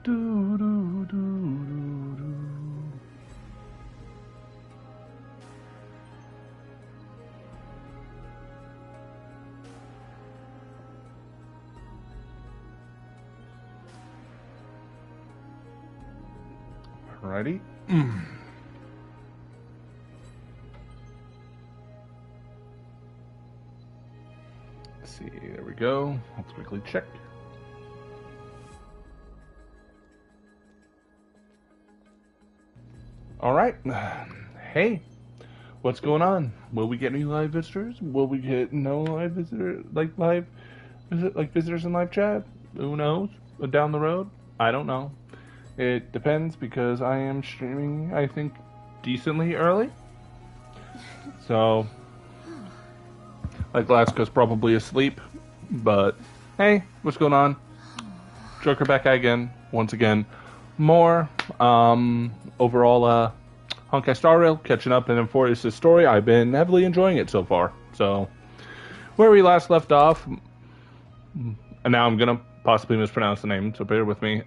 Do, do, do, do, do. Alrighty. Let's see, there we go. Let's quickly check. Alright. Hey, what's going on? Will we get any live visitors? Will we get no live visitors, visitors in live chat? Who knows? Down the road? I don't know. It depends because I am streaming, I think, decently early. So, like Laska's probably asleep, but hey, what's going on? Joker back again, once again. More, overall, Honkai Star Rail, catching up in Amphoreus' story. I've been heavily enjoying it so far. So, where we last left off, and now I'm gonna possibly mispronounce the name, so bear with me.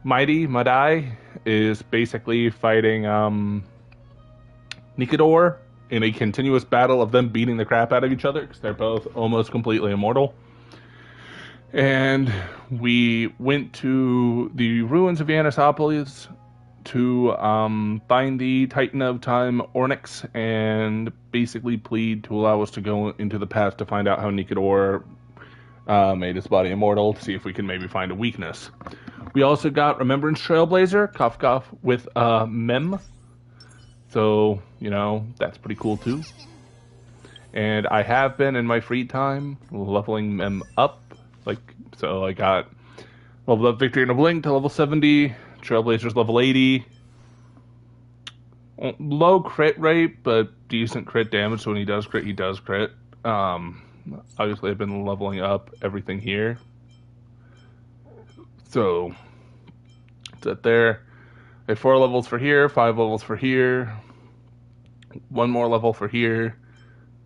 Madai is basically fighting Nikidor in a continuous battle of them beating the crap out of each other because they're both almost completely immortal. And we went to the ruins of Yanisopoulos to find the Titan of Time Ornyx and basically plead to allow us to go into the past to find out how Nikidor made his body immortal, to see if we can maybe find a weakness. We also got Remembrance Trailblazer, Cough Cough, with Mem. So, you know, that's pretty cool too. And I have been, in my free time, leveling Mem up. So I got leveled up Victory in a Blink to level 70, Trailblazer's level 80. Low crit rate, but decent crit damage, so when he does crit, he does crit. Obviously I've been leveling up everything here. So, it's at there. I have 4 levels for here, 5 levels for here, 1 more level for here,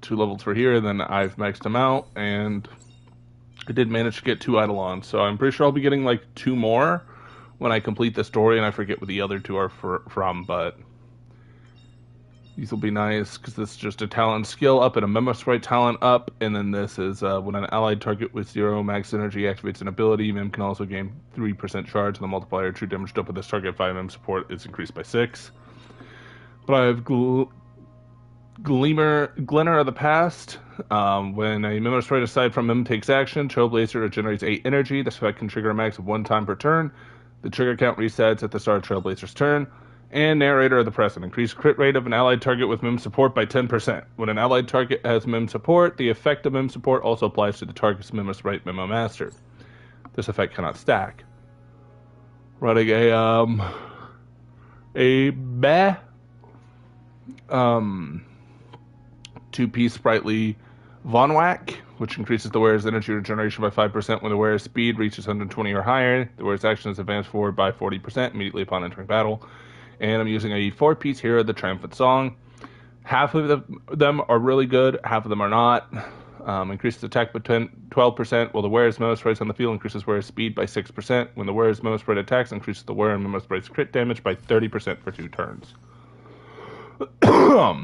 2 levels for here, and then I've maxed them out, and I did manage to get 2 Eidolons, so I'm pretty sure I'll be getting like 2 more when I complete the story, and I forget what the other 2 are from, but these will be nice, because this is just a talent skill up and a Memo Sprite talent up, and then this is when an allied target with 0 max energy activates an ability, Mem can also gain 3% charge, and the multiplier true damage up with this target 5 Mem support is increased by 6. But I have Glimmer of the Past. When a Memo Sprite aside from Mem takes action, Trailblazer regenerates 8 energy. This effect can trigger a max of 1 time per turn. The trigger count resets at the start of Trailblazer's turn. And Narrator of the Present. Increase crit rate of an allied target with Mem support by 10%. When an allied target has Mem support, the effect of Mem support also applies to the target's Memo Sprite Memo Master. This effect cannot stack. Running a 2-piece sprightly Von Whack, which increases the wearer's energy regeneration by 5% when the wearer's speed reaches 120 or higher. The wearer's action is advanced forward by 40% immediately upon entering battle. And I'm using a 4-piece Hero of the Triumphant Song. Half of them are really good, half of them are not. Increases attack by 12%, while the wearer's Memo Sprite on the field increases wearer's speed by 6%. When the wearer's Memo Sprite attacks, increases the wearer and Memo Sprite's crit damage by 30% for 2 turns. I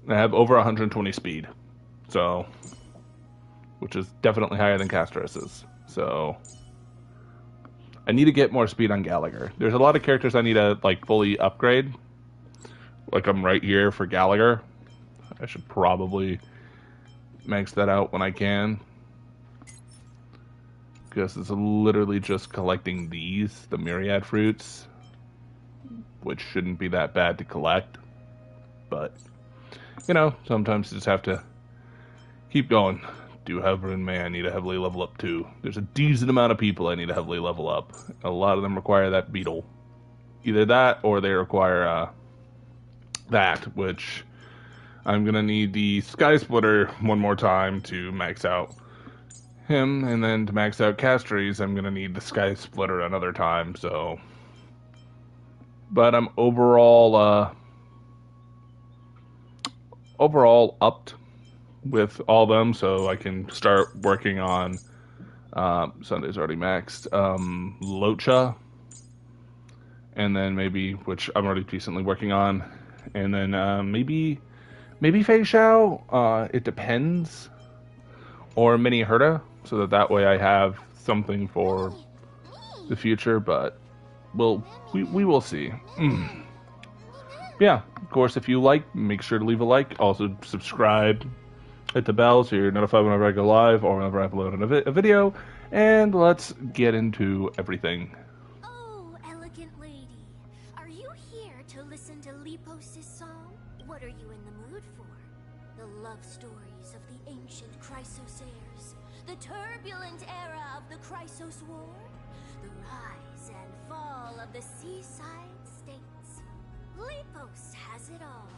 have over 120 speed, so, which is definitely higher than Castros's. So, I need to get more speed on Gallagher. There's a lot of characters I need to fully upgrade. Like I'm right here for Gallagher. I should probably max that out when I can. Because it's literally just collecting these, the myriad fruits, which shouldn't be that bad to collect. But, you know, sometimes you just have to keep going. Do however, and may I need to heavily level up too. There's a decent amount of people I need to heavily level up. A lot of them require that beetle. Either that, or they require that, which I'm going to need the Sky Splitter one more time to max out him, and then to max out Castries, I'm going to need the Sky Splitter another time, so. But I'm overall upped with all of them, so I can start working on Sunday's already maxed. Locha, and then maybe, which I'm already decently working on, and then maybe Fei Xiao. It depends, or Mini Herta, so that way I have something for the future. But we will see. Yeah, of course, if you like, make sure to leave a like. Also, subscribe, hit the bell so you're notified whenever I go live or whenever I upload a video. And let's get into everything. Oh, elegant lady, are you here to listen to Lepos' song? What are you in the mood for? The love stories of the ancient Chrysosaurs, the turbulent era of the Chrysos War, the rise and fall of the seaside states. Lepos has it all.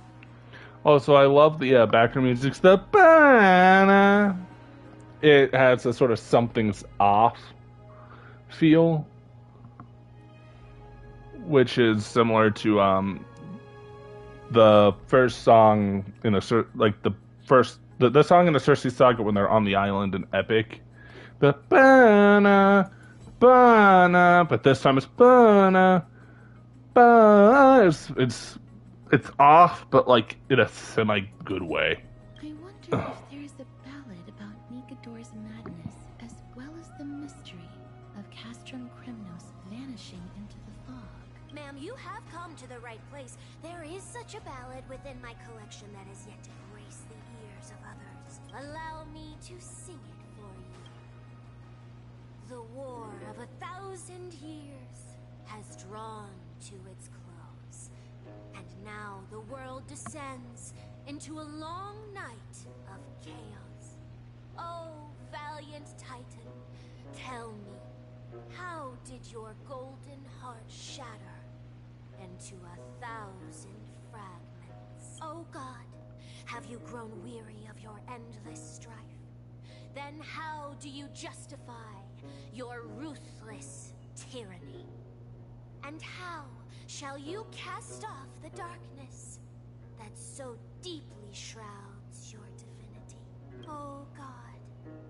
Also, I love the background music. The ba-na. It has a sort of something's off feel, which is similar to the first song in the song in the Cersei saga when they're on the island in Epic. The ba-na, ba-na, but this time it's ba-na, ba. It's off, but like in a semi-good way. I wonder if there's a ballad about Nikador's madness, as well as the mystery of Castrum Kremnos vanishing into the fog. Ma'am, you have come to the right place. There is such a ballad within my collection that is yet to grace the ears of others. Allow me to sing it for you. The war of 1,000 years has drawn to its close, and now the world descends into a long night of chaos. Oh, valiant Titan, tell me, how did your golden heart shatter into 1,000 fragments? Oh God, have you grown weary of your endless strife? Then how do you justify your ruthless tyranny? And how shall you cast off the darkness that so deeply shrouds your divinity? Oh God,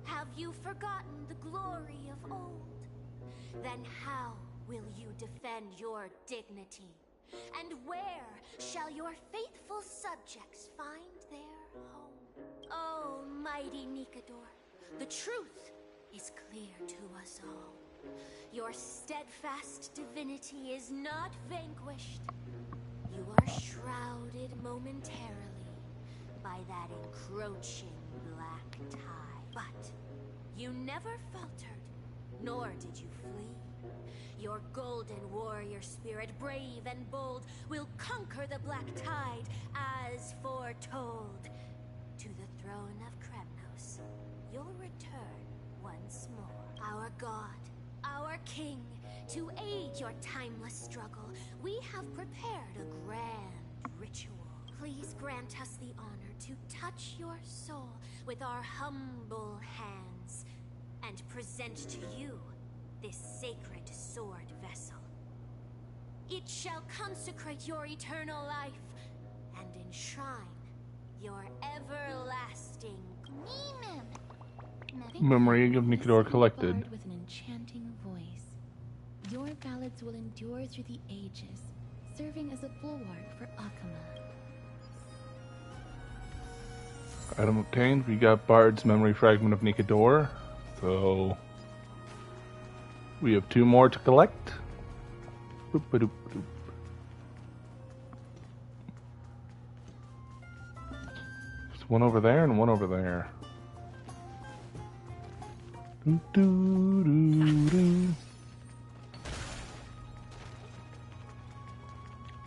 have you forgotten the glory of old? Then how will you defend your dignity? And where shall your faithful subjects find their home? Oh, mighty Nikador, the truth is clear to us all. Your steadfast divinity is not vanquished. You are shrouded momentarily by that encroaching black tide. But you never faltered, nor did you flee. Your golden warrior spirit, brave and bold, will conquer the black tide as foretold. To the throne of Kremnos, you'll return once more. Our god, our king, to aid your timeless struggle, we have prepared a grand ritual. Please grant us the honor to touch your soul with our humble hands and present to you this sacred sword vessel. It shall consecrate your eternal life and enshrine your everlasting memory of Nikador collected. With an enchanting voice, your ballads will endure through the ages, serving as a bulwark for Akama. Item obtained. We got Bard's memory fragment of Nikador, so we have 2 more to collect. Boop-a-doop-a-doop. There's one over there and one over there. Doo-doo-doo-doo.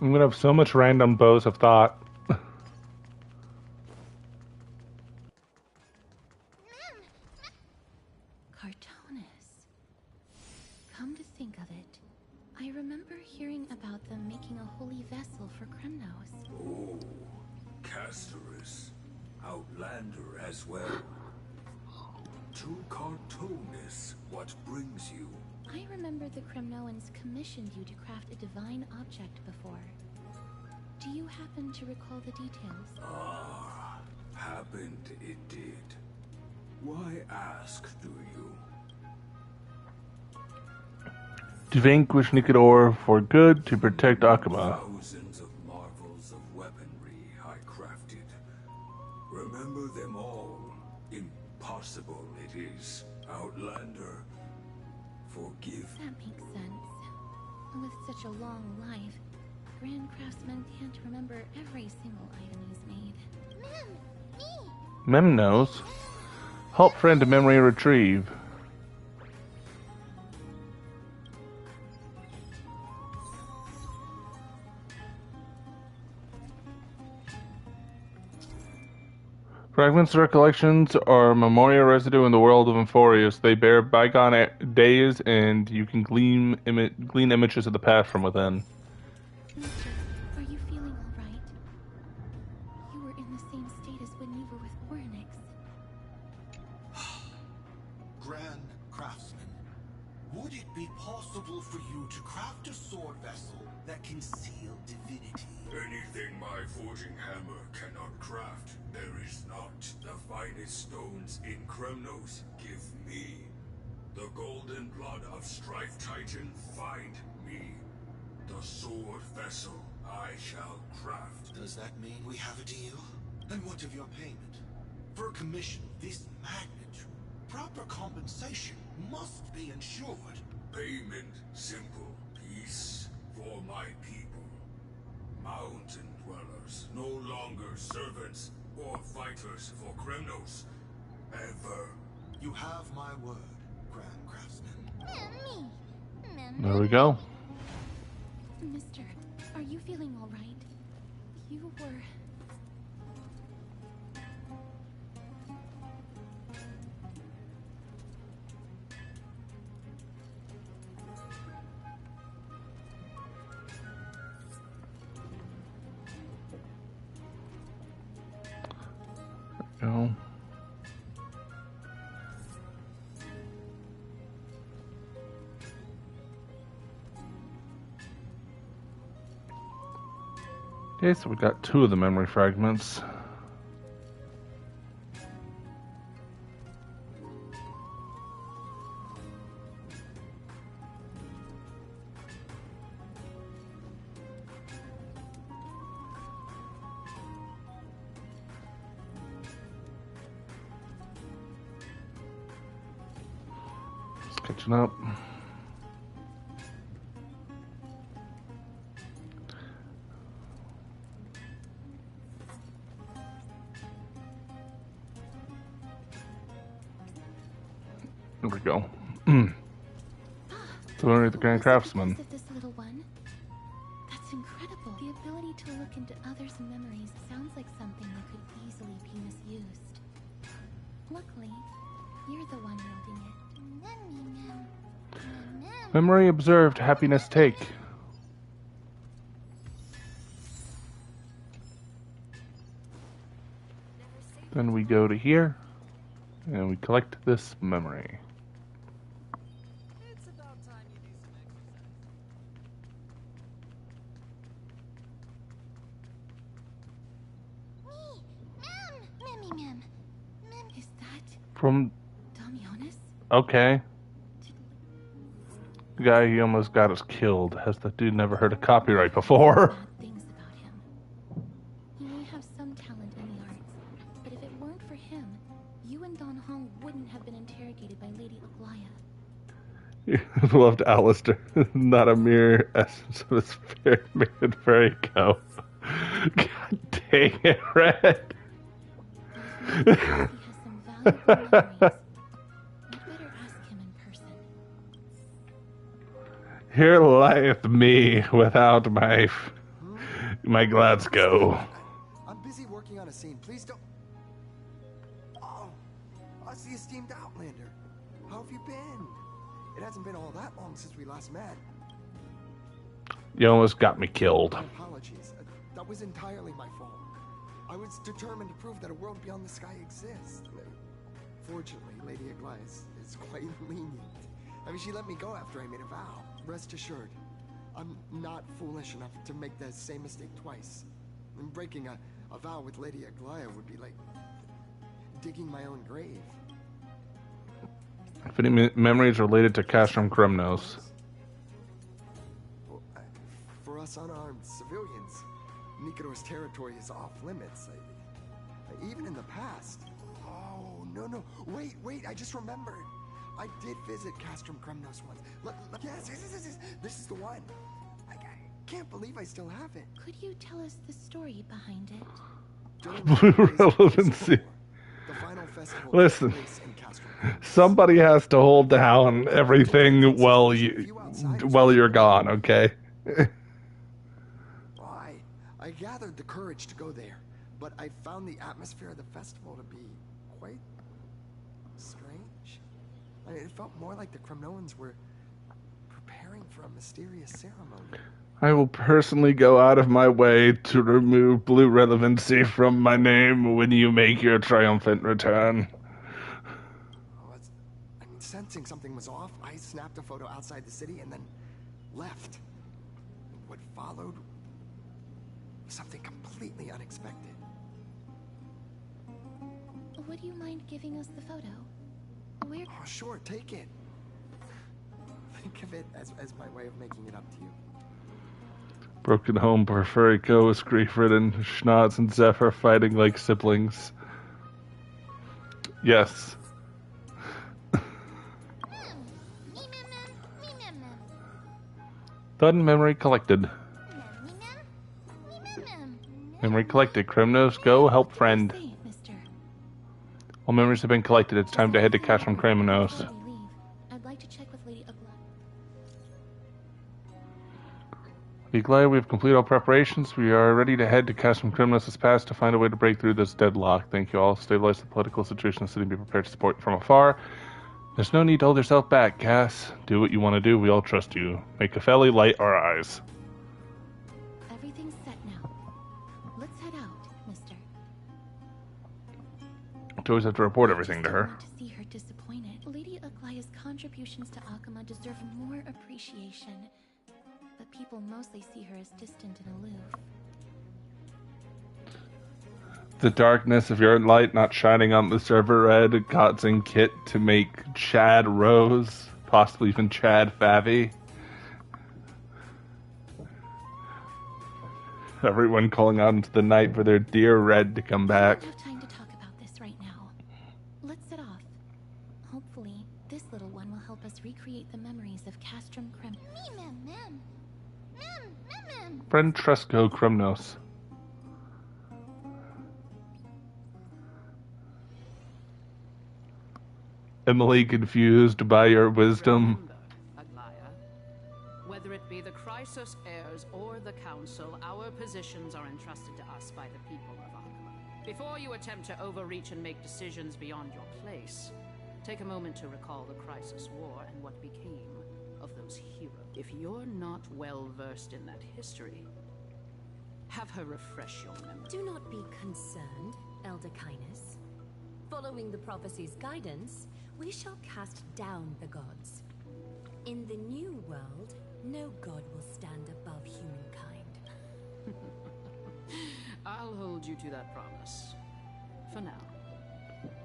I'm gonna have so much random bows of thought. Cartonus. Come to think of it, I remember hearing about them making a holy vessel for Kremnos. Oh, Castorus. Outlander as well. To Cartonus, what brings you? I remember the Kremnoans commissioned you to craft a divine object before. Do you happen to recall the details? Ah, happened it did. Why ask, do you? To vanquish Nicanor for good, to protect Akuma. Thousands of marvels of weaponry I crafted. Remember them all. Impossible it is, Outlander. Forgive. That makes sense. With such a long life, Grand Craftsman can't remember every single item he's made. Mem knows. Help friend to memory retrieve. Fragments of recollections are memorial residue in the world of Amphoreus. They bear bygone days, and you can glean images of the past from within. Mister, are you feeling all right? You were in the same state as when you were with Orynyx. Grand Craftsman, would it be possible for you to craft a sword vessel that can seal divinity? Anything my forging hammer cannot craft, there is not. The finest stones in Kremnos give me. The golden blood of Strife Titan find me. The sword vessel I shall craft. Does that mean we have a deal? And what of your payment? For a commission of this magnitude, proper compensation must be ensured. Payment simple. Peace for my people. Mountain dwellers, no longer servants or fighters for Kremnos. Ever. You have my word, Grand Craftsman. There we go. Mister, are you feeling all right? You were... Go. Okay, so we got 2 of the memory fragments. Just catching up. There we go. So we're the Grand Craftsman. Of this little one? That's incredible. The ability to look into others' memories sounds like something that could easily be misused. Luckily, you're the one wielding it. Memory observed, happiness take. Then we go to here, and we collect this memory. It's about time you do some exercise. Is that From, Damionis? okay. The guy who almost got us killed. Has that dude never heard of copyright before? Bad things about him. He may have some talent in the arts, but if it weren't for him, you and Don Hong wouldn't have been interrogated by Lady Aglaya. Loved Alistair. Not a mere essence of his spirit made it very go. God dang it, Red. He has some valuable memories. You'd better ask him in person. Here lieth me without my Glasgow. I'm busy working on a scene. Please don't. Oh, it's the esteemed Outlander. How have you been? It hasn't been all that long since we last met. You almost got me killed. Apologies. That was entirely my fault. I was determined to prove that a world beyond the sky exists. Fortunately, Lady Aglaya is quite lenient. I mean, she let me go after I made a vow. Rest assured, I'm not foolish enough to make the same mistake twice. And breaking a vow with Lady Aglaya would be like digging my own grave. If any memories related to Castrum Kremnos. for us unarmed civilians. Nicator's territory is off limits. Even in the past. Oh, no. Wait, I just remembered. I did visit Castrum Kremnos once. Yes, this is the one. I can't believe I still have it. Could you tell us the story behind it? Blue relevancy. The final festival Listen, takes place in Castrum Kremnos. somebody has to hold down everything while you're gone, okay? I gathered the courage to go there, but I found the atmosphere of the festival to be quite strange. It felt more like the Kremnoans were preparing for a mysterious ceremony. I will personally go out of my way to remove blue relevancy from my name when you make your triumphant return. Sensing something was off, I snapped a photo outside the city and then left. What followed was something completely unexpected. Would you mind giving us the photo? Where? Oh, sure, take it. Think of it as my way of making it up to you. Broken home, Porphyrico is grief-ridden, Schnatz and Zephyr fighting like siblings. Yes. Done. Memory collected. Memory collected. Kremnos, go help friend. All memories have been collected. It's time to head to Castrum Kremnos. I'd like to check with Lady Aglaia. Lady Aglaia, we have completed all preparations. We are ready to head to Castrum Kremnos' Pass to find a way to break through this deadlock. Thank you all. Stabilize the political situation in the city and be prepared to support from afar. There's no need to hold yourself back, Cass. Do what you want to do. We all trust you. Make Kefeli light our eyes. Everything's set now. Let's head out, mister. You always have to report everything to her. I don't want to see her disappointed. Lady Aglaia's contributions to Akama deserve more appreciation. But people mostly see her as distant and aloof. The darkness of your light not shining on the server red, causing Kit to make Chad Rose, possibly even Chad Favy. Everyone calling out into the night for their dear Red to come back. I don't have time to talk about this right now. Let's set off. Hopefully, this little one will help us recreate the memories of Castrum Kremnos. Friend Tresco Kremnos. Emily, confused by your wisdom. Remember, Aglaia, whether it be the Chrysos heirs or the Council, our positions are entrusted to us by the people of Akama. Before you attempt to overreach and make decisions beyond your place, take a moment to recall the Chrysos War and what became of those heroes. If you're not well versed in that history, have her refresh your memory. Do not be concerned, Elder Kynus. Following the prophecy's guidance, we shall cast down the gods. In the new world, no god will stand above humankind. I'll hold you to that promise. For now.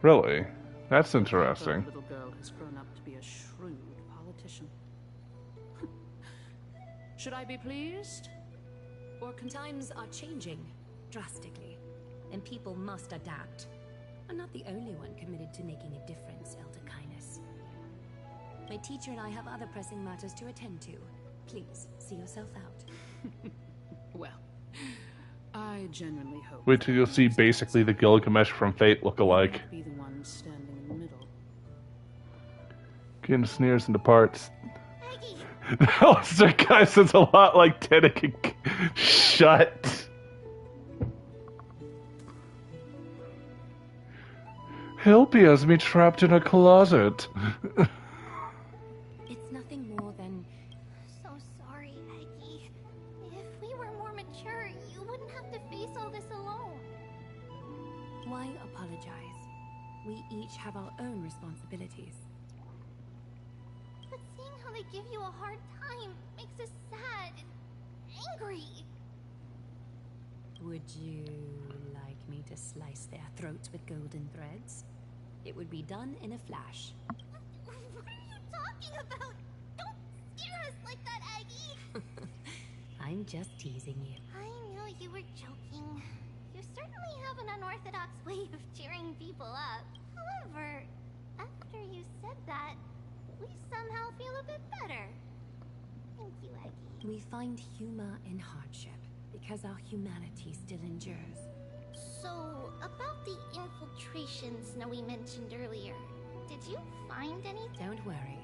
Really? That's interesting. The little girl has grown up to be a shrewd politician. Should I be pleased? Or Times are changing drastically, and people must adapt. I'm not the only one committed to making a difference, Elder Kynus. My teacher and I have other pressing matters to attend to. Please, see yourself out. Well, I genuinely hope. Wait till you'll see basically the Gilgamesh from Fate look alike. Be the one standing in the middle. Getting sneers and departs. Alistair guy sounds a lot like Tennant. Shut. Help, he has me trapped in a closet. It's nothing more than... So sorry, Aggie. If we were more mature, you wouldn't have to face all this alone. Why apologize? We each have our own responsibilities. But seeing how they give you a hard time makes us sad and angry. Would you like me to slice their throats with golden threads? It would be done in a flash. What are you talking about? Don't scare us like that, Aggie! I I'm just teasing you. I knew you were joking. You certainly have an unorthodox way of cheering people up. However, after you said that, we somehow feel a bit better. Thank you, Aggie. We find humor in hardship because our humanity still endures. So, about the infiltration Snowy mentioned earlier, did you find anything? Don't worry.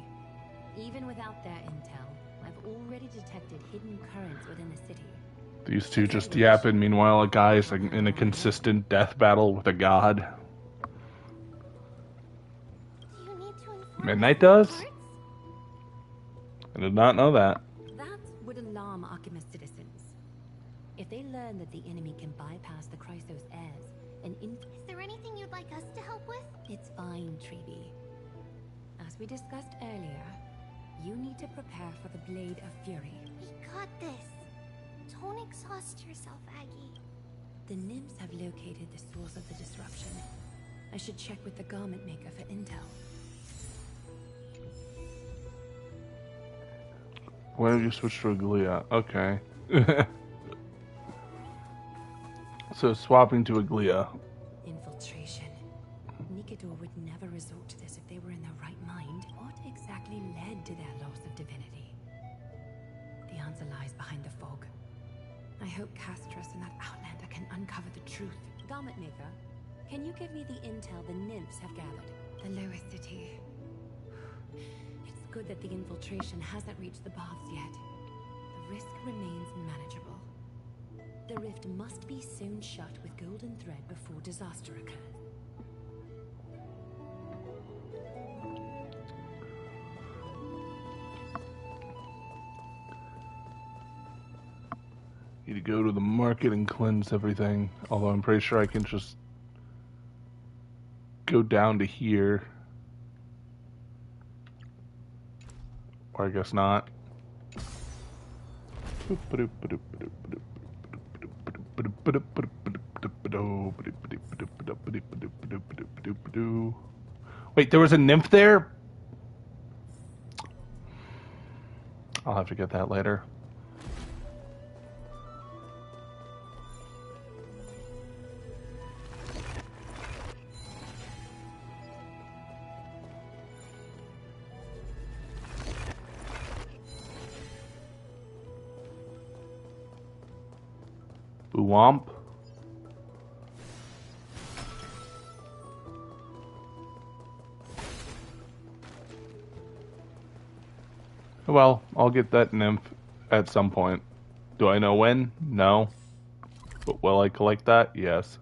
Even without their intel, I've already detected hidden currents within the city. These two just yapping. Meanwhile, a guy's in a consistent death battle with a god. Do you need to inform Midnight us of does? the parts? I did not know that. That would alarm Archimedes citizens. If they learn that the enemy can bypass the Chrysos heirs and Is there anything you'd like us to help with? It's fine, Treeby. As we discussed earlier, you need to prepare for the Blade of Fury. We got this. Don't exhaust yourself, Aggie. The nymphs have located the source of the disruption. I should check with the garment maker for intel. Why did you switch to a Glia? Okay. So swapping to a Glia. Infiltration. Nikador would never resort to this if they were in their right mind. What exactly led to their loss of divinity? The answer lies behind the fog. I hope Castros and that Outlander can uncover the truth. Garment maker, can you give me the intel the nymphs have gathered? The lower city. It's good that the infiltration hasn't reached the baths yet. The risk remains manageable. The rift must be sewn shut with golden thread before disaster occurs. Need to go to the market and cleanse everything. Although I'm pretty sure I can just go down to here. Or I guess not. Wait, there was a nymph there? I'll have to get that later. Womp. Well, I'll get that nymph at some point. Do I know when? No. But will I collect that? Yes.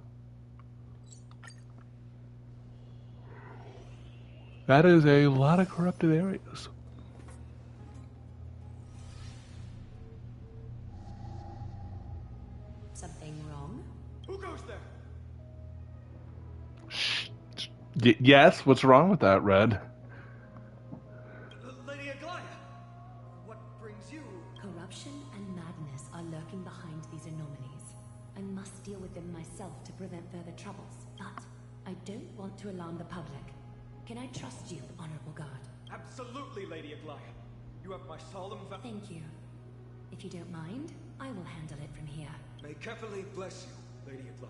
That is a lot of corrupted areas. Something wrong? Who goes there? Yes, what's wrong with that, Red? Lady Aglaia. What brings you? Corruption and madness are lurking behind these anomalies. I must deal with them myself to prevent further troubles. But I don't want to alarm the public. Can I trust you, Honorable Guard? Absolutely, Lady Aglaia. You have my solemn Thank you. If you don't mind, I will handle it from here. May carefully bless you, Lady Aglaia.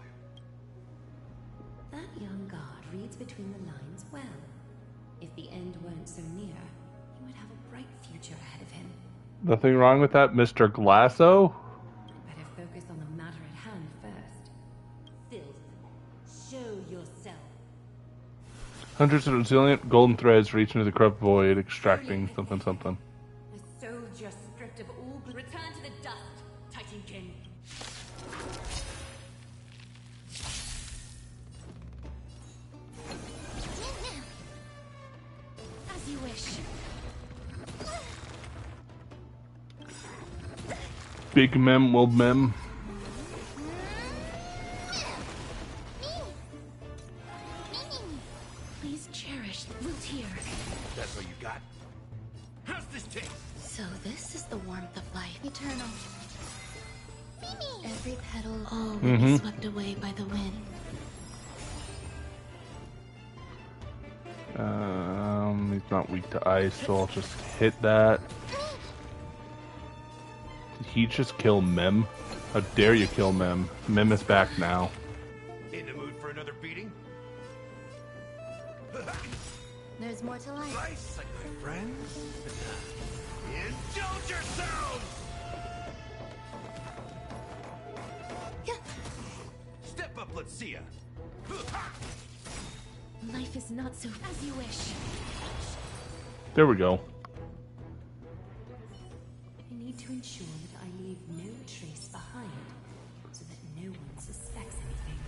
That young guard reads between the lines well. If the end weren't so near, he would have a bright future ahead of him. Nothing wrong with that, Mr. Glasso? Better focus on the matter at hand first. Filth, show yourself. Hundreds of resilient golden threads reach into the corrupt void, extracting something something. A soldier stripped of all return to the dust, Titan King. As you wish. Big mem will mem. Please cherish the root here. That's what you got? How's this taste? So this is the warmth of life. Eternal. Mimi! Every petal all will be swept away by the wind. He's not weak to ice, so I'll just hit that. he just kill Mem? How dare you kill Mem? Mem is back now. In the mood for another beating? There's more to life. Slice like my friends. Indulge yourselves! Step up, let's see ya. Life is not so as you wish. There we go. I need to ensure that I leave no trace behind, so that no one suspects anything.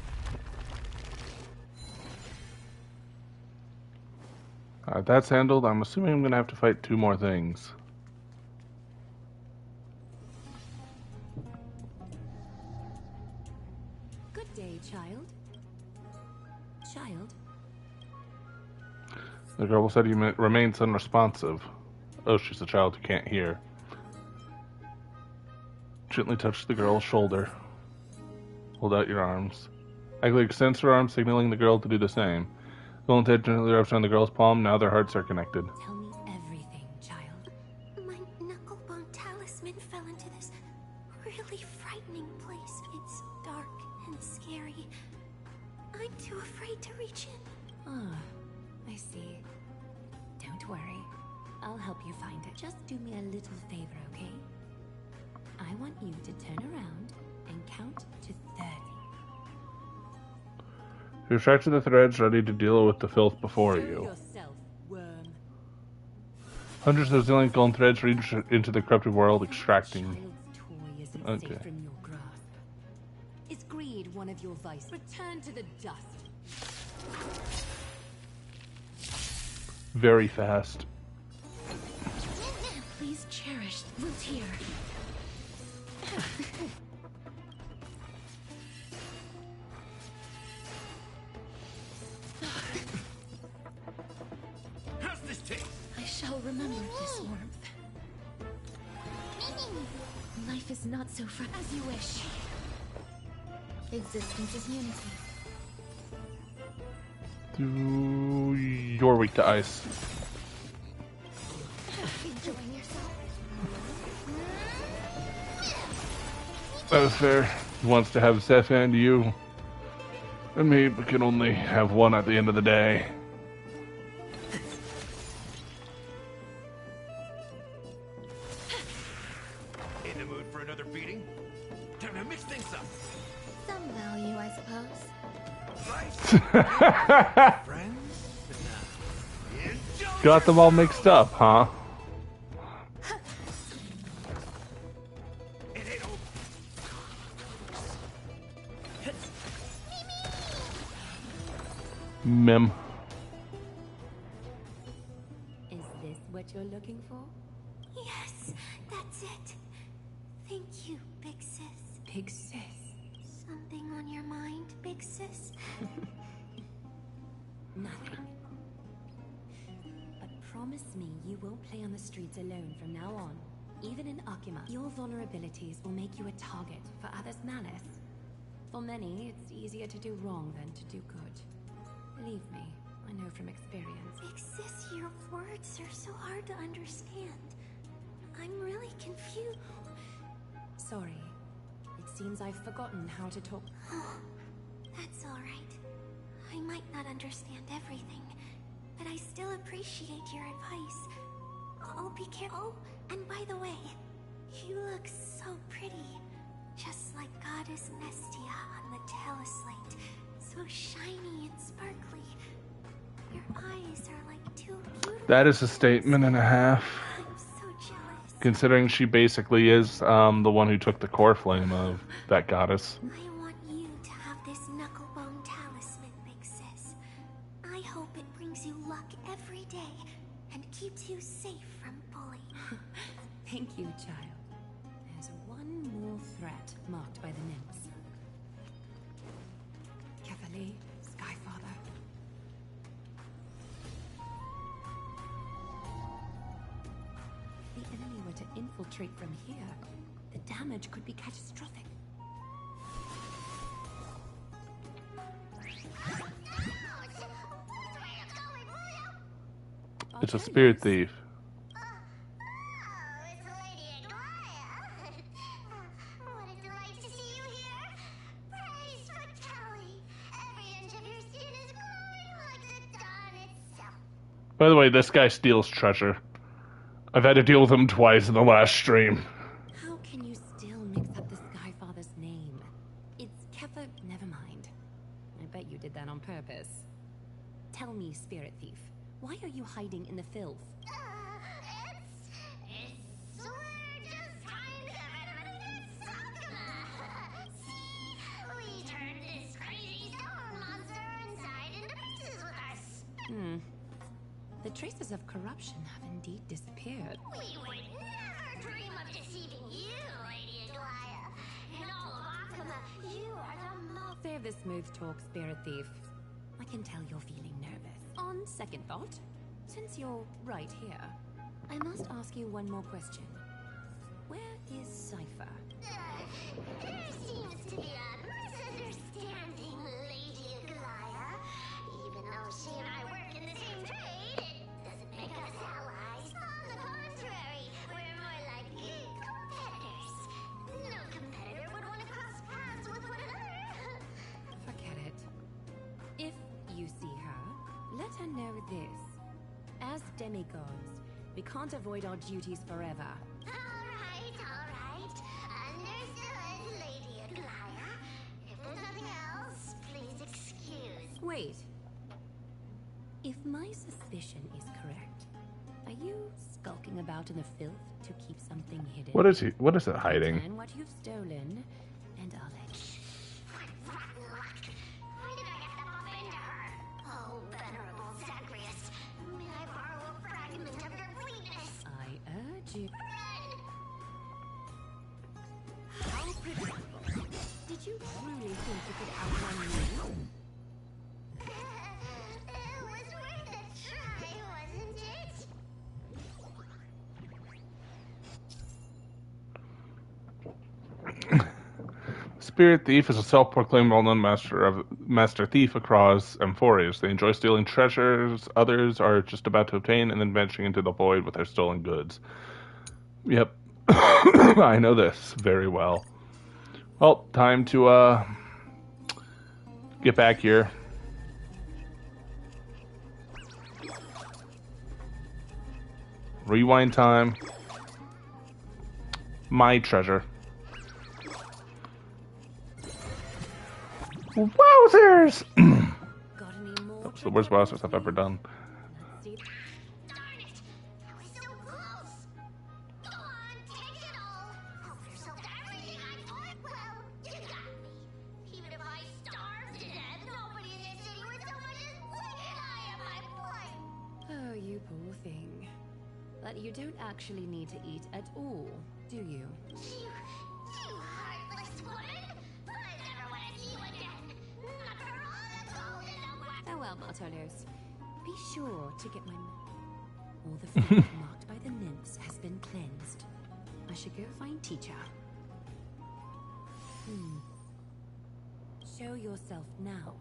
Alright, that's handled. I'm assuming I'm going to have to fight 2 more things. Good day, child. Child? The girl said he remains unresponsive. Oh, she's a child who can't hear. Gently touch the girl's shoulder. Hold out your arms. Agli extends her arm, signaling the girl to do the same. Volunteer gently rubs on the girl's palm. Now their hearts are connected. Tell me everything, child. My knucklebone talisman fell into this really frightening place. It's dark and scary. I'm too afraid to reach in. Ah, I see. Don't worry. I'll help you find it. Just do me a little favor, okay? I want you to turn around and count to 30. You retract to the threads, ready to deal with the filth before Show you. yourself, worm. Hundreds of zillion golden threads reach into the corrupted world, extracting. Child's toy isn't Okay. safe from your grasp. Is greed one of your vices? Return to the dust. Very fast. Please cherish root here. How's this taste? I shall remember this warmth. Life is not so as you wish. Existence is unity. You're weak to ice. Enjoying yourself? That was fair. He wants to have Seth and you. And me, but can only have one at the end of the day. In the mood for another beating? Time to mix things up. Some value, I suppose. Slice. Friends? Indulge Got them all mixed up, huh? It ain't over. Mem. Is this what you're looking for? Yes, that's it. Thank you, big sis. Big sis. Something on your mind, big sis? Nothing. But promise me you won't play on the streets alone from now on. Even in Akima, your vulnerabilities will make you a target for others' malice. For many, it's easier to do wrong than to do good. Believe me, I know from experience. Big sis, your words are so hard to understand. I'm really confused. Sorry. It seems I've forgotten how to talk. That's all right. I might not understand everything, but I still appreciate your advice. I'll be careful. Oh, and by the way, you look so pretty. Just like Goddess Nestia on the teleslate. So shiny and sparkly. Your eyes are like two beautiful... That is a statement and a half. I'm so jealous. Considering she basically is the one who took the core flame of that goddess. I want you to have this knucklebone talisman, big sis. I hope it brings you luck every day and keeps you safe from bullying. Thank you, child. There's one more threat marked by the nymphs. Carefully, Skyfather. If the enemy were to infiltrate from here, the damage could be catastrophic. It's a spirit thief. By the way, this guy steals treasure. I've had to deal with him twice in the last stream. How can you still mix up the Skyfather's name? It's Kefir. Never mind. I bet you did that on purpose. Tell me, Spirit Thief, why are you hiding in the filth? It's we're just kind of see, we turned this crazy stone monster inside into pieces with us. The traces of corruption have indeed disappeared. We would never dream of deceiving you, Lady Aglaya. In all of Akama, you are the most... Save this smooth talk, Spirit Thief. I can tell you're feeling nervous. On second thought, since you're right here, I must ask you one more question. Where is Cypher? There seems to be a misunderstanding, Lady Aglaya. Even though she and I work in the same trade, it doesn't make us allies. On the contrary, we're more like competitors. No competitor would want to cross paths with one another. Forget it. If you see her, let her know this. As demigods, we can't avoid our duties forever. All right. Understood, Lady Aglaya. If there's nothing else, please excuse. Wait. If my suspicion is correct, are you skulking about in the filth to keep something hidden? What is he? What is it hiding? Return what you've stolen, and I'll let you. What rotten luck. Why did I get them up into her? Oh, venerable Zagreus. May I borrow a fragment of your fleetness? I urge you. Run! How predictable. Did you truly think you could outrun me? It was worth a try, wasn't it? Spirit Thief is a self-proclaimed well-known master thief across Amphoreus. They enjoy stealing treasures others are just about to obtain and then venturing into the void with their stolen goods. Yep. I know this very well. Well, time to get back here. Rewind time. My treasure. Wowzers! Got any more? That's the worst bosses I've ever done. Let's see. Darn it! I was so close! Go on, take it all! Help yourself to everything I thought! Well, you got me. Even if I starved to death, nobody in this city would so much as blink an eye at my plight! Oh, you poor thing. But you don't actually need to eat at all, do you? You heartless woman! I never want to see you again! Not for all the gold in the world! Farewell, Bartolos. Be sure to get my... All the food marked by the nymphs has been cleansed. I should go find teacher. Show yourself now,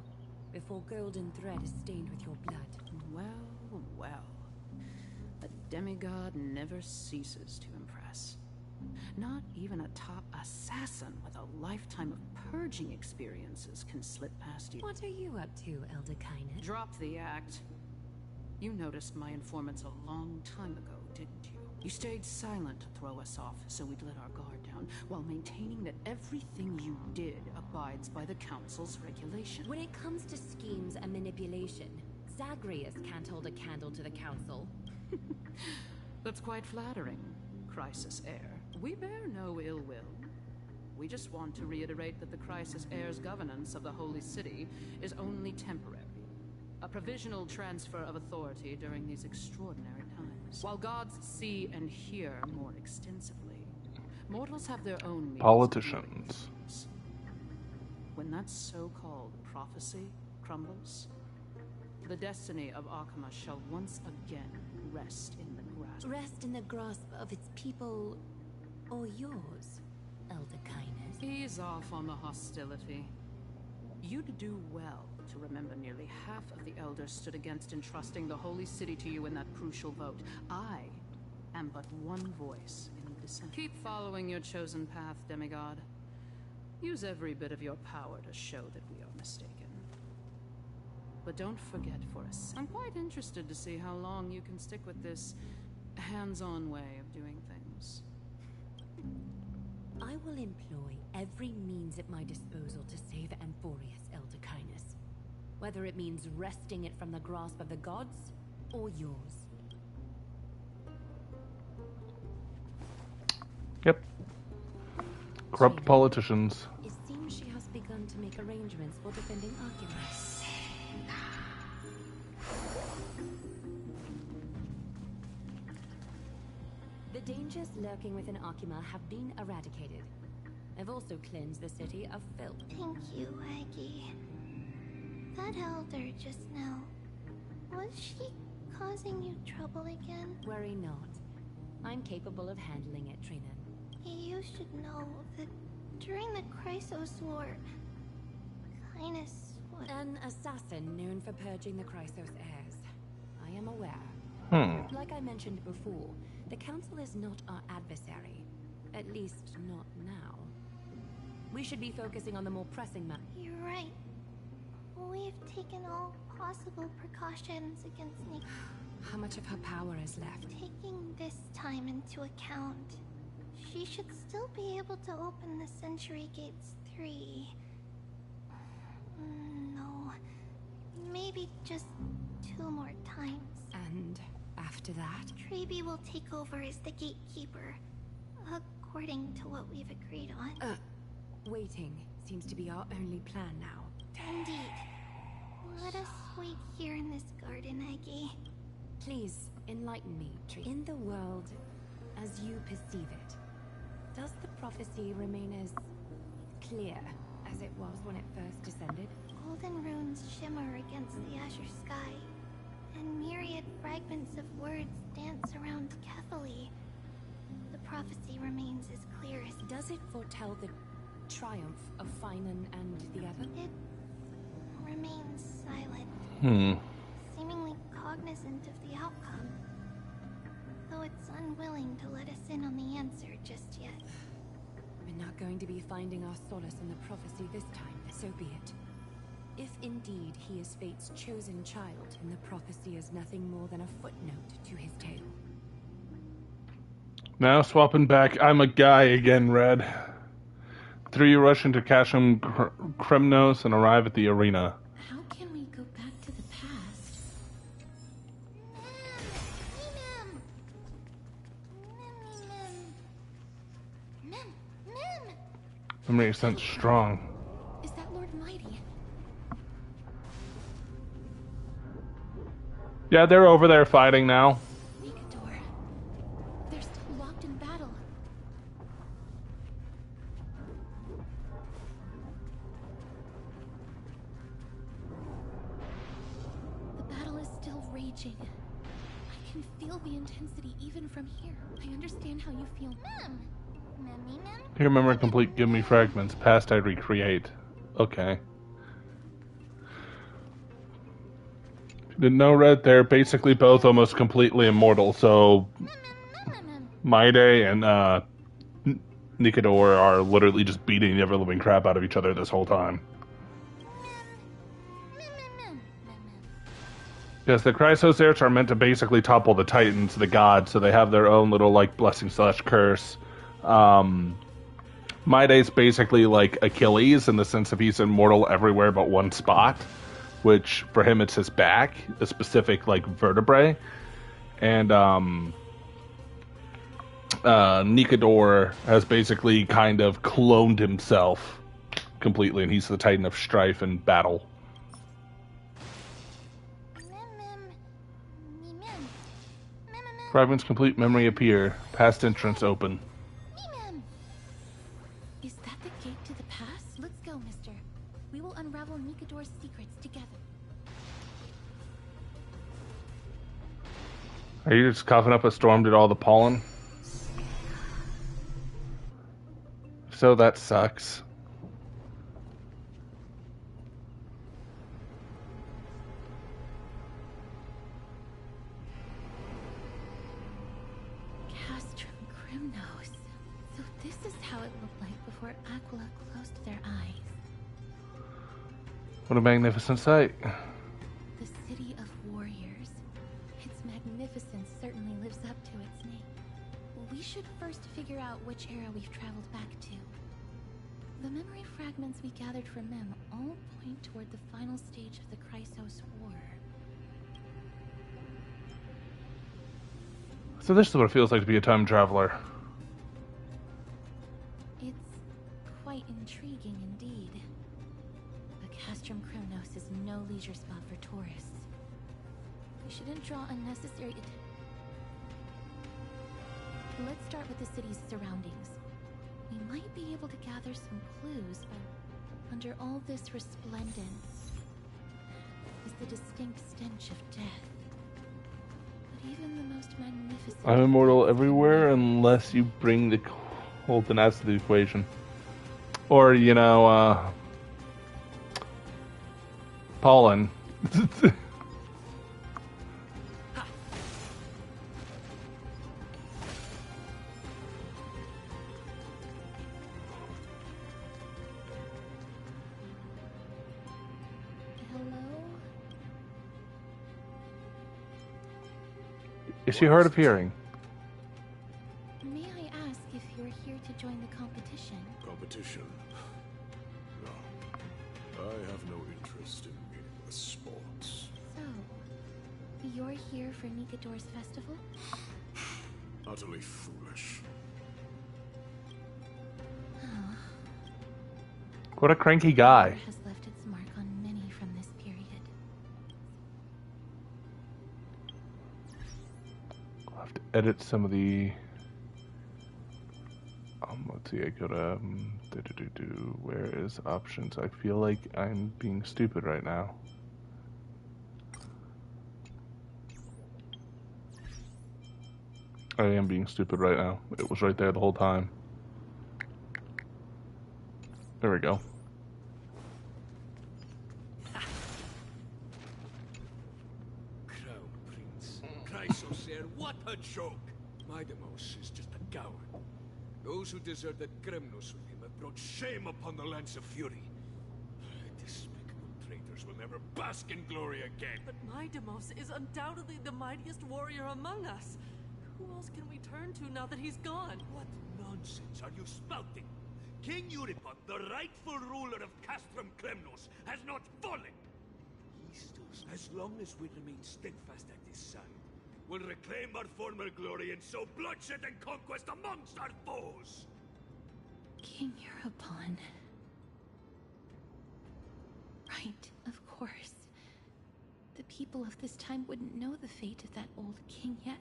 before golden thread is stained with your blood. Well, well. A demigod never ceases to impress. Not even a top assassin with a lifetime of purging experiences can slip past you. What are you up to, Elder Kindness? Drop the act. You noticed my informants a long time ago, didn't you? You stayed silent to throw us off, so we'd let our guard down, while maintaining that everything you did abides by the Council's regulation. When it comes to schemes and manipulation, Zagreus can't hold a candle to the Council. That's quite flattering, Crisis Heir. We bear no ill will. We just want to reiterate that the Crisis Heir's governance of the Holy City is only temporary. A provisional transfer of authority during these extraordinary times. While gods see and hear more extensively, mortals have their own means of Politicians. viewing things. When that so-called prophecy crumbles, the destiny of Akama shall once again rest in the grasp. Rest in the grasp of its people, or yours, Elder Kindness. Ease off on the hostility. You'd do well to remember nearly half of the elders stood against entrusting the Holy City to you in that crucial vote. I am but one voice in dissent. Keep following your chosen path, demigod. Use every bit of your power to show that we are mistaken. But don't forget for us. I'm quite interested to see how long you can stick with this hands-on way of doing things. I will employ every means at my disposal to save Amphoreus, Elder Kindness. Whether it means wresting it from the grasp of the gods, or yours. Yep. Corrupt politicians. It seems she has begun to make arrangements for defending Archimedes. The dangers lurking within Archima have been eradicated. I've also cleansed the city of filth. Thank you, Aggie. That elder just now, was she causing you trouble again? Worry not. I'm capable of handling it, Trina. You should know that during the Chrysos War, Kindness was... An assassin known for purging the Chrysos heirs. I am aware. Like I mentioned before, the Council is not our adversary. At least, not now. We should be focusing on the more pressing matter. You're right. We've taken all possible precautions against Nick. How much of her power is left? Taking this time into account, she should still be able to open the Century Gates 3. No, maybe just 2 more times. And after that? Trebi will take over as the gatekeeper, according to what we've agreed on. Waiting seems to be our only plan now. Indeed. Let us wait here in this garden, Aggie. Please, enlighten me, Tree. In the world, as you perceive it, does the prophecy remain as clear as it was when it first descended? Golden runes shimmer against the azure sky, and myriad fragments of words dance around Kethely. The prophecy remains as clear as... Does it foretell the triumph of Finan and the other? It remains silent. Seemingly cognizant of the outcome, though it's unwilling to let us in on the answer just yet. We're not going to be finding our solace in the prophecy this time, so be it. If indeed he is fate's chosen child, and the prophecy is nothing more than a footnote to his tale. Now swapping back, I'm a guy again, Red. 3 rush into Kashim Kremnos and arrive at the arena. How can we go back to the past? Memory sense strong. Is that Lord Mighty? Yeah, they're over there fighting now. Nikador. They're still locked in battle. The battle is still raging. I can feel the intensity even from here. I understand how you feel. Here, remember complete, give me fragments. Past I recreate. Okay. Didn't know, Red, they're basically both almost completely immortal, so Maide and Nikador are literally just beating the ever-living crap out of each other this whole time. Yes, the Chrysos heirs are meant to basically topple the Titans, the gods, so they have their own little, like, blessing/curse. Maide's basically like Achilles in the sense that he's immortal everywhere but one spot, which for him it's his back, a specific like vertebrae. And Nikador has basically kind of cloned himself completely, and he's the Titan of strife and battle. Fragments complete, memory appear, past entrance open. Is that the gate to the past? Let's go, mister. We will unravel Nikador's secrets together. Are you just coughing up a storm due to all the pollen? So that sucks. Castrum Grimnos. So this is how it looked like before Aquila closed their eyes. What a magnificent sight. figure out which era we've traveled back to. The memory fragments we gathered from them all point toward the final stage of the Chrysos War. So this is what it feels like to be a time traveler. It's quite intriguing indeed. But Castrum Kremnos is no leisure spot for tourists. We shouldn't draw unnecessary attention. Let's start with the city's surroundings. We might be able to gather some clues, but under all this resplendence is the distinct stench of death. But even the most magnificent... I'm immortal everywhere unless you bring the Coltonats to the equation. Or, you know, pollen. Is she hard of hearing? May I ask if you're here to join the competition? Competition? No. I have no interest in meaningless sports. So, you're here for Nikador's festival? Utterly foolish. What a cranky guy. Has left its mark on many from this period. I'll have to edit some of the... let's see, I go to... where is options? I feel like I'm being stupid right now. I am being stupid right now. It was right there the whole time. There we go. Crown Prince. Chrysos heir, what a joke! Maidemos is just a coward. Those who deserted Kremnos with him have brought shame upon the lands of Fury. Despicable traitors will never bask in glory again. But Maidemos is undoubtedly the mightiest warrior among us. Who else can we turn to now that he's gone? What nonsense are you spouting? King Euripon, the rightful ruler of Castrum Kremnos, has not fallen. He still, as long as we remain steadfast at his side, will reclaim our former glory and sow bloodshed and conquest amongst our foes. King Euripon. Right, of course. The people of this time wouldn't know the fate of that old king yet.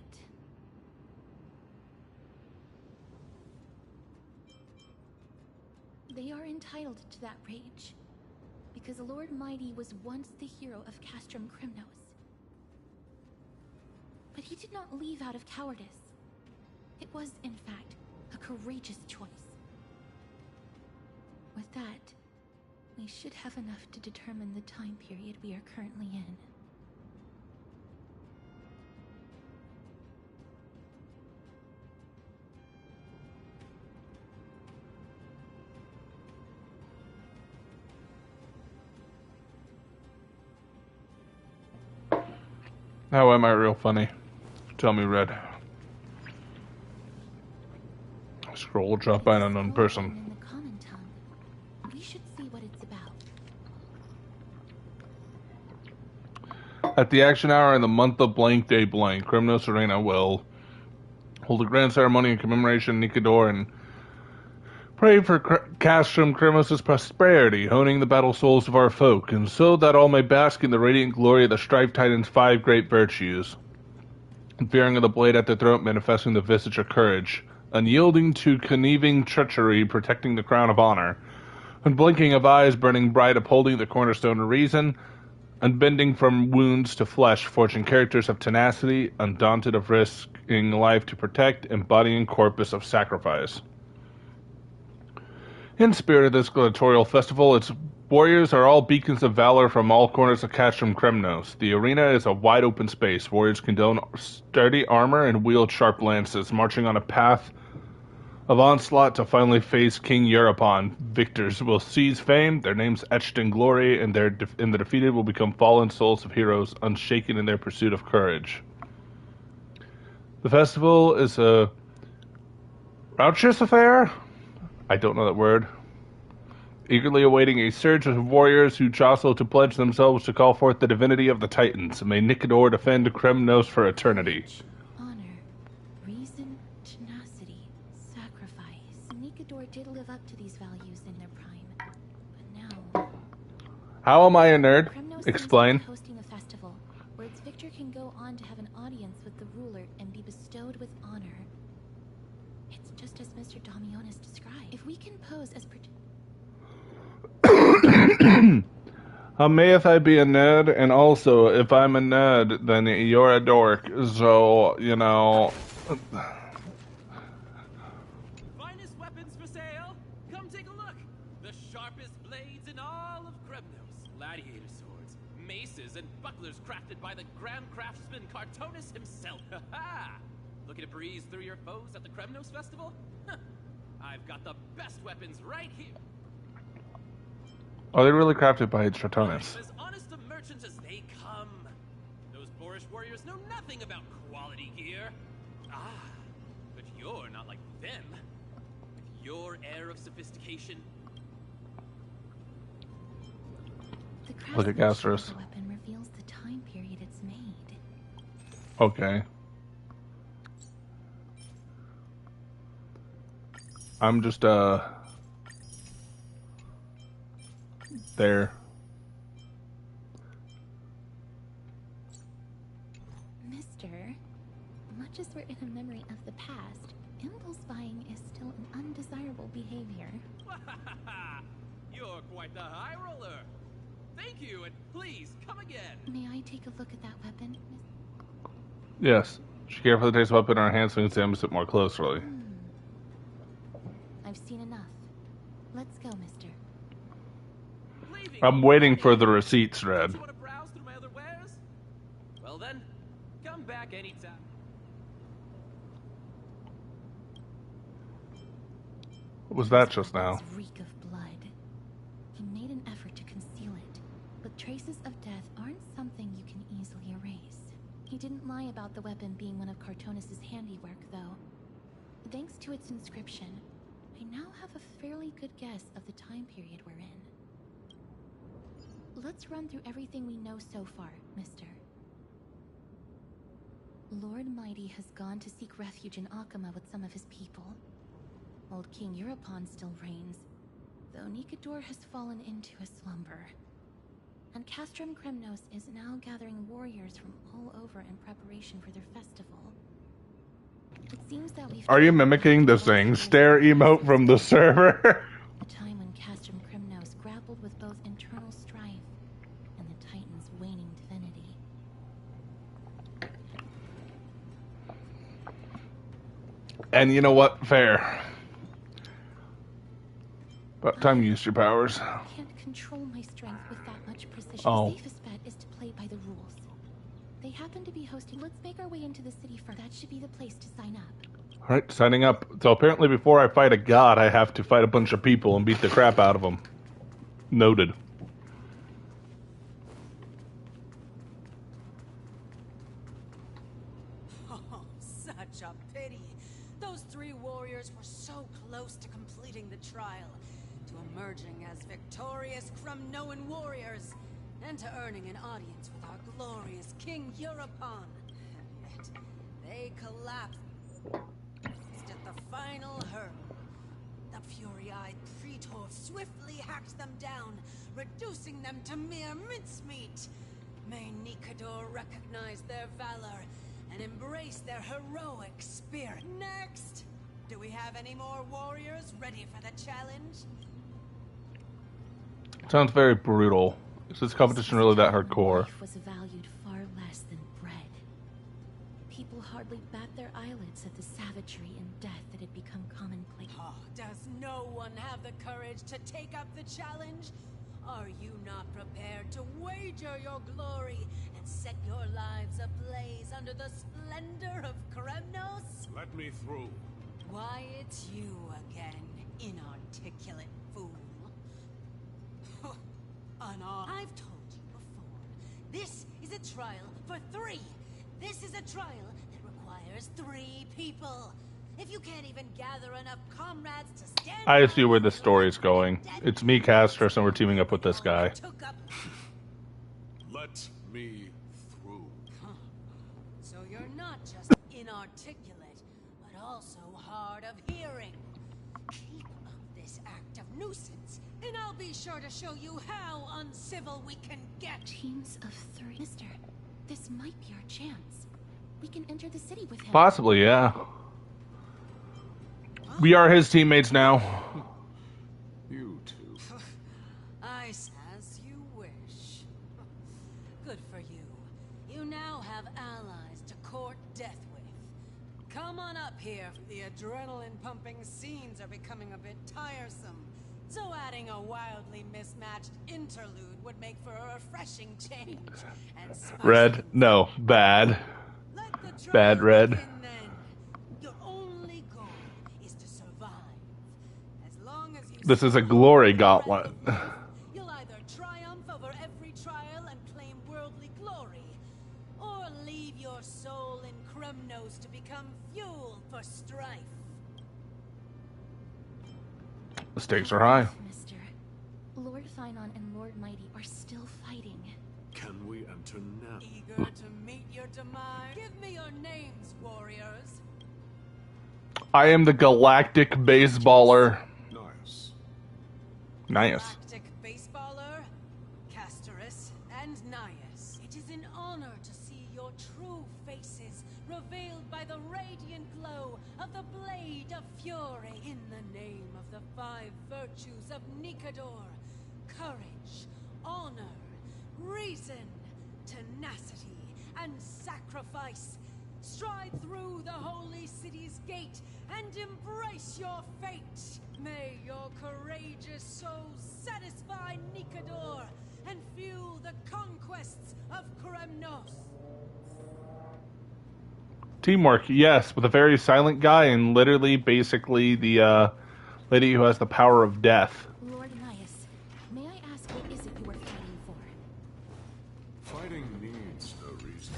They are entitled to that rage, because Lord Mighty was once the hero of Castrum Kremnos. But he did not leave out of cowardice. It was, in fact, a courageous choice. With that, we should have enough to determine the time period we are currently in. How am I real funny? Tell me, Red. Scroll, drop by an unknown person. In the common tongue. We should see what it's about. At the action hour in the month of blank day blank, Kremnos Arena will hold a grand ceremony in commemoration of Nikador and pray for Castrum Kremnos' prosperity, honing the battle souls of our folk, and so that all may bask in the radiant glory of the Strife Titan's 5 great virtues. Fearing of the blade at their throat, manifesting the visage of courage, unyielding to conniving treachery, protecting the crown of honor, unblinking of eyes, burning bright, upholding the cornerstone of reason, unbending from wounds to flesh, forging characters of tenacity, undaunted of risking life to protect, embodying corpus of sacrifice. In spirit of this gladiatorial festival, its warriors are all beacons of valor from all corners of Castrum Kremnos. The arena is a wide open space. Warriors can don sturdy armor and wield sharp lances, marching on a path of onslaught to finally face King Euripon. Victors will seize fame, their names etched in glory, and the defeated will become fallen souls of heroes, unshaken in their pursuit of courage. The festival is a Rauchous affair? I don't know that word. Eagerly awaiting a surge of warriors who jostle to pledge themselves to call forth the divinity of the Titans. May Nikador defend Kremnos for eternity. Honor, reason, tenacity, sacrifice. Nikador did live up to these values in their prime. But now... How am I a nerd? Kremnos Explain. seems to be hosting a festival where its victor can go on to have an audience with the ruler and be bestowed with honor. It's just as Mr. Damionis described. If we can pose as... How mayeth I be a nerd? And also, if I'm a nerd, then you're a dork. So, you know... Finest weapons for sale? Come take a look. The sharpest blades in all of Kremnos. Gladiator swords, maces, and bucklers crafted by the grand craftsman Cartonis himself. Ha ha! Looking to breeze through your foes at the Kremnos festival? I've got the best weapons right here. Are they really crafted by Stratonis? As honest of merchants as they come. Those boorish warriors know nothing about quality gear. Ah, but you're not like them. With your air of sophistication. The Look at Gastros. The weapon reveals the time period it's made. Okay. I'm just, there. Mister, much as we're in a memory of the past, impulse buying is still an undesirable behavior. You're quite the high roller. Thank you, and please come again. May I take a look at that weapon, Miss? Yes. She carefully takes the weapon in her hands and examines it more closely. I've seen enough. Let's go, mister. I'm waiting for the receipts, Red. You want to browse through my other wares? Well then, come back anytime. What was that just now? Reek of blood. He made an effort to conceal it, but traces of death aren't something you can easily erase. He didn't lie about the weapon being one of Cartonis' handiwork, though. Thanks to its inscription, I now have a fairly good guess of the time period we're in. Let's run through everything we know so far, mister. Lord Mighty has gone to seek refuge in Akama with some of his people. Old King Europon still reigns, though Nikador has fallen into a slumber. And Castrum Kremnos is now gathering warriors from all over in preparation for their festival. It seems that we've... Are you mimicking the Zing stare emote from the server? A time when Castrum Kremnos grappled with both internal strife and the Titan's waning divinity. And you know what? Fair. About time you used your powers. I can't control my strength with that much precision. Oh. The safest bet is to play by the rules. They happen to be hosting. Let's make our way into the city first. That should be the place to sign up. Alright, signing up. So apparently before I fight a god, I have to fight a bunch of people and beat the crap out of them. Noted. Oh, such a pity. Those three warriors were so close to completing the trial, to emerging as victorious Kremnoan warriors, and to earning an audience with our glorious King Europon. And yet, they collapsed at the final hurdle. The fury-eyed Praetor swiftly hacked them down, reducing them to mere mincemeat. May Nikador recognize their valor and embrace their heroic spirit. Next! Do we have any more warriors ready for the challenge? Sounds very brutal. Is this competition really that hardcore? Life was valued far less than bread. People hardly bat their eyelids at the savagery and death that had become commonplace. Oh, does no one have the courage to take up the challenge? Are you not prepared to wager your glory and set your lives ablaze under the splendor of Kremnos? Let me through. Why, it's you again, inarticulate fool. I've told you before, this is a trial for 3. This is a trial that requires 3 people. If you can't even gather enough comrades to stand I see where the story's going. It's me, Castrus, and we're teaming up with this guy. Let me through. So you're not just inarticulate, but also hard of hearing. Keep up this act of nuisance, and I'll be sure to show you how uncivil we can get. Teams of 3. Mister, this might be our chance. We can enter the city with him. Possibly, yeah. We are his teammates now. You two. Ice as you wish. Good for you. You now have allies to court death with. Come on up here. The adrenaline-pumping scenes are becoming a bit tiresome. So adding a wildly mismatched interlude would make for a refreshing change. And Red? No. Bad. Bad red. Your only goal is to survive. As long as you This is a glory gauntlet. you'll either triumph over every trial and claim worldly glory, or leave your soul in Kremnos to become fuel for strife. The stakes are high. Mister, Lord Finon and Lord Mighty are still fighting. Can we enter now? Eager to meet your demise? Give me your names, warriors. I am the galactic baseballer. Nice. Nice. Galactic baseballer, Casterus, and Nias. It is an honor to see your true faces revealed by the radiant glow of the Blade of Fury in the name of the 5 virtues of Nikador: courage, honor, reason, tenacity, and sacrifice. Stride through the holy city's gate and embrace your fate. May your courageous souls satisfy Nikador and fuel the conquests of Kremnos. Teamwork, yes, with a very silent guy and literally, basically, the lady who has the power of death. Lord Nias, may I ask what is it you are fighting for? Fighting needs no reason.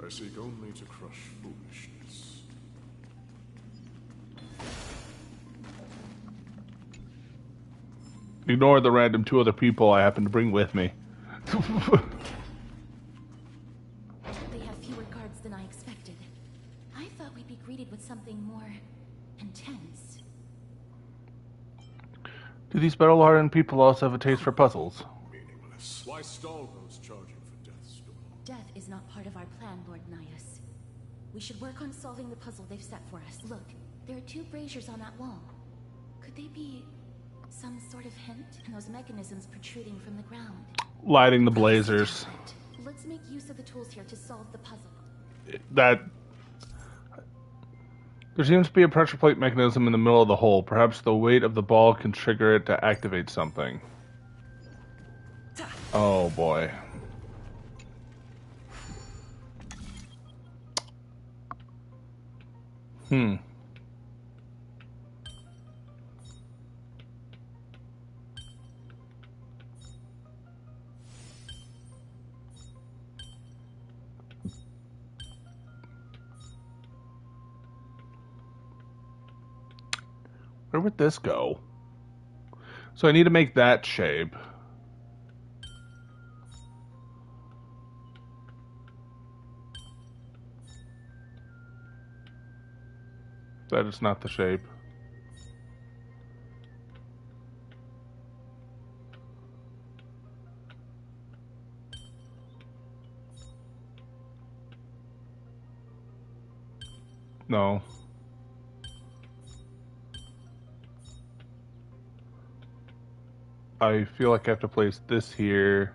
I seek only to crush foolishness. Ignore the random 2 other people I happen to bring with me. They have fewer guards than I expected. I thought we'd be greeted with something more intense. Do these battle-hardened people also have a taste for puzzles? Meaningless. Why stall those charging for death's door? Death is not part of our plan, Lord Nias. We should work on solving the puzzle they've set for us. Look, there are 2 braziers on that wall. Could they be some sort of hint? And those mechanisms protruding from the ground. Lighting the blazers. Let's make use of the tools here to solve the puzzle. That... There seems to be a pressure plate mechanism in the middle of the hole. Perhaps the weight of the ball can trigger it to activate something. Oh boy. Where would this go? So I need to make that shape. That is not the shape. No. I feel like I have to place this here.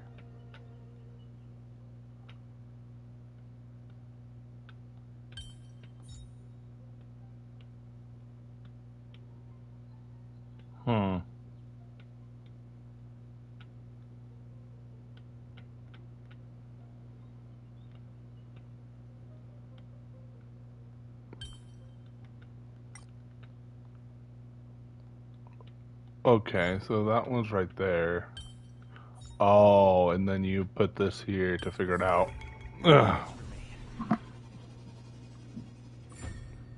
Okay, so that one's right there. Oh, and then you put this here to figure it out. Ugh.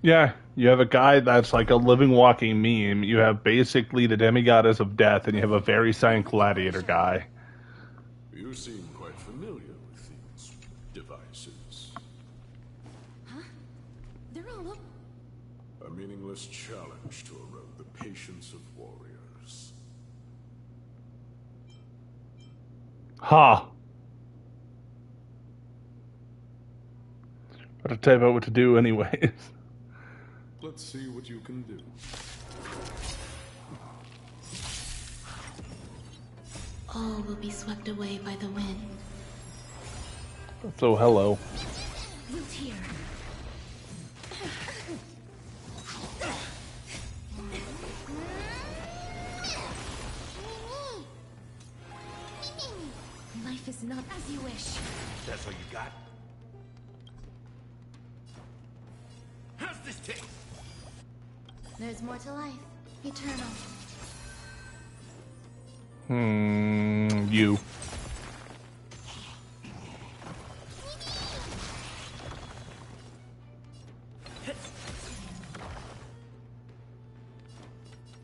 Yeah, you have a guy that's like a living, walking meme. You have basically the demigoddess of death, and you have a very silent gladiator guy. You seem quite familiar with these devices. Huh? They're all up. A meaningless challenge to erode the patience of warriors. Ha! But to tell you about what to do anyways. Let's see what you can do. All will be swept away by the wind. So hello. Root here. Life is not as you wish. That's all you got? How's this taste? There's more to life. Eternal. You.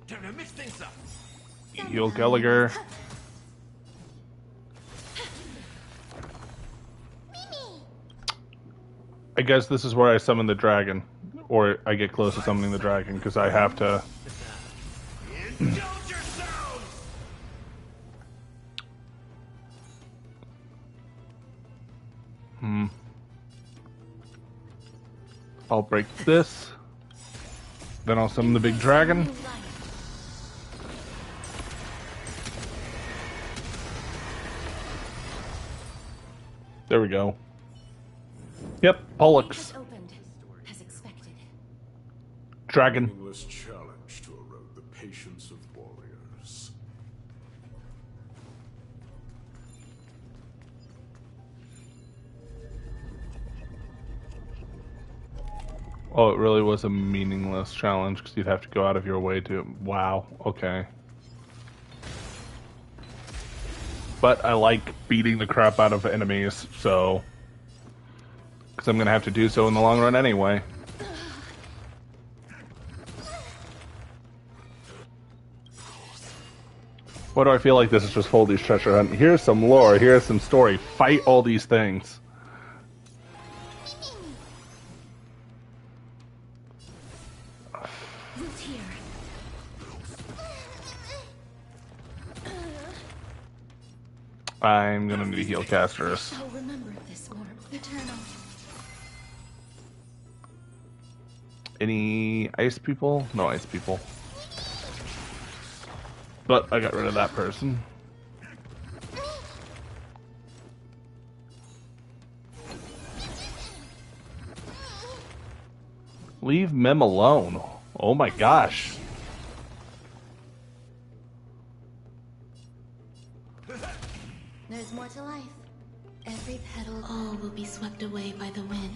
Time to mix things up. Heal Gallagher. I guess this is where I summon the dragon. Or I get close to summoning the dragon, because I have to... Indulge yourselves! I'll break this. Then I'll summon the big dragon. There we go. Yep, Pollux. Opened, as expected. Dragon. Meaningless challenge to erode the patience of warriors. Oh, it really was a meaningless challenge because you'd have to go out of your way to... Wow, okay. But I like beating the crap out of enemies, so... Because I'm going to have to do so in the long run anyway. Why do I feel like this is just Foldy's treasure hunt? Here's some lore, here's some story. Fight all these things. I'm gonna need to heal casters. I'll remember this warmth. Eternal. Any ice people? No ice people. But I got rid of that person. Leave Mem alone. Oh my gosh. There's more to life. Every petal, all will be swept away by the wind.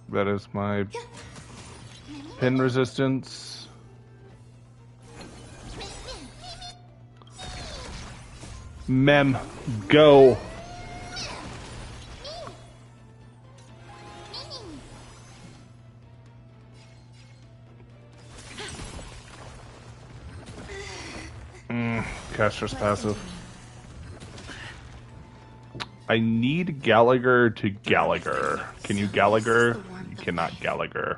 That is my pin resistance. Mem, go. Caster's passive. I need Gallagher to Gallagher. Can you Gallagher? You cannot Gallagher.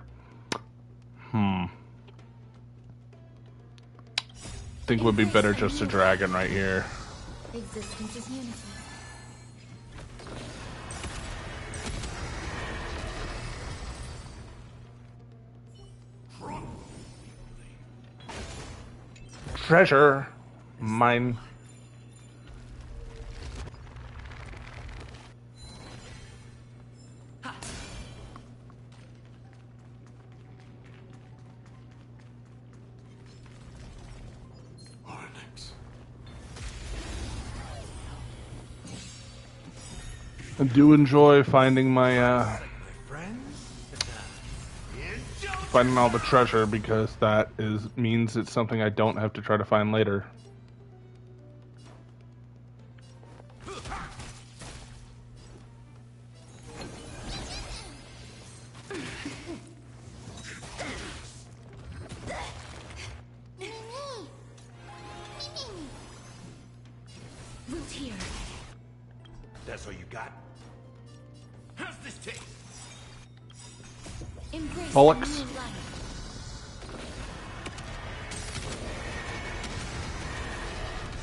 Think would be better just a dragon right here. Existence is unity. Treasure. Mine. I do enjoy finding my, finding all the treasure because that means it's something I don't have to try to find later. That's all you got? How's this taste? Embrace Bullocks. the new life.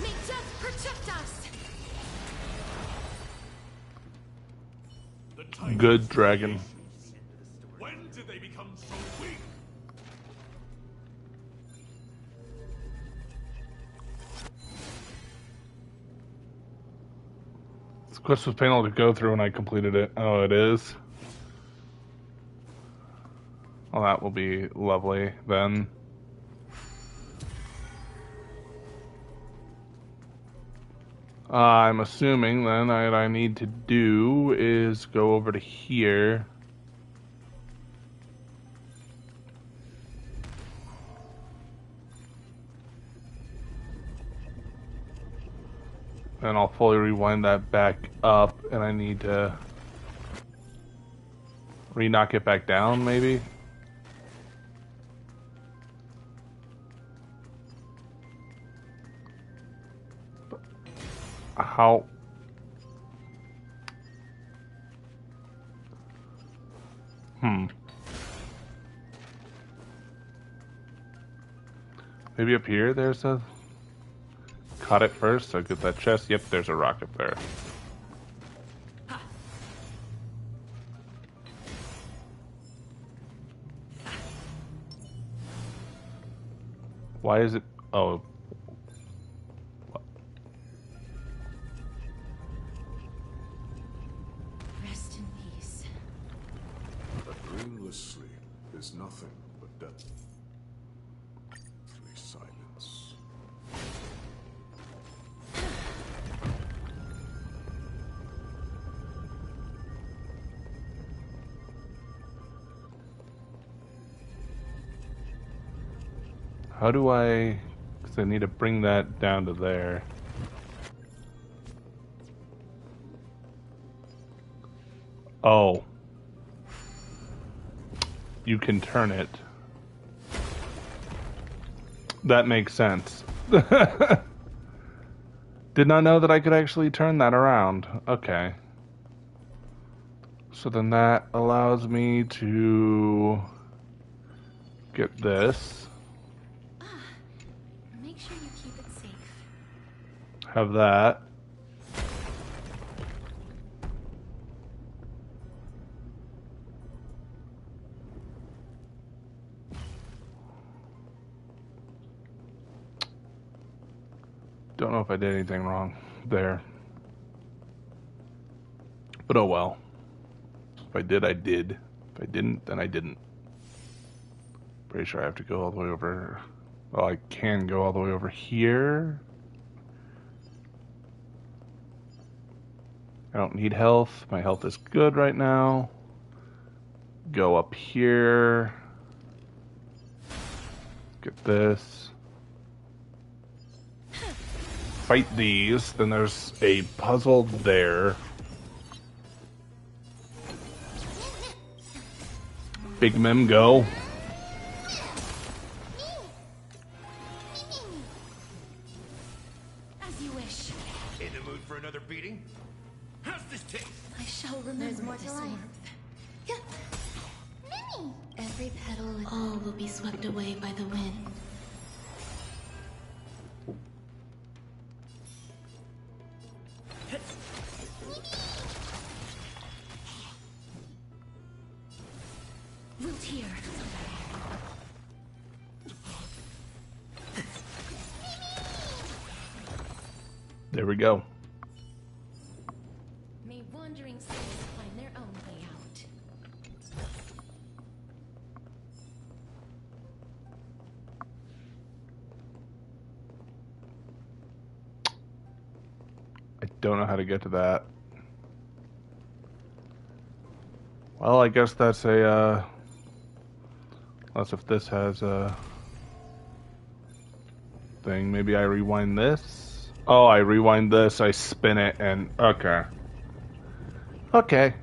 May death protect us. Good dragon. When did they become so weak? This quest was painful to go through when I completed it. Oh, it is? Well, that will be lovely then. I'm assuming then what I need to do is go over to here. And I'll fully rewind that back up, and I need to re-knock it back down, maybe? How? Maybe up here there's a... Caught it first, so get that chest. Yep, there's a rock up there. Why is it... Oh. Rest in peace. A dreamless sleep is nothing but death. Silence. How do I... Because I need to bring that down to there. Oh. You can turn it. That makes sense. Did not know that I could actually turn that around. Okay. So then that allows me to get this. Make sure you keep it safe. Have that. Don't know if I did anything wrong there. But oh well. If I did, I did. If I didn't, then I didn't. Pretty sure I have to go all the way over. Well, I can go all the way over here. I don't need health. My health is good right now. Go up here. Get this. Fight these. Then there's a puzzle there. Big Mem, go. As you wish. In the mood for another beating? How's this taste? I shall remember more this to life. warmth. Mimi! Every petal and all will be swept away by the wind. Root here. There we go. May wandering souls find their own way out. I don't know how to get to that. Well, I guess that's a, unless if this has a thing. Maybe I rewind this? Oh, I rewind this, I spin it, and... Okay. Okay.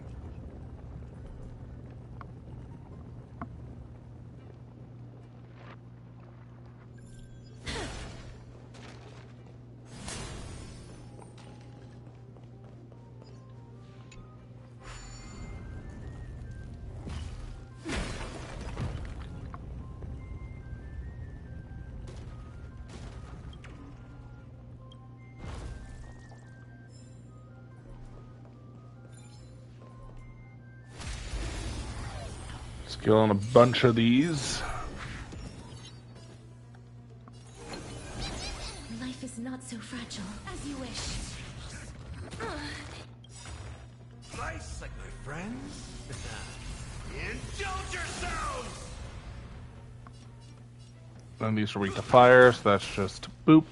Killing a bunch of these. Life is not so fragile as you wish. Nice, like my friends. Indulge yourselves! Then these are weak to fire, so that's just boop.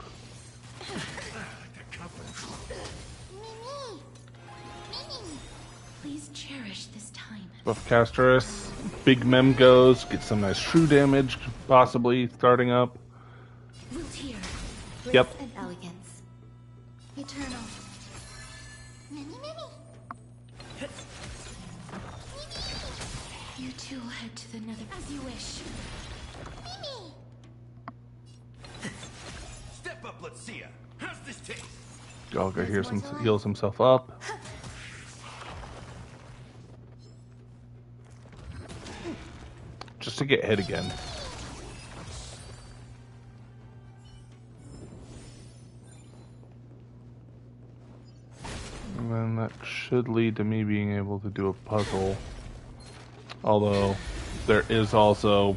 Please cherish this time. Buff Casterus. Big Mem goes. Get some nice shrew damage, possibly, starting up. Wilt here. Yep. Grace and elegance. Eternal. You two head to the nether as you wish. Step up, let's see ya. How's this taste? Galga heals himself up. Just to get hit again. And then that should lead to me being able to do a puzzle. Although, there is also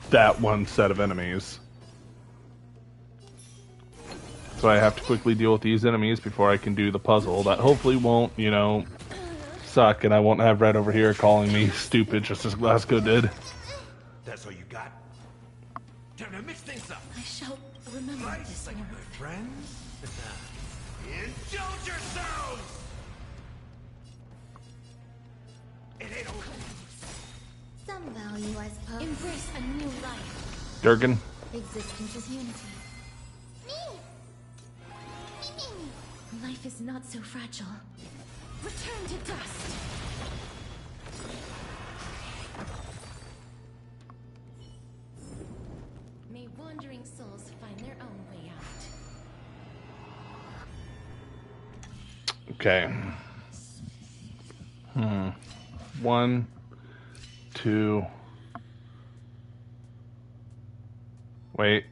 that one set of enemies. So I have to quickly deal with these enemies before I can do the puzzle. That hopefully won't, you know, suck, and I won't have Red over here calling me stupid just as Glasgow did. That's all you got? Time to mix things up. I shall remember this Like moment. my friends. Indulge yourselves! It ain't over. Some value, I suppose. Embrace a new life. Durgan. Existence is unity. Life is not so fragile. Return to dust. May wandering souls find their own way out. Okay. 1, 2. Wait.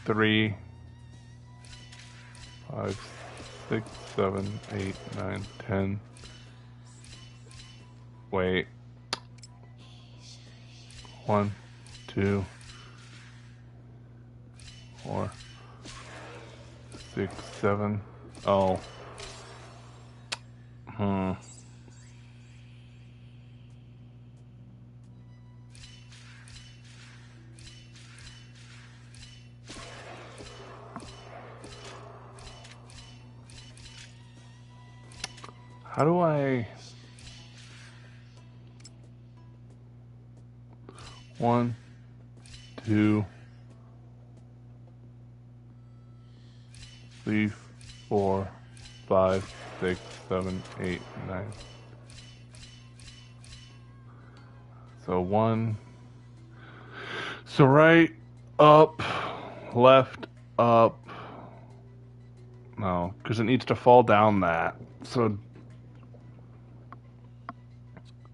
3, 5, 6, 7, 8, 9, 10. Wait. 1, 2, 4, 6, 7. Oh. How do I... 1, 2, 3, 4, 5, 6, 7, 8, 9. So 1. So right, up, left, up. No, because it needs to fall down that. So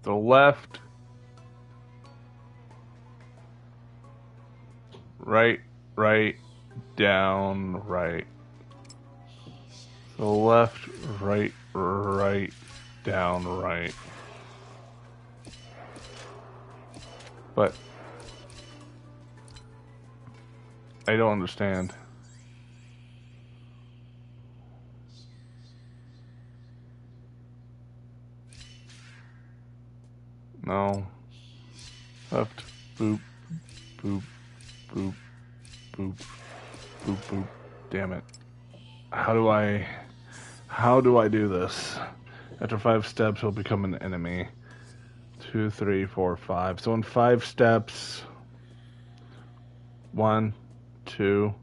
the left, right, down, right. So left, right, down, right. But I don't understand. No. Left, boop, boop, boop, boop, boop, boop. Damn it. How do I do this? After 5 steps, he'll become an enemy. 2, 3, 4, 5. So in 5 steps, 1, 2,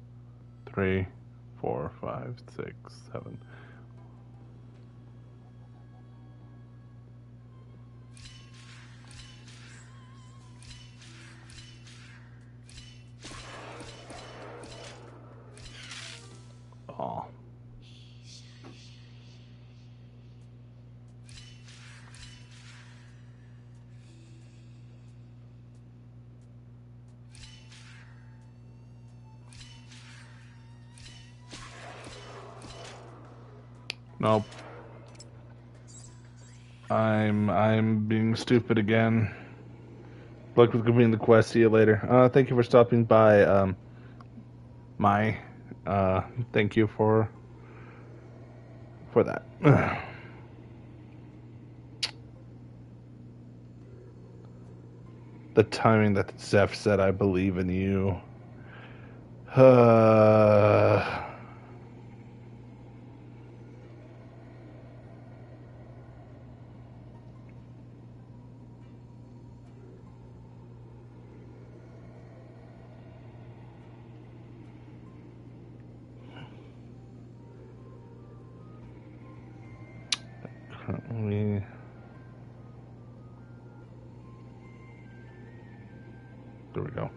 3, 4, 5, 6, 7. Oh. Nope. I'm being stupid again. Good luck with completing the quest. See you later. Thank you for stopping by. Thank you for that. The timing that Zeph said, "I believe in you." There we go.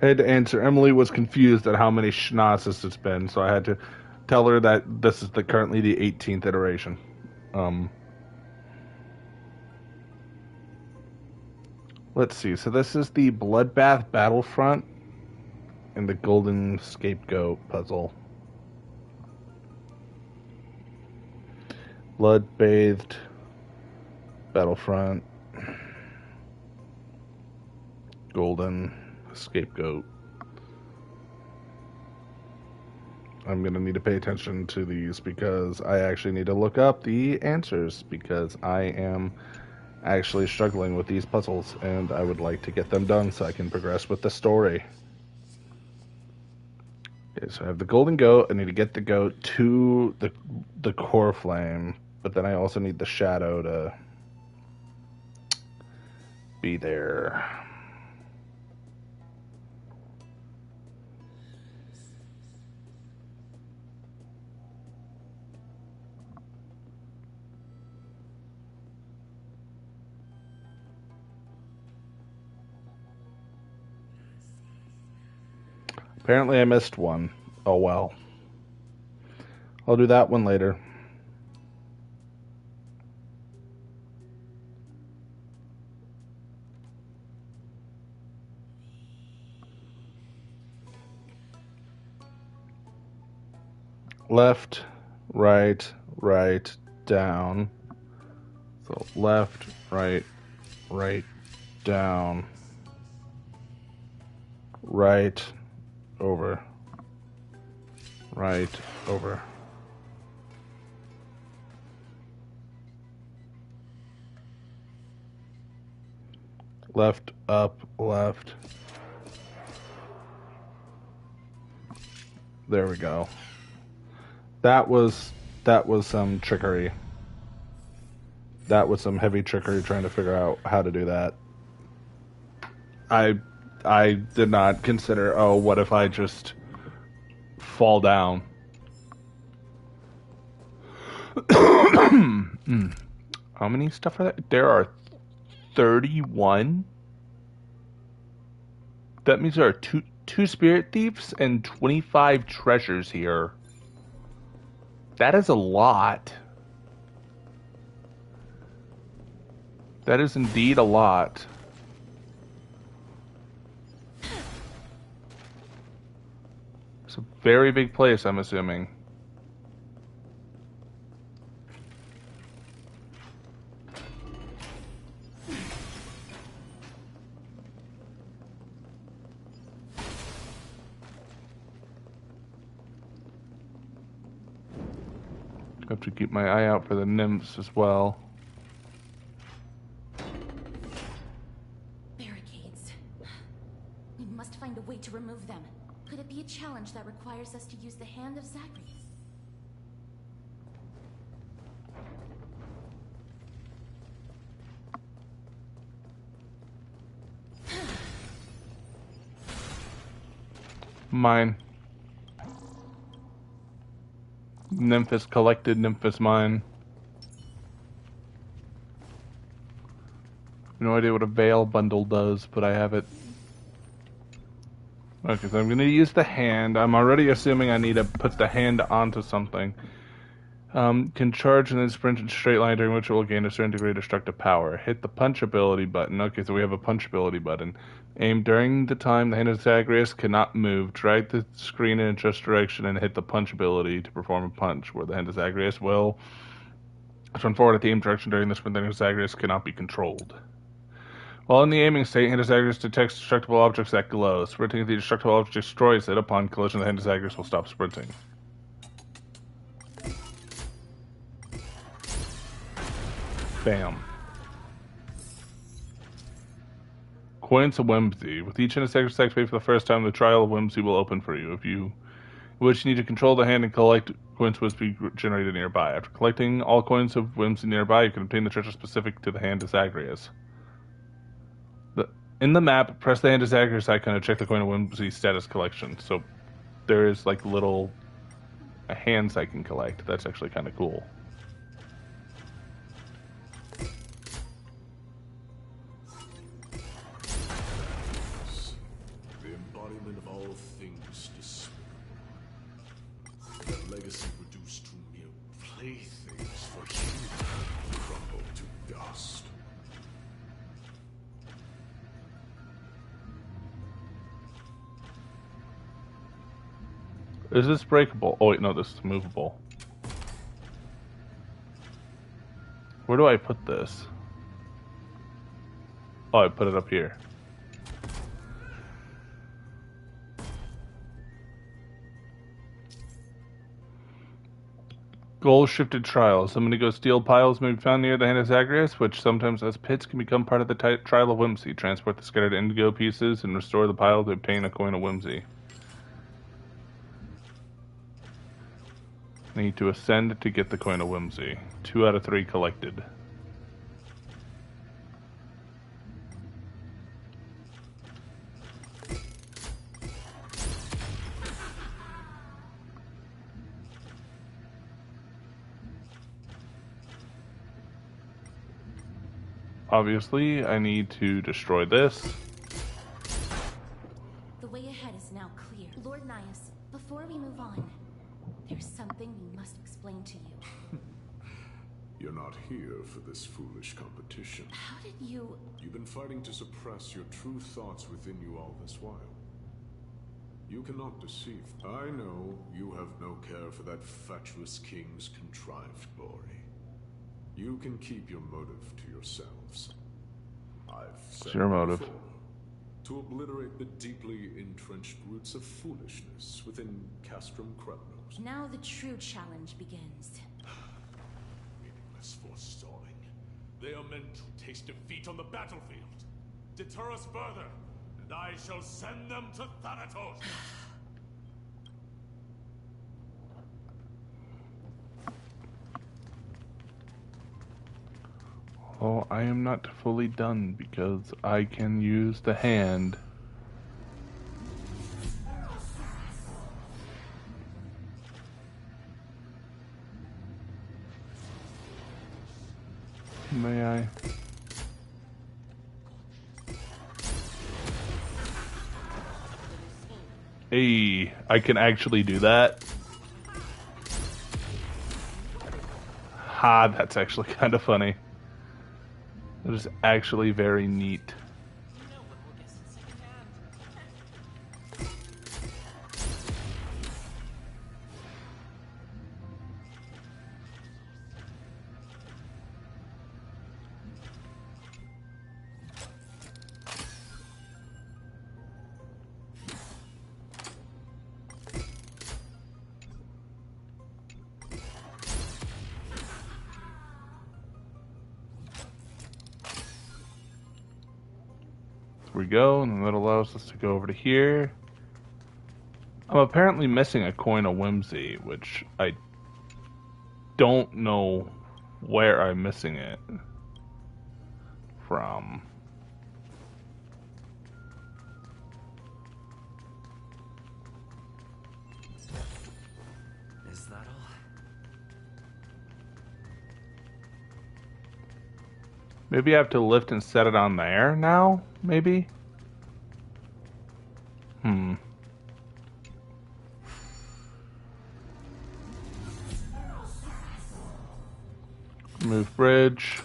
I had to answer. Emily was confused at how many schnozzes it's been, so I had to tell her that this is currently the 18th iteration. Let's see. So this is the Bloodbath Battlefront and the Golden Scapegoat puzzle. Blood-bathed Battlefront, Golden Scapegoat. I'm going to need to pay attention to these because I actually need to look up the answers because I am actually struggling with these puzzles and I would like to get them done so I can progress with the story. Okay, so I have the golden goat. I need to get the goat to the core flame, but then I also need the shadow to be there. Apparently I missed one. Oh well. I'll do that one later. Left, right, down. So left, right, down. Right, over. Right, over. Left, up, left. There we go. That was some trickery. That was some heavy trickery trying to figure out how to do that. I did not consider, oh, what if I just fall down? How many stuff are there? There are 31. That means there are two spirit thieves and 25 treasures here. That is a lot. That is indeed a lot. It's a very big place, I'm assuming. I have to keep my eye out for the nymphs as well. Barricades. We must find a way to remove them. Could it be a challenge that requires us to use the hand of Zagreus? Mine. Nymph is collected, nymph is mine. No idea what a veil bundle does, but I have it. Okay, so I'm going to use the hand. I'm already assuming I need to put the hand onto something. Can charge and then sprint in a straight line, during which it will gain a certain degree of destructive power. Hit the punch ability button. Okay, so we have a punch ability button. Aim during the time the hand of Zagreus cannot move. Drag the screen in a just direction and hit the punch ability to perform a punch, where the hand of Zagreus will Which run forward at the aim direction during this sprint, then Zagreus cannot be controlled. While in the aiming state, Zagreus detects destructible objects that glow. Sprinting if the destructible object destroys it. Upon collision, the Zagreus will stop sprinting. Bam. Coins of Whimsy. With each Zagreus activated for the first time, the Trial of Whimsy will open for you. Which you need to control the hand and collect coins Whimsy generated nearby. After collecting all coins of Whimsy nearby, you can obtain the treasure specific to the hand of Zagreus. In the map, press the hand of Zagreus icon to check the coin of Whimsy status collection. So there is like little hands I can collect. That's actually kind of cool. The embodiment of all things despicable. That legacy reduced to mere playthings for humans crumbled to dust. Is this breakable? Oh wait, no, this is movable. Where do I put this? Oh, I put it up here. Goal-shifted trials. So many steel piles may be found near the hand of Zagreus, which sometimes as pits can become part of the Trial of Whimsy. Transport the scattered indigo pieces and restore the pile to obtain a coin of Whimsy. Need to ascend to get the coin of Whimsy. 2 out of 3 collected. Obviously, I need to destroy this. The way ahead is now clear. Lord Nias, before we move on, there's something we must explain to you. You're not here for this foolish competition. How did you... You've been fighting to suppress your true thoughts within you all this while. You cannot deceive. I know you have no care for that fatuous king's contrived glory. You can keep your motive to yourselves. I've said your motive. before, to obliterate the deeply entrenched roots of foolishness within Castrum Kremnos. Now the true challenge begins. Meaningless forestalling. They are meant to taste defeat on the battlefield. Deter us further, and I shall send them to Thanatos. Oh, I am not fully done because I can use the hand. May I? Hey, I can actually do that. Ha, that's actually kind of funny. It is actually very neat. We go, and then that allows us to go over to here. I'm apparently missing a coin of Whimsy, which I don't know where I'm missing it from. Is that all? Maybe I have to lift and set it on there now? Maybe? Move bridge.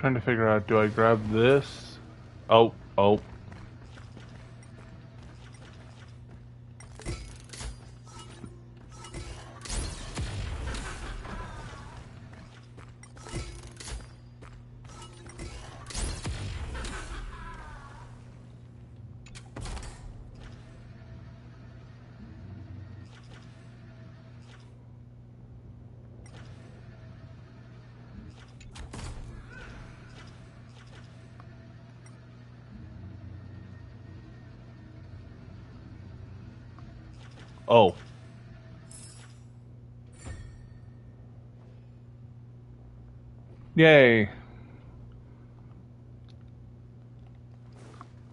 Trying to figure out, do I grab this? Oh. Oh. Yay.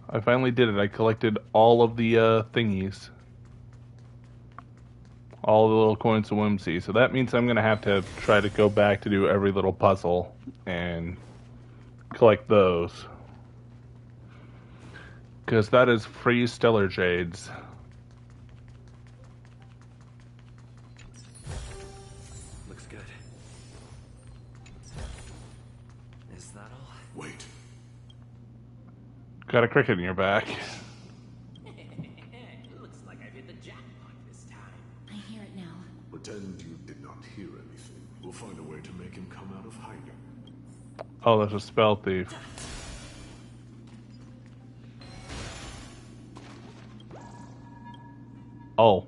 I finally did it. I collected all of the thingies. All the little coins of whimsy. So that means I'm going to have to try to go back to do every little puzzle and collect those. Because that is free stellar jades. Looks good. Is that all? Wait. Got a cricket in your back. Looks like I've hit the jackpot this time. I hear it now. Pretend you did not hear anything. We'll find a way to make him come out of hiding. Oh, there's a spell thief. Oh.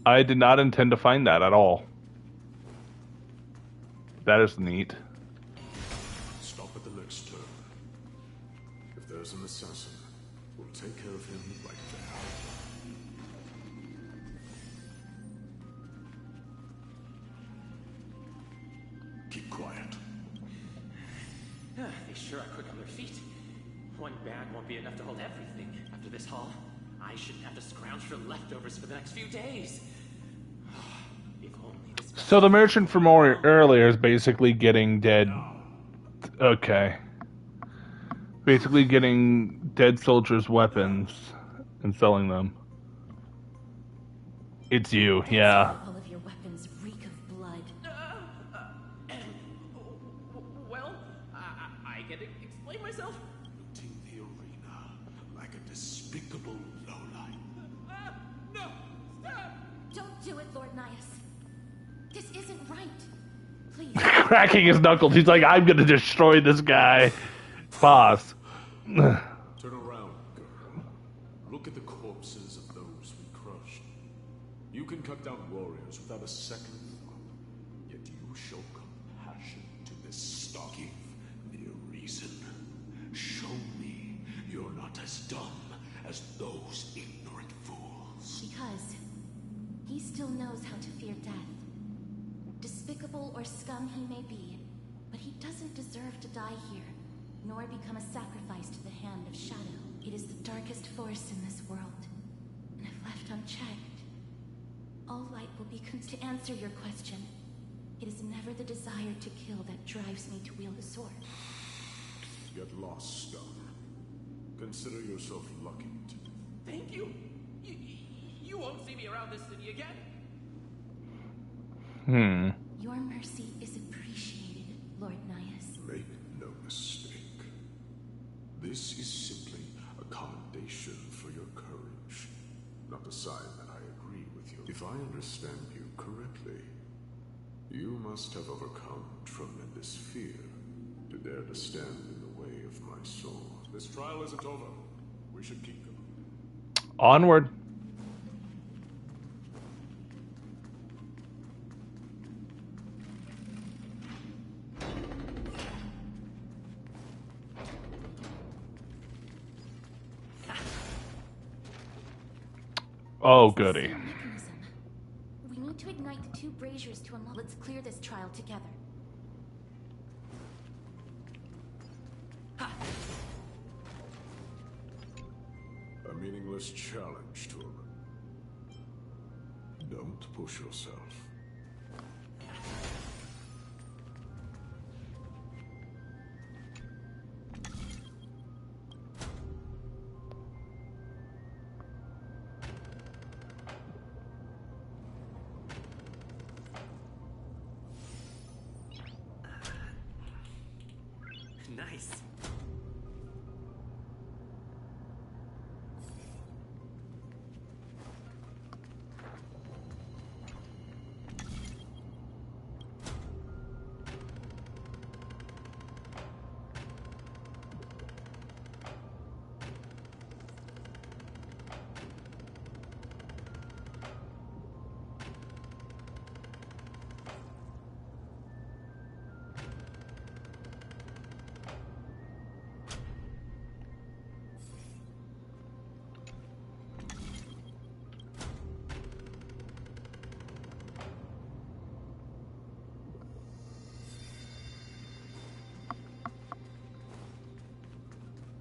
I did not intend to find that at all. That is neat. Stop at the next turn. If there's an assassin, we'll take care of him right there. Keep quiet. They sure are quick on their feet. One bag won't be enough to hold everything. After this haul, I shouldn't have to scrounge for leftovers for the next few days. If only this... So the merchant from earlier is basically getting dead... Okay. Basically getting dead soldiers' weapons and selling them. It's you, yeah. All of your weapons reek of blood. Well, I can explain myself. Looting the arena like a despicable lowlife. No! Stop! Don't do it, Lord Nias. This isn't right. Please. Cracking his knuckles. He's like, I'm gonna destroy this guy. Boss. Turn around, girl. Look at the corpses of those we crushed. You can cut down warriors without a second thought, yet you show compassion to this stock. Give me a reason. Show me you're not as dumb as those ignorant fools. Because he still knows how to fear death. Despicable or scum he may be, but he doesn't deserve to die here, nor become a sacrifice to the hand of Shadow. It is the darkest force in this world, and if left unchecked, all light will be to answer your question. It is never the desire to kill that drives me to wield a sword. Get lost, scum. Consider yourself lucky today. Thank you. You won't see me around this city again. Your mercy is appreciated, Lord Nias. Make no mistake. This is simply a commendation for your courage, not a sign that I agree with you. If I understand you correctly, you must have overcome tremendous fear to dare to stand in the way of my soul. This trial isn't over. We should keep going. Onward. Oh, goody. Mechanism. We need to ignite the two braziers to unlock. Let's clear this trial together. A meaningless challenge to him. Don't push yourself. Nice.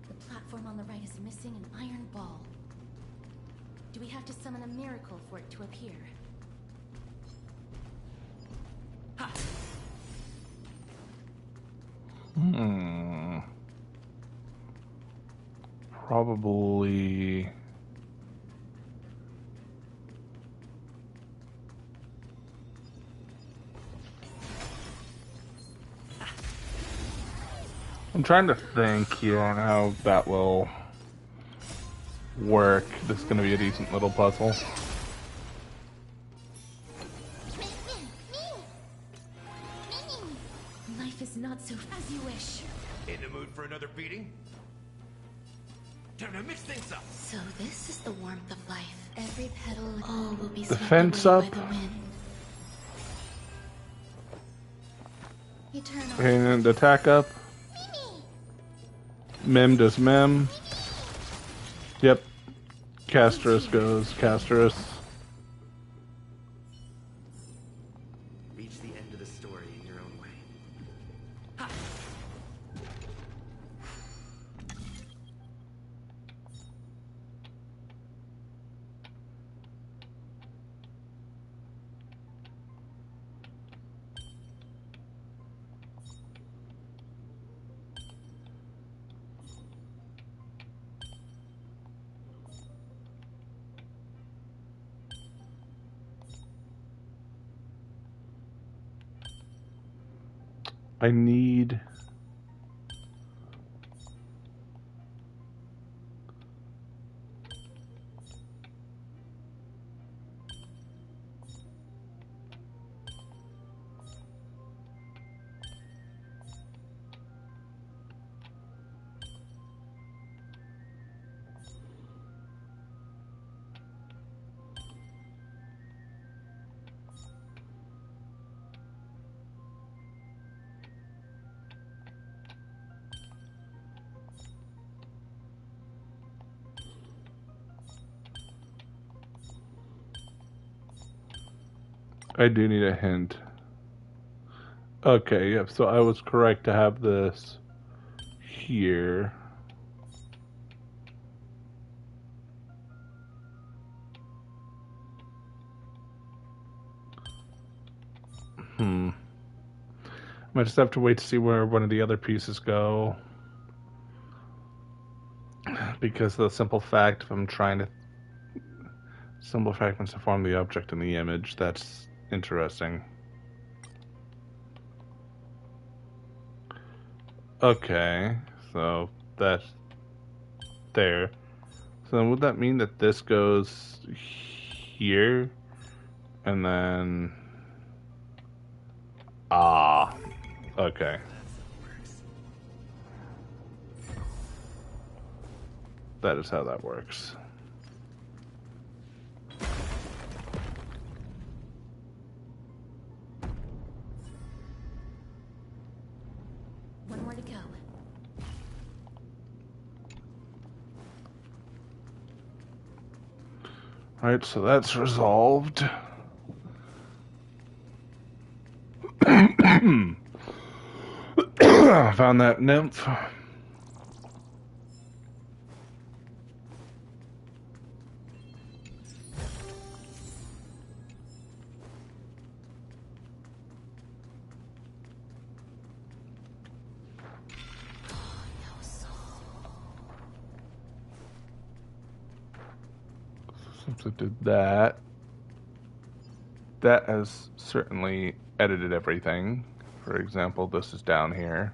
The platform on the right is missing an iron ball. Do we have to summon a miracle for it to appear? Probably. I'm trying to think here on how that will work. This is going to be a decent little puzzle. Life is not so as you wish. In the mood for another beating? Time to mix things up. So this is the warmth of life. Every petal, all will be The swept fence away up. by the wind. Eternal. And attack up. Mem does Mem. Yep. Casterus goes Casterus. Reach the end of the story in your own way. Ha! I need... I do need a hint. Okay, yep, so I was correct to have this here. Might just have to wait to see where one of the other pieces go. Because of the simple fact, if I'm trying to... Simple fragments to form the object in the image, that's interesting. Okay, so that's there. So would that mean that this goes here? And then... Ah, okay. That is how that works. One more to go. Alright, so that's resolved. Found that nymph. Since I did that, that has certainly edited everything. For example, this is down here.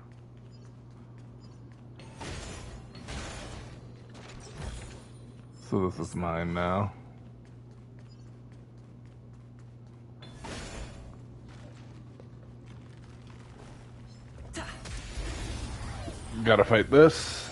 So this is mine now. Gotta fight this.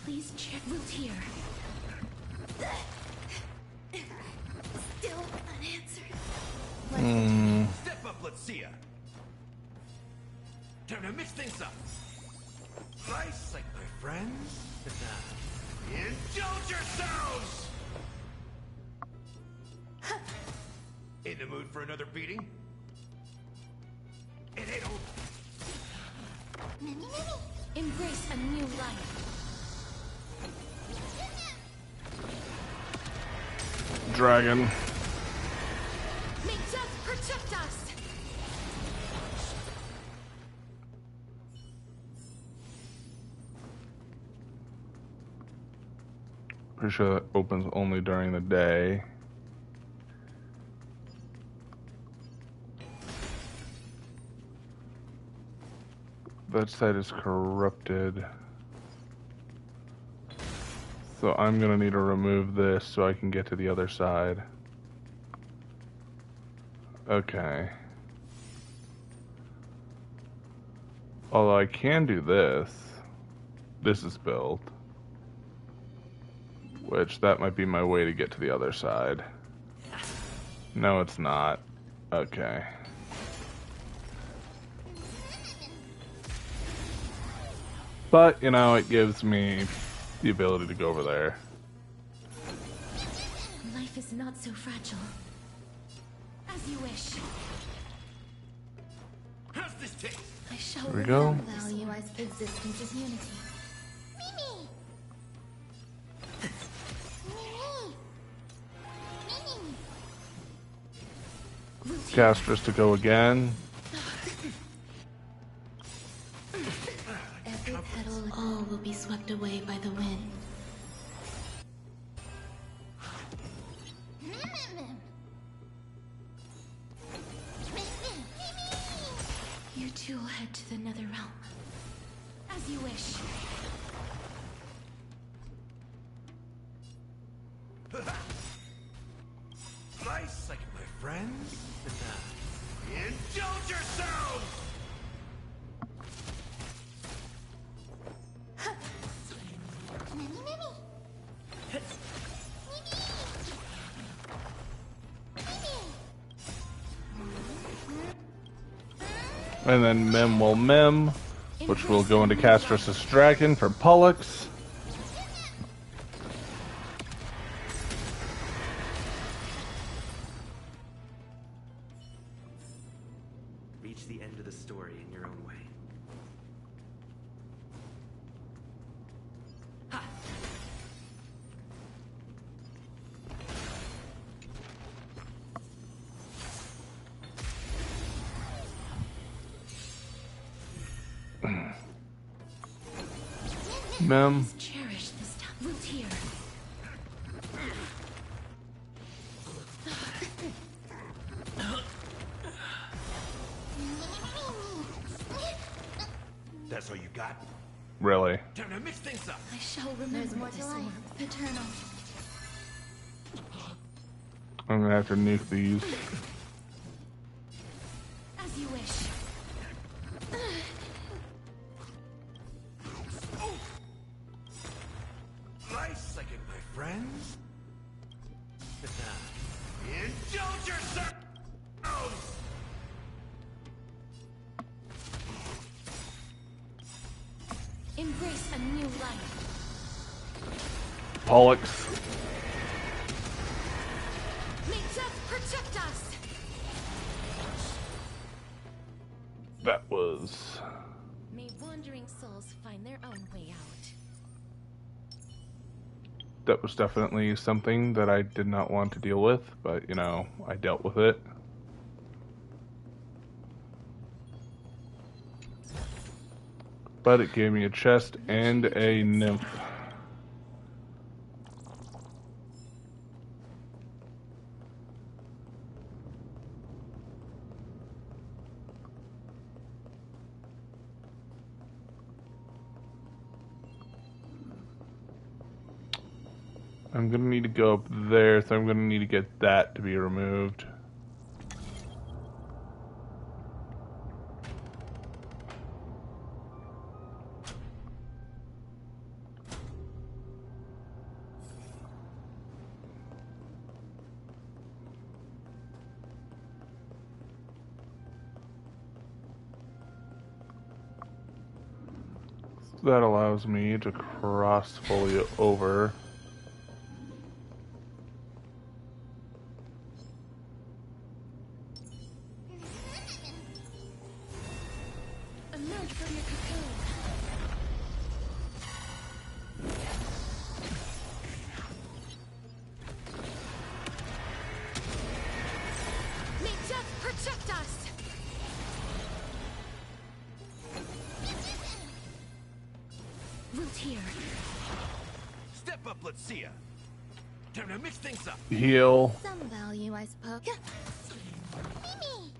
Please check Root here. Still unanswered. Step up, let's see ya. Time to mix things up. Nice, like my friends. Indulge yourselves! In the mood for another beating? It ain't over. Embrace a new life. Dragon. May death protect us. Pretty sure that opens only during the day. That side is corrupted. So I'm gonna need to remove this so I can get to the other side. Okay. Although I can do this. This is built. Which, that might be my way to get to the other side. No, it's not. Okay. But, you know, it gives me the ability to go over there. Life is not so fragile. As you wish. How's this taste? I shall There we go. value as existence is unity. Castrus to go again. Every petal, all will be swept away by the wind. You two will head to the nether realm. As you wish. Nice, like my friends. Indulge yourselves! And then Mim will Mim, which will go into Castrus's Dragon for Pollux. Reach the end of the story in your own way. Mim. Cherish this time. Root here. That's all you got? Really? Time to mix things up. I shall remember more to this life. warmth. Eternal. I'm gonna have to nuke these. As you wish. Nice, like my friends. Indulge yourselves! Embrace a new life. Pollux. May death protect us. That was... May wandering souls find their own way out. That was definitely something that I did not want to deal with, but, you know, I dealt with it. But it gave me a chest and a nymph. I'm gonna need to go up there, so I'm gonna need to get that to be removed. That allows me to cross fully over. Emerge from your cocoon. May death protect us! Root here. Step up, let's see ya. Time to mix things up. Heal. Some value, I suppose. Mimi!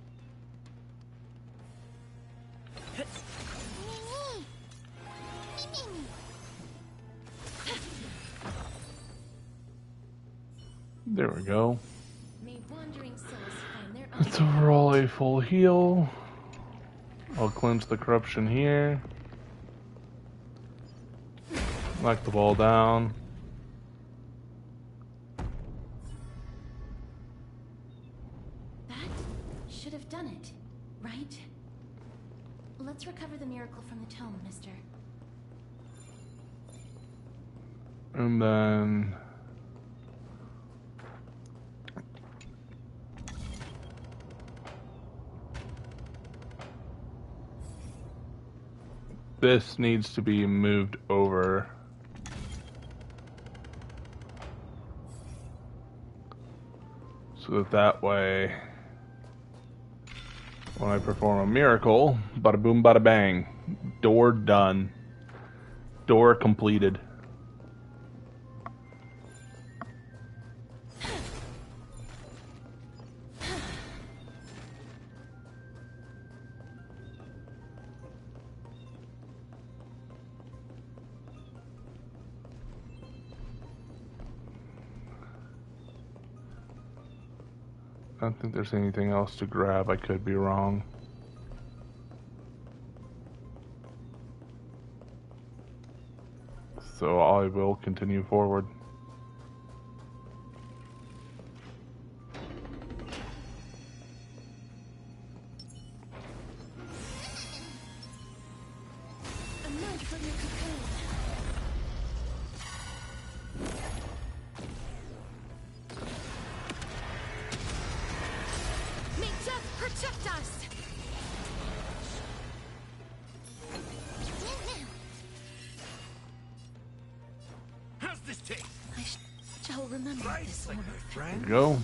There we go. May wandering souls find their own. Let's roll a full heal. I'll cleanse the corruption here. Knock the ball down. That should have done it, right? Let's recover the miracle from the tome, mister. And then this needs to be moved over. So that way, when I perform a miracle, bada boom, bada bang. Door done. Door completed. I don't think there's anything else to grab. I could be wrong. So I will continue forward. Emerge from your cocoon. May death protect us! How's this taste? I shall remember this Like one. my friend? There we go.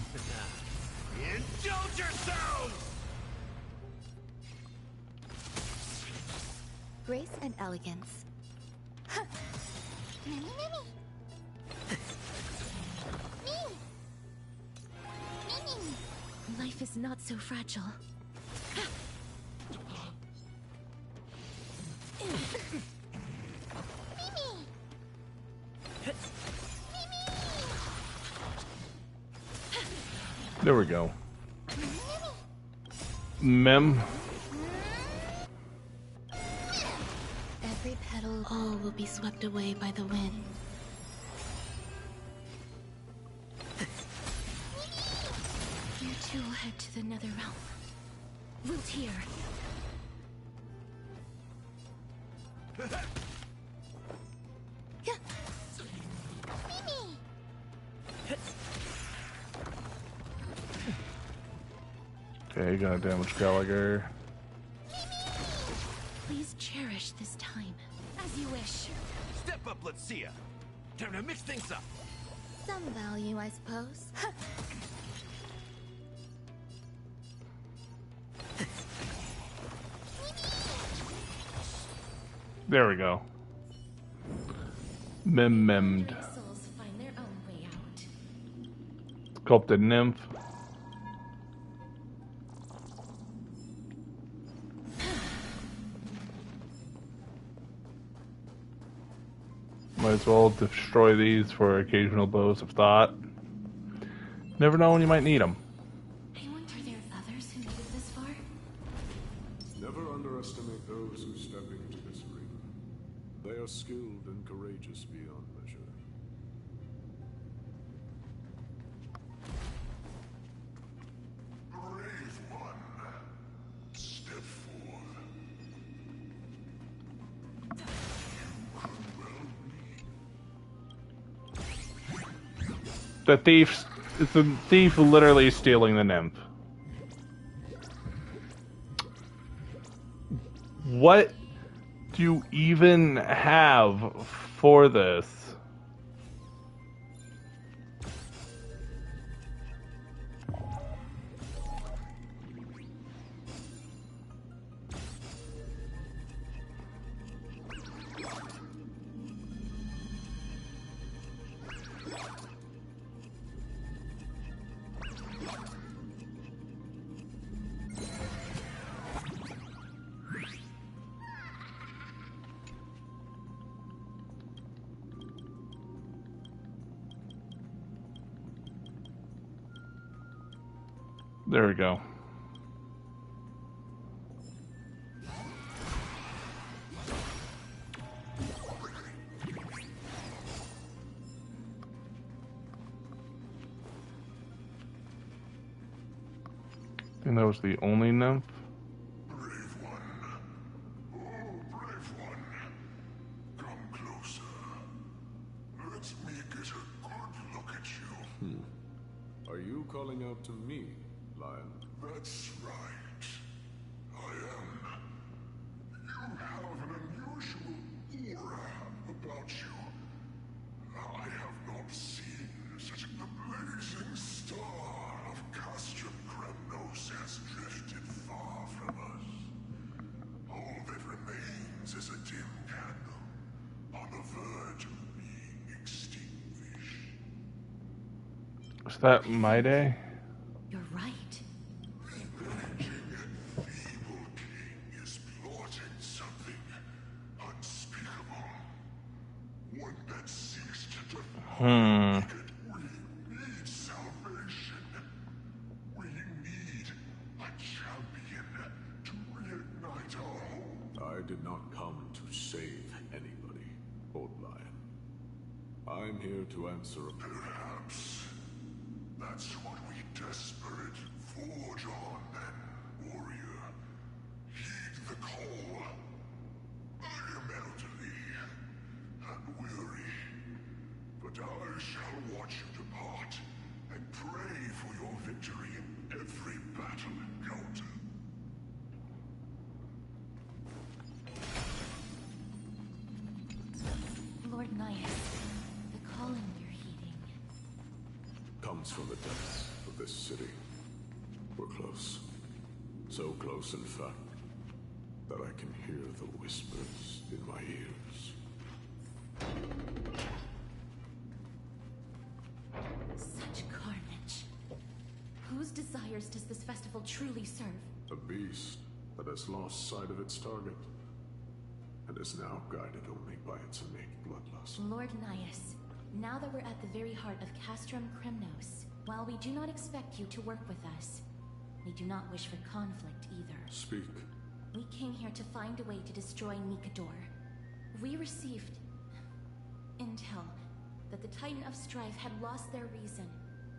Indulge yourselves! Grace and elegance. Mimi, Mimi. Life is not so fragile. There we go. Mem. Every petal, all will be swept away by the wind. You two will head to the nether realm. Root here. Okay, gonna damage Gallagher. Please cherish this time, as you wish. Step up, let's see ya. Time to mix things up. Some value, I suppose. There we go. Memmed. Souls find their own way out. Sculpted nymph. Might as well destroy these for occasional blows of thought. Never know when you might need them. I wonder if there are others who made it this far. Never underestimate those who step into this arena. They are skilled and courageous beyond measure. Brave one, step forth. The thief literally stealing the nymph. What do you even have for this? There we go. I think that was the only nymph. Brave one. Oh, brave one. Come closer. Let me get a good look at you. Are you calling out to me, Lion? That's right. I am. You have an unusual aura about you. I have not seen such the blazing star of Castrum Kremnos has drifted far from us. All that remains is a dim candle on the verge of being extinguished. Is that my day? You're right. The raging and feeble king is plotting something unspeakable. One that seeks to defy wicked. We need salvation. We need a champion to reignite our hope. I did not come to save anybody, Old Lion. I'm here to answer a Perhaps that's what we desperate forge on then, warrior. Heed the call. I am elderly and weary, but I shall watch you depart and pray for your victory in every battle encounter. Lord Naias, the calling you're heeding. comes from the depths of this city. We're close. So close, in fact, that I can hear the whispers in my ears. Such carnage. Whose desires does this festival truly serve? A beast that has lost sight of its target and is now guided only by its innate bloodlust. Lord Naias, now that we're at the very heart of Castrum Kremnos, while we do not expect you to work with us, we do not wish for conflict either. Speak. We came here to find a way to destroy Nikador. We received intel that the Titan of Strife had lost their reason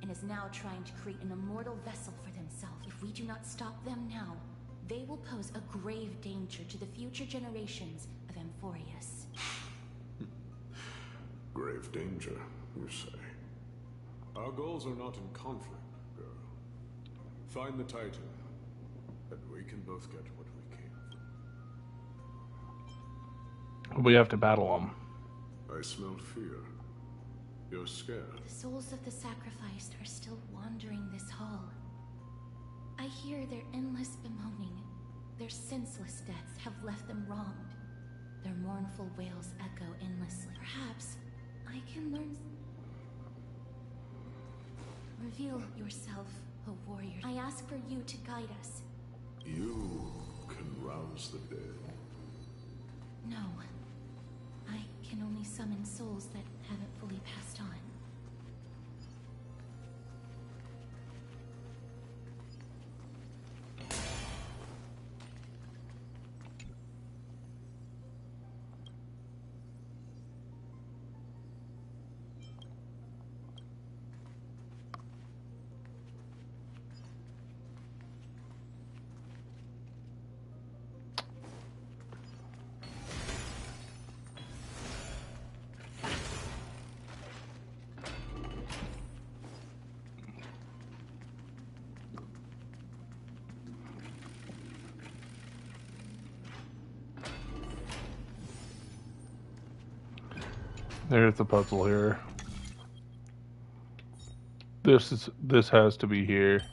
and is now trying to create an immortal vessel for themselves. If we do not stop them now, they will pose a grave danger to the future generations of Amphoreus. Grave danger, you say? Our goals are not in conflict, girl. Find the Titan, and we can both get what we came for. We have to battle them. I smell fear. You're scared. The souls of the sacrificed are still wandering this hall. I hear their endless bemoaning. Their senseless deaths have left them wronged. Their mournful wails echo endlessly. Perhaps I can learn... Reveal yourself, O warrior. I ask for you to guide us. You can rouse the dead. No. I can only summon souls that haven't fully passed on. There's the puzzle here. This has to be here.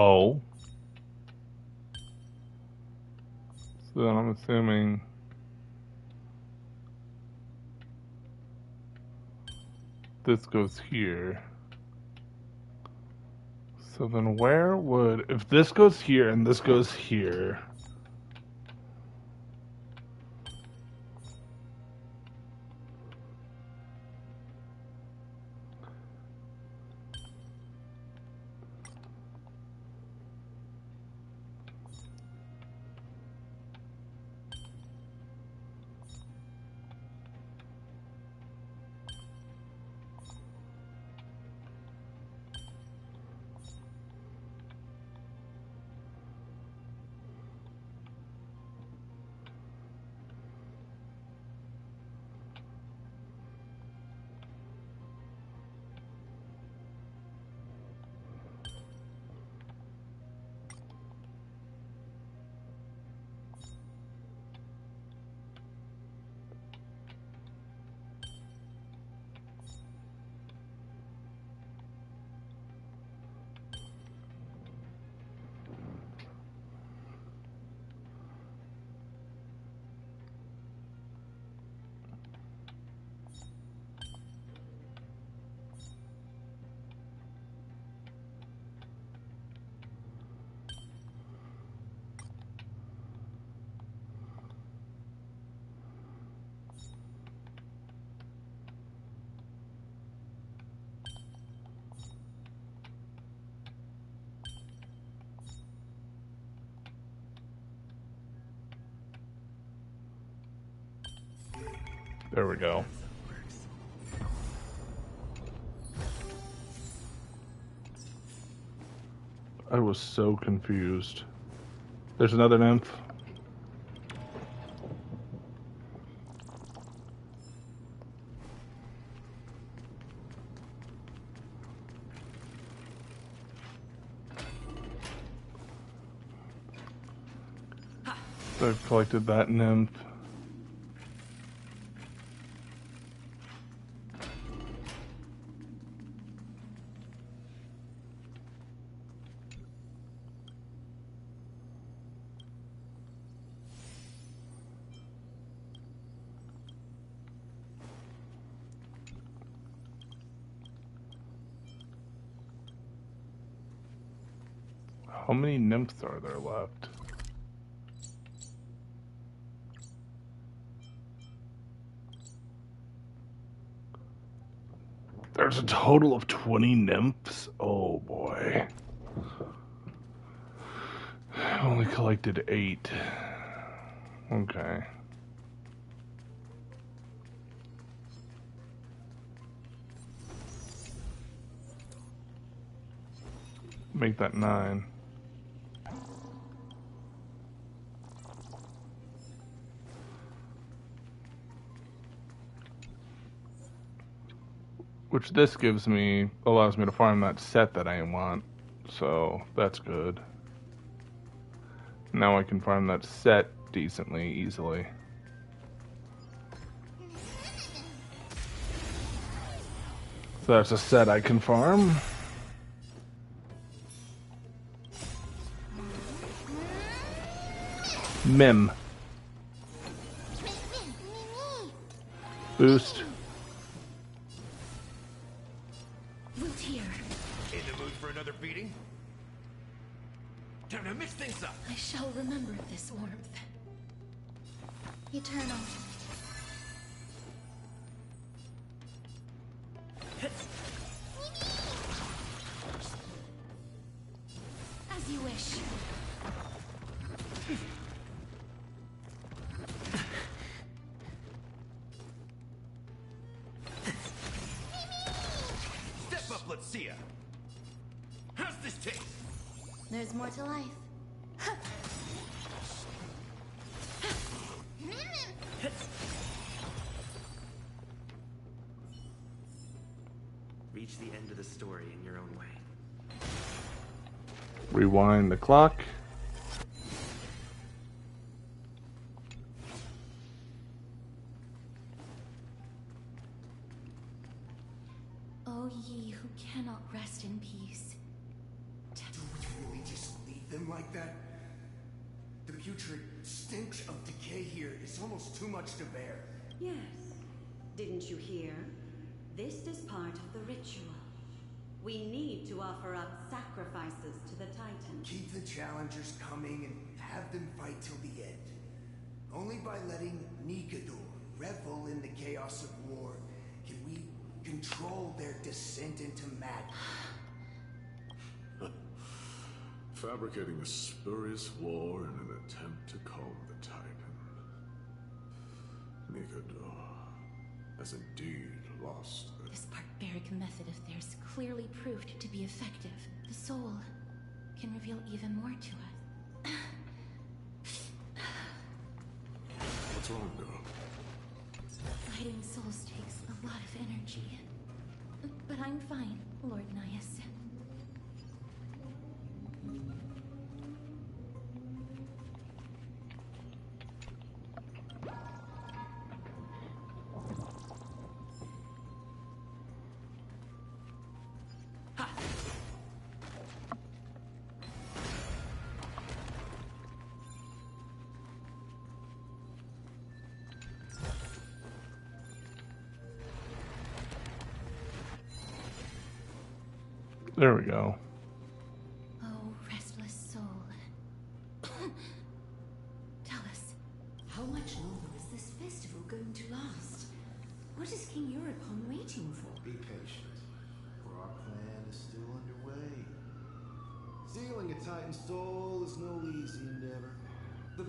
Oh. So then I'm assuming this goes here. So then where would, if this goes here and this goes here, there we go. I was so confused. There's another nymph. So I've collected that nymph. How many nymphs are there left? There's a total of 20 nymphs? Oh boy. I've collected 8. Okay. Make that 9. Which this gives me, allows me to farm that set that I want. So that's good. Now I can farm that set decently, easily. So that's a set I can farm. Mim. Boost. Root here. In the mood for another beating? Time to mix things up. I shall remember this warmth. Eternal. As you wish. Step up, let's see ya. How's this taste? There's more to life. Reach the end of the story in your own way. Rewind the clock. O ye who cannot rest in peace. Do we really just leave them like that? The putrid stench of decay here is almost too much to bear. Yes. Didn't you hear? This is part of the ritual. We need to offer up sacrifices to the Titans. Keep the challengers coming and have them fight till the end. Only by letting Nikador revel in the chaos of war can we control their descent into madness. Fabricating a spurious war in an attempt to calm the Titan. Nikador has indeed lost it. This barbaric method of theirs clearly proved to be effective. The soul can reveal even more to us. What's wrong, girl? Fighting souls takes a lot of energy. But I'm fine, Lord Nias. There we go. Oh, restless soul. Tell us. How much longer is this festival going to last? What is King Eurocon waiting for? Be patient, for our plan is still underway. Stealing a Titan soul is no easy endeavor. The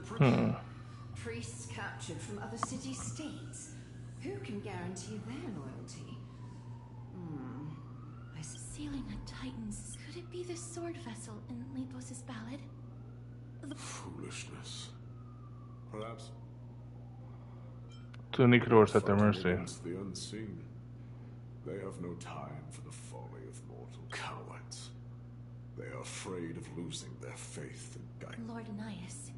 priests captured from other city-states. Who can guarantee their loyalty? Sealing a Titan's. Could it be the sword vessel in Lepos' ballad? Foolishness. Perhaps. So Nikador's at their mercy. Against the unseen. They have no time for the folly of mortal cowards. They are afraid of losing their faith in guidance. Lord Nias,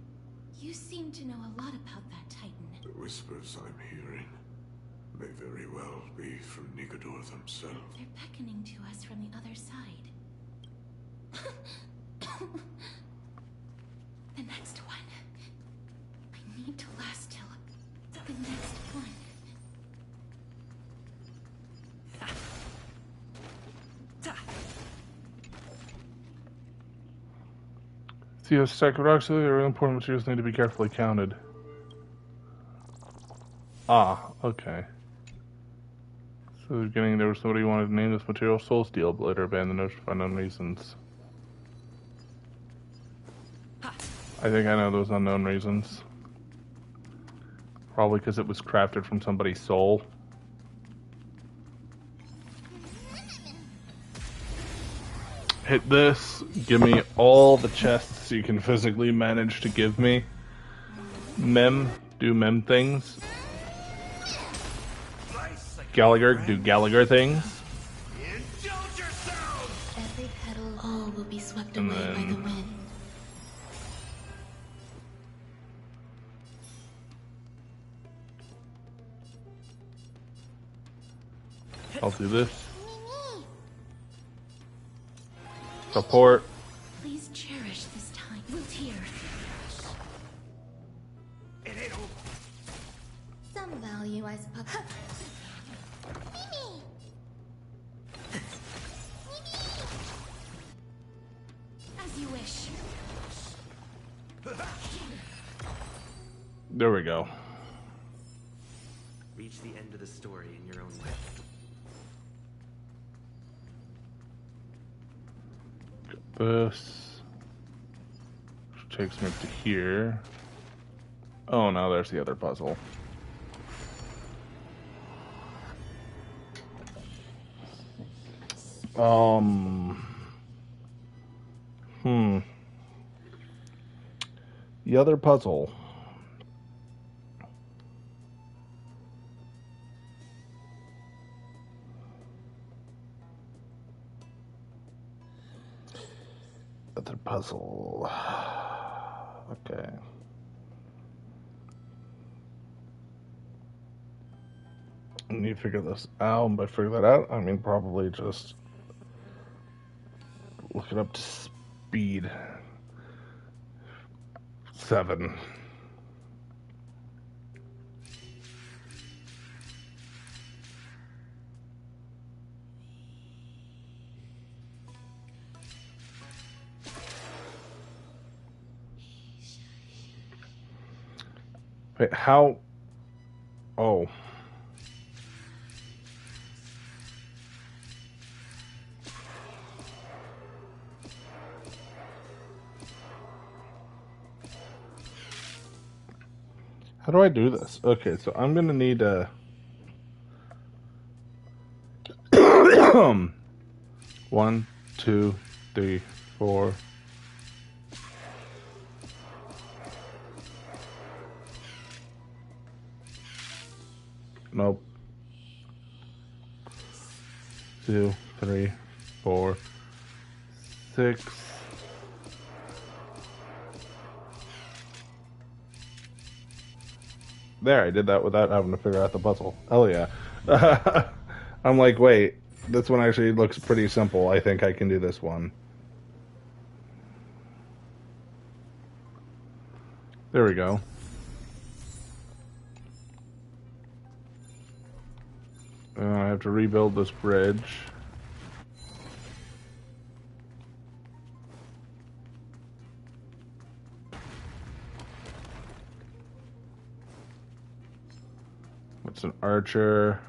you seem to know a lot about that Titan. The whispers I'm hearing may very well be from Nikador themselves. They're beckoning to us from the other side. The next one. I need to last till the next one. See, a stack of rocks, the really important materials need to be carefully counted. Ah, okay. So at the beginning there was somebody who wanted to name this material Soul Steel, but later abandoned the notion for unknown reasons. I think I know those unknown reasons. Probably because it was crafted from somebody's soul. Hit this. Give me all the chests you can physically manage to give me. Do mem things. Gallagher, do Gallagher things. Every petal, all will be swept away by the wind. I'll do this. Support. Please cherish this time. We'll tear. It ain't over. Some value, I suppose. As you wish. There we go. Reach the end of the story in your own way. This which takes me to here. Oh no, there's the other puzzle. The other puzzle. Other puzzle. Okay. I need to figure this out. By figure that out, I mean probably just look it up to speed. 7. Wait, how? Oh. How do I do this? Okay, so I'm gonna need a 1, 2, 3, 4. Nope. 2, 3, 4, 6. There, I did that without having to figure out the puzzle. Hell yeah. I'm like, wait, this one actually looks pretty simple. I think I can do this one. There we go. I have to rebuild this bridge. It's an archer.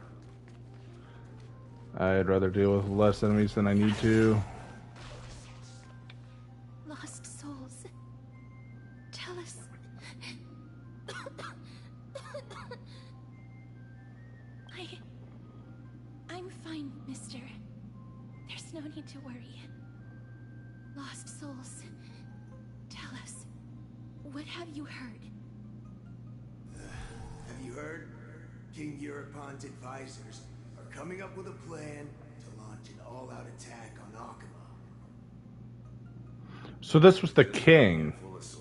I'd rather deal with less enemies than I need to. Lost souls. Tell us. I'm fine, mister. There's no need to worry. Lost souls. Tell us. What have you heard? Have you heard? King Eurypon's advisors are coming up with a plan to launch an all-out attack on Akama. So this was the king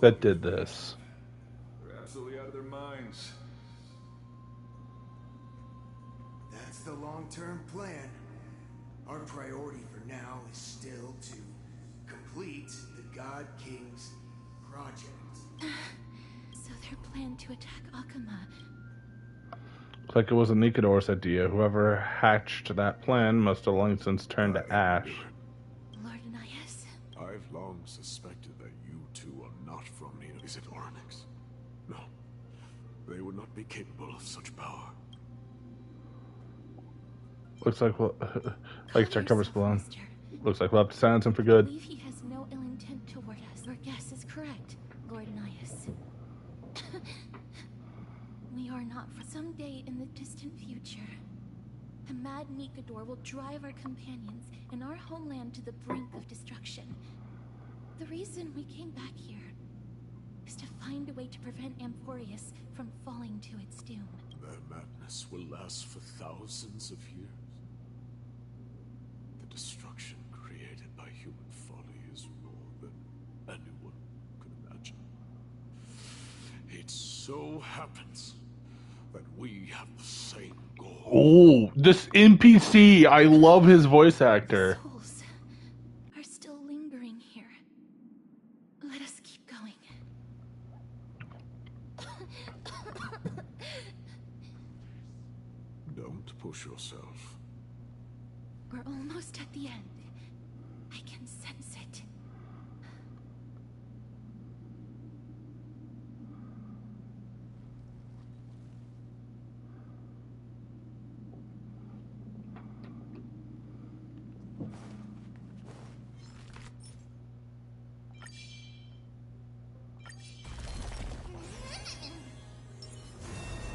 that did this. They're absolutely out of their minds. That's the long-term plan. Our priority for now is still to complete the God King's project. So their plan to attack Akama. Looks like it was a Nikador's idea. Whoever hatched that plan must have long since turned to ash. Lord Anais? I've long suspected that you two are not from Nina. Is it Onyx? No. They would not be capable of such power. Looks like we'll... like our cover's blown. Looks like we'll have to silence him for good. I believe he has no ill intent toward us. Your guess is correct. Lord Nias. We are not for someday in the distant future. A mad Nikador will drive our companions and our homeland to the brink of destruction. The reason we came back here is to find a way to prevent Amphoreus from falling to its doom. Their madness will last for thousands of years. The destruction created by human folly is more than anyone could imagine. It so happens that we have the same goal. Oh, this NPC, I love his voice actor. Souls are still lingering here. Let us keep going. Don't push yourself. We're almost at the end. I can sense it.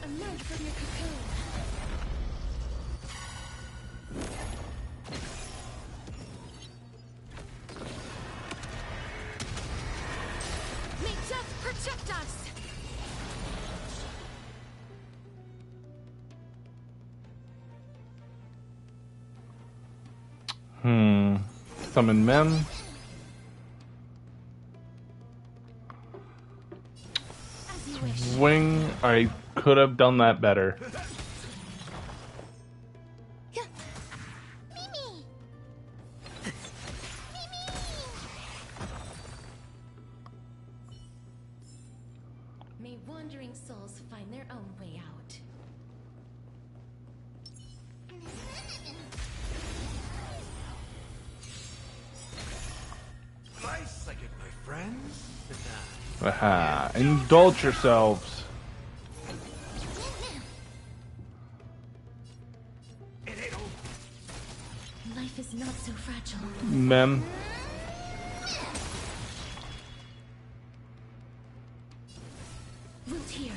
Emerge from your cocoon. May death protect us! Summon Mem. As you wish. Swing. I could have done that better. Mimi! May wandering souls find their own way out. Nice, I get my friends. Aha. Indulge yourselves. Life is not so fragile. Mem. Root here.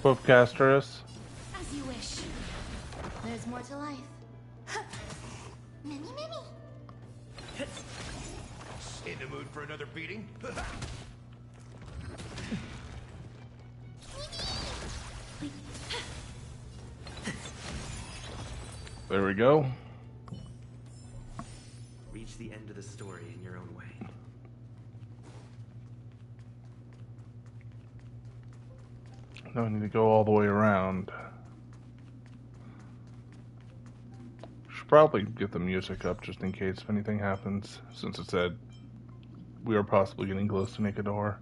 Both casters. As you wish. There's more to life. Mimi, Mimi. In the mood for another beating? There we go. Reach the end of the story in your own way. Now I need to go all the way around. Should probably get the music up just in case if anything happens, since it said we are possibly getting close to Nikador.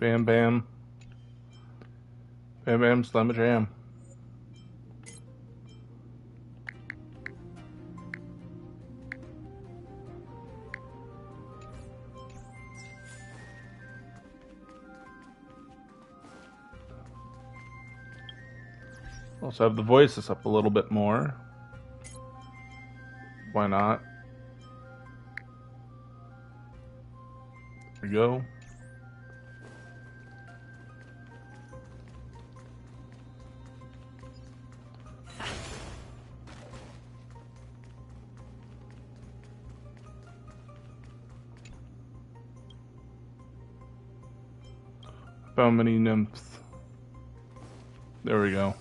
Bam bam. Bam bam slam a jam. Also have the voices up a little bit more. Why not? There we go. How many nymphs? There we go.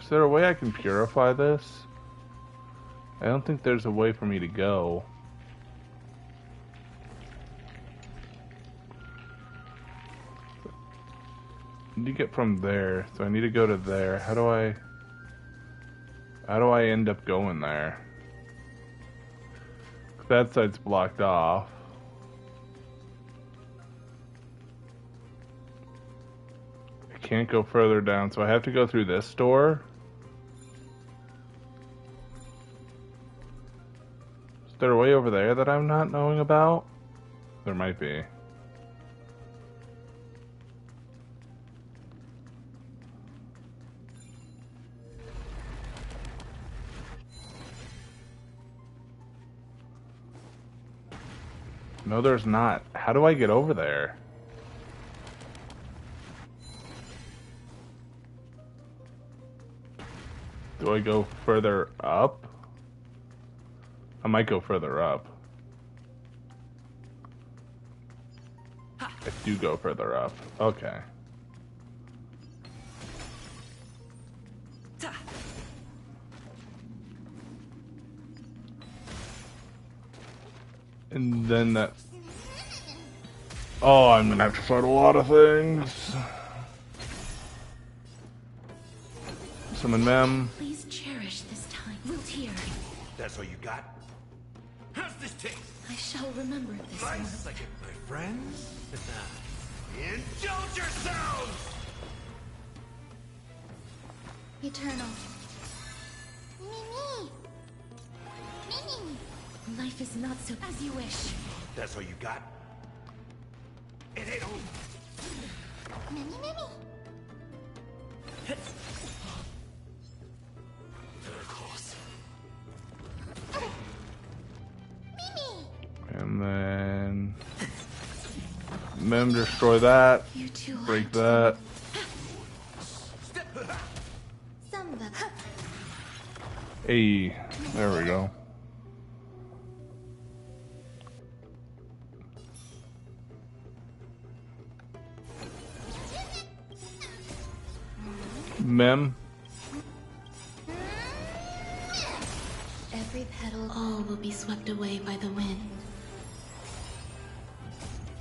Is there a way I can purify this? I don't think there's a way for me to go. I need to get from there, so I need to go to there. How do I end up going there? That side's blocked off. I can't go further down, so I have to go through this door. there a way over there that I'm not knowing about? There might be. No, there's not. How do I get over there? Do I go further up? I might go further up. I do go further up. Okay. And then that... Oh, I'm gonna have to fight a lot of things. Summon Mem. Please cherish this time. We'll hear. That's all you got? How's this taste? I shall remember this one. Nice like it, my friends. Indulge yourselves! Eternal. Mimi! Mimi! Life is not so as you wish. That's all you got? It ain't over. Mimi, Mimi! And then... Mem, destroy that. Break that. Hey, there we go. Mem. Every petal, all will be swept away by the wind.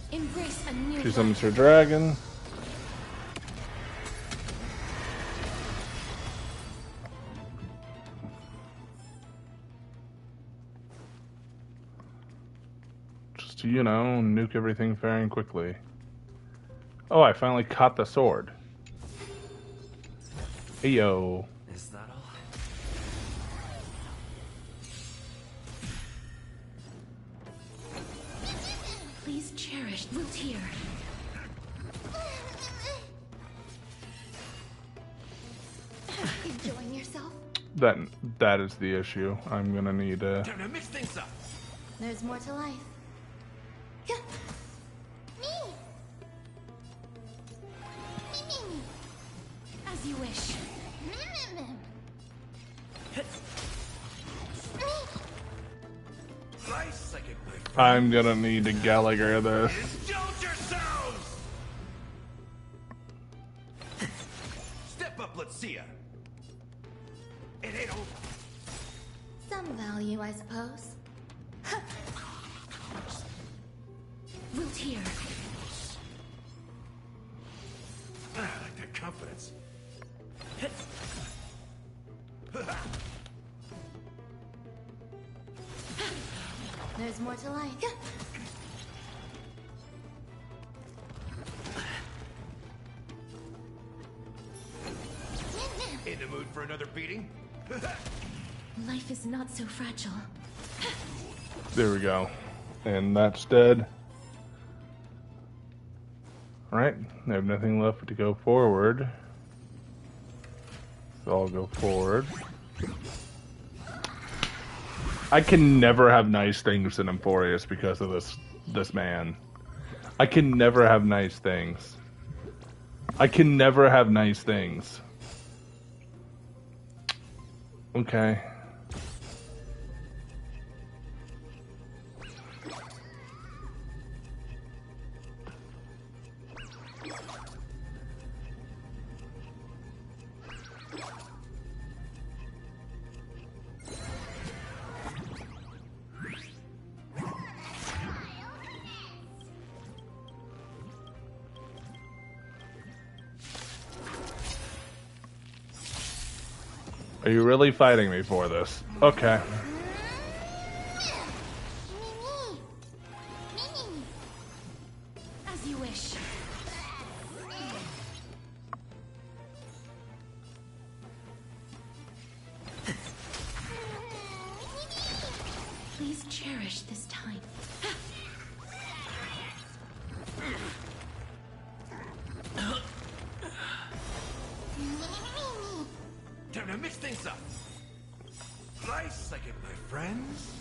Embrace a new She summons her dragon. Just to, you know, nuke everything fair and quickly. Oh, I finally caught the sword. Heyo. Is that all? Please cherish Wiltier. Enjoying yourself? That is the issue. I'm gonna need Time to mix things up. There's more to life. Me! As you wish. Nice like it, my friends. I'm gonna need to Gallagher this. Indulge yourselves! Step up, let's see ya. It ain't over. Some value, I suppose. Wiltier. I like that confidence. There's more to life. In the mood for another beating? Life is not so fragile. There we go. And that's dead. Alright, I have nothing left but to go forward. So I'll go forward. I can never have nice things in Amphoreus because of this man. I can never have nice things. I can never have nice things. Okay. Are you really fighting me for this? Okay. As you wish. Please cherish this time. Time to mix things up. Nice second, my friends.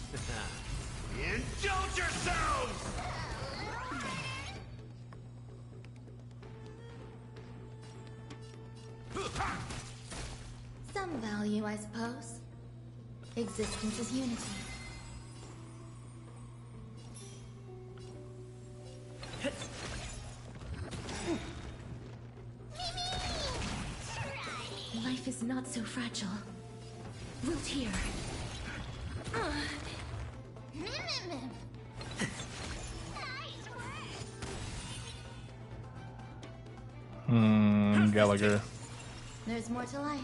Indulge yourselves! Some value, I suppose. Existence is unity. Life is not so fragile. Root here. Gallagher. There's more to life.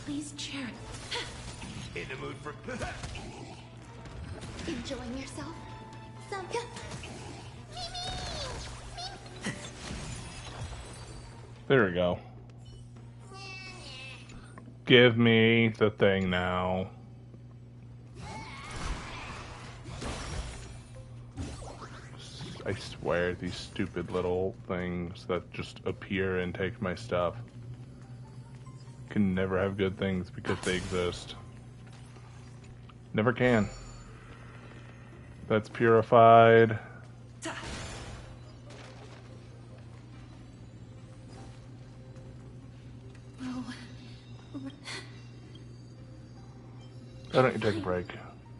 Please cherish. In the mood for... Enjoying yourself? Some... There we go. Give me the thing now. I swear, these stupid little things that just appear and take my stuff can never have good things because they exist. Never can. That's purified. Why don't you take a break?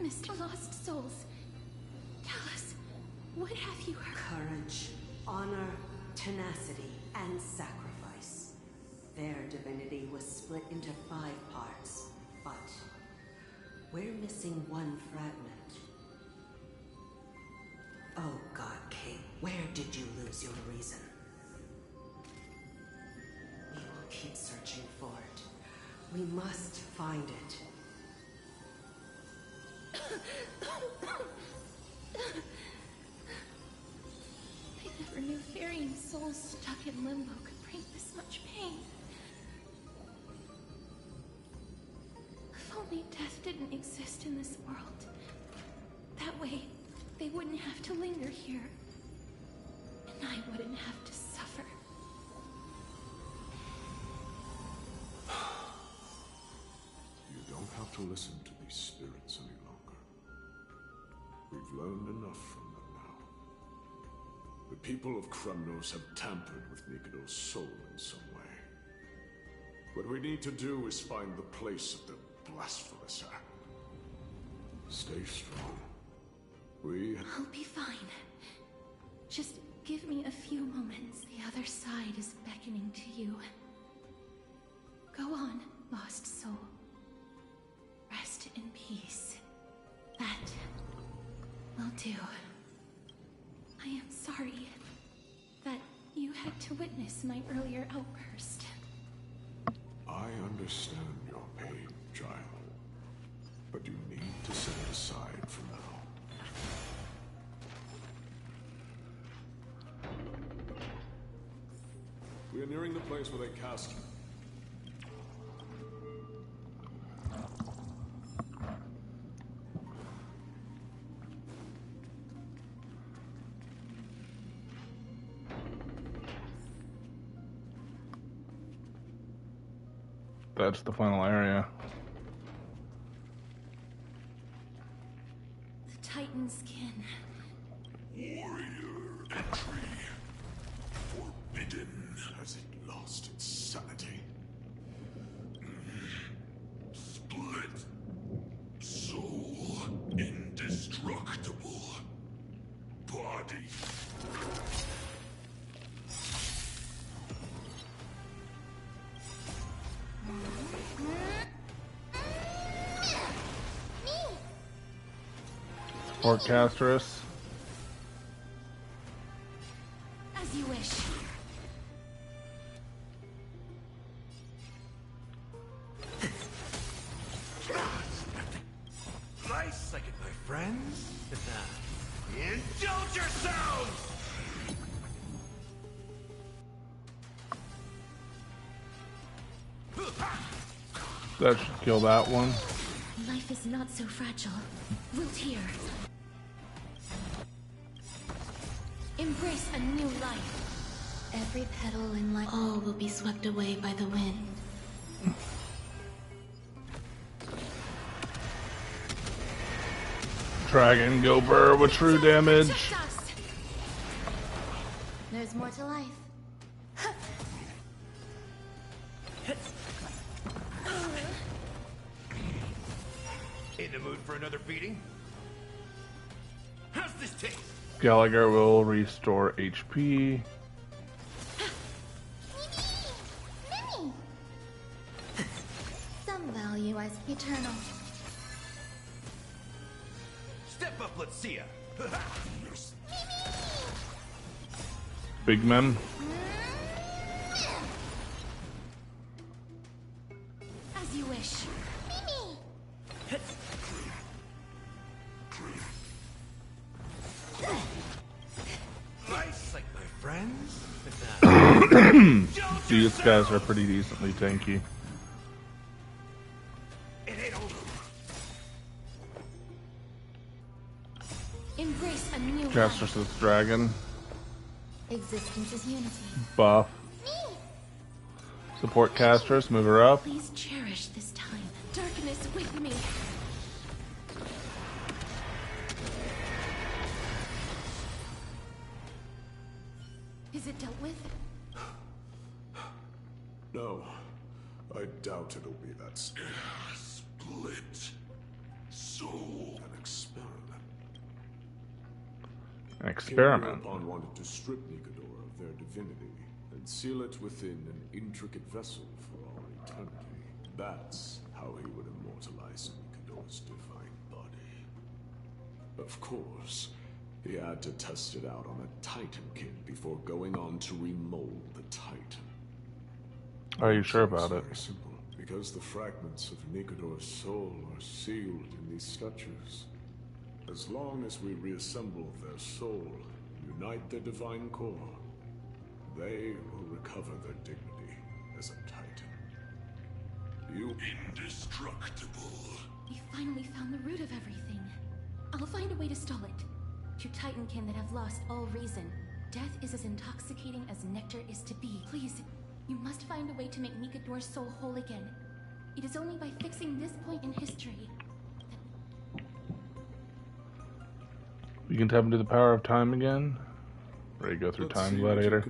Mr. Lost Souls, tell us, what have you heard? Courage, honor, tenacity, and sacrifice. Their divinity was split into 5 parts, but we're missing one fragment. Oh God King, where did you lose your reason? We will keep searching for it. We must find it. I never knew ferrying souls stuck in limbo could bring this much pain. If only death didn't exist in this world. That way, they wouldn't have to linger here. And I wouldn't have to suffer. You don't have to listen to these spirits any longer. We've learned enough from them now. The people of Kremnos have tampered with Nikodo's soul in some way. What we need to do is find the place of the blasphemous act. Stay strong. I'll be fine. Just give me a few moments. The other side is beckoning to you. Go on, lost soul. Rest in peace. That will do. I am sorry that you had to witness my earlier outburst. I understand your pain, child. But you need to set it aside for now. We are nearing the place where they cast you. That's the final area. The Titan skin. Warrior entry. Forbidden. Has it lost its sanity? Split. Soul. Indestructible. Body. Orchestrus. As you wish. Nice second, my friends. Indulge yourselves! That should kill that one. Life is not so fragile. Wilt here. Embrace a new life. Every petal in life, all will be swept away by the wind. Dragon go burr with true damage. There's more to life. In the mood for another beating? How's this taste? Gallagher will restore HP. Some value as eternal. Step up, let's see ya. Big men. As you wish. Nice, like my friends. These guys are pretty decently tanky. It ain't over. Embrace a new Caster's this dragon. Existence is unity. Buff. Support casters, move her up. Please cherish this time. Darkness with me. Is it dealt with? No, I doubt it'll be that split soul. An experiment. An experiment. Upon wanted to strip Nikodor of their divinity and seal it within an intricate vessel for all eternity. That's how he would immortalize Nikodor's divine body. Of course, he had to test it out on a Titan kid before going on to remold the Titan. Are you sure about it? It's very simple. Because the fragments of Nikodor's soul are sealed in these statues. As long as we reassemble their soul, unite their divine core, they will recover their dignity as a Titan. You indestructible. We finally found the root of everything. I'll find a way to stall it. To Titankin that have lost all reason, death is as intoxicating as nectar is to be. Please, you must find a way to make Nikodor's soul whole again. It is only by fixing this point in history. We can tap into the power of time again. Ready to go through time gladiator.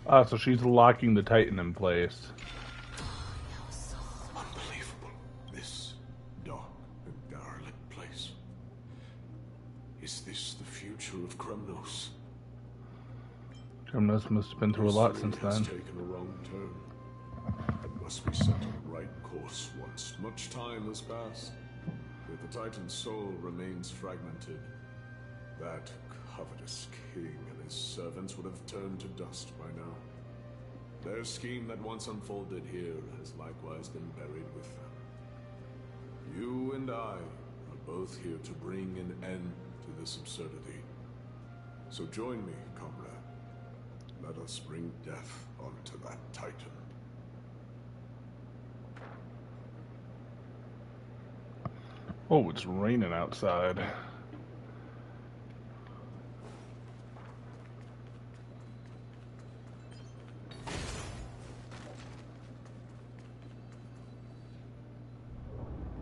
Ah, so she's locking the Titan in place. Unbelievable. This dark and derelict place. Is this the future of Kremnos? Kremnos must have been through a lot since History then. has taken a wrong turn. It must be set on the right course once much time has passed. If the Titan's soul remains fragmented, that covetous king and his servants would have turned to dust by now. Their scheme that once unfolded here has likewise been buried with them. You and I are both here to bring an end to this absurdity. So join me, comrade. Let us bring death onto that Titan. Oh, it's raining outside.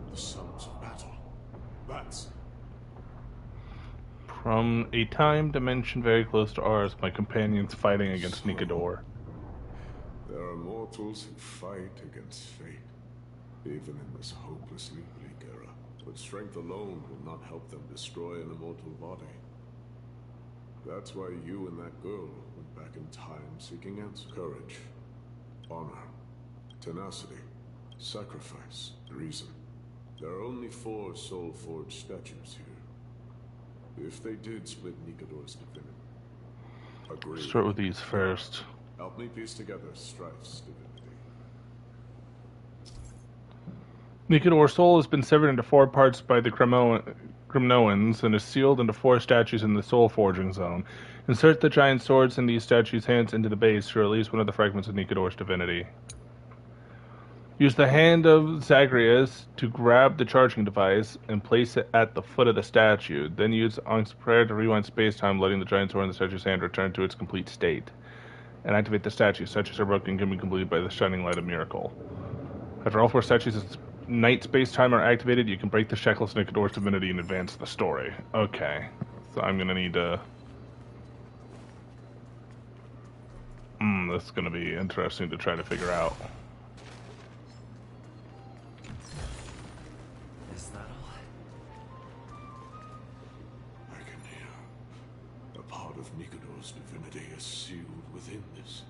The sons of battle. That's From a time dimension very close to ours, my companions fighting against Nikodor. There are mortals who fight against fate, even in this hopelessly bleak era. But strength alone will not help them destroy an immortal body. That's why you and that girl went back in time seeking answers. Courage, honor, tenacity, sacrifice, reason. There are only 4 soul-forged statues here. If they did split Nikodor's divinity, agree. Start with these first. Help me piece together Strife's divinity. Nikodor's soul has been severed into 4 parts by the Kremnoan Grimnoans and is sealed into 4 statues in the Soul Forging Zone. Insert the giant swords in these statues' hands into the base to release one of the fragments of Nikador's divinity. Use the hand of Zagreus to grab the charging device and place it at the foot of the statue. Then use Ank's prayer to rewind space-time, letting the giant sword in the statue's hand return to its complete state. And activate the statue. Statues are broken and can be completed by the shining light of miracle. After all 4 statues of night space-time are activated, you can break the shackles of Nikador's divinity and advance the story. Okay. So I'm gonna need to... this is gonna be interesting to try to figure out. Is that all? I can hear. A part of Nikador's divinity is sealed within this.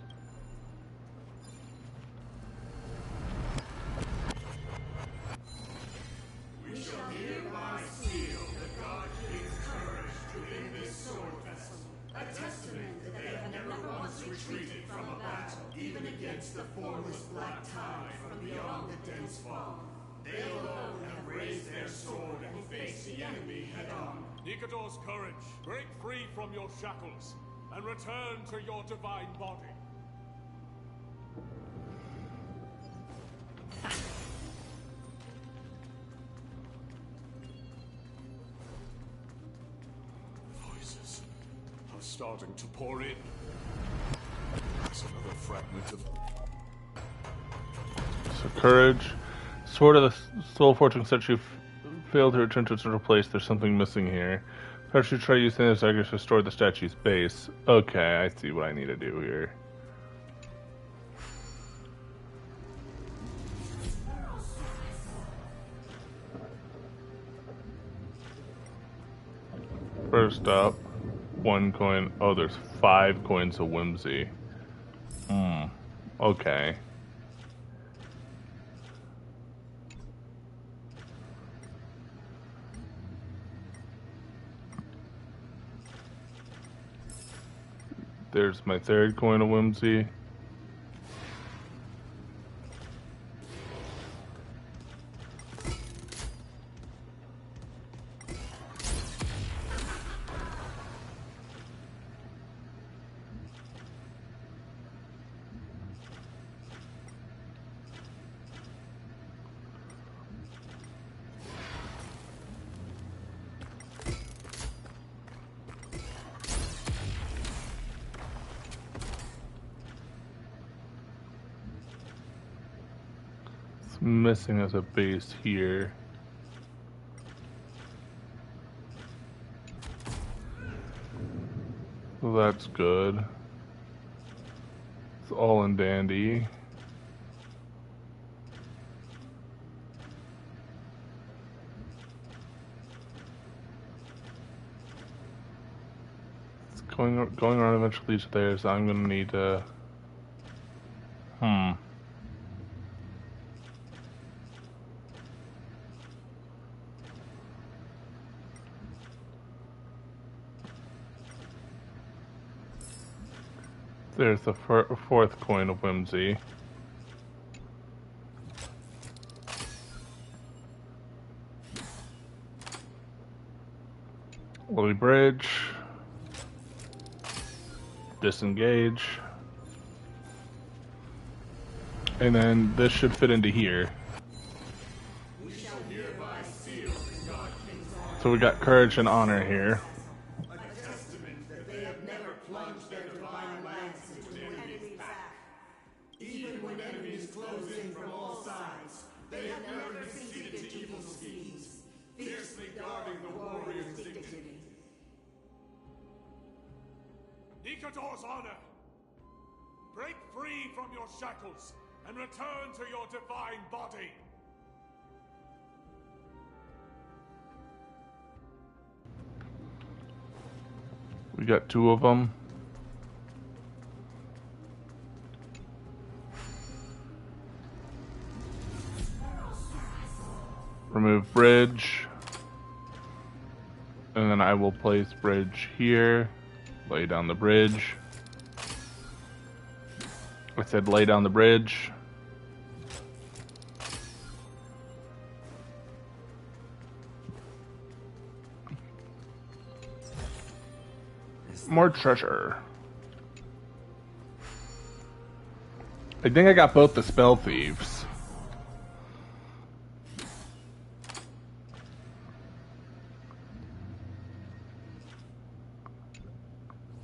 We shall hereby seal the God King's courage to end this sword vessel, a testament that they have never once retreated from a battle, even against the formless black tide from beyond the dense fog. They alone have raised their sword and faced the enemy head-on. Nikador's courage, break free from your shackles, and return to your divine body. Voices are starting to pour in. There's another fragment of... So courage. Sword of the Soul Forging statue failed to return to its original place. There's something missing here. Perhaps you try using this Zagreus to restore the statue's base. Okay, I see what I need to do here. First up, 1 coin. Oh, there's 5 coins of whimsy. Okay. There's my 3rd coin of whimsy. Missing as a base here. Well, that's good. It's all in dandy. It's going around eventually to there, so I'm gonna need to... There's the 4th coin of whimsy. Lily Bridge. Disengage. And then this should fit into here. So we got courage and honor here. Nikador's honor! Break free from your shackles and return to your divine body! We got 2 of them. Remove bridge. And then I will place bridge here. Lay down the bridge. I said lay down the bridge. More treasure. I think I got both the spell thieves.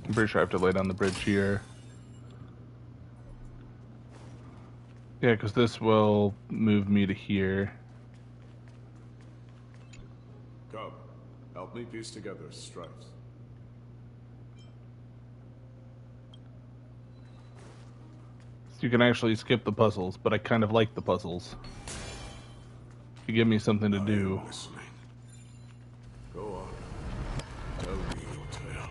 I'm pretty sure I have to lay down the bridge here. Yeah, because this will move me to here. Come, help me piece together stripes. You can actually skip the puzzles, but I kind of like the puzzles. You give me something to do. Listening. Go on. Tell me your tale.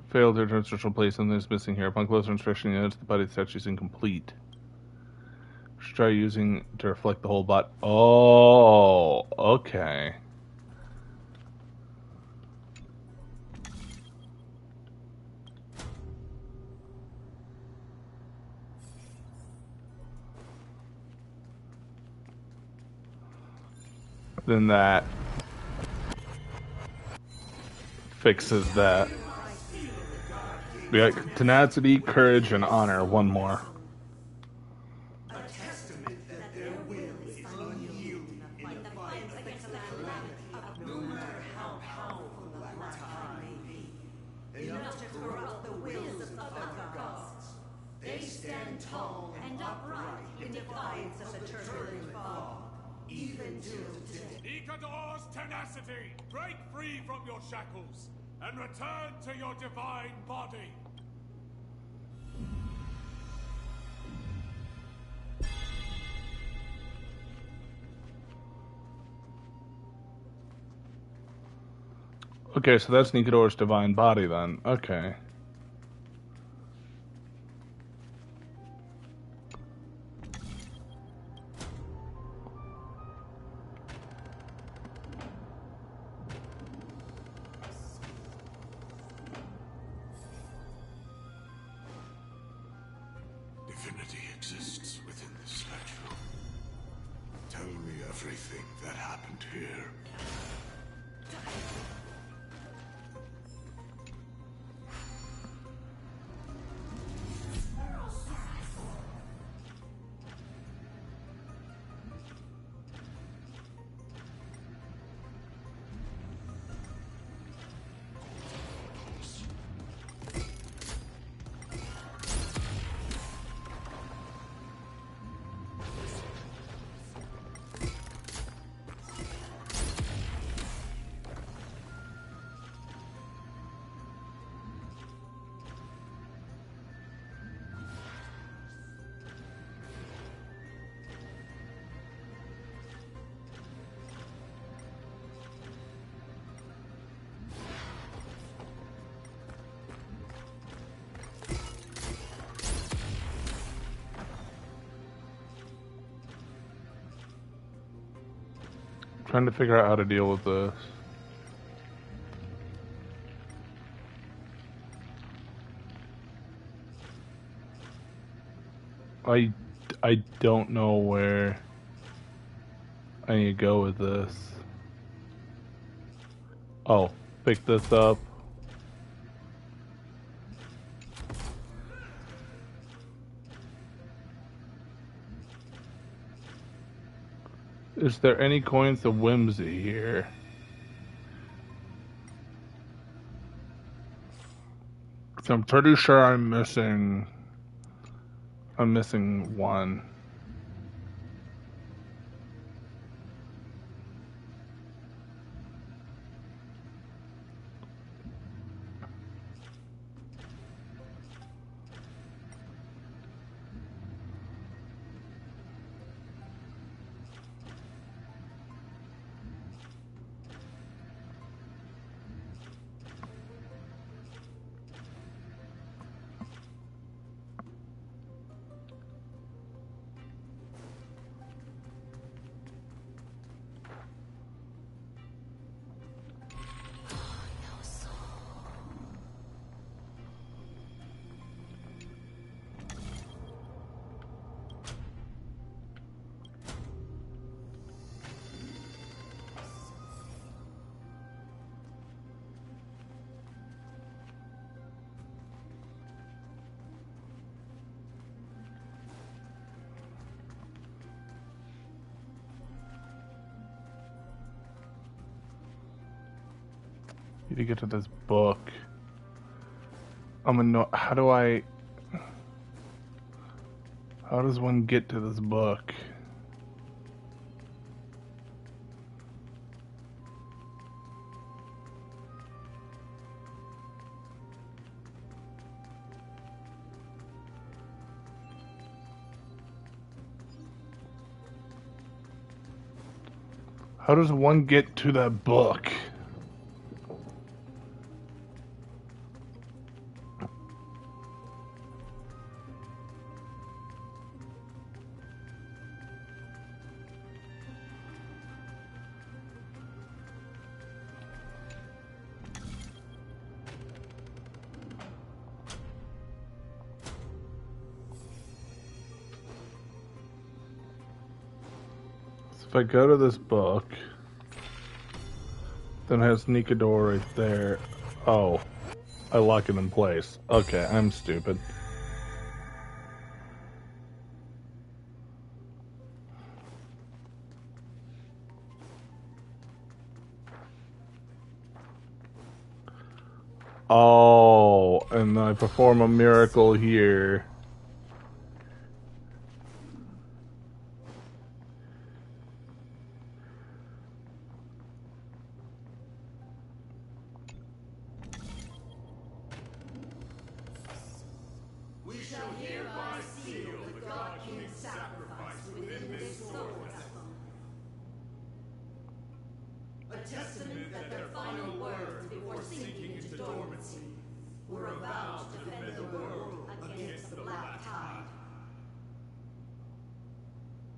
Failed to return to place, something is missing here. Upon closer inspection, you notice the body statue is incomplete. Should try using to reflect the whole bot. Oh, okay. Then that fixes that. We got tenacity, courage, and honor. One more. Ikador's tenacity! Break free from your shackles and return to your divine body! Okay, so that's Nikador's divine body then. Okay. Divinity exists within this statue. Tell me everything that happened here. Trying to figure out how to deal with this. I don't know where I need to go with this. Oh, pick this up. Is there any coins of whimsy here? So I'm pretty sure I'm missing one. Need to get to this book. I'm gonna. How does one get to this book? How does one get to that book? If I go to this book, then it has Nikador right there. Oh, I lock it in place. Okay, I'm stupid. Oh, and I perform a miracle here. We shall hereby seal the God King's sacrifice within this sword vessel. A testament that their final words before sinking into dormancy were a vow to defend the world against the Black Tide.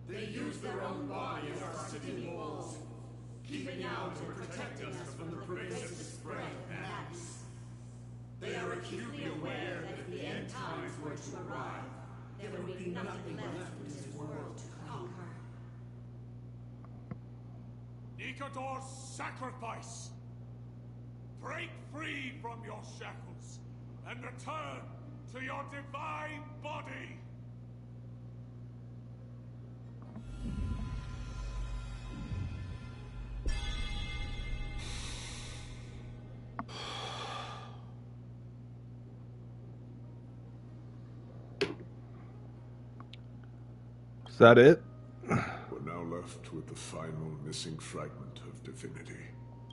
They used their own body as our city walls, keeping out and protecting us from the pervasive spread of madness. They are acutely aware that if the end times were to arrive, there would be nothing left in this world to conquer. Nikador's sacrifice! Break free from your shackles and return to your divine body! Is that it? We're now left with the final missing fragment of divinity.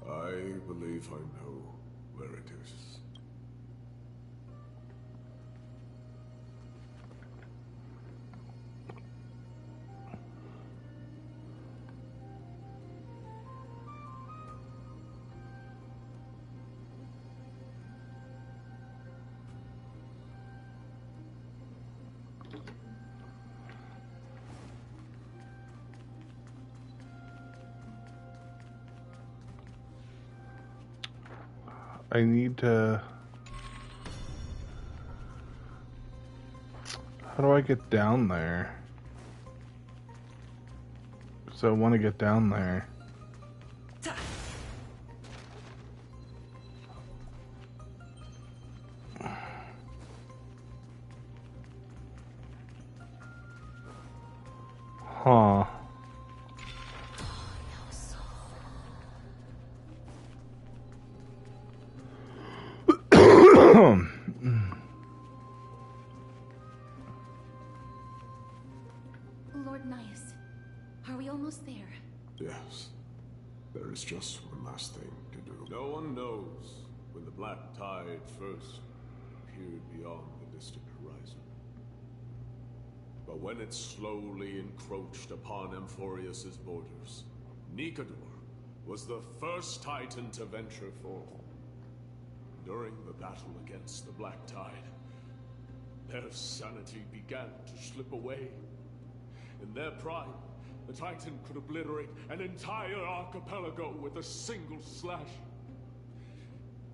I believe I know where it is. I need to... How do I get down there? Because I want to get down there. Huh. Lord Nias, are we almost there? Yes. There is just one last thing to do. No one knows when the Black Tide first appeared beyond the distant horizon. But when it slowly encroached upon Amphoreus' borders, Nikador was the first Titan to venture forth. During the battle against the Black Tide, their sanity began to slip away. In their pride, the Titan could obliterate an entire archipelago with a single slash.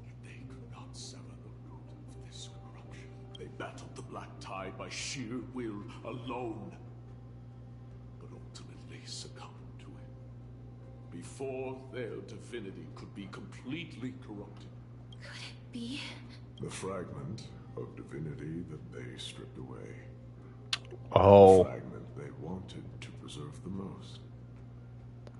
Yet they could not sever the root of this corruption. They battled the Black Tide by sheer will alone, but ultimately succumbed to it before their divinity could be completely corrupted. Could it be? The fragment of divinity that they stripped away. Oh. The fragment they wanted to preserve the most.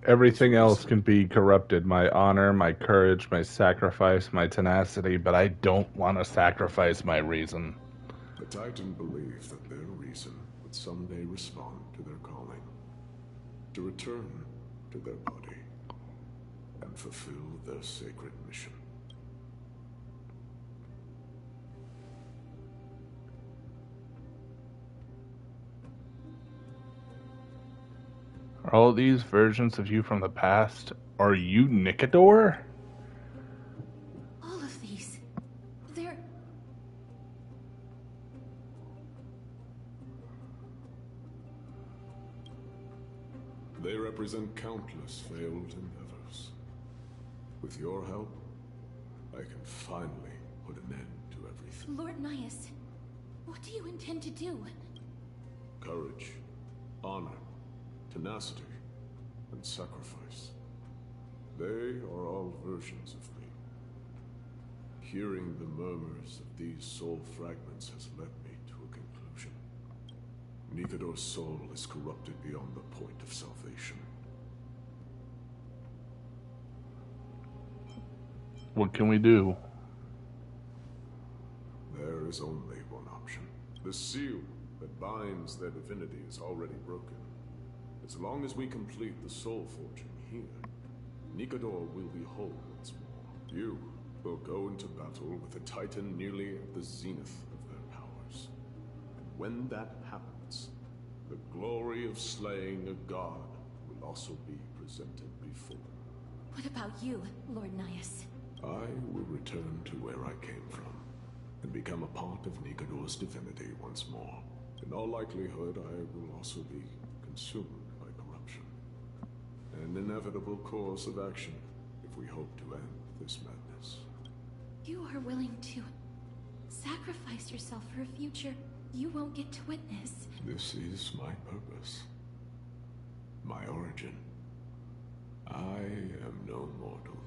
Everything else can be corrupted. My honor, my courage, my sacrifice, my tenacity, but I don't want to sacrifice my reason. The Titan believed that their reason would someday respond to their calling, to return to their body, and fulfill their sacred mission. Are all these versions of you from the past? Are you Nikador? All of these. They're... They represent countless failed endeavors. With your help, I can finally put an end to everything. Lord Nias, what do you intend to do? Courage, honor, tenacity, and sacrifice. They are all versions of me. Hearing the murmurs of these soul fragments has led me to a conclusion. Nikador's soul is corrupted beyond the point of salvation. What can we do? There is only one option. The seal that binds their divinity is already broken. As long as we complete the soul forging here, Nikador will be whole once more. You will go into battle with a Titan nearly at the zenith of their powers. And when that happens, the glory of slaying a god will also be presented before. What about you, Lord Nias? I will return to where I came from, and become a part of Nikador's divinity once more. In all likelihood, I will also be consumed by corruption. An inevitable course of action, if we hope to end this madness. You are willing to sacrifice yourself for a future you won't get to witness. This is my purpose. My origin. I am no mortal,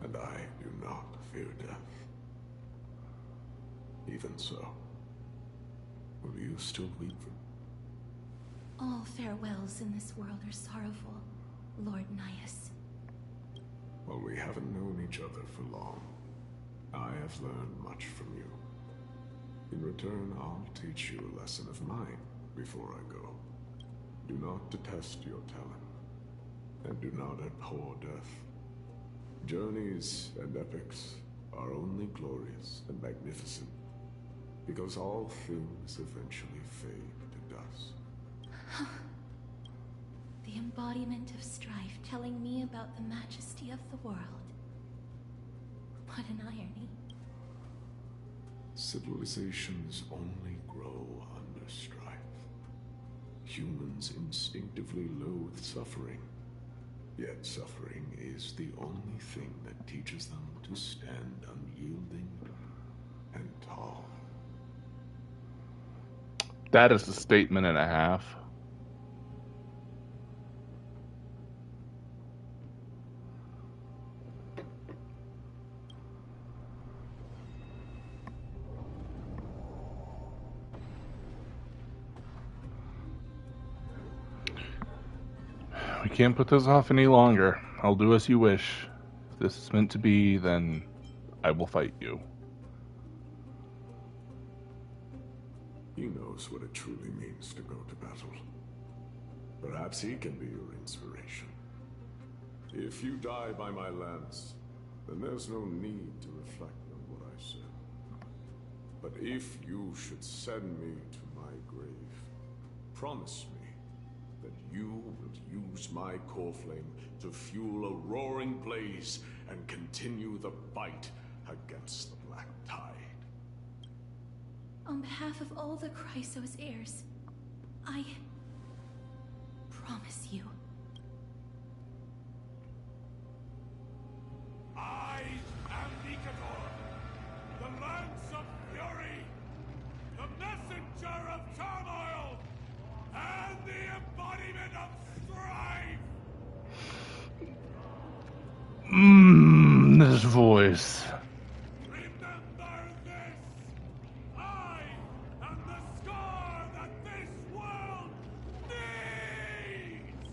and I do not fear death. Even so, will you still weep for me? All farewells in this world are sorrowful, Lord Nias. While we haven't known each other for long, I have learned much from you. In return, I'll teach you a lesson of mine before I go. Do not detest your talent, and do not abhor death. Journeys and epics are only glorious and magnificent, because all things eventually fade to dust. The embodiment of strife telling me about the majesty of the world. What an irony. Civilizations only grow under strife. Humans instinctively loathe suffering. Yet suffering is the only thing that teaches them to stand unyielding and tall. That is a statement and a half. We can't put this off any longer. I'll do as you wish. If this is meant to be, then I will fight you. He knows what it truly means to go to battle. Perhaps he can be your inspiration. If you die by my lance, then there's no need to reflect on what I said. But if you should send me to my grave, promise me that you will use my core flame to fuel a roaring blaze and continue the fight against the Black Tide. On behalf of all the Chrysos heirs, I promise you. I am Nikador, the Lance of Fury, the messenger of turmoil, and the embodiment of strife! This voice. Remember this! I am the scar that this world needs!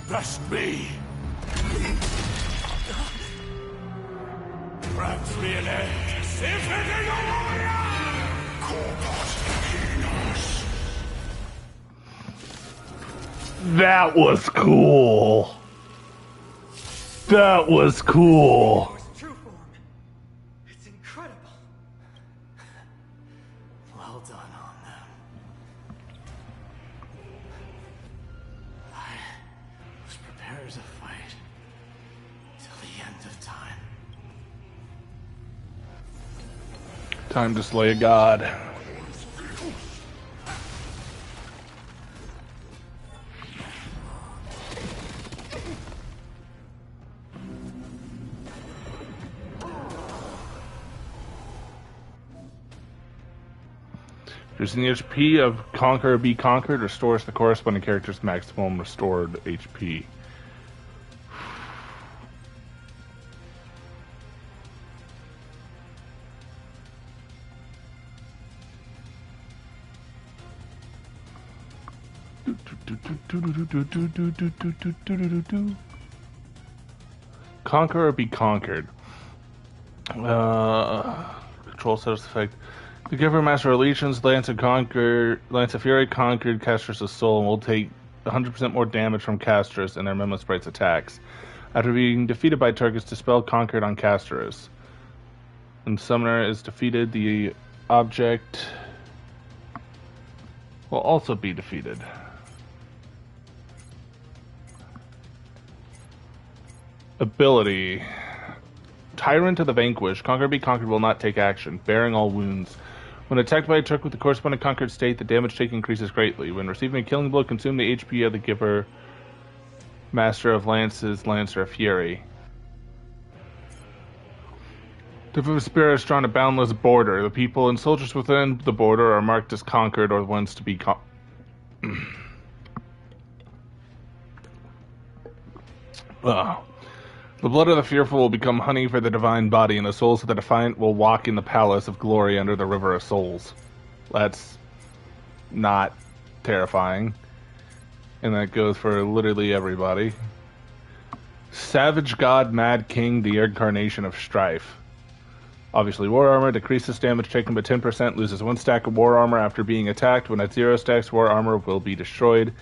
Trust me. Perhaps really. Symphony warrior! That was cool. That was cool. True form. It's incredible. Well done on them. I was prepared to fight till the end of time. Time to slay a god. Using the HP of Conquer or Be Conquered restores the corresponding character's maximum restored HP. Conquer or Be Conquered. Control status effect. The Giver Master of Legions, Lance of Fury conquered Castrus' soul and will take 100% more damage from Castrus and their Memo Sprite's attacks. After being defeated by targets, dispel conquered on Castrus. When Summoner is defeated, the object will also be defeated. Ability. Tyrant of the Vanquished. Conquer Be Conquered will not take action, bearing all wounds. When attacked by a Turk with the corresponding conquered state, the damage taken increases greatly. When receiving a killing blow, consume the HP of the Giver Master of Lances, Lancer of Fury. The Vivid Spirit is drawn a boundless border. The people and soldiers within the border are marked as conquered or ones to be The blood of the fearful will become honey for the divine body, and the souls of the defiant will walk in the palace of glory under the river of souls. That's not terrifying. And that goes for literally everybody. Savage God, Mad King, the incarnation of strife. Obviously, war armor decreases damage taken by 10%, loses 1 stack of war armor after being attacked. When at 0 stacks, war armor will be destroyed,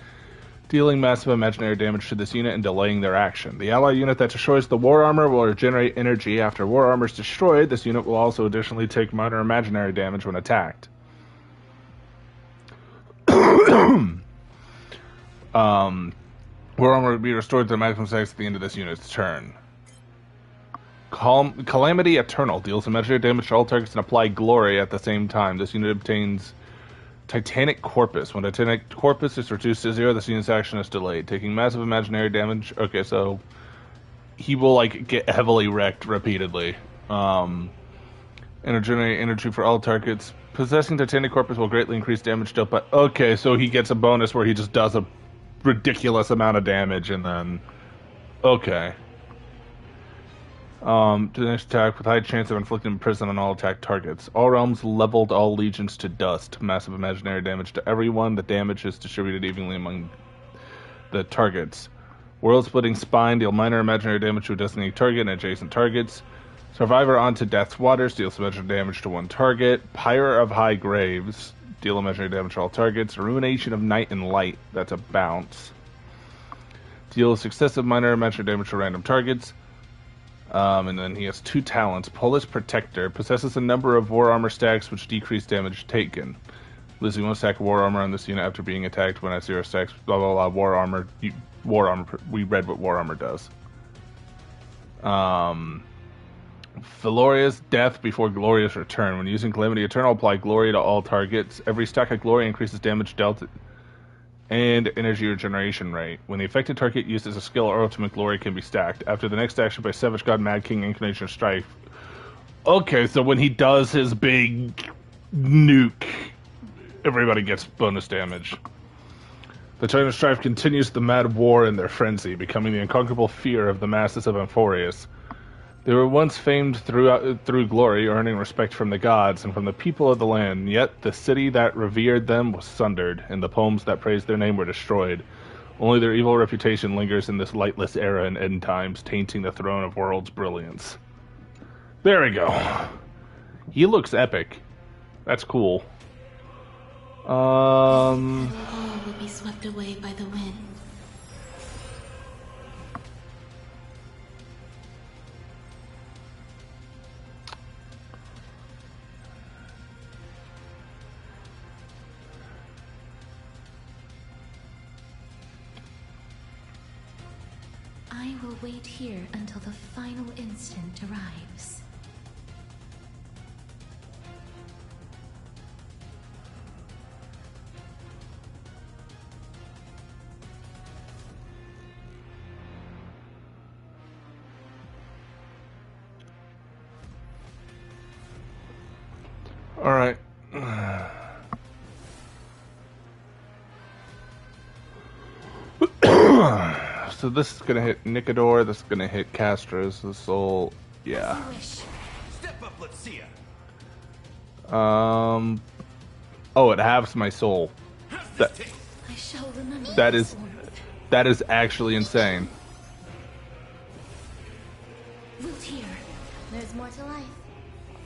dealing massive imaginary damage to this unit and delaying their action. The ally unit that destroys the war armor will regenerate energy. After war armor is destroyed, this unit will also additionally take minor imaginary damage when attacked. War armor will be restored to the maximum size at the end of this unit's turn. Calamity Eternal deals imaginary damage to all targets and apply glory at the same time. This unit obtains Titanic Corpus. When Titanic Corpus is reduced to 0, this unit's action is delayed, taking massive imaginary damage. Okay, so he will like get heavily wrecked repeatedly. And regenerate energy for all targets. Possessing Titanic Corpus will greatly increase damage dealt by... Okay, so he gets a bonus where he just does a ridiculous amount of damage and then... Okay. To the next attack with high chance of inflicting prison on all attack targets. All realms leveled all legions to dust. Massive imaginary damage to everyone. The damage is distributed evenly among the targets. World Splitting Spine deal minor imaginary damage to a designated target and adjacent targets. Survivor onto Death's Waters deals imaginary damage to one target. Pyre of High Graves deal imaginary damage to all targets. Ruination of Night and Light, that's a bounce. Deals excessive minor imaginary damage to random targets. And then he has 2 talents. Polish Protector possesses a number of war armor stacks which decrease damage taken. Losing 1 stack of war armor on this unit after being attacked when at 0 stacks. Blah blah blah. War armor. We read what war armor does. Valoria's Death before Glorious Return. When using Calamity Eternal, apply Glory to all targets. Every stack of Glory increases damage dealt and energy regeneration rate. When the affected target uses a skill or ultimate glory can be stacked. After the next action by Savage God, Mad King, Incarnation of Strife. Okay, so when he does his big nuke, everybody gets bonus damage. The Titan of Strife continues the mad war in their frenzy, becoming the unconquerable fear of the masses of Amphoreus. They were once famed through glory, earning respect from the gods and from the people of the land. Yet the city that revered them was sundered, and the poems that praised their name were destroyed. Only their evil reputation lingers in this lightless era and end times, tainting the throne of world's brilliance. There we go. He looks epic. That's cool. All will be swept away by the wind. I will wait here until the final instant arrives. All right. So this is gonna hit Nicodor. This is gonna hit Castros. This will, yeah. Step up, let's see ya. Oh, it halves my soul. I shall remember. That is actually insane. Root here. There's more to life.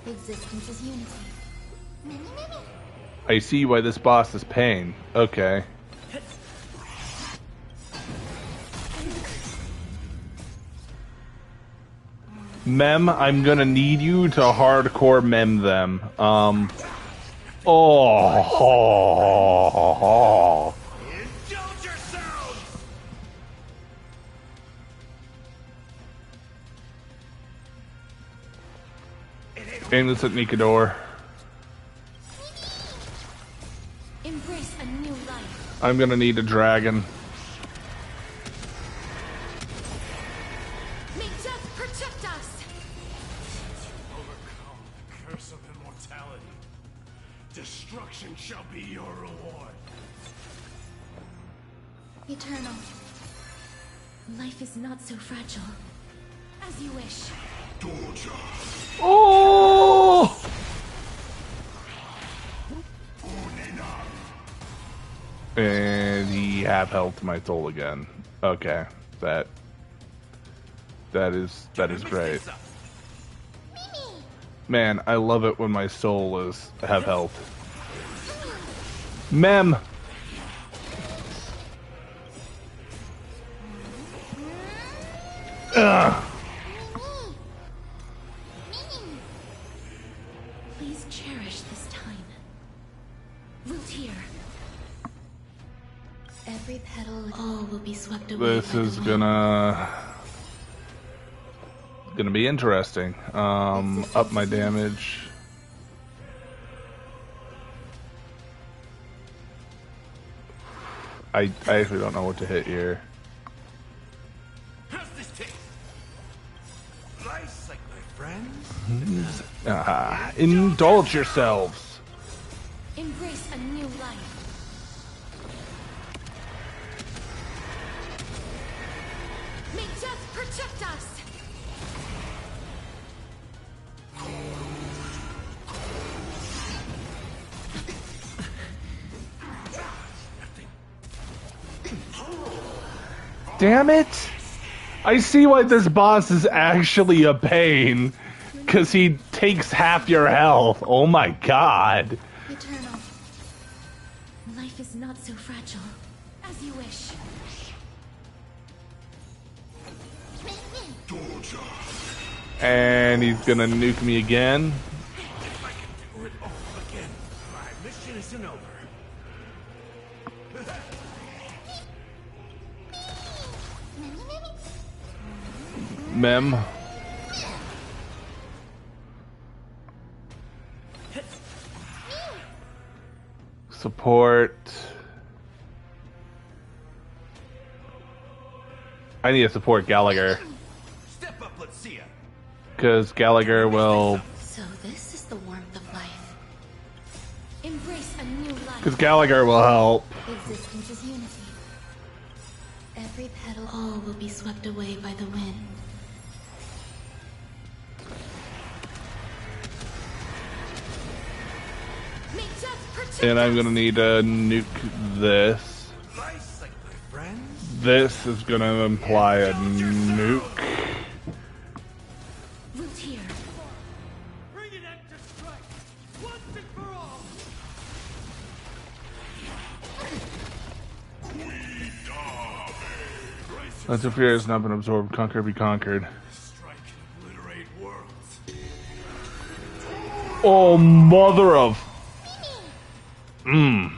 Existence is unity. Many. I see why this boss is pain. Okay. Mem, I'm gonna need you to hardcore mem them. Indulge yourselves! Aim this at Nicodor. Embrace a new life. I'm gonna need a dragon. May death protect us. Overcome the curse of immortality. Destruction shall be your reward. Eternal. Life is not so fragile. As you wish. Oh! And he half health my soul again. Okay, that is great. Man, I love it when my soul is have health. Mem. Ugh. Please cherish this time. Root here. Every petal, all will be swept away. This is gonna be interesting. Up my damage. I actually don't know what to hit here. How's this taste? Nice like my friends? Indulge yourselves. Embrace a new life. May death protect us. Damn it! I see why this boss is actually a pain. Because he takes half your health. Oh my god. Eternal. Life is not so fragile. As you wish. And he's gonna nuke me again. If I can do it all again, my mission isn't over. Mem. Support. I need to support Gallagher. Step up, let's see ya. Because Gallagher will... So this is the warmth of life. Embrace a new life. Because Gallagher will help. Existence is unity. Every petal, all will be swept away by the wind. And I'm gonna need to nuke this. This is gonna imply a nuke. Root here. Bring an end to strife, once and for all. Let the fear has not been absorbed. Conquer, be conquered. Strike and obliterate worlds. Oh, mother of. You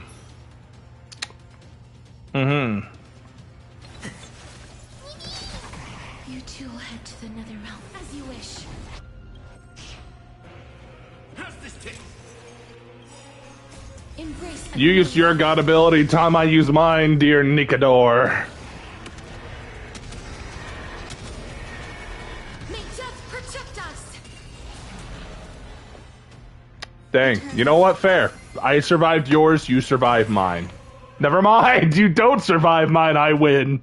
two will head to the nether realm as you wish. How's this take? Embrace. You use your god ability, time I use mine, dear Nikador. May death protect us. Dang, you know what? Fair. I survived yours, you survived mine. Never mind, you don't survive mine, I win.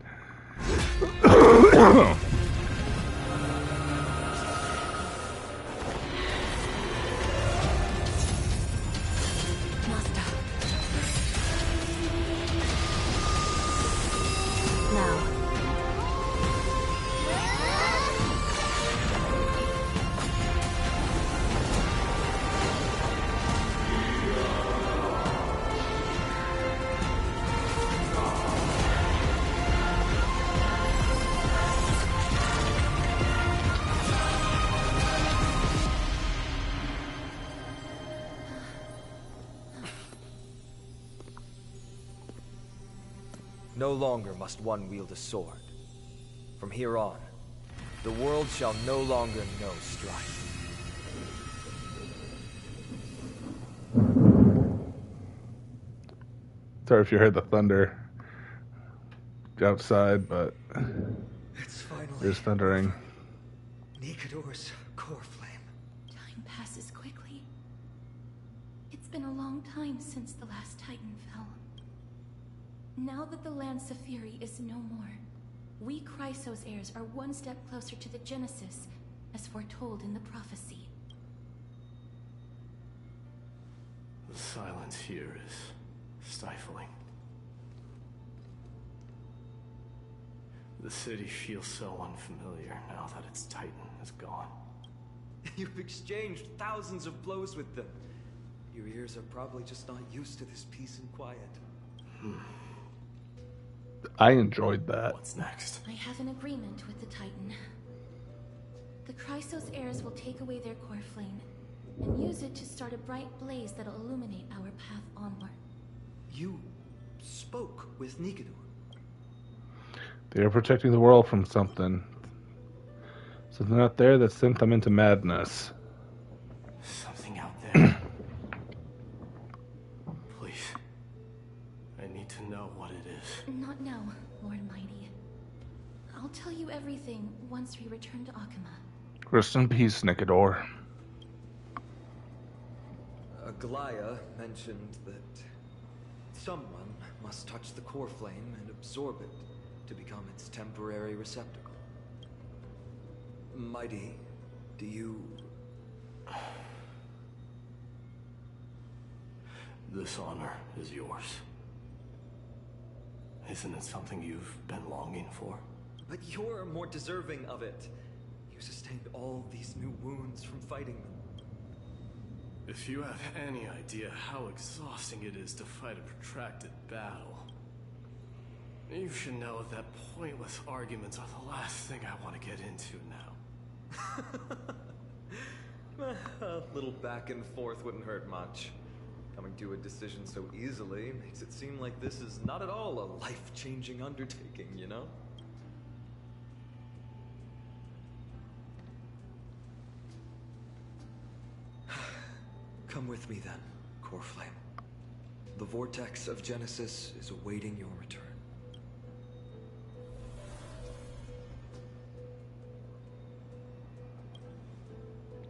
No longer must one wield a sword. From here on, the world shall no longer know strife. Sorry if you heard the thunder outside, but It's finally there's thundering. Nikador's core flame. Time passes quickly. It's been a long time since the last Titan fell. Now that the Lance of Fury is no more, we Chrysos heirs are one step closer to the Genesis, as foretold in the prophecy. The silence here is stifling. The city feels so unfamiliar now that its Titan is gone. You've exchanged thousands of blows with them. Your ears are probably just not used to this peace and quiet. I enjoyed that. What's next? I have an agreement with the Titan. The Chrysos heirs will take away their core flame and use it to start a bright blaze that'll illuminate our path onward. You spoke with Nikador. They are protecting the world from something. Something out there that sent them into madness. Something out there. Please. I need to know what it is. Not now, Lord Mighty. I'll tell you everything once we return to Akama. Rest in peace, Nikador. Aglaya mentioned that someone must touch the core flame and absorb it to become its temporary receptacle. Mighty, do you... This honor is yours. Isn't it something you've been longing for? But you're more deserving of it. You sustained all these new wounds from fighting them. If you have any idea how exhausting it is to fight a protracted battle, you should know that pointless arguments are the last thing I want to get into now. A little back and forth wouldn't hurt much. Coming to a decision so easily makes it seem like this is not at all a life-changing undertaking, you know? Come with me then, Core Flame. The vortex of Genesis is awaiting your return.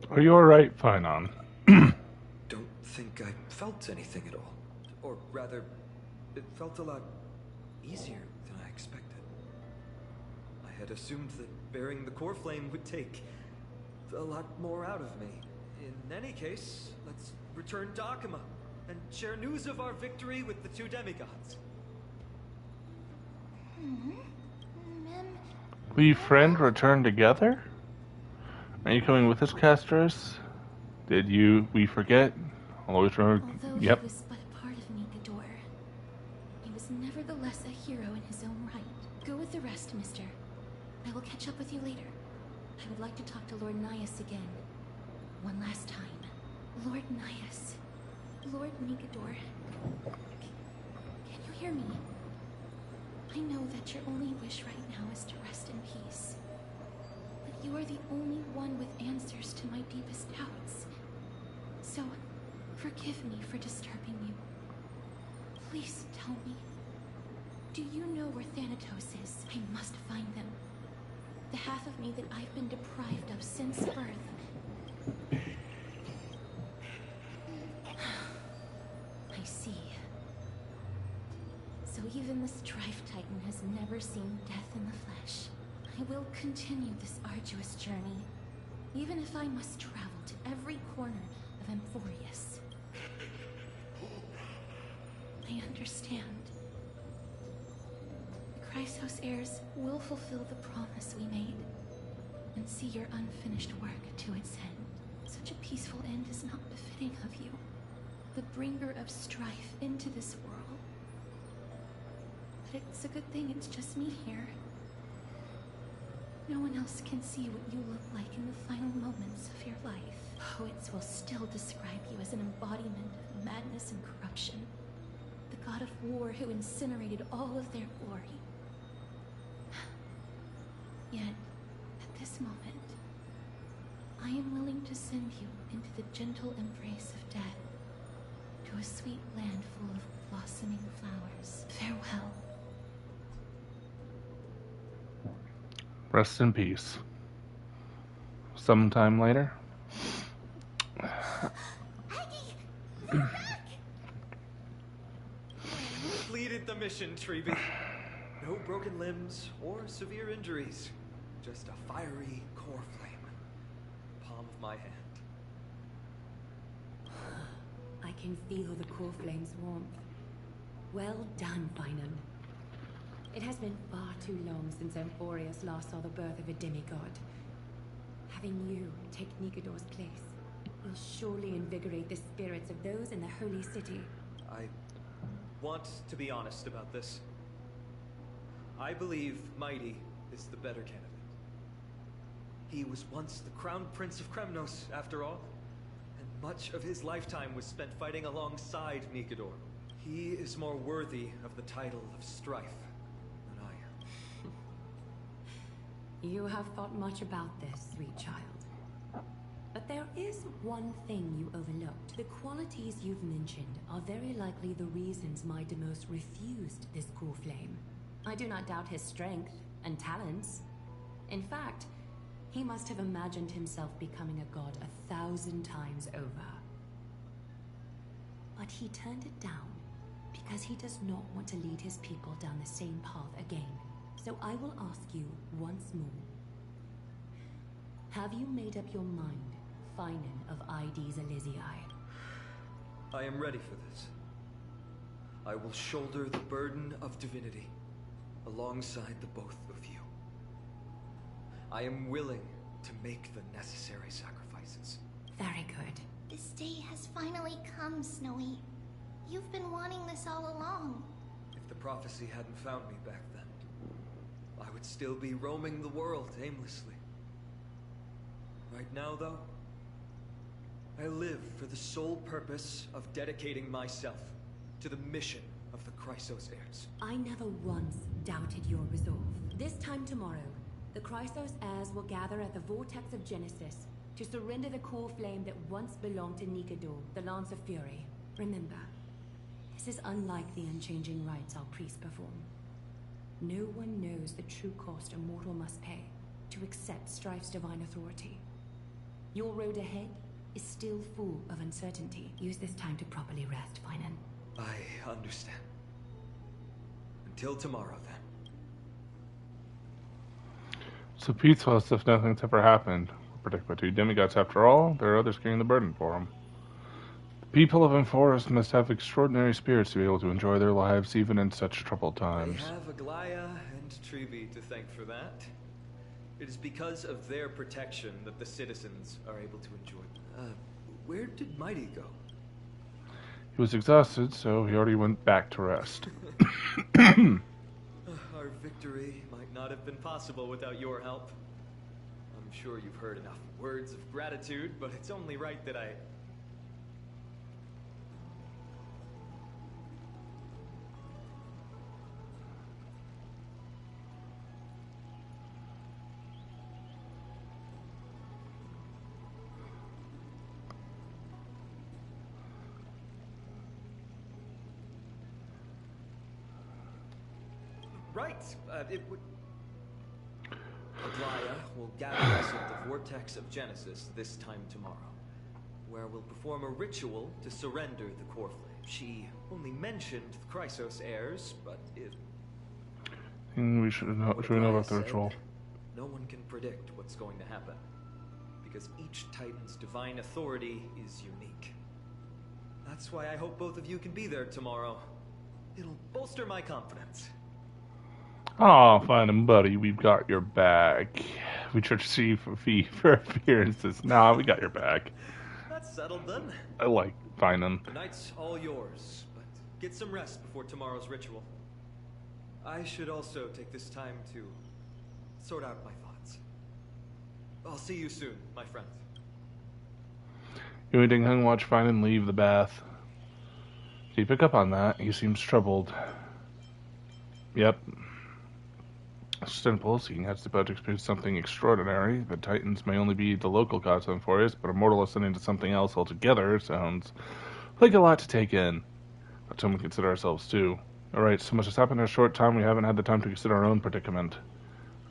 Are you alright, Finon? Don't think I felt anything at all. Or rather, it felt a lot easier than I expected. I had assumed that bearing the core flame would take a lot more out of me. In any case, let's return to Akama. and share news of our victory with the two demigods. We friend return together? Are you coming with us, Castros? We forget? I'll always remember. Although Yep. he was but a part of Nikador, he was nevertheless a hero in his own right. Go with the rest, mister. I will catch up with you later. I would like to talk to Lord Nias again. One last time. Lord Nias. Lord Nikador. Can you hear me? I know that your only wish right now is to rest in peace. But you are the only one with answers to my deepest doubts. So, forgive me for disturbing you. Please tell me. Do you know where Thanatos is? I must find them. The half of me that I've been deprived of since birth. I see. So even the Strife Titan has never seen death in the flesh. I will continue this arduous journey, even if I must travel to every corner of Amphoreus. I understand. The Chrysos heirs will fulfill the promise we made, and see your unfinished work to its end. Such a peaceful end is not befitting of you, the bringer of strife into this world. But it's a good thing it's just me here. No one else can see what you look like in the final moments of your life. Poets will still describe you as an embodiment of madness and corruption. The god of war who incinerated all of their glory. Yet, at this moment, I am willing to send you into the gentle embrace of death, to a sweet land full of blossoming flowers. Farewell. Rest in peace. Sometime later. Completed the mission, Treeby. No broken limbs or severe injuries. Just a fiery core flame. Palm of my hand. I can feel the core flame's warmth. Well done, Finan. It has been far too long since Amphoreus last saw the birth of a demigod. Having you take Nikador's place will surely invigorate the spirits of those in the holy city. I want to be honest about this. I believe Mighty is the better candidate. He was once the crown prince of Kremnos, after all, and much of his lifetime was spent fighting alongside Nikador. He is more worthy of the title of Strife than I am. You have thought much about this, sweet child. But there is one thing you overlooked. The qualities you've mentioned are very likely the reasons Mightimos refused this core flame. I do not doubt his strength and talents. In fact, he must have imagined himself becoming a god 1,000 times over. But he turned it down because he does not want to lead his people down the same path again. So I will ask you once more. Have you made up your mind, Finan of Ides Elysiae? I am ready for this. I will shoulder the burden of divinity alongside the both of you. I am willing to make the necessary sacrifices. Very good. This day has finally come, Snowy. You've been wanting this all along. If the prophecy hadn't found me back then, I would still be roaming the world aimlessly. Right now, though, I live for the sole purpose of dedicating myself to the mission of the Chrysos heirs. I never once doubted your resolve. This time tomorrow, the Chrysos heirs will gather at the Vortex of Genesis to surrender the core flame that once belonged to Nikador, the Lance of Fury. Remember, this is unlike the unchanging rites our priests perform. No one knows the true cost a mortal must pay to accept Strife's divine authority. Your road ahead is still full of uncertainty. Use this time to properly rest, Finan. I understand. Until tomorrow, then. So peaceful as if nothing's ever happened. We're protected by two demigods after all. There are others carrying the burden for him. People of Amphoreus must have extraordinary spirits to be able to enjoy their lives even in such troubled They times. have Aglaya and Trevi to thank for that. It is because of their protection that the citizens are able to enjoy. Where did Mighty go? He was exhausted, so he already went back to rest. Our victory might not have been possible without your help. I'm sure you've heard enough words of gratitude, but it's only right that I... Right, it would... Aglaya will gather us at the Vortex of Genesis this time tomorrow, where we'll perform a ritual to surrender the core flame. She only mentioned the Chrysos heirs, but if... Should we know about the ritual? No one can predict what's going to happen, because each Titan's divine authority is unique. That's why I hope both of you can be there tomorrow. It'll bolster my confidence. Oh, fine and buddy, we've got your back. We charge C for fee for appearances. Nah, we got your back. That's settled then. I like finding. The night's all yours, but get some rest before tomorrow's ritual. I should also take this time to sort out my thoughts. I'll see you soon, my friends. You and Ding Hung watch fine and leave the bath. Do you pick up on that? He seems troubled. Yep. Simple, seeing as the about to experience something extraordinary. The Titans may only be the local gods of Amphoreus, but immortal ascending to something else altogether sounds like a lot to take in. But some we consider ourselves too. Alright, so much has happened in a short time we haven't had the time to consider our own predicament.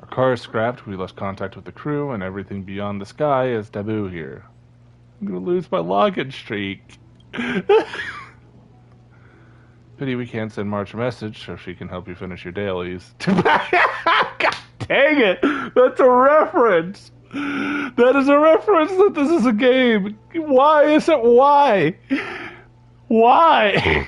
Our car is scrapped, we lost contact with the crew, and everything beyond the sky is taboo here. I'm gonna lose my login streak. Pity we can't send March a message so she can help you finish your dailies. God dang it! That's a reference! That is a reference that this is a game! Why is it why? Why?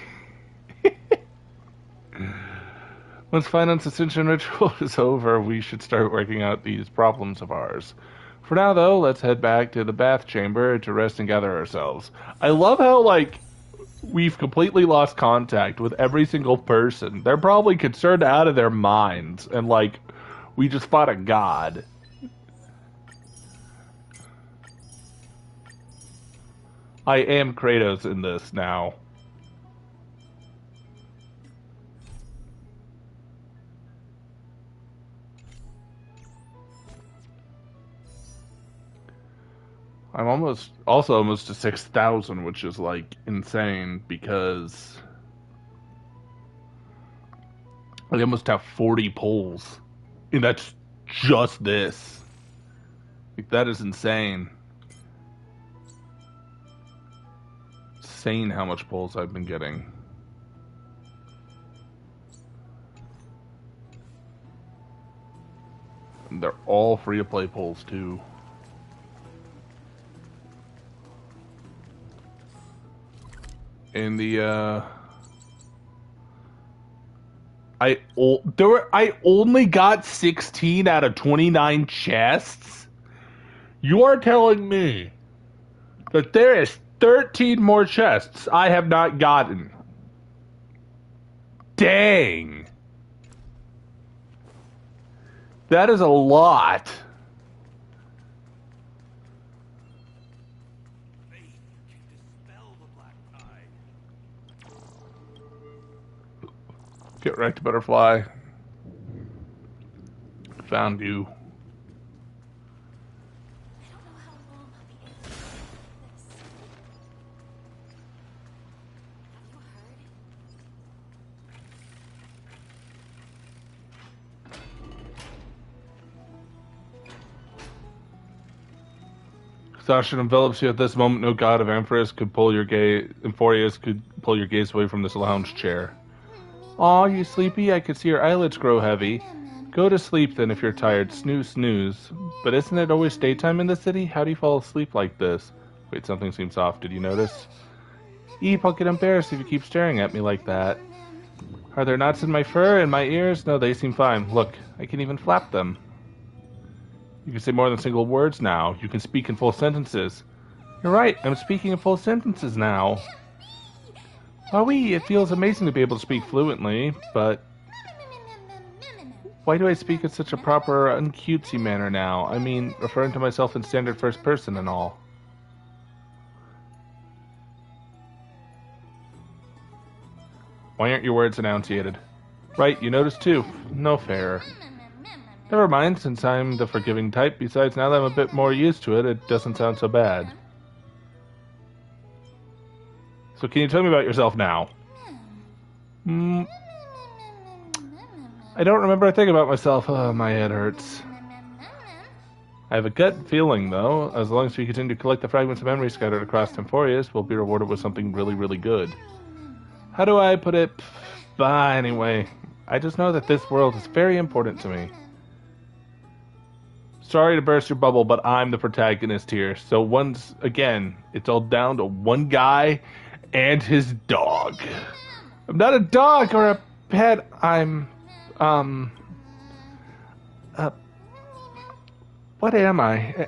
Once Finance Ascension Ritual is over, we should start working out these problems of ours. For now, though, let's head back to the bath chamber to rest and gather ourselves. I love how, like, we've completely lost contact with every single person. They're probably concerned out of their minds, and, like, we just fought a god. I am Kratos in this now. I'm almost to 6,000, which is like insane because I almost have 40 polls, and that's just this. Like, that is insane. Insane how much polls I've been getting. And they're all free to play polls too. In the I only got 16 out of 29 chests. You are telling me that there is 13 more chests I have not gotten. Dang. That is a lot. Get wrecked, butterfly. Found you. Exhaustion envelops you at this moment. No god of Amphoreus could pull your gaze away from this lounge chair. Aw, you sleepy? I could see your eyelids grow heavy. Go to sleep then if you're tired. Snooze, snooze. But isn't it always daytime in the city? How do you fall asleep like this? Wait, something seems off. Did you notice? Eep, I'll get embarrassed if you keep staring at me like that. Are there knots in my fur and my ears? No, they seem fine. Look, I can even flap them. You can say more than single words now. You can speak in full sentences. You're right, I'm speaking in full sentences now. Oui, it feels amazing to be able to speak fluently, but... Why do I speak in such a proper, uncutesy manner now? I mean, referring to myself in standard first person and all. Why aren't your words enunciated? Right, you noticed too. No fair. Never mind, since I'm the forgiving type. Besides, now that I'm a bit more used to it, it doesn't sound so bad. So can you tell me about yourself now? I don't remember a thing about myself. Oh, my head hurts. I have a gut feeling, though. As long as we continue to collect the fragments of memory scattered across Amphoreus, we'll be rewarded with something really, really good. How do I put it? Anyway, I just know that this world is very important to me. Sorry to burst your bubble, but I'm the protagonist here. So once again, it's all down to one guy and his dog. I'm not a dog or a pet. I'm, what am I?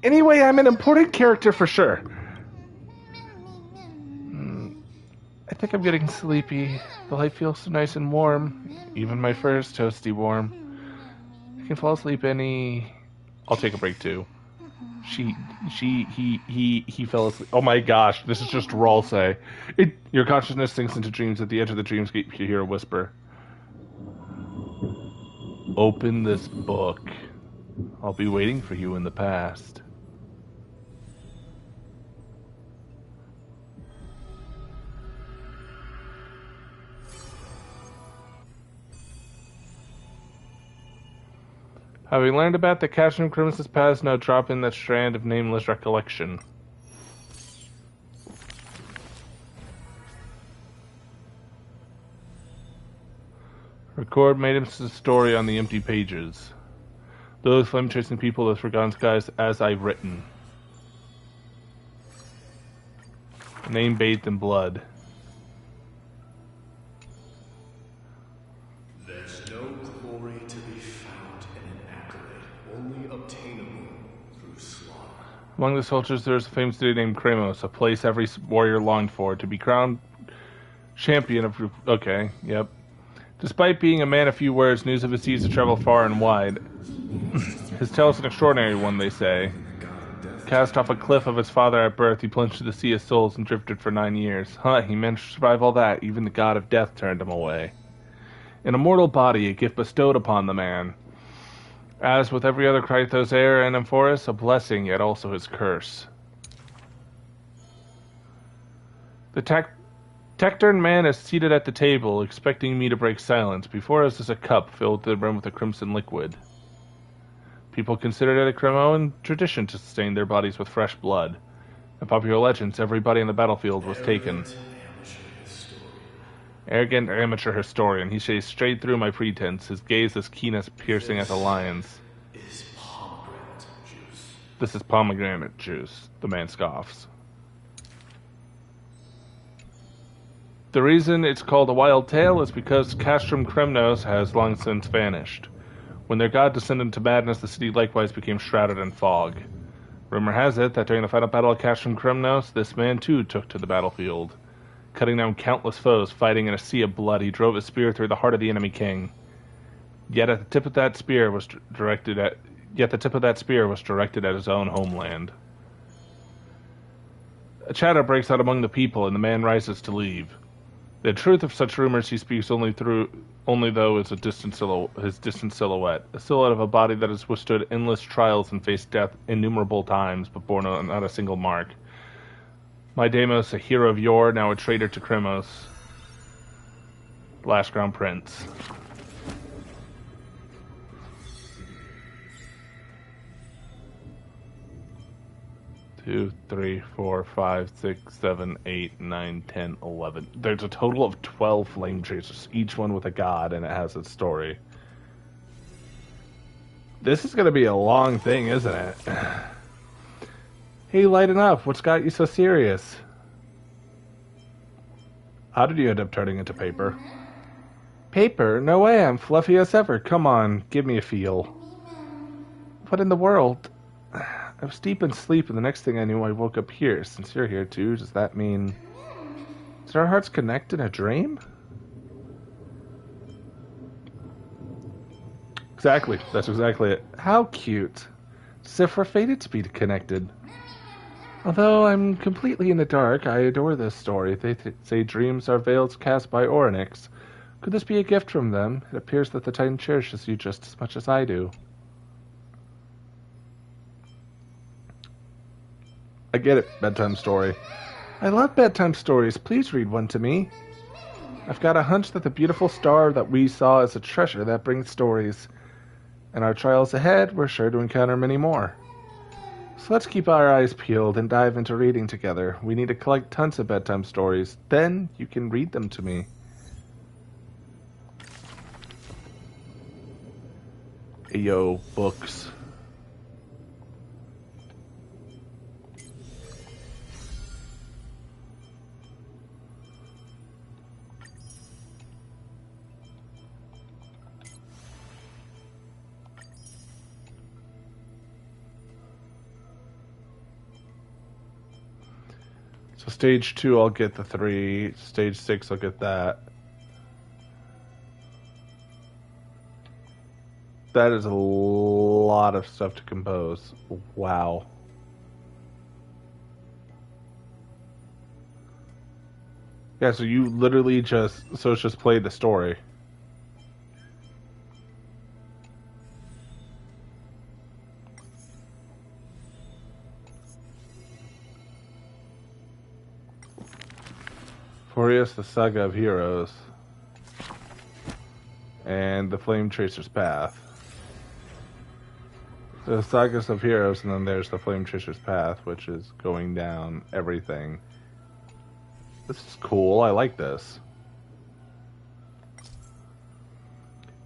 Anyway, I'm an important character for sure. I think I'm getting sleepy. The light feels so nice and warm. Even my fur is toasty warm. I can fall asleep I'll take a break too. He fell asleep. Oh my gosh, this is just Rawl say. Your consciousness sinks into dreams. At the edge of the dreamscape, you hear a whisper. Open this book. I'll be waiting for you in the past. Having learned about the Cashroom Criminal's past, now drop in that strand of nameless recollection. Record Maiden's story on the empty pages. Those flame-chasing people, those forgotten skies, as I've written. Name bathed in blood. There's no glory to be found in an accolade, only obtainable through slaughter. Among the soldiers, there is a famous city named Kremos, a place every warrior longed for, to be crowned champion of... Okay, yep. Despite being a man of few words, news of his deeds have traveled far and wide. His tale is an extraordinary one, they say. Cast off a cliff of his father at birth, he plunged to the sea of souls and drifted for 9 years. He managed to survive all that. Even the god of death turned him away. An immortal body, a gift bestowed upon the man. As with every other Krythos heir and Amphoreus, a blessing, yet also his curse. The Tectern man is seated at the table, expecting me to break silence. Before us is a cup filled to the brim with a crimson liquid. People consider it a Cremoan tradition to sustain their bodies with fresh blood. In popular legends, everybody on the battlefield was taken. Arrogant amateur historian. He stays straight through my pretense, his gaze as keen as piercing as a lion's. This is pomegranate juice, the man scoffs. The reason it's called a wild tale is because Castrum Kremnos has long since vanished. When their god descended into madness, the city likewise became shrouded in fog. Rumor has it that during the final battle of Castrum Kremnos, this man too took to the battlefield. Cutting down countless foes, fighting in a sea of blood, he drove his spear through the heart of the enemy king. Yet the tip of that spear was directed at his own homeland. A chatter breaks out among the people, and the man rises to leave. The truth of such rumors he speaks only though is his distant silhouette, a silhouette of a body that has withstood endless trials and faced death innumerable times, but bore not a single mark. My Deimos, a hero of yore, now a traitor to Kremos. Last Crown Prince. Two, 3, 4, 5, 6, 7, 8, 9, 10, 11. There's a total of 12 flame chasers, each one with a god, and it has its story. This is going to be a long thing, isn't it? Hey, lighten up. What's got you so serious? How did you end up turning into paper? Paper? No way, I'm fluffy as ever. Come on, give me a feel. What in the world? I was deep in sleep, and the next thing I knew, I woke up here. Since you're here too, does that mean... Did our hearts connect in a dream? Exactly, that's exactly it. How cute. As if we're fated to be connected. Although I'm completely in the dark, I adore this story. They say dreams are veils cast by Orynyx. Could this be a gift from them? It appears that the Titan cherishes you just as much as I do. I get it, bedtime story. I love bedtime stories. Please read one to me. I've got a hunch that the beautiful star that we saw is a treasure that brings stories. In our trials ahead, we're sure to encounter many more. So let's keep our eyes peeled and dive into reading together. We need to collect tons of bedtime stories. Then you can read them to me. Ayo, books. So stage 2, I'll get the 3. Stage 6, I'll get that. That is a lot of stuff to compose. Wow. Yeah, so you literally just... So it's just play the story. Amphoreus, the Saga of Heroes. And the Flame Tracer's Path. The Sagas of Heroes, and then there's the Flame Tracer's Path, which is going down everything. This is cool. I like this.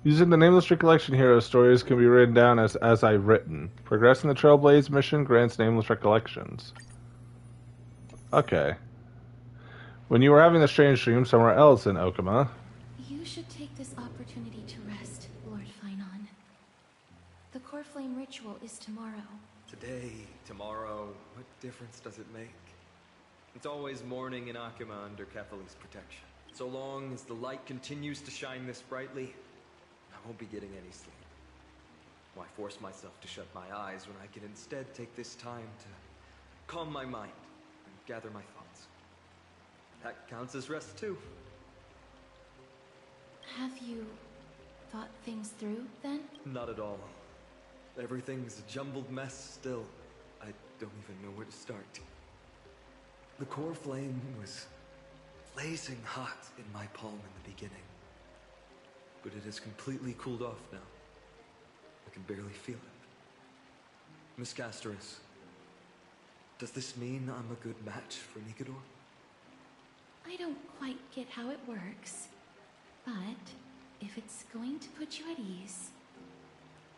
Using the Nameless Recollection hero stories can be written down as I've written. Progressing the Trailblaze mission grants Nameless Recollections. Okay. When you were having the strange dream somewhere else in Okama... You should take this opportunity to rest, Lord Finon. The core flame ritual is tomorrow. Today, tomorrow, what difference does it make? It's always morning in Akima under Kethali's protection. So long as the light continues to shine this brightly, I won't be getting any sleep. Why force myself to shut my eyes when I can instead take this time to calm my mind and gather my thoughts? That counts as rest too. Have you thought things through, then? Not at all. Everything's a jumbled mess still. I don't even know where to start. The core flame was blazing hot in my palm in the beginning. But it has completely cooled off now. I can barely feel it. Miss Casterus, does this mean I'm a good match for Nikador? I don't quite get how it works, but if it's going to put you at ease,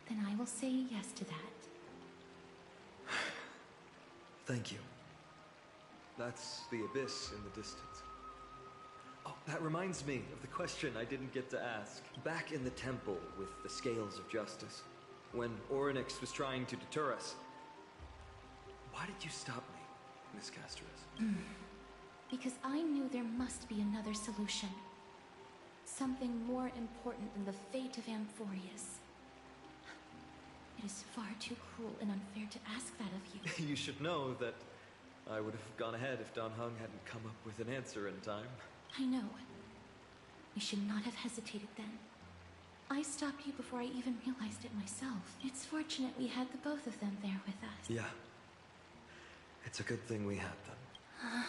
then I will say yes to that. Thank you. That's the abyss in the distance. Oh, that reminds me of the question I didn't get to ask. Back in the temple with the scales of justice, when Orynyx was trying to deter us, why did you stop me, Miss Casterus? Because I knew there must be another solution. Something more important than the fate of Amphoreus. It is far too cruel and unfair to ask that of you. You should know that I would have gone ahead if Don Hung hadn't come up with an answer in time. I know. We should not have hesitated then. I stopped you before I even realized it myself. It's fortunate we had the both of them there with us. Yeah. It's a good thing we had them.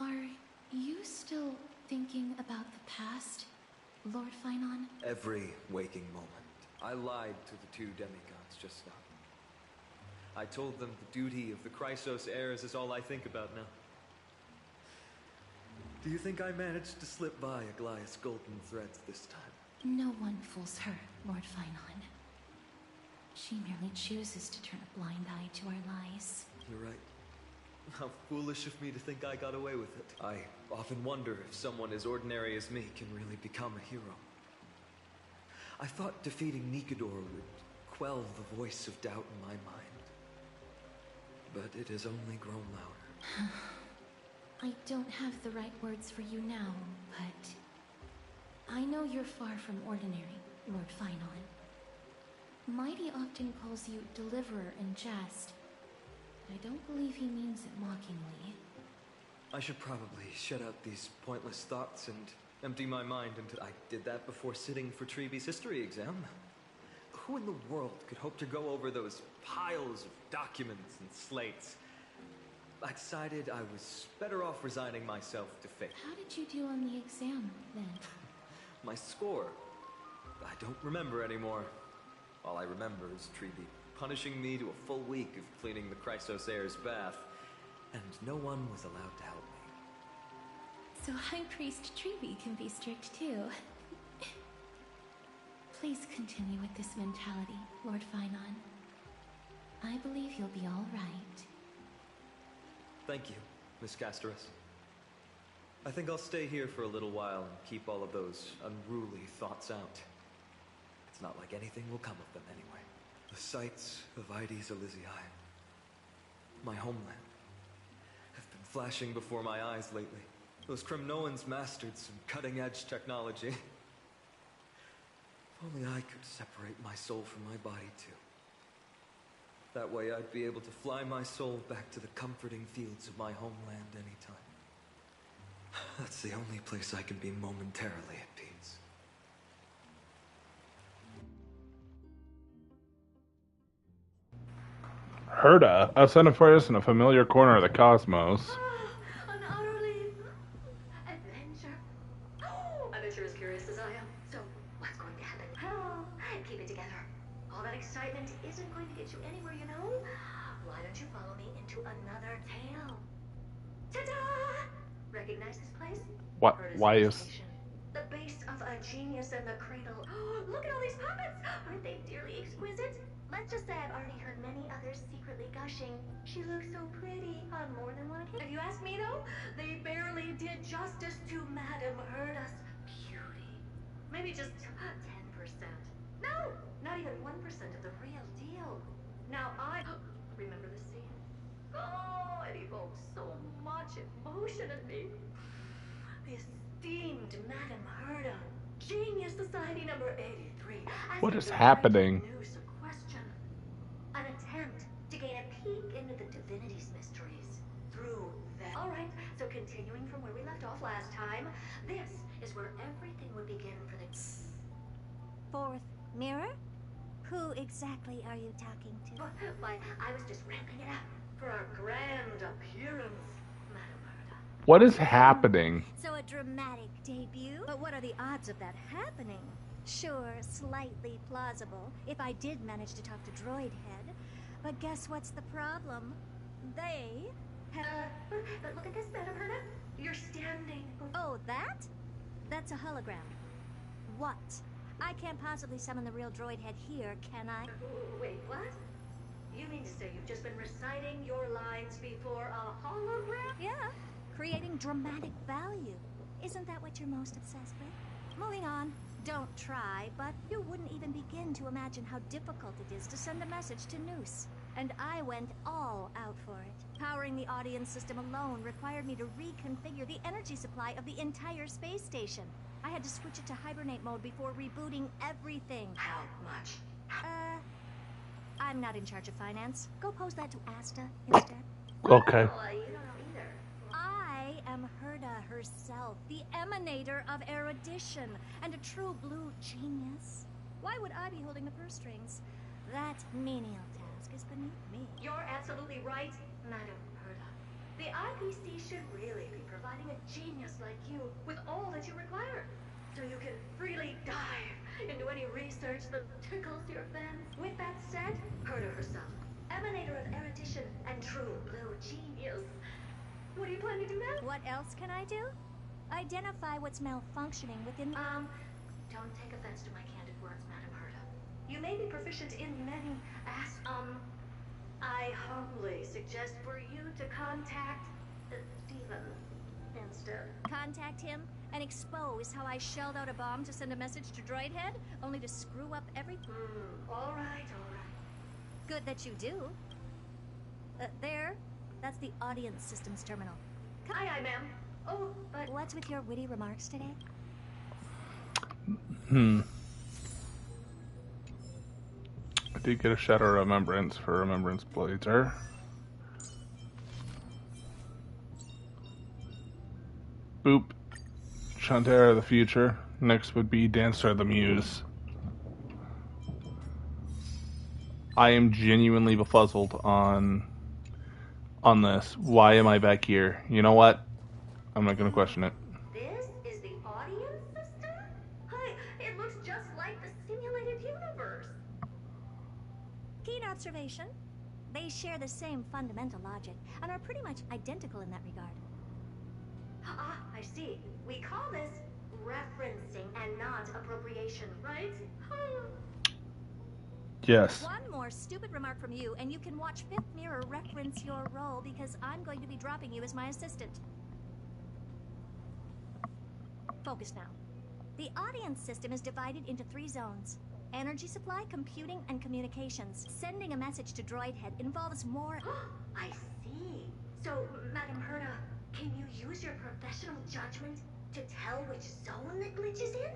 Are you still thinking about the past, Lord Finon? Every waking moment. I lied to the two demigods just now. I told them the duty of the Chrysos heirs is all I think about now. Do you think I managed to slip by Aglaya's golden threads this time? No one fools her, Lord Finon. She merely chooses to turn a blind eye to our lies. You're right. How foolish of me to think I got away with it. I often wonder if someone as ordinary as me can really become a hero. I thought defeating Nikador would quell the voice of doubt in my mind. But it has only grown louder. I don't have the right words for you now, but I know you're far from ordinary, Lord Finon. Mighty often calls you Deliverer in jest. I don't believe he means it mockingly. I should probably shut out these pointless thoughts and empty my mind into... I did that before sitting for Treeby's history exam. Who in the world could hope to go over those piles of documents and slates? I decided I was better off resigning myself to fate. How did you do on the exam, then? My score? I don't remember anymore. All I remember is Treeby punishing me to a full week of cleaning the Chrysos heir's bath, and no one was allowed to help me. So High Priest Treeby can be strict too. Please continue with this mentality, Lord Finon. I believe you'll be all right. Thank you, Miss Casterus. I think I'll stay here for a little while and keep all of those unruly thoughts out. It's not like anything will come of them anyway. The sights of Ides Elysiae, my homeland, have been flashing before my eyes lately. Those Kremnoans mastered some cutting-edge technology. If only I could separate my soul from my body, too. That way I'd be able to fly my soul back to the comforting fields of my homeland anytime. That's the only place I can be momentarily at peace. Herda, a son of Amphoreus in a familiar corner of the cosmos. An utterly adventure. Oh, I bet you're as curious as I am. So, what's going to happen? Oh, keep it together. All that excitement isn't going to get you anywhere, you know? Why don't you follow me into another tale? Ta-da! Recognize this place? What? Why is... The base of a genius and the cradle. Look at all these puppets! Aren't they dearly exquisite? Let's just say I've already heard many others secretly gushing. She looks so pretty on more than one occasion. If you ask me, though, they barely did justice to Madame Herda's beauty. Maybe just 10%. No, not even 1% of the real deal. Now I remember the scene. Oh, it evokes so much emotion in me. The esteemed Madame Herda, Genius Society number 83. What is happening? An attempt to gain a peek into the divinity's mysteries through them. All right, so continuing from where we left off last time, this is where everything would begin for the Fourth mirror? Who exactly are you talking to? Why, I was just ramping it up for our grand appearance, Madame Herda. What is happening? So a dramatic debut? But what are the odds of that happening? Sure, slightly plausible, if I did manage to talk to Droid Head. But guess what's the problem? They have... But look at this, Madame Herda. You're standing... Oh, that? That's a hologram. What? I can't possibly summon the real Droid Head here, can I? Wait, what? You mean to say you've just been reciting your lines before a hologram? Yeah, creating dramatic value. Isn't that what you're most obsessed with? Moving on. Don't try, but you wouldn't even begin to imagine how difficult it is to send a message to Noose. And I went all out for it. Powering the audience system alone required me to reconfigure the energy supply of the entire space station. I had to switch it to hibernate mode before rebooting everything. How much? I'm not in charge of finance. Go pose that to Asta instead. Okay. Well, you don't know either. I am Herda herself, the emanator of erudition, and a true blue genius. Why would I be holding the purse strings? That menial task is beneath me. You're absolutely right, Madame Herda. The IPC should really be providing a genius like you with all that you require, so you can freely dive into any research that tickles your fancy. With that said, Herda herself, emanator of erudition and true blue genius. What do you plan to do now? What else can I do? Identify what's malfunctioning within... Don't take offense to my candid words, Madame Herda. You may be proficient in many I humbly suggest for you to contact Steven instead. Contact him and expose how I shelled out a bomb to send a message to Droidhead, only to screw up everything. All right. Good that you do. There. That's the audience systems terminal. Aye, ma'am. Oh, but what's with your witty remarks today? I did get a Shadow Remembrance for Remembrance Blazer. Boop. Chantera of the Future. Next would be Dancer of the Muse. I am genuinely befuzzled on this. Why am I back here? You know what? I'm not going to question it. This is the audience system? Hi, it looks just like the simulated universe. Keen observation. They share the same fundamental logic and are pretty much identical in that regard. Ah, I see. We call this referencing and not appropriation, right? Yes. One more stupid remark from you, and you can watch Fifth Mirror reference your role because I'm going to be dropping you as my assistant. Focus now. The audience system is divided into 3 zones. Energy supply, computing, and communications. Sending a message to Droidhead involves more... I see. So, Madam Herta, can you use your professional judgment to tell which zone the glitch is in?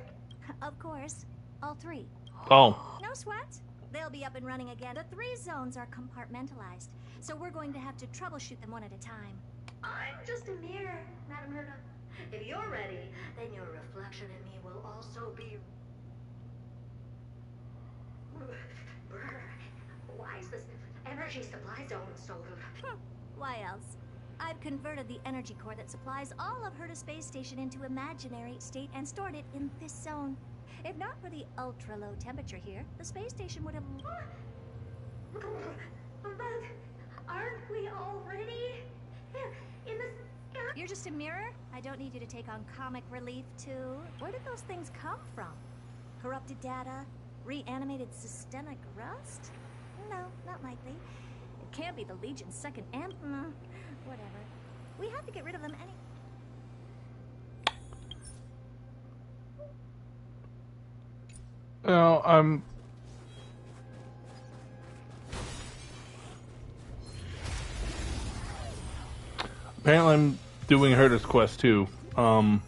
Of course. All 3. Oh. No sweat. They'll be up and running again. The 3 zones are compartmentalized, so we're going to have to troubleshoot them one at a time. I'm just a mirror, Madam Herta. If you're ready, then your reflection in me will also be... Brr. Why is this energy supply zone so... Why else? I've converted the energy core that supplies all of Herta Space Station into imaginary state and stored it in this zone. If not for the ultra-low temperature here, the space station would have... But aren't we already in the sky? You're just a mirror? I don't need you to take on comic relief, too. Where did those things come from? Corrupted data? Reanimated systemic rust? No, not likely. It can't be the Legion's second whatever. We have to get rid of them any... No, apparently I'm doing Herta's quest too. I'm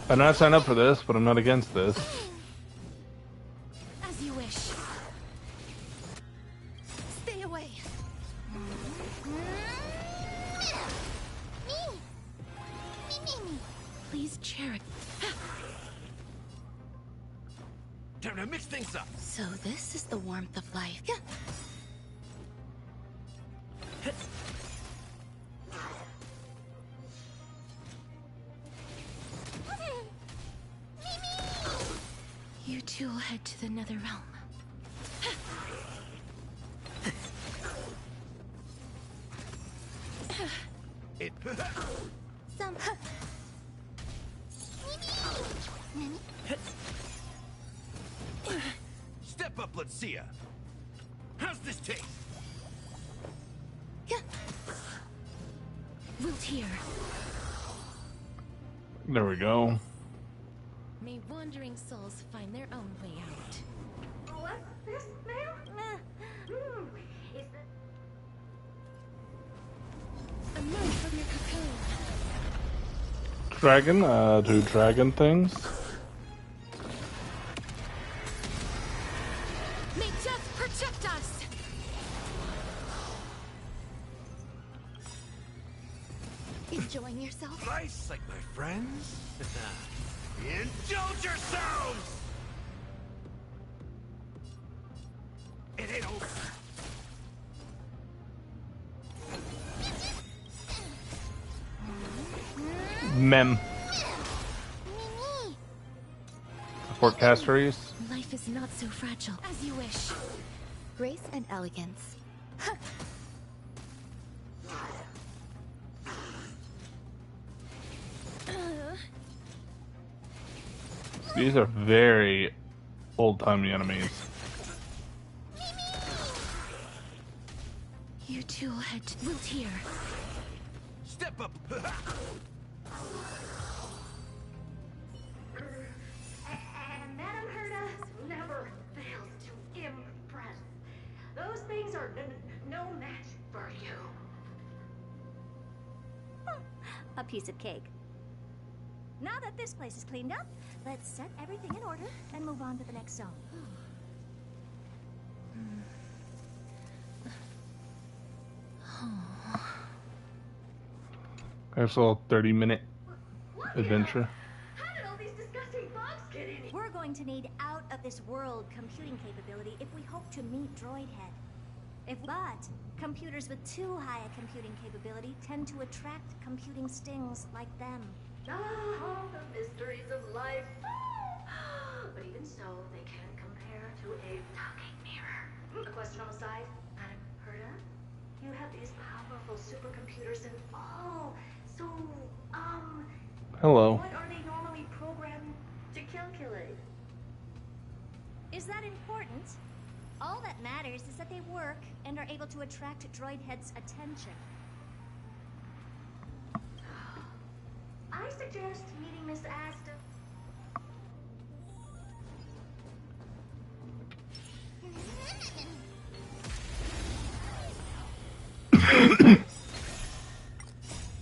not signed up for this, but I'm not against this. As you wish. Stay away. Please cherish. Time to mix things up. So this is the warmth of life. You two will head to the nether realm. It. Some. Step up, let's see ya. How's this taste? Root here. There we go. May wandering souls find their own way out. What's this, ma'am? Is this... Emerge from your cocoon. Dragon, do dragon things. May death protect us! Enjoying yourself? Nice, like my friends? Indulge yourselves! It ain't over. Mem. Support casteries. Life is not so fragile. As you wish. Grace and elegance. These are very old-timey enemies. You two will head to Wiltier. Step up! And Madame Herda never fails to impress. Those things are no match for you. A piece of cake. Now that this place is cleaned up, let's set everything in order and move on to the next zone. There's a little 30-minute adventure. How did all these disgusting bugs get in here? We're going to need out-of-this-world computing capability if we hope to meet Droidhead. But computers with too high a computing capability tend to attract computing stings like them. Ah, the mysteries of life. But even so, they can compare to a talking mirror. A question on the side, Madam Herda? You have these powerful supercomputers and all. So, Hello. what are they normally programmed to calculate? Is that important? All that matters is that they work and are able to attract Droidhead's attention. I suggest meeting Miss Asta.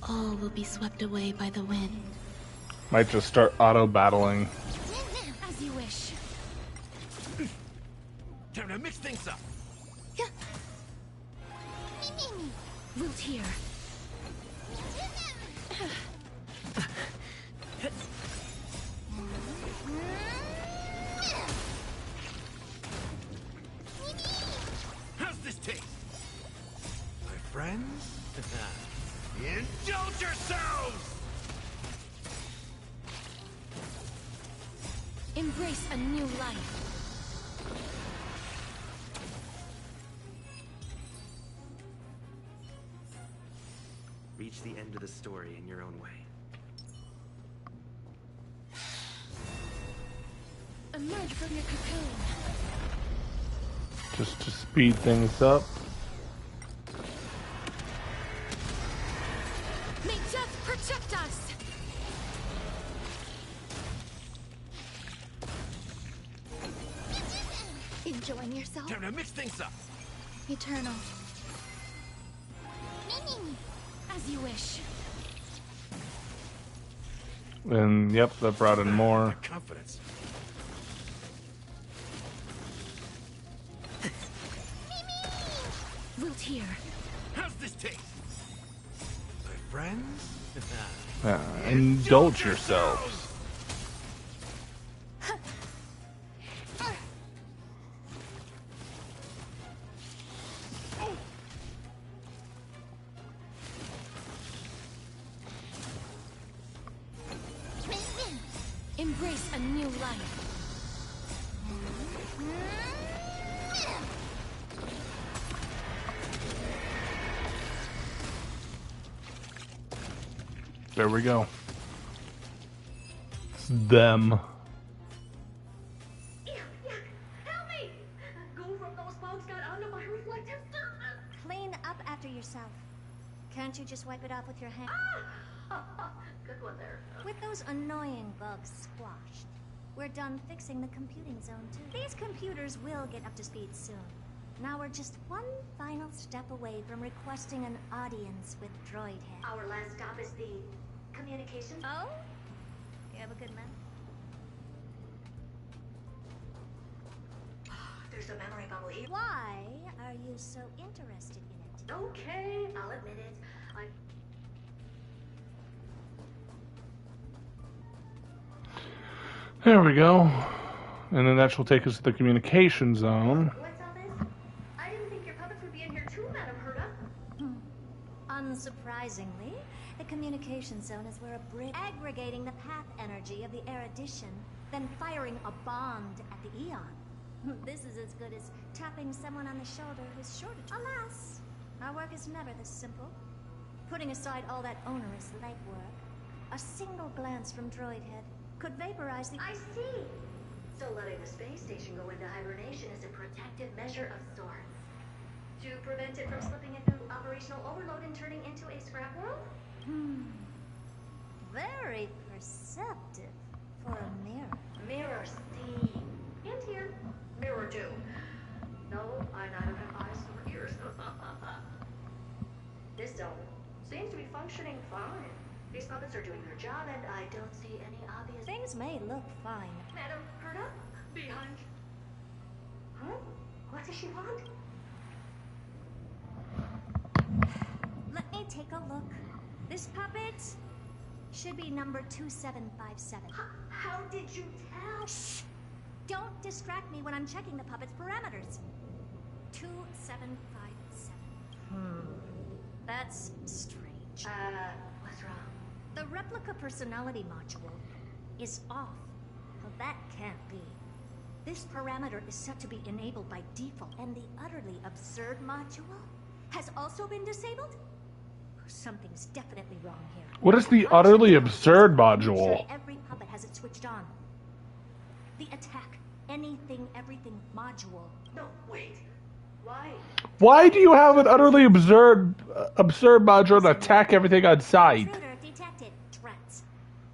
All will be swept away by the wind. Might just start auto-battling. As you wish. Time to mix things up. Wiltier. How's this taste? My friends? Indulge yourselves! Embrace a new life. Reach the end of the story in your own way. Emerge from your cocoon. Just to speed things up. May death protect us! Enjoying yourself? Time to mix things up. Eternal. As you wish. And yep, that brought in more. Confidence. Wiltier. How's this taste? My friends? Indulge yourselves. Embrace a new life. There we go. It's them. Help me! Go from those bugs got onto my reflective surface. Clean up after yourself. Can't you just wipe it off with your hand? Good one there. With those annoying bugs squashed, we're done fixing the computing zone too. These computers will get up to speed soon. Now we're just one final step away from requesting an audience with Droidhead. Our last stop is the communication. Oh? You have a good man? There's a memory bubble here. Why are you so interested in it? Okay, I'll admit it. There we go. And then that will take us to the communication zone. What's all this? I didn't think your puppets would be in here too, Madam Herda. Unsurprisingly, the communication zone is where a bridge aggregating the path energy of the erudition, then firing a bond at the Eon. This is as good as tapping someone on the shoulder who's short of. Alas, our work is never this simple. Putting aside all that onerous legwork, a single glance from Droidhead could vaporize the. I see. So letting the space station go into hibernation is a protective measure of sorts. To prevent it from slipping into operational overload and turning into a scrap world? Very perceptive for a mirror. Mirror C. And here. Mirror 2. No, I neither have eyes nor ears. This zone seems to be functioning fine. These puppets are doing their job, and I don't see any obvious... Things may look fine. Madam, Herta? Behind. Huh? What does she want? Let me take a look. This puppet should be number 2757. How did you tell? Shh! Don't distract me when I'm checking the puppet's parameters. 2757. That's strange. What's wrong? The replica personality module is off. Well, that can't be. This parameter is set to be enabled by default, and the utterly absurd module has also been disabled? Something's definitely wrong here. What is the utterly absurd module? Sure every puppet has it switched on. The attack, anything, everything module. No, wait. Why? Why do you have an utterly absurd module to attack everything on sight? Intruder detected. Drats.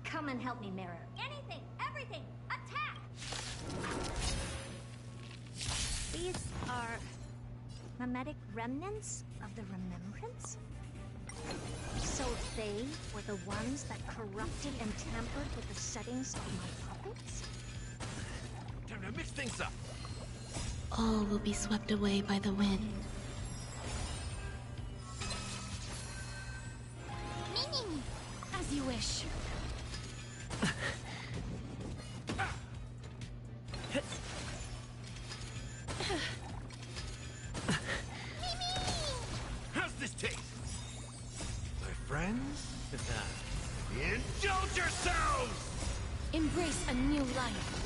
Come and help me, Mirror. Anything, everything, attack! These are mimetic remnants of the remembrance? So they were the ones that corrupted and tampered with the settings of my puppets? Time to mix things up. All will be swept away by the wind. As you wish. How's this taste? My friends? Indulge yourselves! Embrace a new life.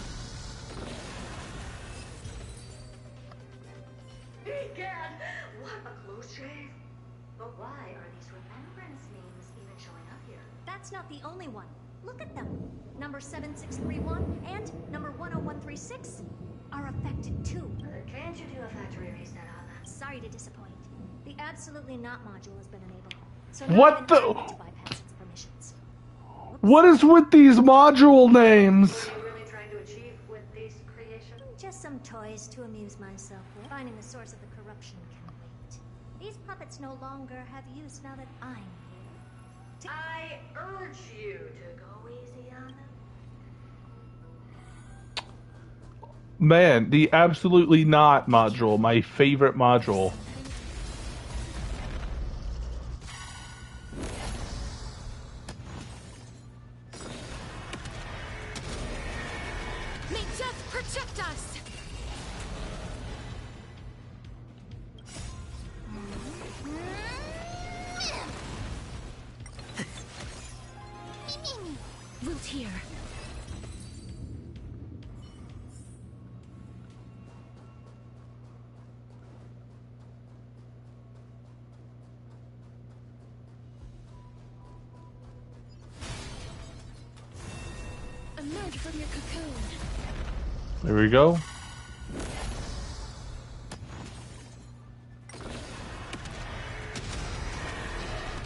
Egad! What a close shave. But why are these remembrance names even showing up here? That's not the only one. Look at them. Number 7631 and number 10136 are affected too. Can't you do a factory reset on them? Sorry to disappoint. The absolutely not module has been enabled. So What the? to bypass its permissions. What is with these module names? What are you really trying to achieve with these creations? Just some toys to amuse myself with. Finding the source of the corruption can wait. These puppets no longer have use now that I'm here. I urge you to go easy on them. Man, the absolutely not module, my favorite module. May death protect us! Root here. Emerge from your cocoon. There we go.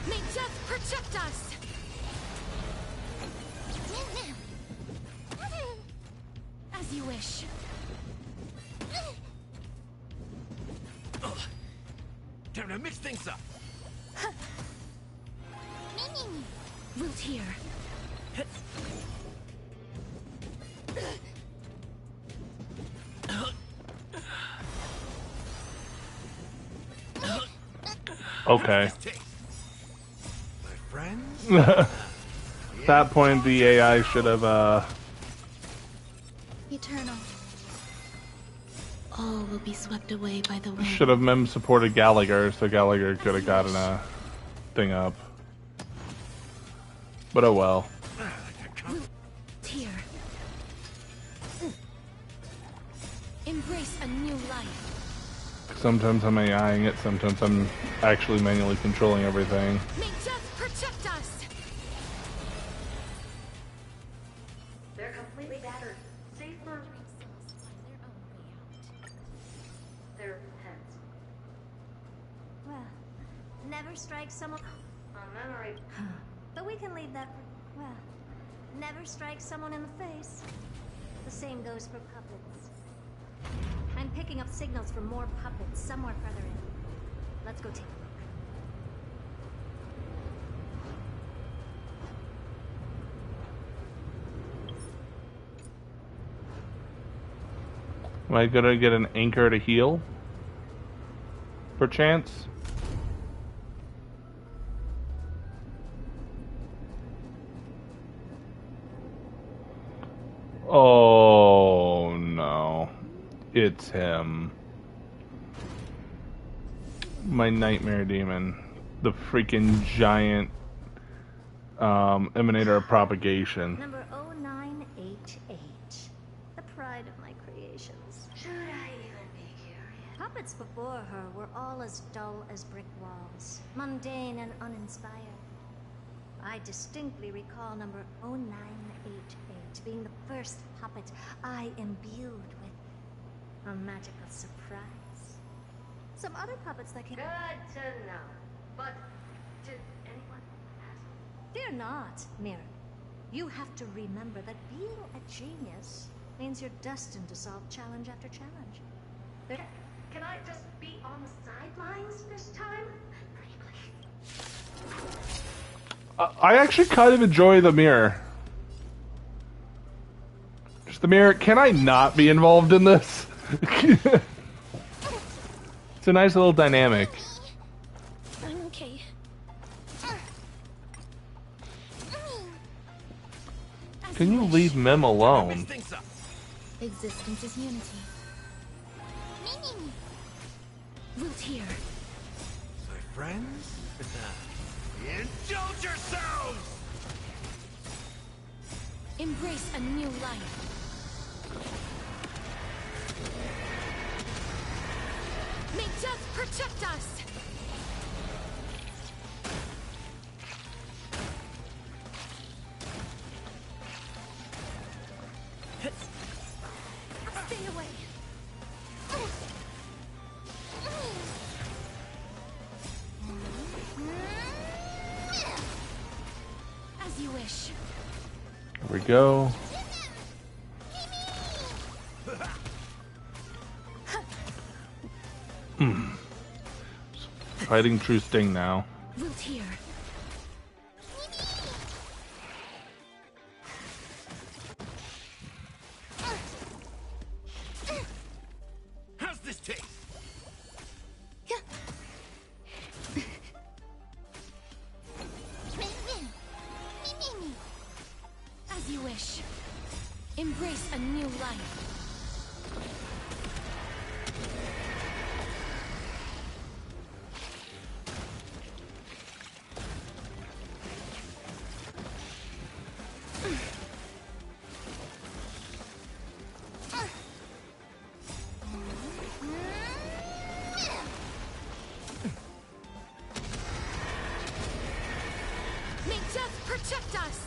May death protect us! As you wish. Time to mix things up. Root here. Okay. My friends? At that point, the AI should have, Eternal. All will be swept away by the wind. should have mem supported Gallagher, so Gallagher could have gotten a thing up. But oh well. Here. Embrace a new life. Sometimes I'm AIing it, sometimes I'm actually manually controlling everything. May death protect us! They're completely battered. Safe for their heads. Well, Never strike someone... A memory... But we can leave that for... Well... Never strike someone in the face. The same goes for puppets. I'm picking up signals from more puppets somewhere further in. Let's go take a look. Am I gonna get an anchor to heal? Perchance? Oh no. It's him. My nightmare demon. The freaking giant emanator of propagation. Number 0988. The pride of my creations. Should I even be curious? Puppets before her were all as dull as brick walls. Mundane and uninspired. I distinctly recall number 0988 being the first puppet I imbued with a magical surprise. Some other puppets that can... Good to know. But did anyone ask? Fear not, Mirror. You have to remember that being a genius means you're destined to solve challenge after challenge. Can I just be on the sidelines this time? Pretty please. I actually kind of enjoy the mirror. Just the mirror. Can I not be involved in this? It's a nice little dynamic. I'm okay. Can you leave Mim alone? Existence is unity. Root here. My friends? Indulge yourselves! Embrace a new life. May death protect us! Stay away. As you wish. Here we go. Fighting true sting now. Root here. How's this taste? As you wish. Embrace a new life. May death protect us!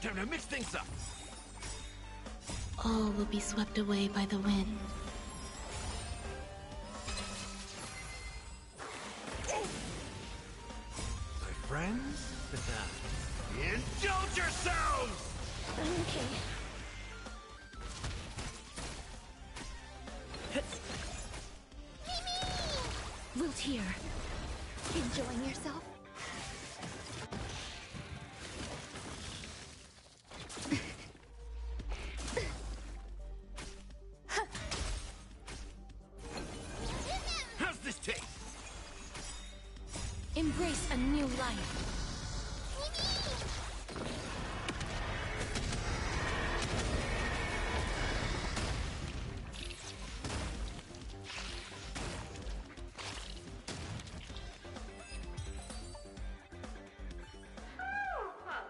Time to mix things up. All will be swept away by the wind. My friends? Indulge yourselves! I'm okay. Root here. Enjoying yourself? How's this taste? Embrace a new life.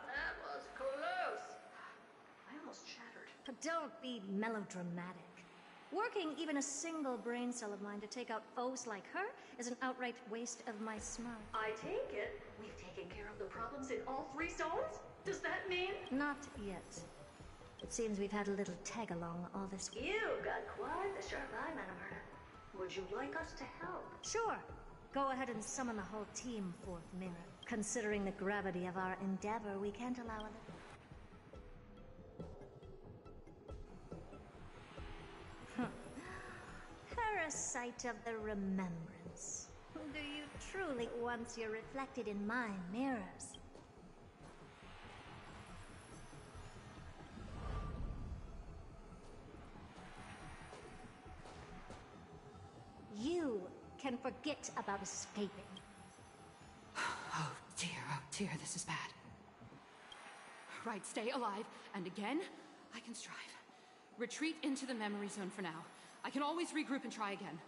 That was close. I almost shattered. But don't be melodramatic. Working even a single brain cell of mine to take out foes like her is an outright waste of my smart. I take it we've taken care of the problems in all 3 zones? Does that mean? Not yet. It seems we've had a little tag-along all this week. You've got quite the sharp eye, Madam Herta. Would you like us to help? Sure. Go ahead and summon the whole team, Fourth Mirror. Considering the gravity of our endeavor, we can't allow a little... Parasite of the remembrance. Do you truly want you're reflected in my mirrors? You can forget about escaping. Oh dear, this is bad. Right, stay alive, and again, I can strive. Retreat into the memory zone for now. I can always regroup and try again.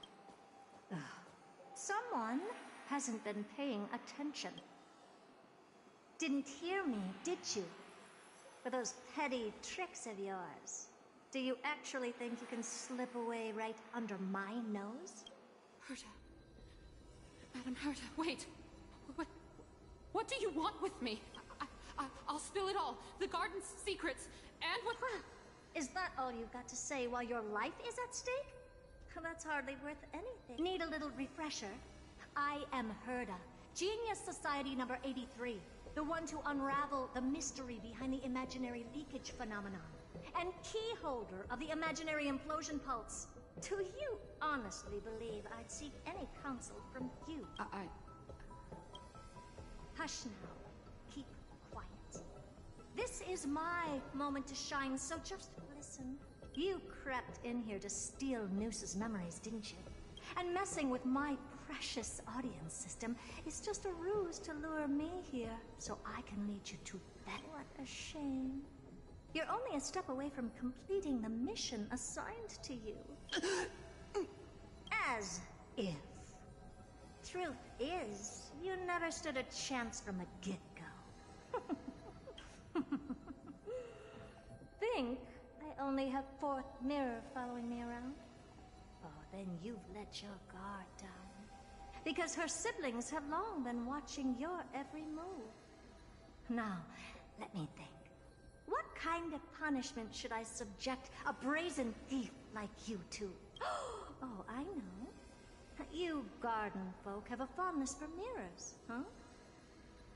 Someone hasn't been paying attention. Didn't hear me, did you? For those petty tricks of yours. Do you actually think you can slip away right under my nose? Herta. Madam Herta, wait. What do you want with me? I'll spill it all. The garden's secrets, and what... Is that all you've got to say while your life is at stake? That's hardly worth anything. Need a little refresher? I am Herta, Genius Society number 83. The one to unravel the mystery behind the imaginary leakage phenomenon. And key holder of the imaginary implosion pulse. Do you honestly believe I'd seek any counsel from you? Hush now. Keep quiet. This is my moment to shine, so just listen. You crept in here to steal Noose's memories, didn't you? And messing with my precious audience system is just a ruse to lure me here, so I can lead you to that. What a shame. You're only a step away from completing the mission assigned to you. As if. Truth is, you never stood a chance from the get-go. Think I only have Fourth Mirror following me around? Oh, then you've let your guard down. Because her siblings have long been watching your every move. Now, let me think. What kind of punishment should I subject a brazen thief like you to? Oh, I know. You garden folk have a fondness for mirrors, huh?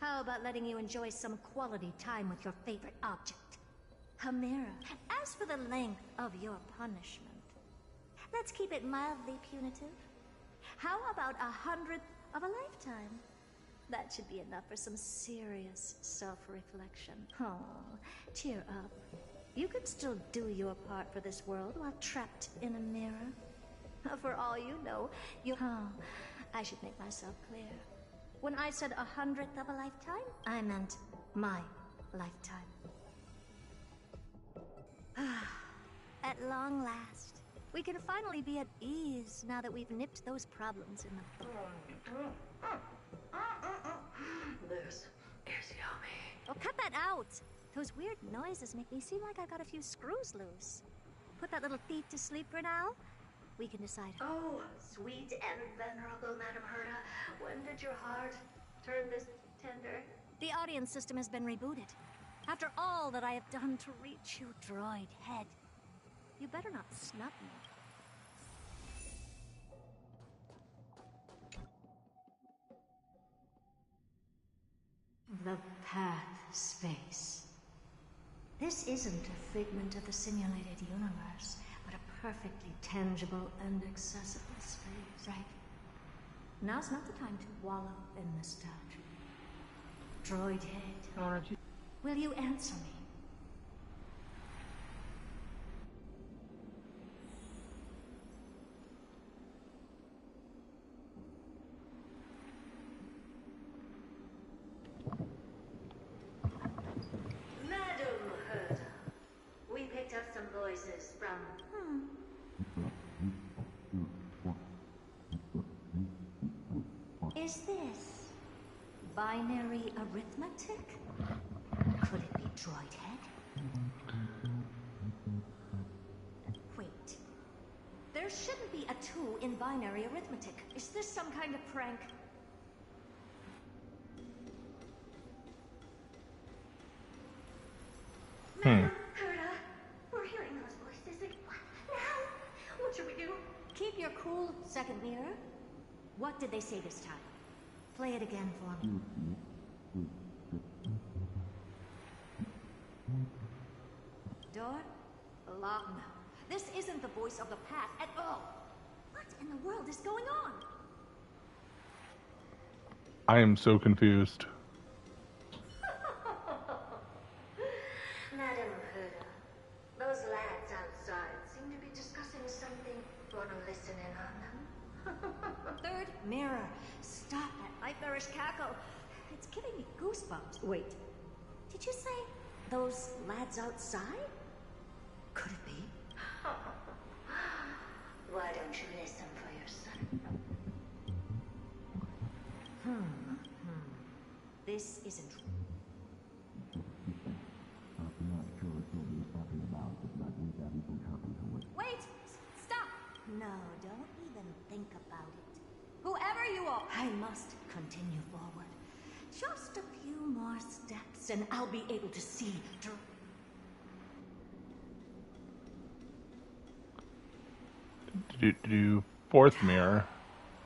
How about letting you enjoy some quality time with your favorite object? A mirror. As for the length of your punishment, let's keep it mildly punitive. How about 100th of a lifetime? That should be enough for some serious self-reflection. Oh, cheer up. You can still do your part for this world while trapped in a mirror. For all you know, I should make myself clear. When I said 100th of a lifetime, I meant my lifetime. At long last, we can finally be at ease now that we've nipped those problems in the bud. This is yummy. Oh, cut that out! Those weird noises make me seem like I got a few screws loose. Put that little thief to sleep for now. We can decide. Oh, sweet and venerable Madam Herta, when did your heart turn this tender? The audience system has been rebooted. After all that I have done to reach you, droid head. You better not snub me. The path space. This isn't a figment of the simulated universe, but a perfectly tangible and accessible space, right? Now's not the time to wallow in nostalgia. Droid head, will you answer me? Madam Herta, we picked up some voices from... Is this binary arithmetic? Could it be droid head? Wait. There shouldn't be a 2 in binary arithmetic. Is this some kind of prank? Madam Herta, your cool, second mirror. What did they say this time? Play it again for me. Door? Locked. This isn't the voice of the past at all. What in the world is going on? I am so confused. Madam Herda, those lads outside seem to be discussing something. Wanna listen in on them? Third mirror. Stop that nightmarish cackle. It's giving me goosebumps. Wait. Did you say those lads outside? Could it be? Why don't you listen for yourself? This isn't. Wait! Stop! No, don't even think about it. Whoever you are, I must continue forward. Just a few more steps and I'll be able to see. Fourth mirror.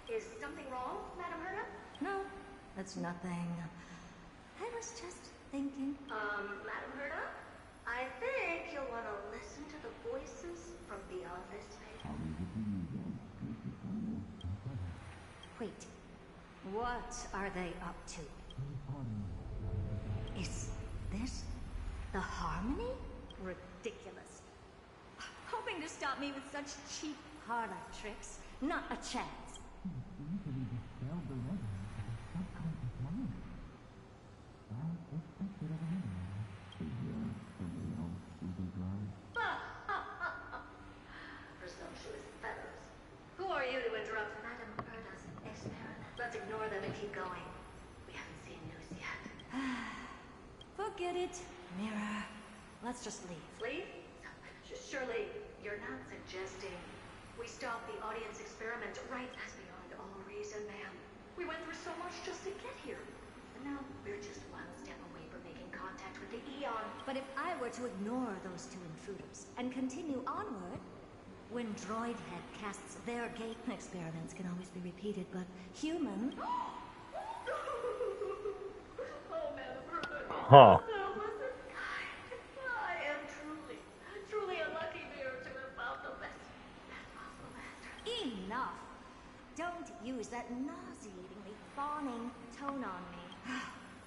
Is something wrong, Madam Herda? No, that's nothing. I was just thinking. Madam Herda? I think you'll want to listen to the voices from beyond this veil. Wait, what are they up to? Is this the harmony? Ridiculous. Hoping to stop me with such cheap parlor tricks. Not a chance. Presumptuous fellows. Who are you to interrupt Madam Herda's experiment? Let's ignore them and keep going. We haven't seen news yet. Forget it, Mirror. Let's just leave. Leave? Surely you're not suggesting we stop the audience experiment, right? That's beyond all reason, ma'am. We went through so much just to get here. And now we're just one step away from making contact with the Eon. But if I were to ignore those two intruders and continue onward, when Droidhead casts their gate, experiments can always be repeated, but human... Oh, Madam Herda. Huh. That wasn't kind. I am truly unlucky there to have found the best possible master. Enough! Don't use that nauseatingly fawning tone on me.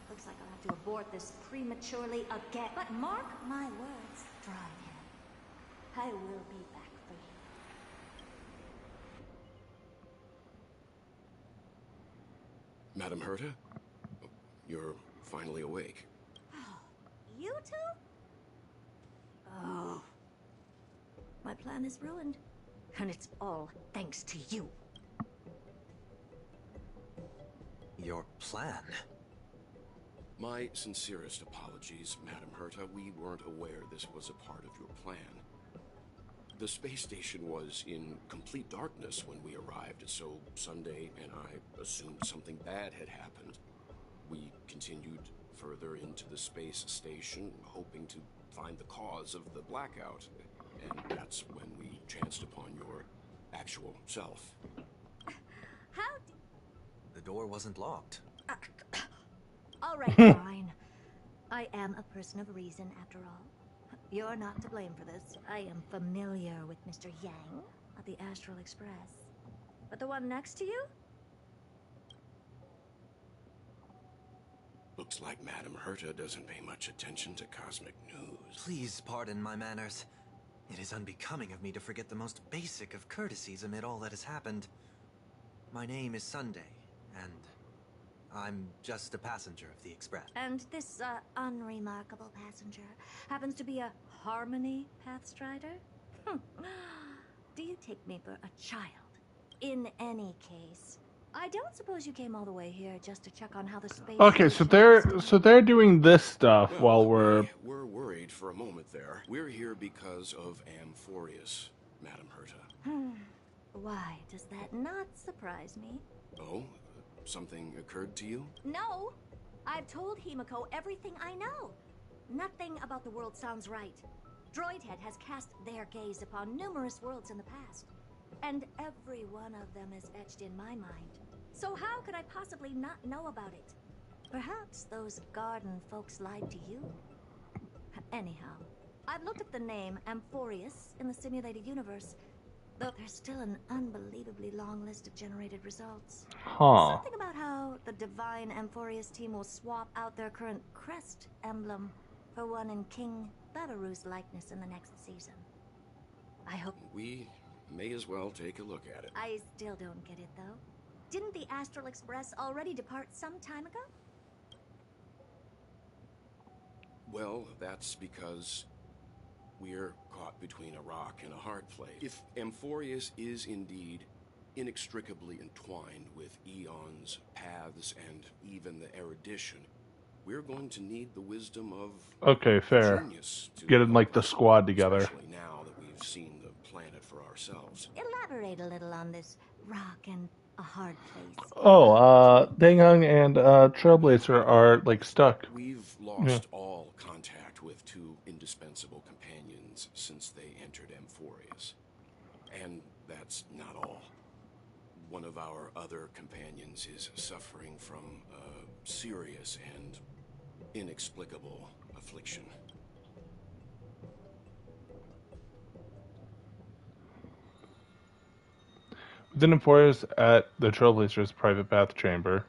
Looks like I'll have to abort this prematurely again. But mark my words, Droidhead. I will be back for you. Madam Herta? You're finally awake. You two? Oh. My plan is ruined. And it's all thanks to you. Your plan? My sincerest apologies, Madam Herta. We weren't aware this was a part of your plan. The space station was in complete darkness when we arrived, so Sunday and I assumed something bad had happened. We continued further into the space station, hoping to find the cause of the blackout. And that's when we chanced upon your actual self. How The door wasn't locked. All right, fine. I am a person of reason, after all. You're not to blame for this. I am familiar with Mr. Yang at the Astral Express. But the one next to you? Looks like Madam Herta doesn't pay much attention to cosmic news. Please pardon my manners. It is unbecoming of me to forget the most basic of courtesies amid all that has happened. My name is Sunday, and I'm just a passenger of the Express. And this, unremarkable passenger happens to be a Harmony Pathstrider? Do you take me for a child? In any case, I don't suppose you came all the way here just to check on how the space... Okay, so they're doing this stuff while we're... We're worried for a moment there. We're here because of Amphoreus, Madam Herta. Why does that not surprise me? Oh? Something occurred to you? No! I've told Himiko everything I know. Nothing about the world sounds right. Droidhead has cast their gaze upon numerous worlds in the past. and every one of them is etched in my mind. So how could I possibly not know about it? Perhaps those garden folks lied to you. Anyhow, I've looked at the name Amphoreus in the simulated universe, though there's still an unbelievably long list of generated results. Huh. Something about how the divine Amphoreus team will swap out their current crest emblem for one in King Babaru's likeness in the next season. I hope... We may as well take a look at it. I still don't get it, though. Didn't the Astral Express already depart some time ago? Well, that's because we're caught between a rock and a hard place. If Amphoreus is indeed inextricably entwined with eons, paths, and even the erudition, we're going to need the wisdom of Okay, fair. genius to Getting like the squad together. especially now that we've seen the planet for ourselves. Elaborate a little on this rock and a hard place. Oh, Danghung and Trailblazer are like stuck. We've lost all contact with two indispensable companions since they entered Amphoreus. And that's not all. One of our other companions is suffering from a serious and inexplicable affliction. Within Amphoreus at the Trailblazer's private bath chamber.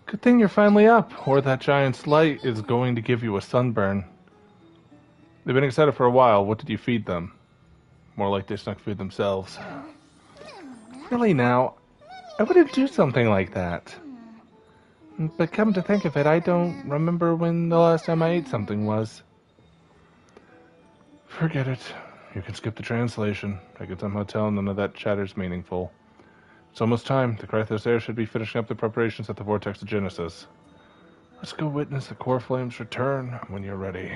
Good thing you're finally up, or that giant's light is going to give you a sunburn. They've been excited for a while. What did you feed them? More like they snuck food themselves. Really now, I wouldn't do something like that. But come to think of it, I don't remember when the last time I ate something was. Forget it. You can skip the translation. I can somehow tell none of that chatter's meaningful. It's almost time. The Krythos heir should be finishing up the preparations at the Vortex of Genesis. Let's go witness the core flames return when you're ready.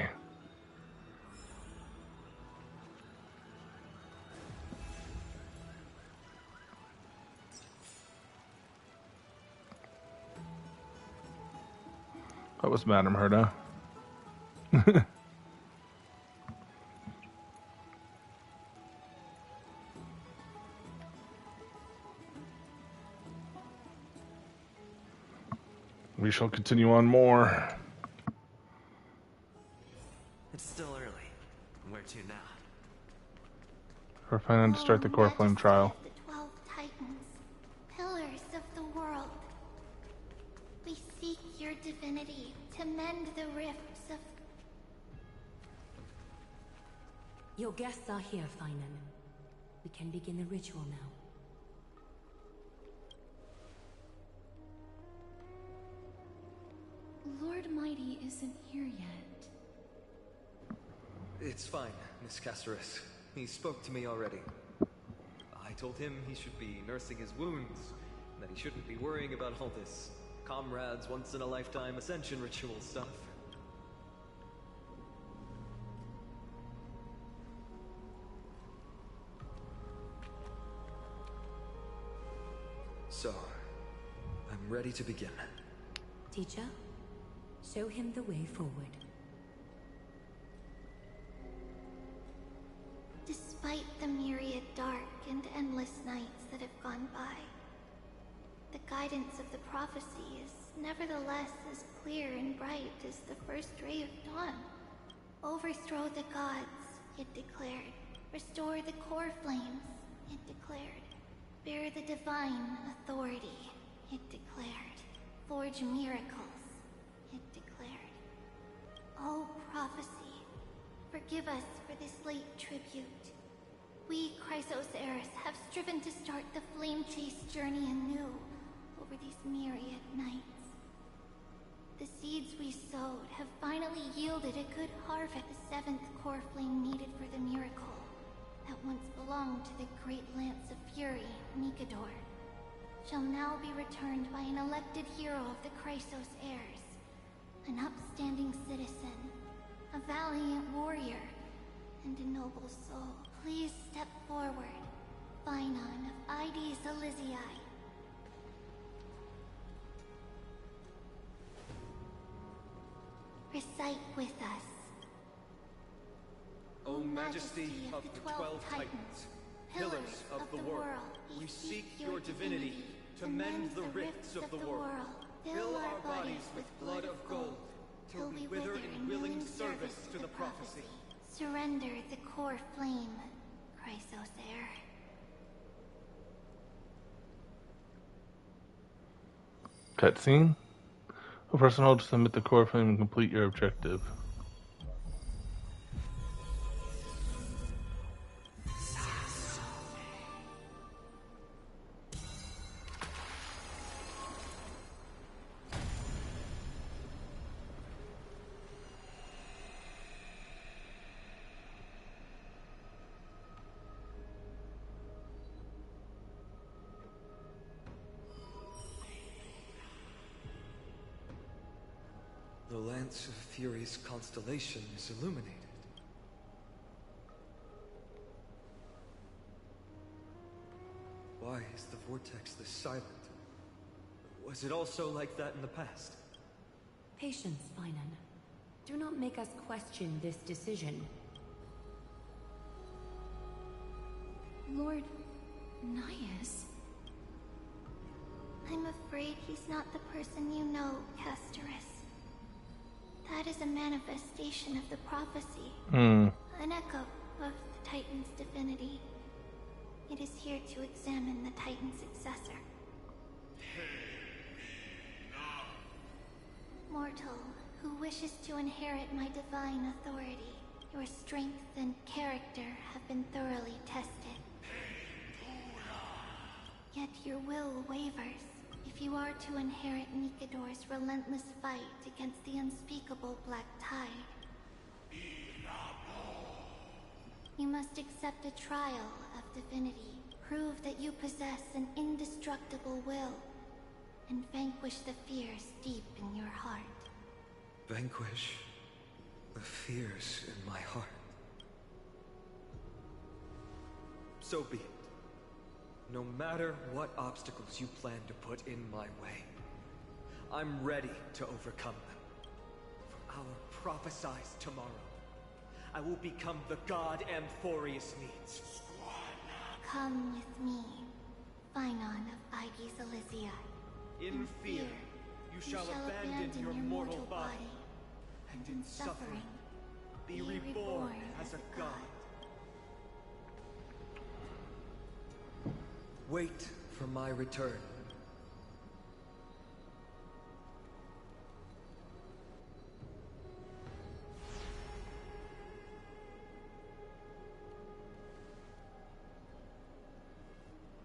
That was Madam Herda. We shall continue on more. It's still early. Where to now? We're planning to start the core flame trial. The 12 Titans, pillars of the world. We seek your divinity to mend the rifts of... Your guests are here, Finan. We can begin the ritual now. Lord Mighty isn't here yet. It's fine, Miss Caceres. He spoke to me already. I told him he should be nursing his wounds, and that he shouldn't be worrying about all this comrades once-in-a-lifetime ascension ritual stuff. So, I'm ready to begin. Teacher, show him the way forward. Despite the myriad dark and endless nights that have gone by, the guidance of the prophecy is nevertheless as clear and bright as the first ray of dawn. Overthrow the gods, it declared. Restore the core flames, it declared. Bear the divine authority, it declared. Forge miracles, it declared. O prophecy, forgive us for this late tribute. We, Krythos heirs, have striven to start the flame chase journey anew over these myriad nights. The seeds we sowed have finally yielded a good harvest. The 7th core flame needed for the miracle that once belonged to the great Lance of Fury, Nikador, shall now be returned by an elected hero of the Krythos heirs, an upstanding citizen, a valiant warrior, and a noble soul. Please step forward, Finan of Ides Elysiae. Recite with us. O Majesty of the 12 Titans, pillars of the world, we seek your divinity to mend the rifts of the world. Fill our bodies with blood of gold, till we wither in willing service to the prophecy. Surrender the core flame, Chrysos heir. Cutscene. A person holds to submit the core flame and complete your objective. The Lance of Fury's constellation is illuminated. Why is the vortex this silent? Was it also like that in the past? Patience, Finan. Do not make us question this decision. Lord Naius? I'm afraid he's not the person you know, Castorus. That is a manifestation of the prophecy. An echo of the Titan's divinity. It is here to examine the Titan's successor. Mortal, who wishes to inherit my divine authority, your strength and character have been thoroughly tested. Yet your will wavers. If you are to inherit Nikador's relentless fight against the unspeakable Black Tide, you must accept a trial of divinity, prove that you possess an indestructible will, and vanquish the fears deep in your heart. Vanquish the fears in my heart. So be it. No matter what obstacles you plan to put in my way, I'm ready to overcome them. For our prophesied tomorrow, I will become the god Amphoreus needs. Come with me, Finon of Aegis Elysia. In fear, you shall abandon your mortal body, and in suffering, be reborn as a god. Wait for my return.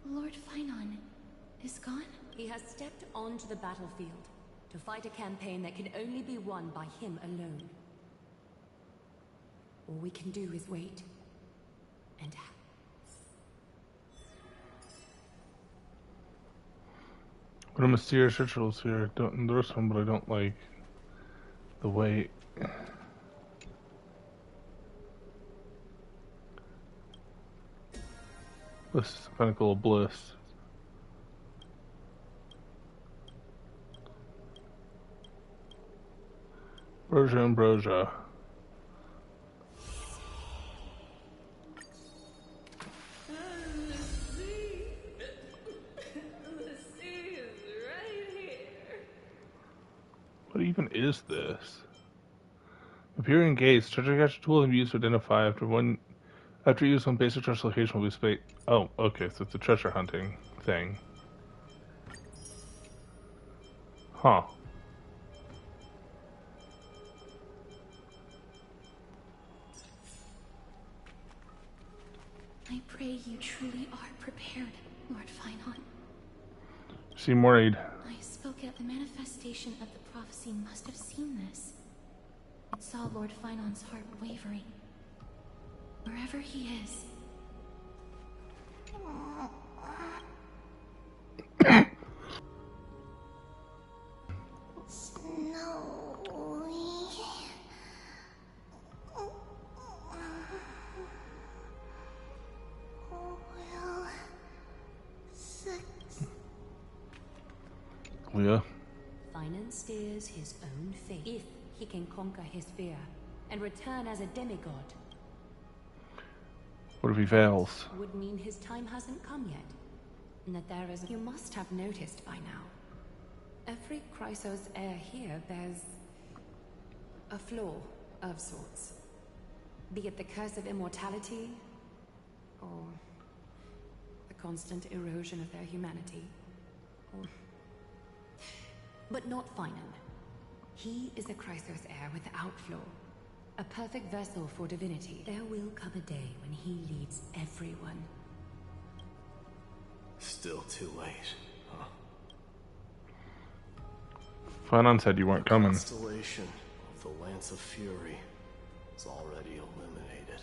Lord Finon is gone? He has stepped onto the battlefield to fight a campaign that can only be won by him alone. All we can do is wait and act. What a mysterious rituals here. I don't endorse them, but I don't like the wait. This is the pinnacle of bliss. Ambrosia. What even is this? Appear engaged. Treasure capture tool can be used to identify after use on basic treasure location will be spaced. Oh, okay, so it's a treasure hunting thing. Huh. I pray you truly are prepared, Lord Finon. Seem worried. I spoke at the manifestation of the prophecy must have seen this. It saw Lord Finon's heart wavering. Wherever he is. Yeah. Finan steers his own fate if he can conquer his fear and return as a demigod. What if he fails? Would mean his time hasn't come yet. And that there is... You must have noticed by now. Every Chrysos heir here bears a flaw of sorts. Be it the curse of immortality, or the constant erosion of their humanity. Or... But not Finan. He is a Chrysos heir without flaw. A perfect vessel for divinity. There will come a day when he leads everyone. Still too late, huh? Finan said you weren't coming. The constellation of the Lance of Fury is already eliminated.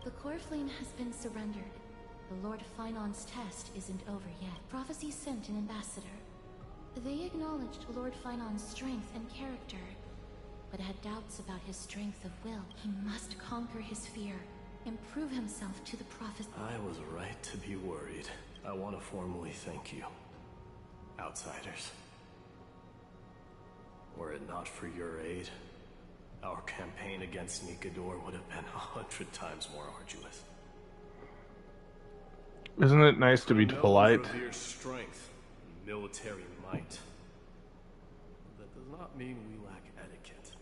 The core flame has been surrendered. The Lord Finan's test isn't over yet. Prophecy sent an ambassador. They acknowledged Lord Finan's strength and character, but had doubts about his strength of will. He must conquer his fear and prove himself to the prophecy. I was right to be worried. I want to formally thank you, outsiders. Were it not for your aid, our campaign against Nikador would have been 100 times more arduous. Isn't it nice to be polite? Revere strength and military might. That does not mean we lack etiquette.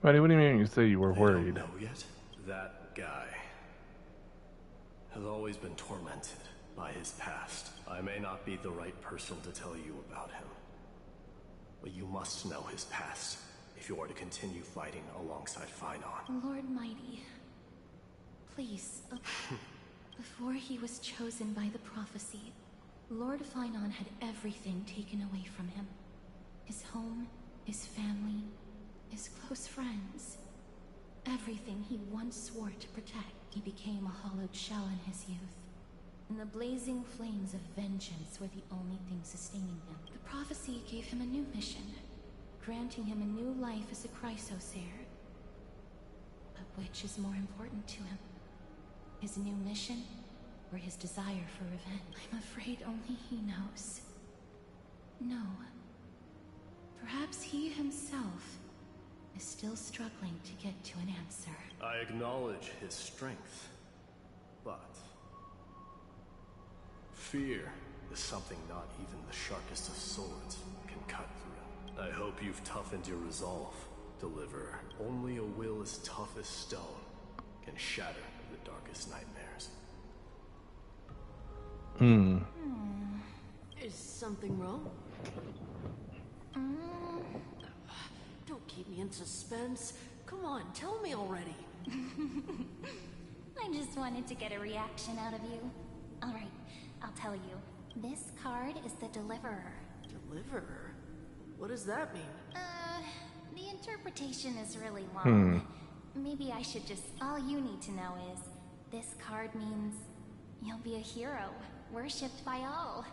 Buddy, what do you mean you say you were worried? Don't know yet? That guy has always been tormented by his past. I may not be the right person to tell you about him, but you must know his past if you are to continue fighting alongside Finan. Lord Mighty, please. Before he was chosen by the prophecy, Lord Finan had everything taken away from him. His home, his family, his close friends. Everything he once swore to protect. He became a hollowed shell in his youth. And the blazing flames of vengeance were the only thing sustaining him. The prophecy gave him a new mission, granting him a new life as a Chrysos heir. But which is more important to him? His new mission, or his desire for revenge? I'm afraid only he knows. No. Perhaps he himself is still struggling to get to an answer. I acknowledge his strength, but fear is something not even the sharpest of swords can cut through. I hope you've toughened your resolve, Deliverer. Only a will as tough as stone can shatter the darkest nightmares. Is something wrong? Don't keep me in suspense. Come on, tell me already. I just wanted to get a reaction out of you. Alright, I'll tell you. This card is the Deliverer. Deliverer? What does that mean? The interpretation is really long. Maybe I should just... All you need to know is, this card means you'll be a hero, worshipped by all.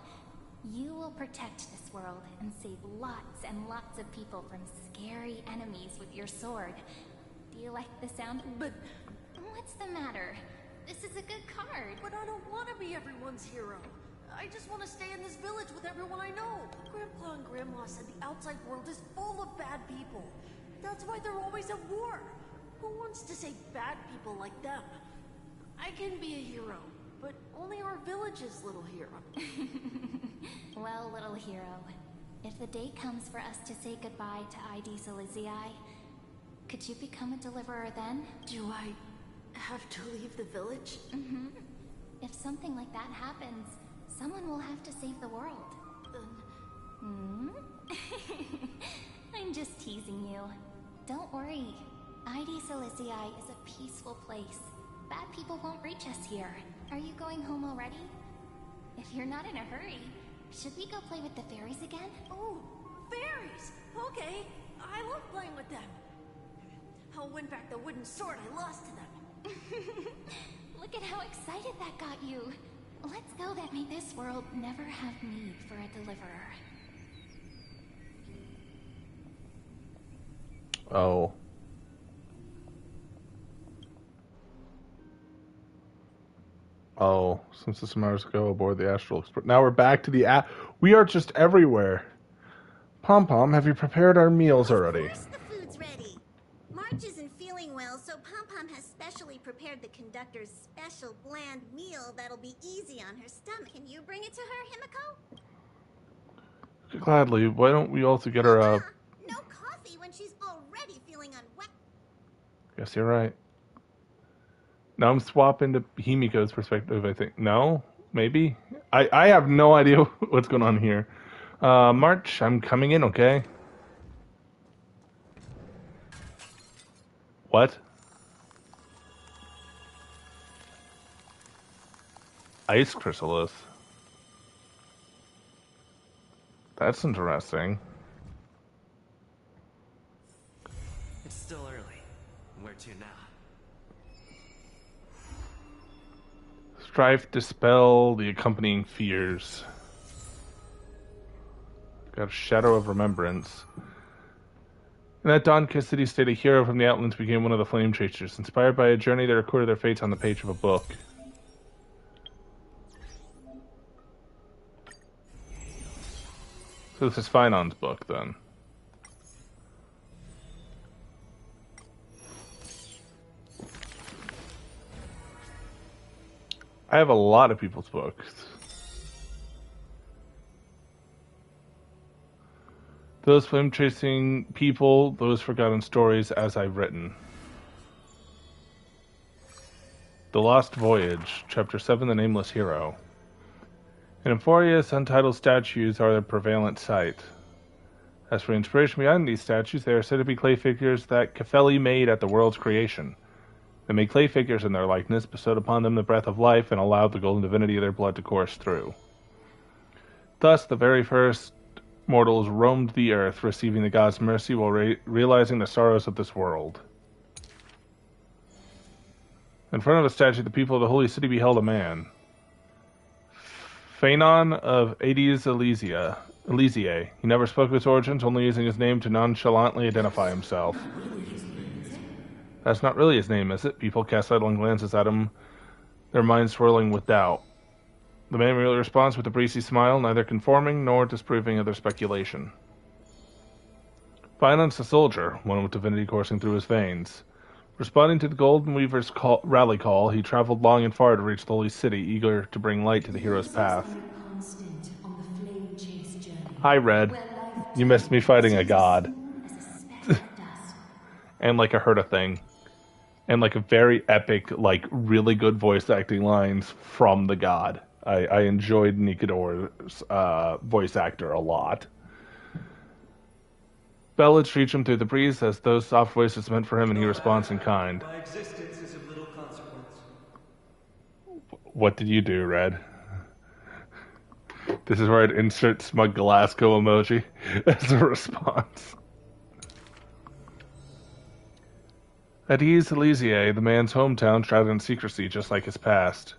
You will protect this world and save lots and lots of people from scary enemies with your sword. Do you like the sound? But... What's the matter? This is a good card. But I don't want to be everyone's hero. I just want to stay in this village with everyone I know. Grandpa and Grandma said the outside world is full of bad people. That's why they're always at war. Who wants to save bad people like them? I can be a hero, but only our village's little hero. Well, little hero, if the day comes for us to say goodbye to ID Silizii, could you become a deliverer then? Do I have to leave the village? If something like that happens, someone will have to save the world. I'm just teasing you. Don't worry. ID Silizii is a peaceful place. Bad people won't reach us here. Are you going home already? If you're not in a hurry, should we go play with the fairies again? Oh, fairies! Okay, I love playing with them. I'll win back the wooden sword I lost to them. Look at how excited that got you. Let's go that may this world never have need for a deliverer. Oh. Oh, since the Samaras go aboard the Astral Express. Now we're back to the we are just everywhere. Pom-Pom, have you prepared our meals already? Of course the food's ready. March isn't feeling well, so Pom-Pom has specially prepared the conductor's special bland meal that'll be easy on her stomach. Can you bring it to her, Himiko? Gladly. Why don't we also get her a... No coffee when she's already feeling unwell. Guess you're right. Now I'm swapping to Himiko's perspective, I think. No? Maybe? I have no idea what's going on here. March, I'm coming in, okay? What? Ice chrysalis. That's interesting. It's still early. Where to now? Strife, dispel the accompanying fears. Got a shadow of remembrance. In that dawn-kissed city-state, a hero from the Outlands became one of the Flame Chasers. Inspired by a journey, they recorded their fates on the page of a book. So this is Finon's book, then. I have a lot of people's books. Those flame-chasing people, those forgotten stories as I've written. The Lost Voyage, Chapter 7, The Nameless Hero. In Amphoreus, untitled statues are the prevalent sight. As for inspiration behind these statues, they are said to be clay figures that Kefeli made at the world's creation. They made clay figures in their likeness, bestowed upon them the breath of life, and allowed the golden divinity of their blood to course through. Thus, the very first mortals roamed the earth, receiving the gods' mercy while realizing the sorrows of this world. In front of the statue, the people of the holy city beheld a man. Phanon of Aedes Elysiae. He never spoke of his origins, only using his name to nonchalantly identify himself. That's not really his name, is it? People cast sidelong glances at him, their minds swirling with doubt. The man merely responds with a breezy smile, neither conforming nor disproving of their speculation. Phanon's a soldier, one with divinity coursing through his veins. Responding to the Golden Weaver's rally call, he traveled long and far to reach the holy city, eager to bring light to the hero's path. Hi, Red. You missed me fighting a god. And like I heard a thing. And like a very epic, like really good voice acting lines from the god. I enjoyed Nikador's voice actor a lot. Ballads reach him through the breeze as those soft voices meant for him, and he responds in kind. My existence is of little consequence. What did you do, Red? This is where I'd insert smug Glasgow emoji as a response. At Aedes Elysiae, the man's hometown, shrouded in secrecy, just like his past.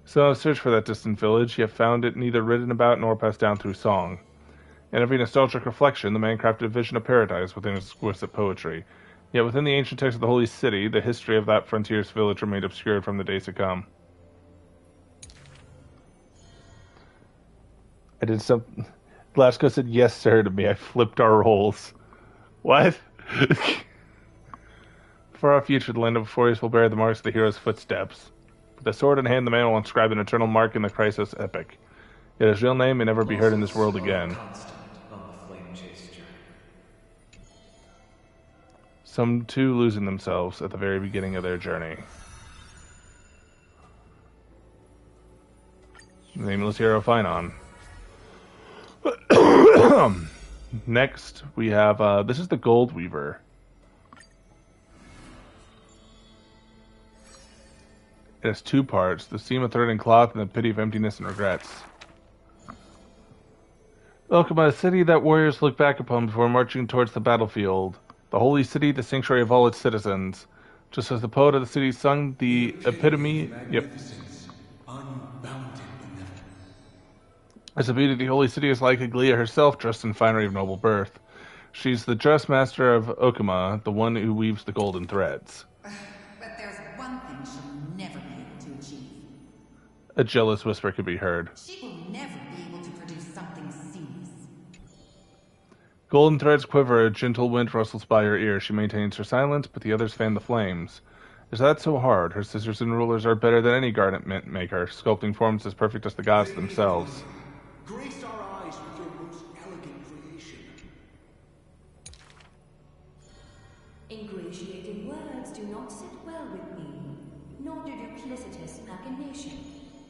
So I've searched for that distant village, yet found it neither written about nor passed down through song. In every nostalgic reflection, the man crafted a vision of paradise within his exquisite poetry. Yet within the ancient text of the holy city, the history of that frontier's village remained obscured from the days to come. I did something. Glasgow said yes, sir, to me. I flipped our roles. What? For our future, the land of Amphoreus will bear the marks of the hero's footsteps. With a sword in hand, the man will inscribe an eternal mark in the crisis epic. Yet his real name may never be heard in this world again. Some too losing themselves at the very beginning of their journey. The nameless hero Phanon. Next, we have, this is the Gold Weaver. It has two parts, the seam of thread and cloth and the pity of emptiness and regrets. Welcome to a city that warriors look back upon before marching towards the battlefield. The holy city, the sanctuary of all its citizens. Just as the poet of the city sung the epitome... Yep. As the beauty of the holy city is like Aglia herself, dressed in finery of noble birth. She's the dress master of Okuma, the one who weaves the golden threads. But there's one thing she'll never be able to achieve. A jealous whisper could be heard. She will never be able to produce something seamless. Golden threads quiver, a gentle wind rustles by her ear. She maintains her silence, but the others fan the flames. Is that so hard? Her sisters and rulers are better than any garment maker, sculpting forms as perfect as the gods themselves. Grace our eyes with your most elegant creation. Ingratiating words do not sit well with me, nor do duplicitous machination.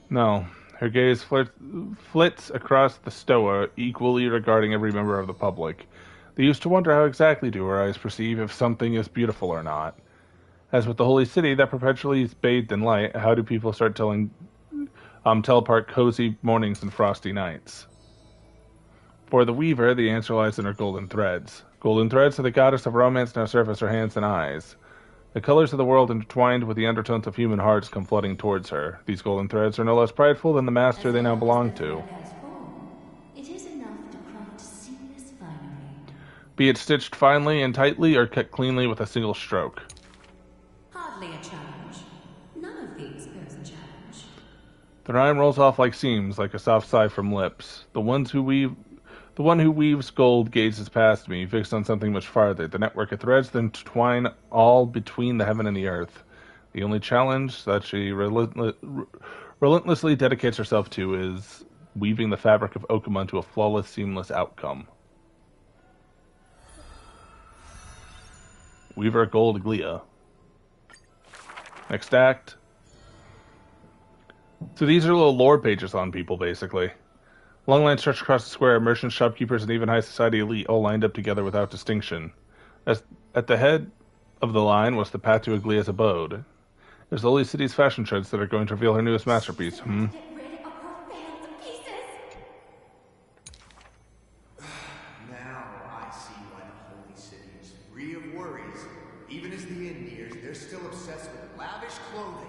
No. Her gaze flits across the stoa, equally regarding every member of the public. They used to wonder how exactly do her eyes perceive if something is beautiful or not. As with the holy city that perpetually is bathed in light, how do people start tell apart cozy mornings and frosty nights? For the weaver, the answer lies in her golden threads. Golden threads are the goddess of romance now surface her hands and eyes. The colors of the world intertwined with the undertones of human hearts come flooding towards her. These golden threads are no less prideful than the master they now belong to. It is enough to craft seamless finery. Be it stitched finely and tightly or cut cleanly with a single stroke. Hardly a challenge. None of these pose a challenge. The rhyme rolls off like seams, like a soft sigh from lips. The one who weaves gold gazes past me, fixed on something much farther. The network of threads that entwine all between the heaven and the earth. The only challenge that she relentlessly dedicates herself to is weaving the fabric of Okuma into a flawless, seamless outcome. Weaver Gold Glia. Next act. So these are little lore pages on people, basically. Long lines stretch across the square, merchants, shopkeepers, and even high society elite all lined up together without distinction. At the head of the line was the path to Aglia's abode. It was the holy city's fashion trends that are going to reveal her newest masterpiece, Now I see why the holy city is free of worries. Even as the Indians, they're still obsessed with lavish clothing.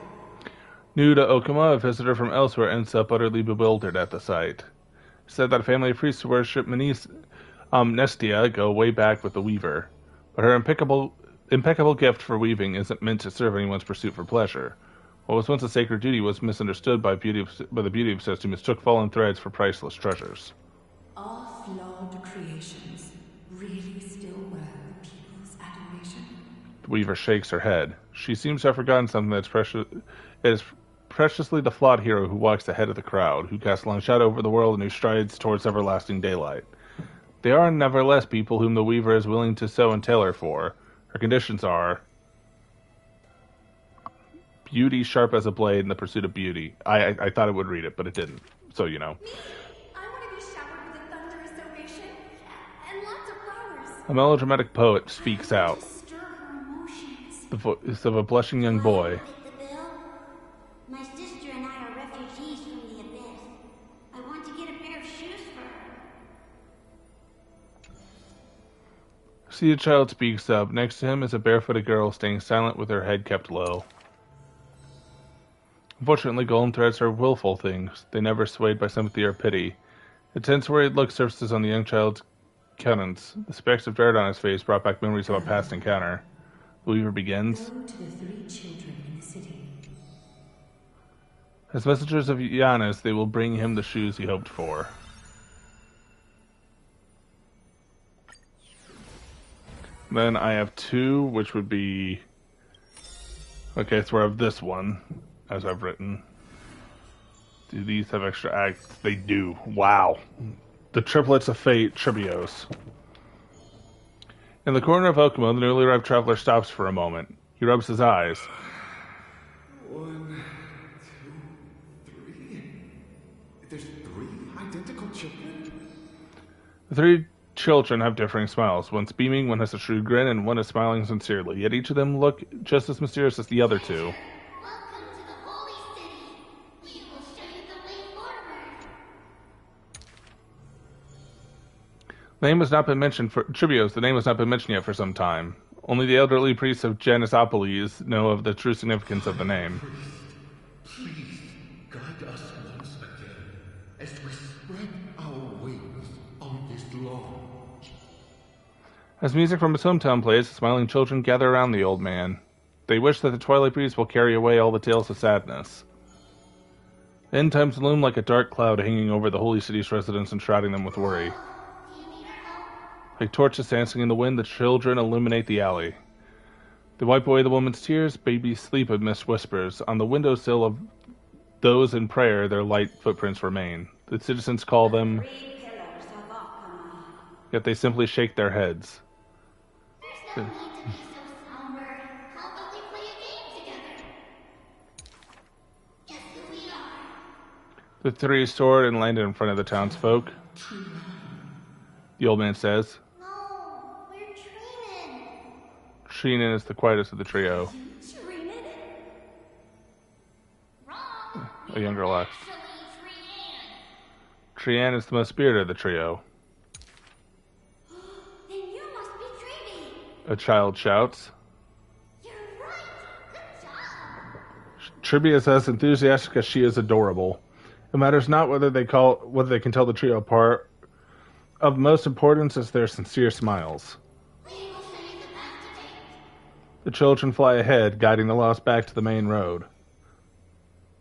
New to Okuma, a visitor from elsewhere ends up utterly bewildered at the sight. Said that a family of priests who worship Nestia go way back with the weaver, but her impeccable gift for weaving isn't meant to serve anyone's pursuit for pleasure. What was once a sacred duty was misunderstood by the beauty obsessed who mistook fallen threads for priceless treasures. Are flawed creations really still worth people's adoration? The weaver shakes her head. She seems to have forgotten something that's precious. It is preciously the flawed hero who walks ahead of the crowd, who casts a long shadow over the world and who strides towards everlasting daylight. They are nevertheless people whom the weaver is willing to sew and tailor for. Her conditions are beauty sharp as a blade in the pursuit of beauty. I thought it would read it, but it didn't. So, you know. I want to be showered with a thunderous ovation and lots of flowers. A melodramatic poet speaks out. Stir her emotions. The voice of a blushing young boy. My sister and I are refugees from the abyss. I want to get a pair of shoes for her. See, a child speaks up. Next to him is a barefooted girl staying silent with her head kept low. Unfortunately, golden threads are willful things. They never swayed by sympathy or pity. A tense, worried look surfaces on the young child's countenance. The specks of dirt on his face brought back memories of a past encounter. The weaver begins. Go to the 3 children in the city. As messengers of Giannis, they will bring him the shoes he hoped for. Then I have 2, which would be... Okay, so I have this one, as I've written. Do these have extra acts? They do. Wow. The triplets of fate, Tribios. In the corner of Okuma, the newly arrived traveler stops for a moment. He rubs his eyes. 1, 2, 3. There's 3 identical children? The 3 children have differing smiles. One's beaming, one has a shrewd grin, and one is smiling sincerely. Yet each of them look just as mysterious as the other 2. Welcome to the holy city. We will show you the way forward. The name has not been mentioned for Tribios. The name has not been mentioned yet for some time. Only the elderly priests of Janisopolis know of the true significance of the name. Please guide us once again as we spread our wings on this launch. As music from his hometown plays, the smiling children gather around the old man. They wish that the twilight breeze will carry away all the tales of sadness. End times loom like a dark cloud hanging over the holy city's residents and shrouding them with worry. Like torches dancing in the wind, the children illuminate the alley. They wipe away the woman's tears. Babies sleep amidst whispers. On the windowsill of those in prayer, their light footprints remain. The citizens call them, yet they simply shake their heads. There's no need to be so somber. How about we play a game together? Guess who we are? The three soared and landed in front of the townsfolk. The old man says. No, we're Treenan. Treenan is the quietest of the trio. A younger laughs. Treenan is the most spirited of the trio. Then you must be Treby. A child shouts. You're right. Good job. Tribby is as enthusiastic as she is adorable. It matters not whether they can tell the trio apart. Of most importance is their sincere smiles. The children fly ahead, guiding the lost back to the main road.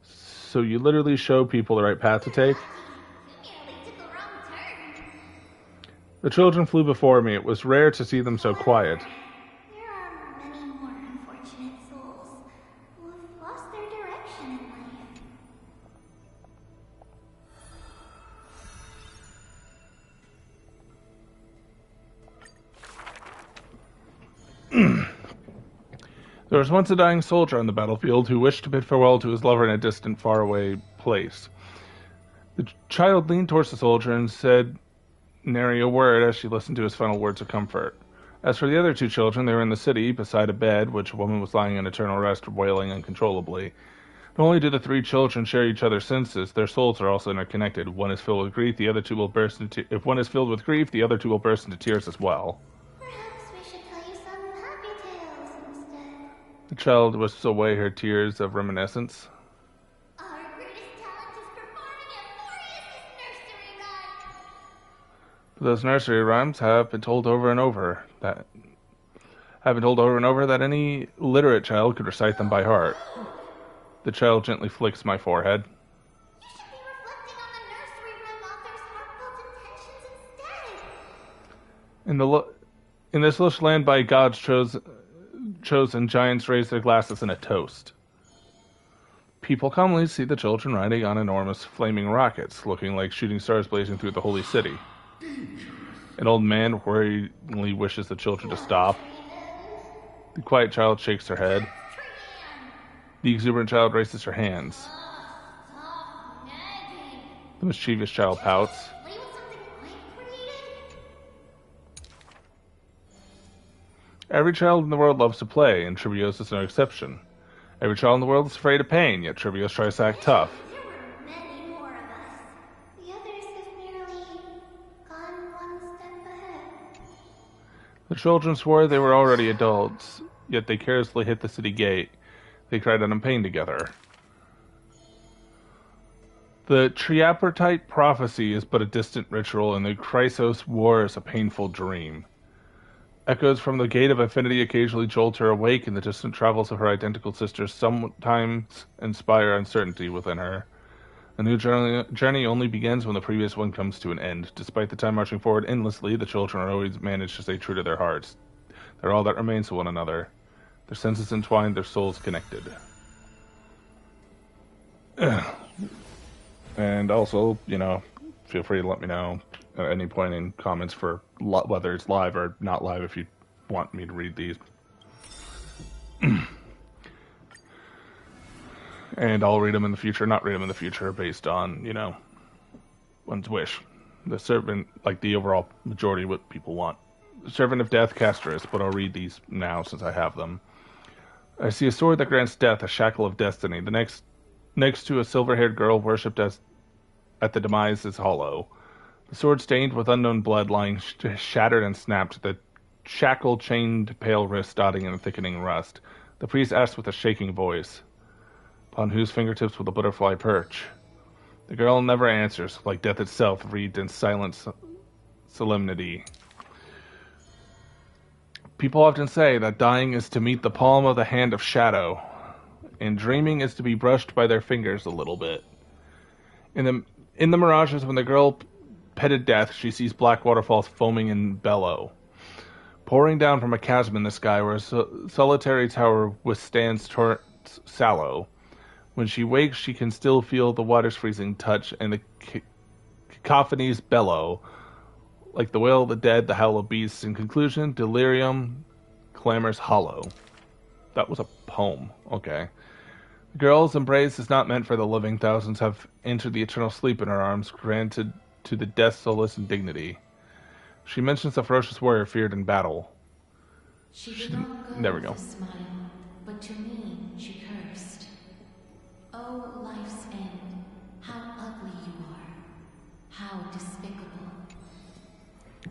So you literally show people the right path to take? The children flew before me. It was rare to see them so quiet. There are many more unfortunate souls who have lost their direction in life. There was once a dying soldier on the battlefield who wished to bid farewell to his lover in a distant, faraway place. The child leaned towards the soldier and said nary a word as she listened to his final words of comfort. As for the other two children, they were in the city, beside a bed, which a woman was lying in eternal rest, wailing uncontrollably. Not only do the three children share each other's senses, their souls are also interconnected. One is filled with grief, the other two will burst into if one is filled with grief, the other two will burst into tears as well. Perhaps we should tell you some happy tales instead. The child wisps away her tears of reminiscence. Our greatest talent is performing Amphoreus' nursery rhyme. Those nursery rhymes have been told over and over that any literate child could recite them by heart. The child gently flicks my forehead. You should be reflecting on the nursery rhyme author's heartfelt intentions instead. In this lush land by God's chosen, giants raise their glasses in a toast. People commonly see the children riding on enormous flaming rockets, looking like shooting stars blazing through the holy city. An old man worriedly wishes the children to stop. The quiet child shakes her head. The exuberant child raises her hands. The mischievous child pouts. Every child in the world loves to play, and Trivios is no exception. Every child in the world is afraid of pain, yet Trivios tries to act tough. There were many more of us. The others have merely gone one step ahead. The children swore they were already adults, yet they carelessly hit the city gate. They cried out in pain together. The tripartite prophecy is but a distant ritual, and the Chrysos war is a painful dream. Echoes from the Gate of Affinity occasionally jolt her awake, and the distant travels of her identical sisters sometimes inspire uncertainty within her. A new journey only begins when the previous one comes to an end. Despite the time marching forward endlessly, the children always manage to stay true to their hearts. They're all that remains to one another. Their senses entwined, their souls connected. And also, feel free to let me know at any point in comments for whether it's live or not live if you want me to read these. And I'll read them in the future, not read them in the future, based on, one's wish. The servant, like the overall majority of what people want. Servant of Death, Castrus, but I'll read these now since I have them. I see a sword that grants death, a shackle of destiny. The next to a silver-haired girl worshipped at the demise is hollow. The sword stained with unknown blood lying shattered and snapped, the shackle chained pale wrist dotting in a thickening rust. The priest asked with a shaking voice, upon whose fingertips will the butterfly perch? The girl never answers, like death itself, reads in silent solemnity. People often say that dying is to meet the palm of the hand of shadow, and dreaming is to be brushed by their fingers a little bit. In the mirages, when the girl petted death, she sees black waterfalls foaming in bellow. pouring down from a chasm in the sky where a solitary tower withstands torrents sallow. When she wakes, she can still feel the water's freezing touch and the cacophonies bellow, like the wail of the dead, the howl of beasts. In conclusion, delirium clamors hollow. That was a poem. Okay. The girl's embrace is not meant for the living. Thousands have entered the eternal sleep in her arms, granted to the death's solace and dignity. She mentions the ferocious warrior feared in battle. She did not go there we go. with a smile, but to me she cursed. Oh, life's end, how ugly you are, how despicable.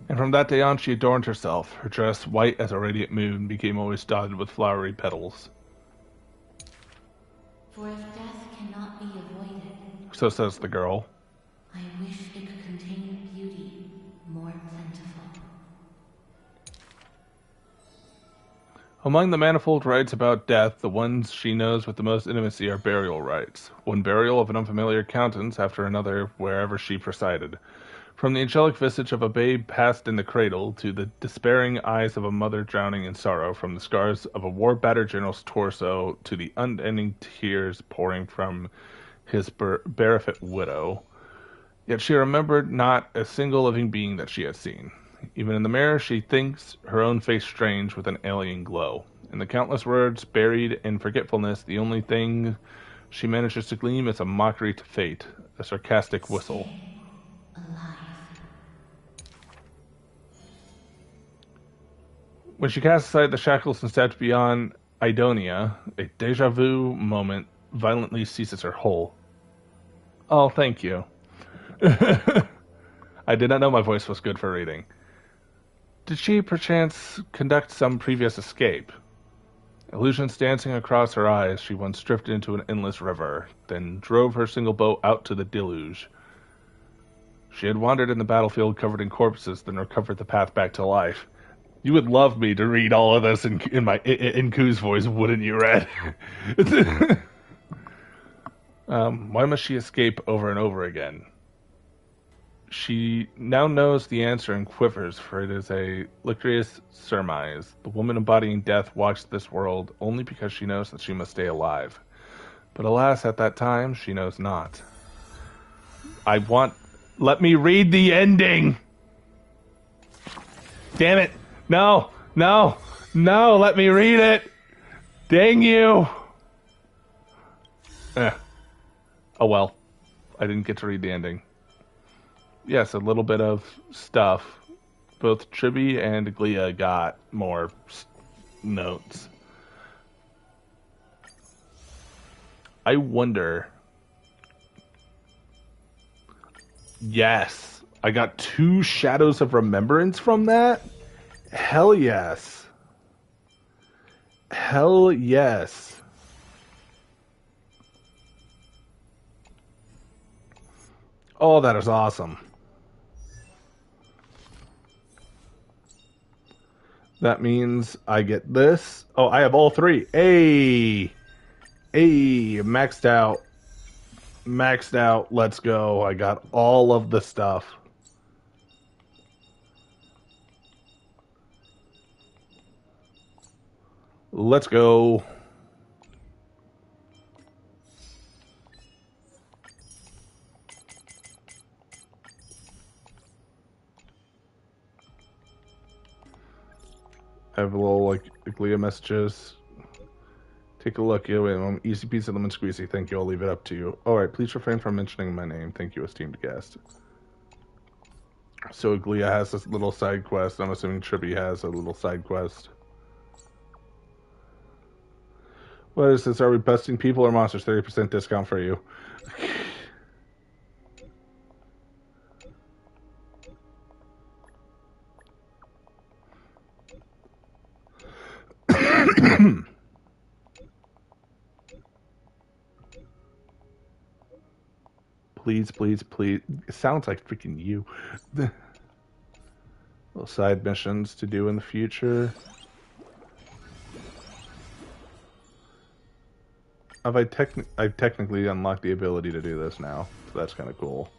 And from that day on, she adorned herself. Her dress, white as a radiant moon, became always dotted with flowery petals. For if death cannot be avoided, So says the girl. I wish it could contain beauty more plentiful. Among the manifold rites about death, the ones she knows with the most intimacy are burial rites. One burial of an unfamiliar countenance after another wherever she presided. From the angelic visage of a babe passed in the cradle to the despairing eyes of a mother drowning in sorrow, from the scars of a war-battered general's torso to the unending tears pouring from his barefoot widow. Yet she remembered not a single living being that she had seen. Even in the mirror, she thinks her own face strange with an alien glow. In the countless words buried in forgetfulness, the only thing she manages to gleam is a mockery to fate, a sarcastic whistle. When she casts aside the shackles and steps beyond Idonia, a deja vu moment violently seizes her whole. Oh, thank you. I did not know my voice was good for reading. Did she, perchance, conduct some previous escape? Illusions dancing across her eyes, she once drifted into an endless river, then drove her single boat out to the deluge. She had wandered in the battlefield covered in corpses, then recovered the path back to life. You would love me to read all of this in Ku's voice, wouldn't you, Red? Why must she escape over and over again? She now knows the answer and quivers, for it is a licorious surmise. The woman embodying death walks this world only because she knows that she must stay alive. But alas, at that time, she knows not. Let me read the ending! Damn it! No! Let me read it! Dang you! Oh well. I didn't get to read the ending. Yes, a little bit of stuff. Both Chibi and Glia got more notes. I wonder... Yes! I got 2 Shadows of Remembrance from that? Hell yes. Hell yes. Oh, that is awesome. That means I get this. Oh, I have all 3. Hey, maxed out. Maxed out. Let's go. I got all of the stuff. Let's go. I have a little, Glia messages. Take a look. Easy peasy lemon squeezy. Thank you. I'll leave it up to you. Alright, please refrain from mentioning my name. Thank you, esteemed guest. So Glia has this little side quest. I'm assuming Trippy has a little side quest. What is this? Are we busting people or monsters? 30% discount for you. Please, please, please. It sounds like freaking you. Little side missions to do in the future. I've technically unlocked the ability to do this now, so that's kind of cool.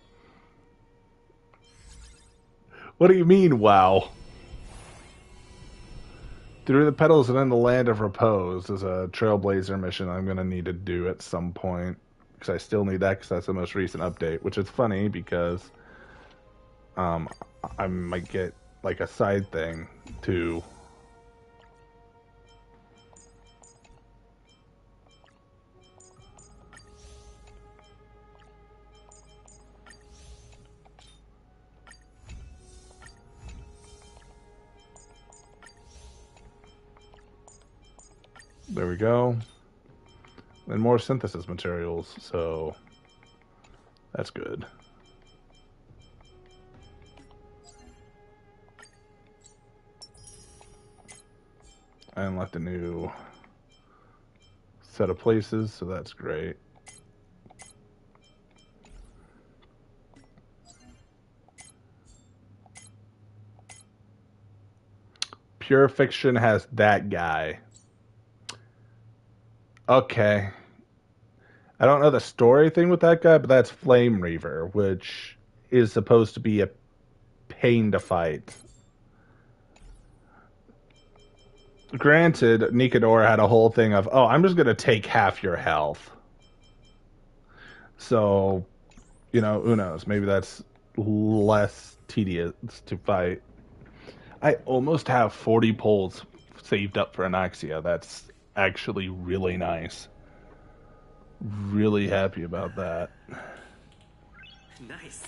What do you mean, wow? Through the Petals and in the Land of Repose is a Trailblazer mission I'm going to need to do at some point. Because I still need that because that's the most recent update. Which is funny because I might get like a side thing too. There we go. And more synthesis materials, so that's good. I unlocked a new set of places, so that's great. Pure Fiction has that guy. Okay. I don't know the story thing with that guy, but that's Flame Reaver, which is supposed to be a pain to fight. Granted, Nikador had a whole thing of, oh, I'm just going to take half your health. So, you know, who knows? Maybe that's less tedious to fight. I almost have 40 pulls saved up for Anaxia. That's actually really nice. Really happy about that. Nice.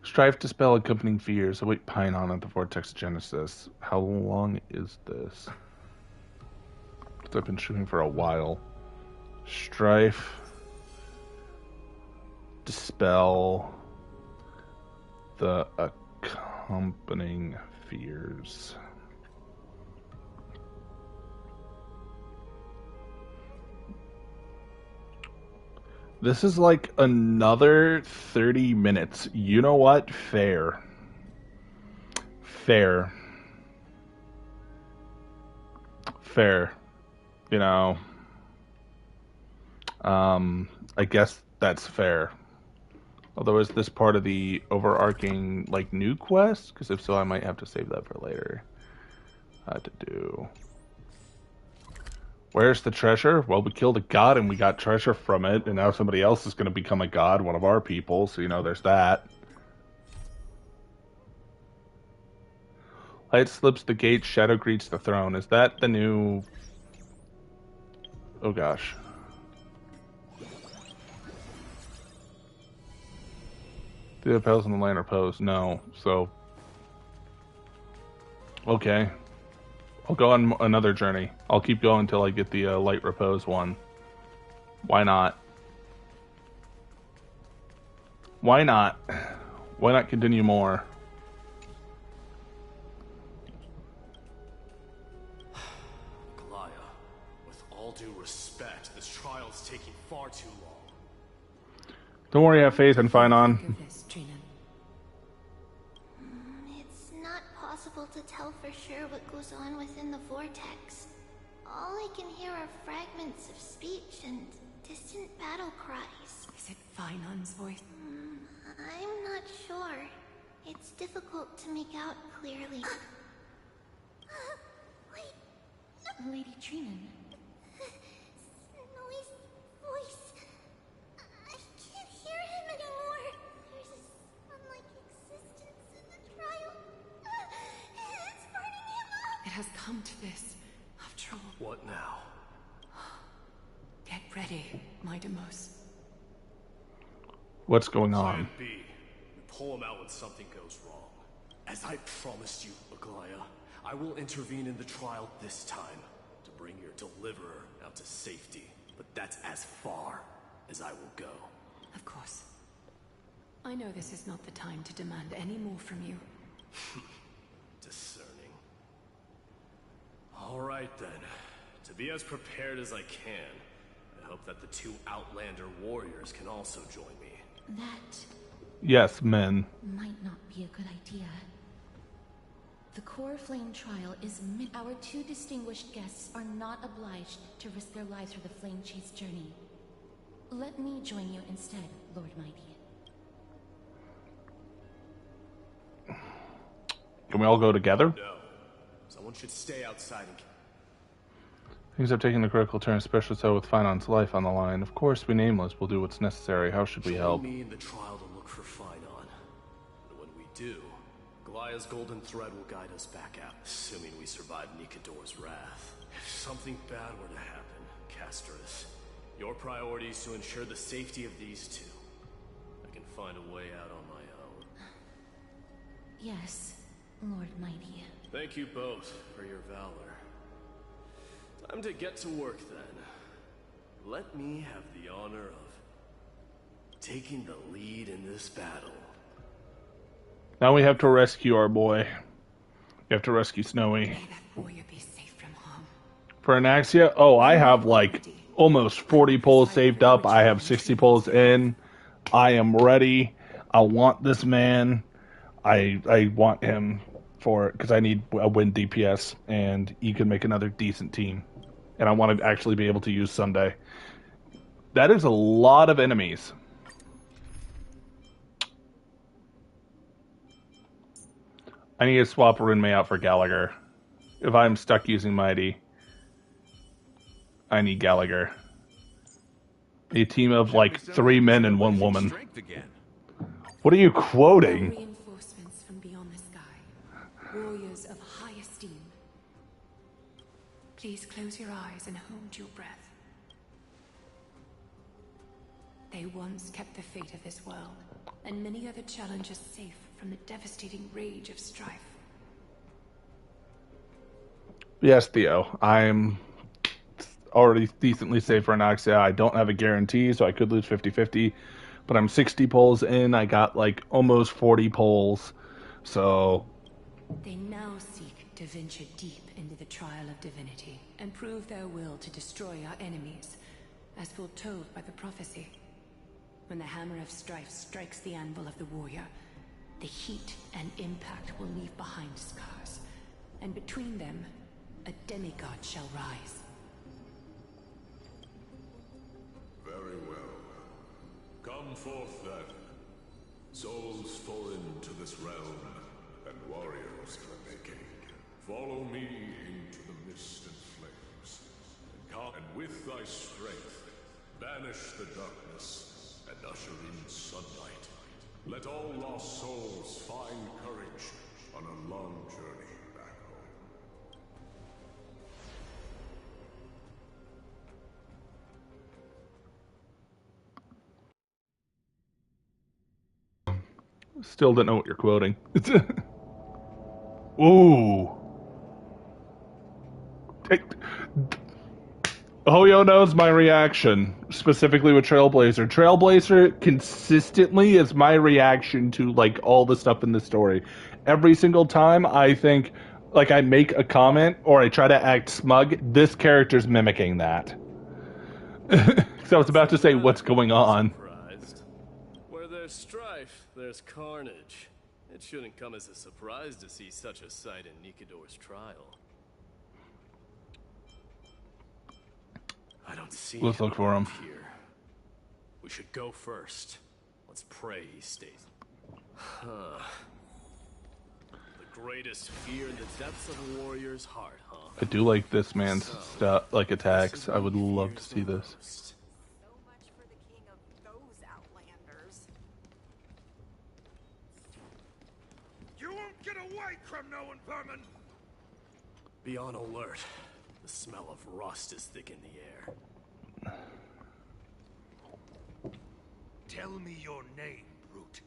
Strive to spell accompanying fears. Await Pinon at the Vortex Genesis. How long is this? Because I've been shooting for a while. Strife. Dispel the accompanying fears. This is like another 30 minutes. You know what? Fair. Fair. Fair. You know. I guess that's fair. Although, is this part of the overarching, like, new quest? Because if so, I might have to save that for later. To do. Where's the treasure? Well, we killed a god and we got treasure from it, and now somebody else is going to become a god, one of our people, so, you know, there's that. Light slips the gate, shadow greets the throne. Is that the new... Oh, gosh. The Petals in the Land Repose. No, so... Okay. I'll go on another journey. I'll keep going until I get the Light Repose one. Why not? Why not? Why not continue more? Galaya, with all due respect, this trial's taking far too long. Don't worry, have faith and Finon. It's not possible to tell for sure what goes on within the vortex. All I can hear are fragments of speech and distant battle cries. Is it Finon's voice? I'm not sure. It's difficult to make out clearly. Wait. Lady Trinan. Snowy's voice. I can't hear him anymore. There's a sun-like existence in the trial. It's burning him up. It has come to this, after all. What now? Get ready, my Demos. What's going on? Plan B. We pull him out when something goes wrong. As I promised you, Aglaya, I will intervene in the trial this time to bring your deliverer out to safety. But that's as far as I will go. Of course. I know this is not the time to demand any more from you. Discerning. All right then. To be as prepared as I can, I hope that the two Outlander warriors can also join me. That Yes, men. might not be a good idea. The Core Flame trial is Our two distinguished guests are not obliged to risk their lives for the Flame Chase journey. Let me join you instead, Lord Mighty. Can we all go together? No. Someone should stay outside and... Things have taken a critical turn, especially so with Finon's life on the line. Of course, we Nameless will do what's necessary. How should we help? Join me in the trial to look for Finon. And when we do, Goliath's golden thread will guide us back out, assuming we survive Nikador's wrath. If something bad were to happen, Casterus, your priority is to ensure the safety of these two. I can find a way out on my own. Yes, Lord Mighty. Thank you both for your valor. Time to get to work then. Let me have the honor of taking the lead in this battle. Now we have to rescue our boy. We have to rescue Snowy. For Anaxia, oh, I have like almost 40 pulls saved up. I have 60 pulls in. I am ready. I want this man. I want him for it because I need a win DPS, and he can make another decent team. And I want to actually be able to use Sunday. That is a lot of enemies. I need to swap Runmei out for Gallagher. If I'm stuck using Mighty, I need Gallagher. A team of like 3 men and 1 woman. What are you quoting? Reinforcements from beyond the sky. Warriors of high esteem. Please close your eyes and hold your breath. They once kept the fate of this world, and many other challenges safe from the devastating rage of strife. Yes, Theo. I'm already decently safe for Anaxia. I don't have a guarantee, so I could lose 50-50. But I'm 60 polls in. I got like almost 40 polls. So... They now seek to venture deep into the trial of divinity and prove their will to destroy our enemies, as foretold by the prophecy. When the hammer of strife strikes the anvil of the warrior, the heat and impact will leave behind scars, and between them, a demigod shall rise. Very well. Come forth then, souls foreign to this realm, and warriors for the making. Follow me into the mist and flames, and come, and with thy strength, banish the darkness, and usher in sunlight. Let all lost souls find courage on a long journey back home. Still don't know what you're quoting. Ooh. Hoyo knows my reaction, specifically with Trailblazer. Trailblazer consistently is my reaction to, like, all the stuff in the story. Every single time I think, like, I make a comment or I try to act smug, this character's mimicking that. Because I was about to say, what's going on? Where there's strife, there's carnage. It shouldn't come as a surprise to see such a sight in Nikador's trial. I don't see Let's look for him. Here. We should go first. Let's pray he stays. Huh. The greatest fear in the depths of a warrior's heart, huh? I do like this man's like attacks. I would love to see this. So much for the king of those outlanders. You won't get away, Kremnoan vermin! Be on alert. The smell of rust is thick in the air. Tell me your name, brute.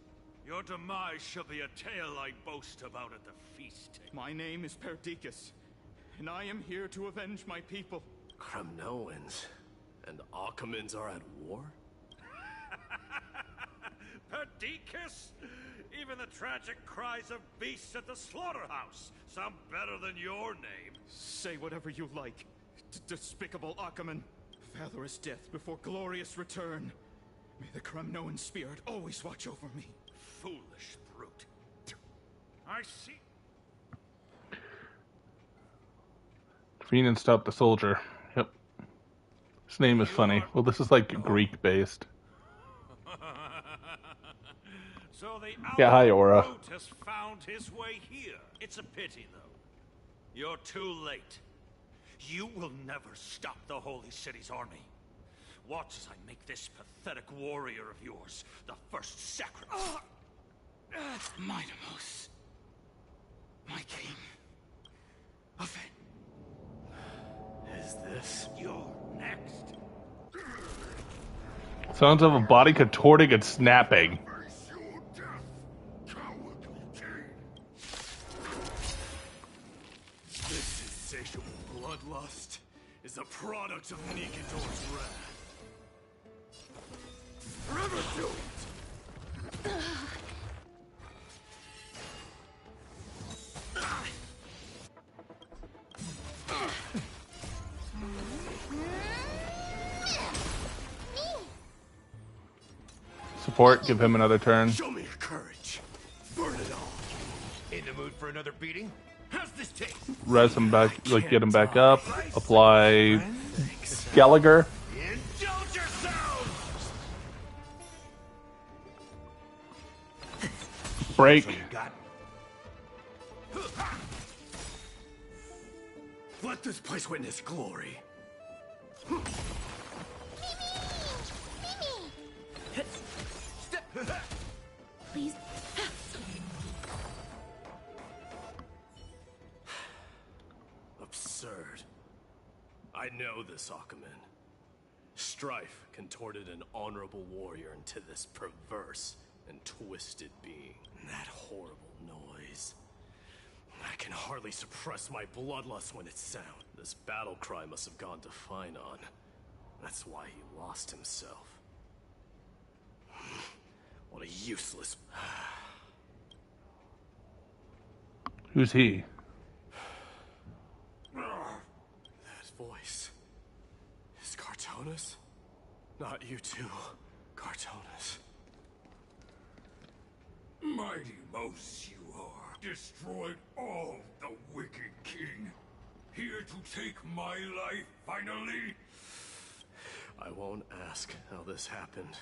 Your demise shall be a tale I boast about at the feast. My name is Perdiccas, and I am here to avenge my people. Kremnoans and Achaemons are at war? Perdiccas? Even the tragic cries of beasts at the slaughterhouse sound better than your name. Say whatever you like, despicable Achaemon. Valorous death before glorious return. May the Kremnoan spirit always watch over me. Foolish brute. I see. Defeat and stop the soldier. Yep. His name is funny. Well, this is like Greek based. So the Yeah, hi, Aura. Outlaw has found his way here. It's a pity, though. You're too late. You will never stop the Holy City's army. Watch as I make this pathetic warrior of yours the first sacrifice. Minimos. My king. Of it. Is this? You're next. Sounds of a body contorting and snapping. This insatiable bloodlust is a product of Nikidor's wrath. Forever do it! Support, give him another turn. Show me your courage. Burn it all. In the mood for another beating? How's this taste? Res him back, like get him back up. Apply Gallagher. Indulge yourselves! Break. Let this place witness glory. Please. Absurd. I know this, Akumen. Strife contorted an honorable warrior into this perverse and twisted being. That horrible noise. I can hardly suppress my bloodlust when it's sound. This battle cry must have gone to Finon. That's why he lost himself. What a useless... Who's he? That voice... is Cartonis? Not you too, Cartonis. Mighty Mos you are. Destroyed all the wicked king. Here to take my life, finally? I won't ask how this happened.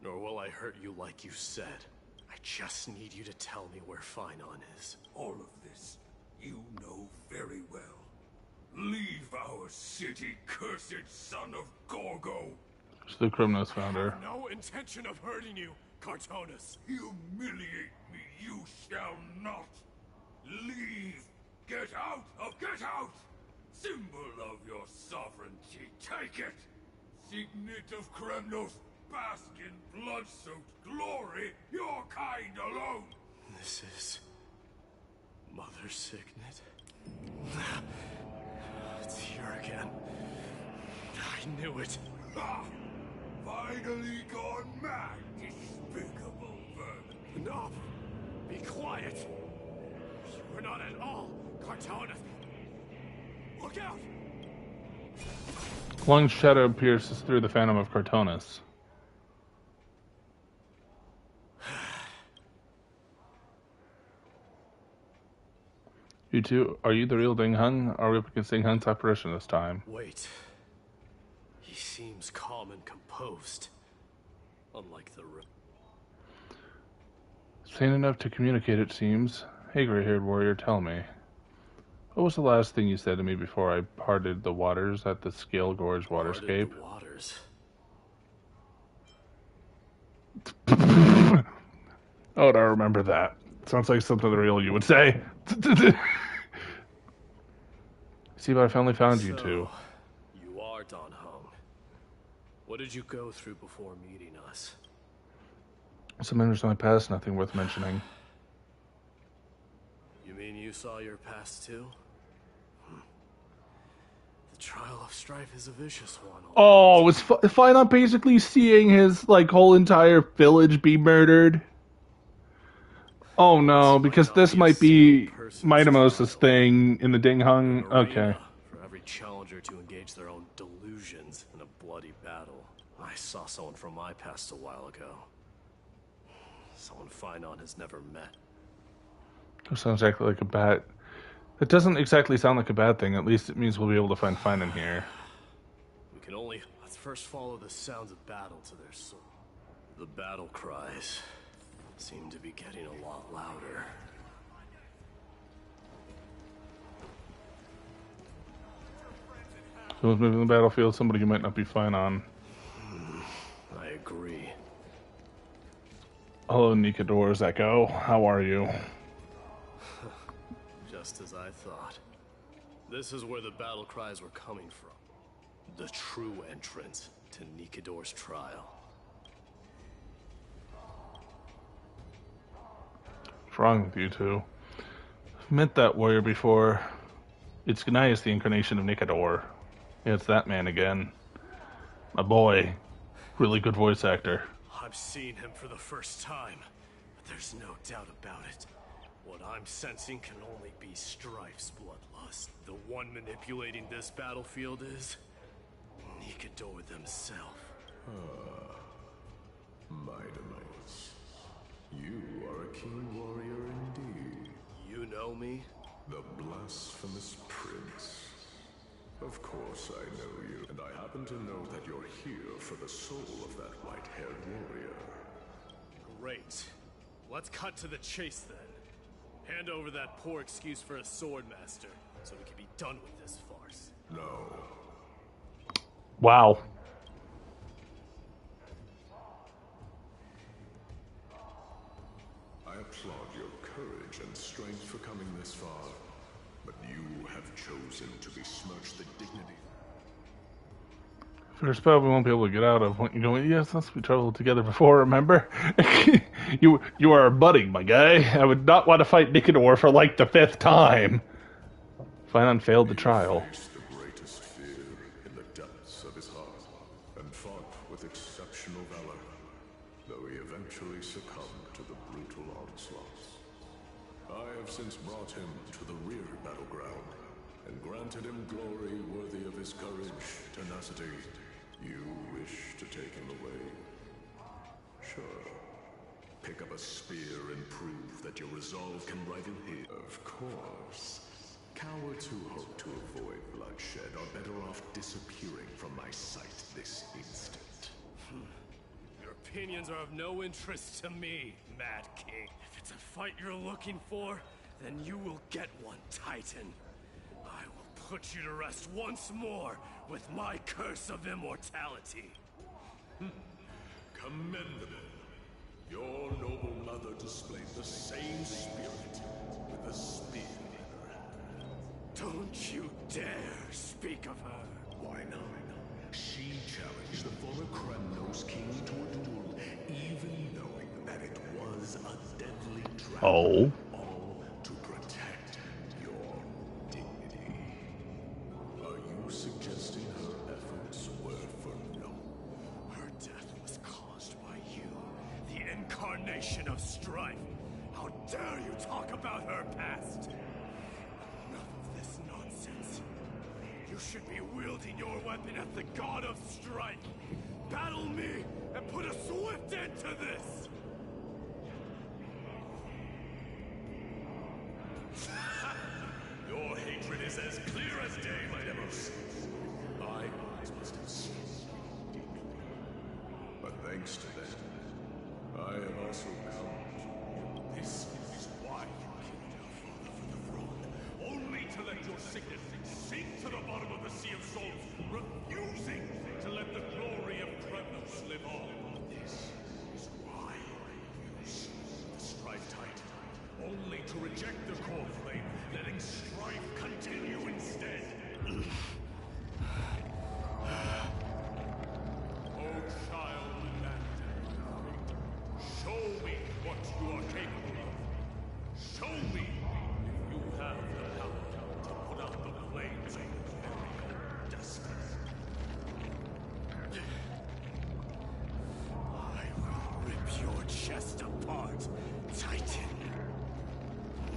Nor will I hurt you like you said. I just need you to tell me where Finon is. All of this, you know very well. Leave our city, cursed son of Gorgo. She's the Criminals founder. No intention of hurting you, Cartonis. Humiliate me, you shall not. Leave. Get out. Get out. Symbol of your sovereignty. Take it. Signet of Kremnos. Bask in blood-soaked glory, your kind alone! This is... Mother's signet? It's here again. I knew it. Ah! Finally gone mad, despicable vermin. Enough! Be quiet! You're not at all Cartonis! Look out! Lung's shadow pierces through the phantom of Cartonis. You two, are you the real Ding Hung? Are we up against Ding Hung's apparition this time? Wait. He seems calm and composed. Unlike the... Sane enough to communicate, it seems. Hey, gray-haired warrior, tell me. What was the last thing you said to me before I parted the waters at the Scale Gorge waterscape? The waters? Oh, I remember that. Sounds like something the real you would say. See, but I finally found you two. You are Don Hung. What did you go through before meeting us? Some memories of my past, nothing worth mentioning. You mean you saw your past too? The trial of strife is a vicious one. Oh, was Finon basically seeing his whole entire village be murdered? Oh no, because this might be Mitamos's thing in the Ding Hung. Okay. For every challenger to engage their own delusions in a bloody battle. I saw someone from my past a while ago. Someone Finon has never met. That sounds exactly like a bad... It doesn't exactly sound like a bad thing. At least it means we'll be able to find Finon here. We can only... Let's first follow the sounds of battle to their soul. The battle cries. seem to be getting a lot louder. Someone's moving the battlefield, somebody you might not be fine on. I agree. Hello, Nikador's Echo. How are you? Just as I thought. This is where the battle cries were coming from. The true entrance to Nikador's trial. What's wrong with you two? I've met that warrior before. It's Gnias, the incarnation of Nikador. Yeah, it's that man again. My boy. Really good voice actor. I'm seeing him for the first time, but there's no doubt about it. What I'm sensing can only be Strife's bloodlust. The one manipulating this battlefield is Nikador themselves. Mightimus, you are a keen warrior indeed. You know me? The blasphemous prince. Of course I know you, and I happen to know that you're here for the soul of that white-haired warrior. Great. Let's cut to the chase then. Hand over that poor excuse for a sword master, so we can be done with this farce. No. Wow. I applaud your courage and strength for coming this far, but you have chosen to besmirch the dignity. For a spell we won't be able to get out of. You know, yes, we traveled together before, remember? you are a budding, my guy. I would not want to fight Nikador for like the 5th time. Finon failed the trial. The greatest fear in the depths of his heart, and fought with exceptional valor, though he eventually succumbed to the brutal onslaughts. I have since brought him to the rear battleground, and granted him glory worthy of his courage, tenacity. You wish to take him away? Sure. Pick up a spear and prove that your resolve can rival his. Of course. Cowards who hope to avoid bloodshed are better off disappearing from my sight this instant. Your opinions are of no interest to me, Mad King. If it's a fight you're looking for, then you will get one, Titan. I will put you to rest once more with my curse of immortality. Commendable. Your noble mother displayed the same spirit with a spear in her hand. Don't you dare speak of her. Why not? She challenged the former Kremnos king to a duel, even knowing that it was a deadly trap. Oh. All to protect your dignity. Are you suggesting her efforts were for naught? Her death was caused by you, the incarnation of strife. How dare you talk about her past? Enough of this nonsense. You should be wielding your weapon at the god of strife. Battle me and put a swift end to this! Your hatred is as clear as day, my Demos. My eyes must have seen deeply. But thanks to them, I have also come. This is why you killed your father for the throne. Only to let your signet sink to the bottom of the Sea of Souls, refusing to let the glory of Kremnos live on. This is why you use the Strife Titan. Only to reject the core flame, letting strife continue instead. Oh, child and show me what you are capable of. Show me if you have the power to put out the flames of your very own destiny. I will rip your chest apart, Titan.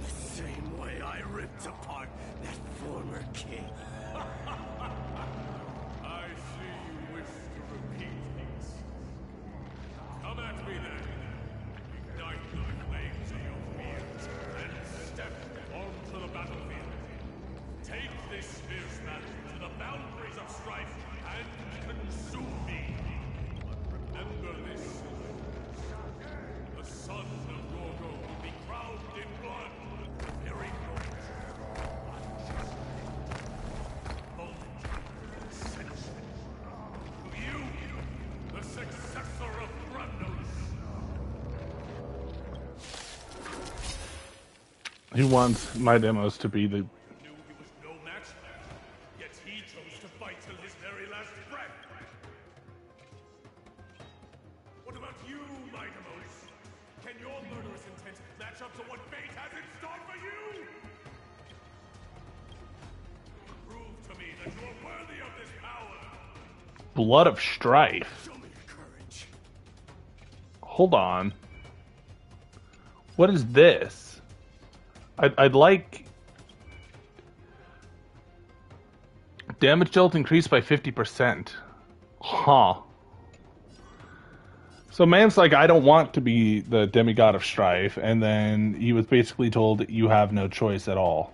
The same way I ripped apart that former king. I see you wish to repeat these. Come at me then. Ignite the flames of your fears, and step onto the battlefield. Take this fierce battle to the boundaries of strife and consume me. But remember this, the son He wants my demos to be the... Knew he was no match, yet he chose to fight till his very last breath. What about you, my demos? Can your murderous intent match up to what fate has in store for you? Prove to me that you are worthy of this power. Blood of Strife. Hold on. What is this? I'd like... Damage dealt increased by 50%. Huh. So man's like, I don't want to be the demigod of strife, and then he was basically told you have no choice at all.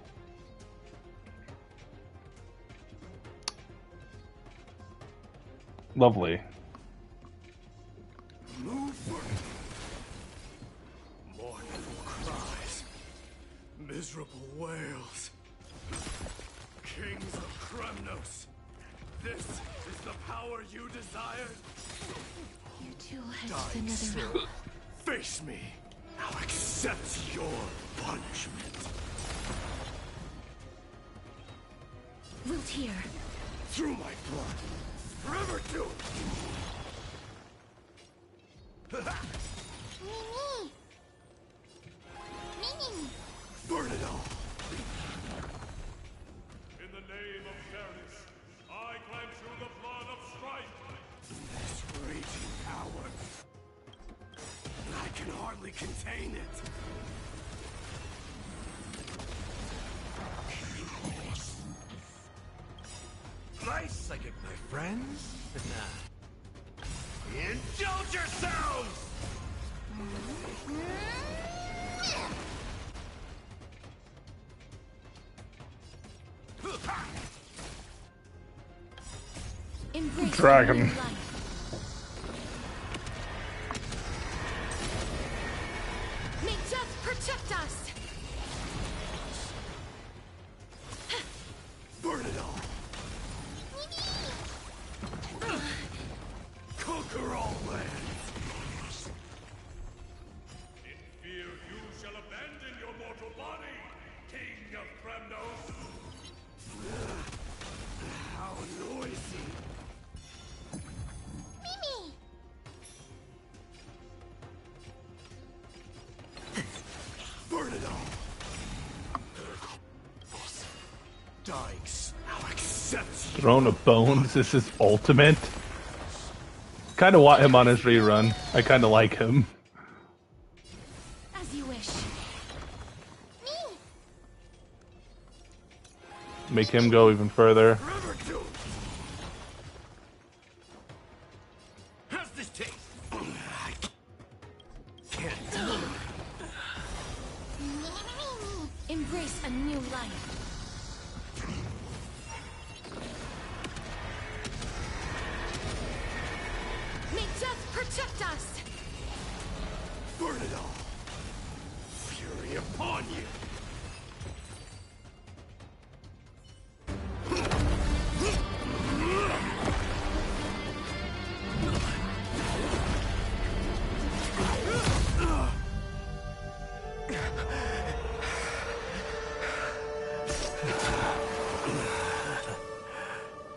Lovely. Mournful cries, miserable wails. Kings of Kremnos, this is the power you desired? You too head to Dying another soul, realm. face me. Now accept your punishment. Root here. Through my blood, forever doomed. Mimi! Mimi! Burn it all. In the name of fairness, I grant you the blood of strife. This raging power, I can hardly contain it. Nice, I get my friends. Indulge yourselves! Embrace Dragon. new life. May death protect us! Burn it all. Conquer all lands. In fear you shall abandon your mortal body, King of Kremnos. How noisy. Mimi! Burn it all. Dying, now accept you. Throne of Bones is his ultimate. Kind of want him on his rerun. I kind of like him. As you wish. Make him go even further. Forever doomed. How's this taste? Embrace a new life. May death protect us! Burn it all. Fury upon you.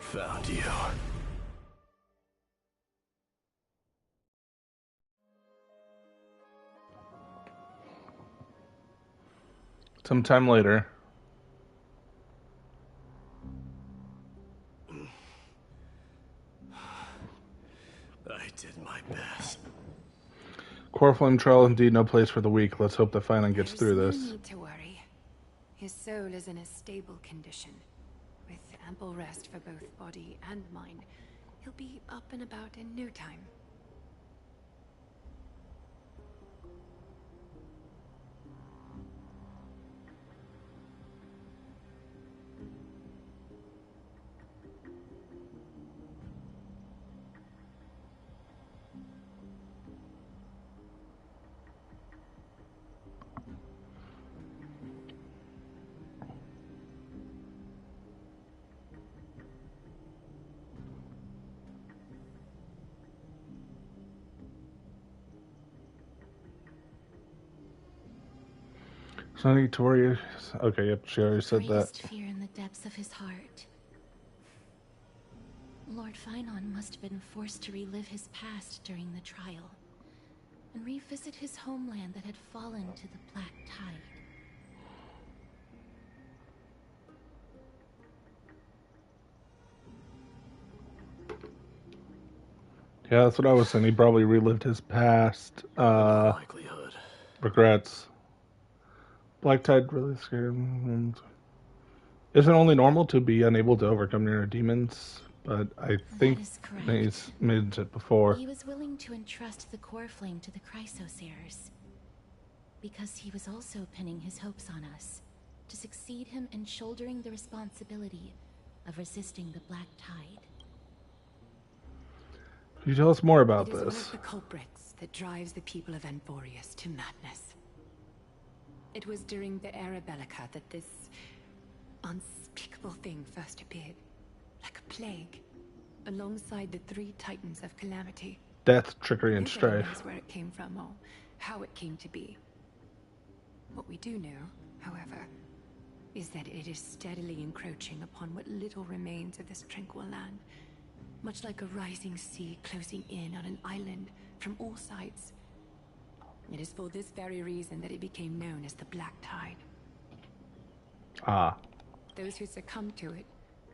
Found you. Sometime later. I did my best. Core Flame Trial, indeed no place for the weak. Let's hope that Finan gets through There's this. no need to worry. His soul is in a stable condition. With ample rest for both body and mind, he'll be up and about in no time. Sunny Tori. Okay, yep, she already said that. Greatest fear in the depths of his heart. Lord Finon must have been forced to relive his past during the trial, and revisit his homeland that had fallen to the Black Tide. Yeah, that's what I was saying. He probably relived his past. Likelihood. Regrets. Black Tide really scared him. Isn't it only normal to be unable to overcome your demons? But I think he's mentioned it before. He was willing to entrust the core flame to the Chrysosayers, because he was also pinning his hopes on us, to succeed him in shouldering the responsibility of resisting the Black Tide. Can you tell us more about It is this? one of the culprits that drives the people of Amphoreus to madness. It was during the Era Bellica that this unspeakable thing first appeared, like a plague, alongside the 3 titans of calamity. Death, trickery, and Nobody strife. knows where it came from or how it came to be. What we do know, however, is that it is steadily encroaching upon what little remains of this tranquil land, much like a rising sea closing in on an island from all sides. It is for this very reason that it became known as the Black Tide. Ah. Those who succumb to it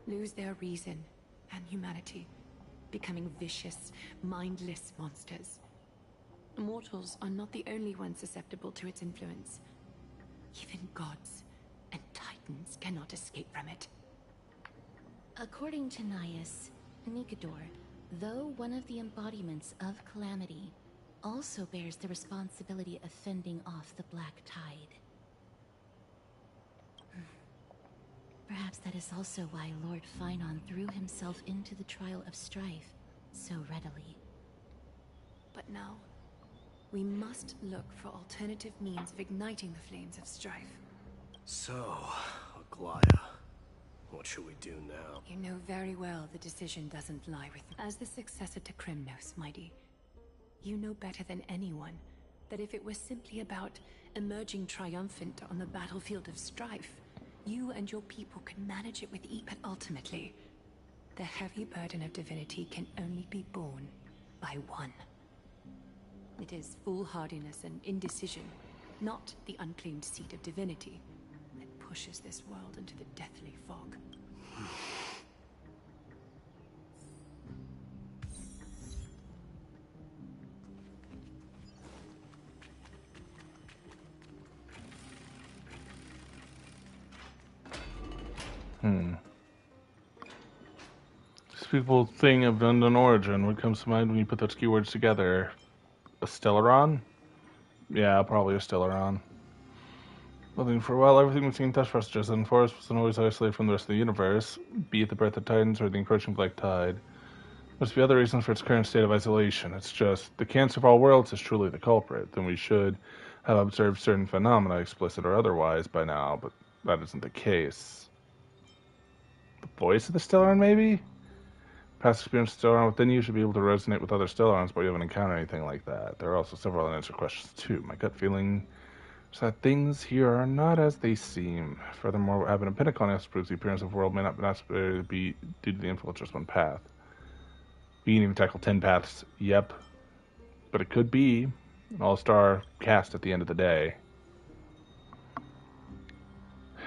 lose their reason and humanity, becoming vicious, mindless monsters. Mortals are not the only ones susceptible to its influence. Even gods and titans cannot escape from it. According to Naius, Nikador, though one of the embodiments of calamity, also bears the responsibility of fending off the Black Tide. Perhaps that is also why Lord Finon threw himself into the trial of strife so readily. But now, we must look for alternative means of igniting the flames of strife. So, Aglaya, what should we do now? You know very well the decision doesn't lie with me. As the successor to Kremnos, Mighty, you know better than anyone that if it was simply about emerging triumphant on the battlefield of strife, you and your people could manage it with ease. But ultimately, the heavy burden of divinity can only be borne by one. It is foolhardiness and indecision, not the unclaimed seat of divinity, that pushes this world into the deathly fog. These people thing of unknown origin. What comes to mind when you put those keywords together? A Stellaron? Yeah, probably a Stellaron. Living for a while, everything we've seen thus far suggests that Amphoreus wasn't always isolated from the rest of the universe, be it the birth of Titans or the encroaching Black Tide. There must be other reasons for its current state of isolation. It's just, the cancer of all worlds is truly the culprit. Then we should have observed certain phenomena, explicit or otherwise, by now, but that isn't the case. The voice of the Stellaron, maybe? Past experience of Stellaron within you should be able to resonate with other Stellarons, but you haven't encountered anything like that. There are also several unanswered questions, too. My gut feeling is that things here are not as they seem. Furthermore, what happened in Pentacon proves the appearance of the world may not necessarily be due to the influence of just one path. We can even tackle 10 paths, yep. But it could be an all-star cast at the end of the day.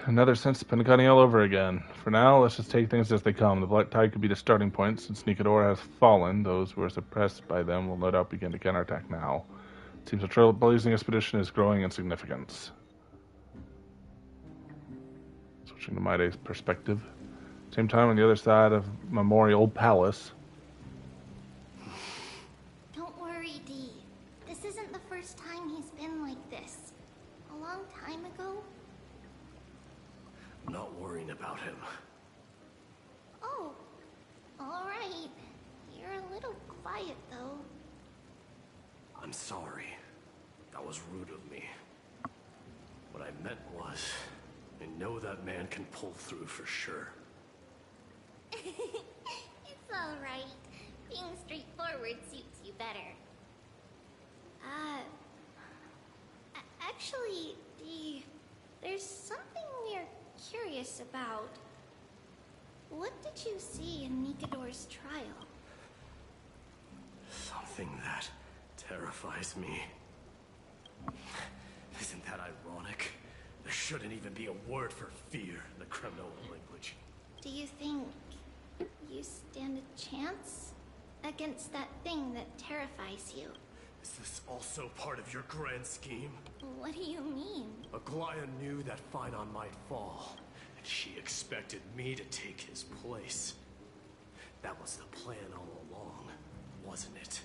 Another sense of Pentacon all over again. For now, let's just take things as they come. The Black Tide could be the starting point. Since Nikador has fallen, those who are suppressed by them will no doubt begin to counterattack now. It seems the trailblazing expedition is growing in significance. Switching to Maide's perspective. Same time on the other side of Memorial Palace. Don't worry, Dee. This isn't the first time he's been like this. A long time ago. I'm not worrying about him. Oh, all right. You're a little quiet, though. I'm sorry. That was rude of me. What I meant was, I know that man can pull through for sure. It's all right. Being straightforward suits you better. Actually, there's something we're curious about. What did you see in Nikador's trial? Something that terrifies me. Isn't that ironic? There shouldn't even be a word for fear in the Kremnoan language. Do you think you stand a chance against that thing that terrifies you? Is this also part of your grand scheme? What do you mean? Aglaya knew that Phynon might fall, and she expected me to take his place. That was the plan all along, wasn't it?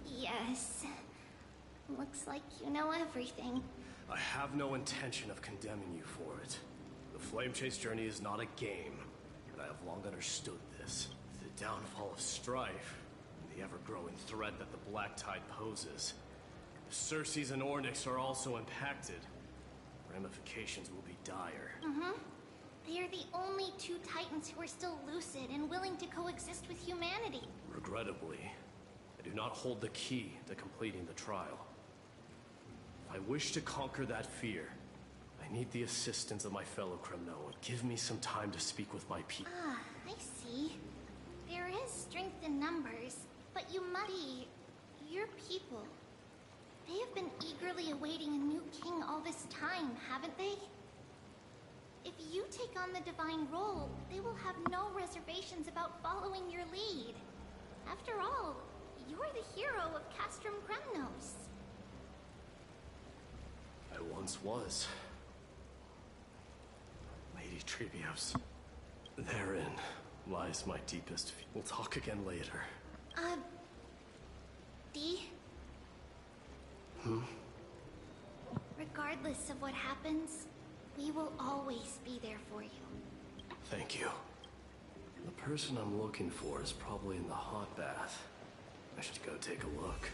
Yes. Looks like you know everything. I have no intention of condemning you for it. The Flame Chase journey is not a game, and I have long understood this. The downfall of Strife, and the ever-growing threat that the Black Tide poses. If Circes and Ornyx are also impacted, ramifications will be dire. They are the only two Titans who are still lucid and willing to coexist with humanity. Regrettably, I do not hold the key to completing the trial. If I wish to conquer that fear, I need the assistance of my fellow Kremnoan. Give me some time to speak with my people. I see. There is strength in numbers, but you must be your people. They have been eagerly awaiting a new king all this time, haven't they? If you take on the divine role, they will have no reservations about following your lead. After all, you're the hero of Castrum Kremnos. I once was. Lady Trebios. Therein lies my deepest fear. We'll talk again later. D? Regardless of what happens, we will always be there for you. Thank you. The person I'm looking for is probably in the hot bath. I should go take a look.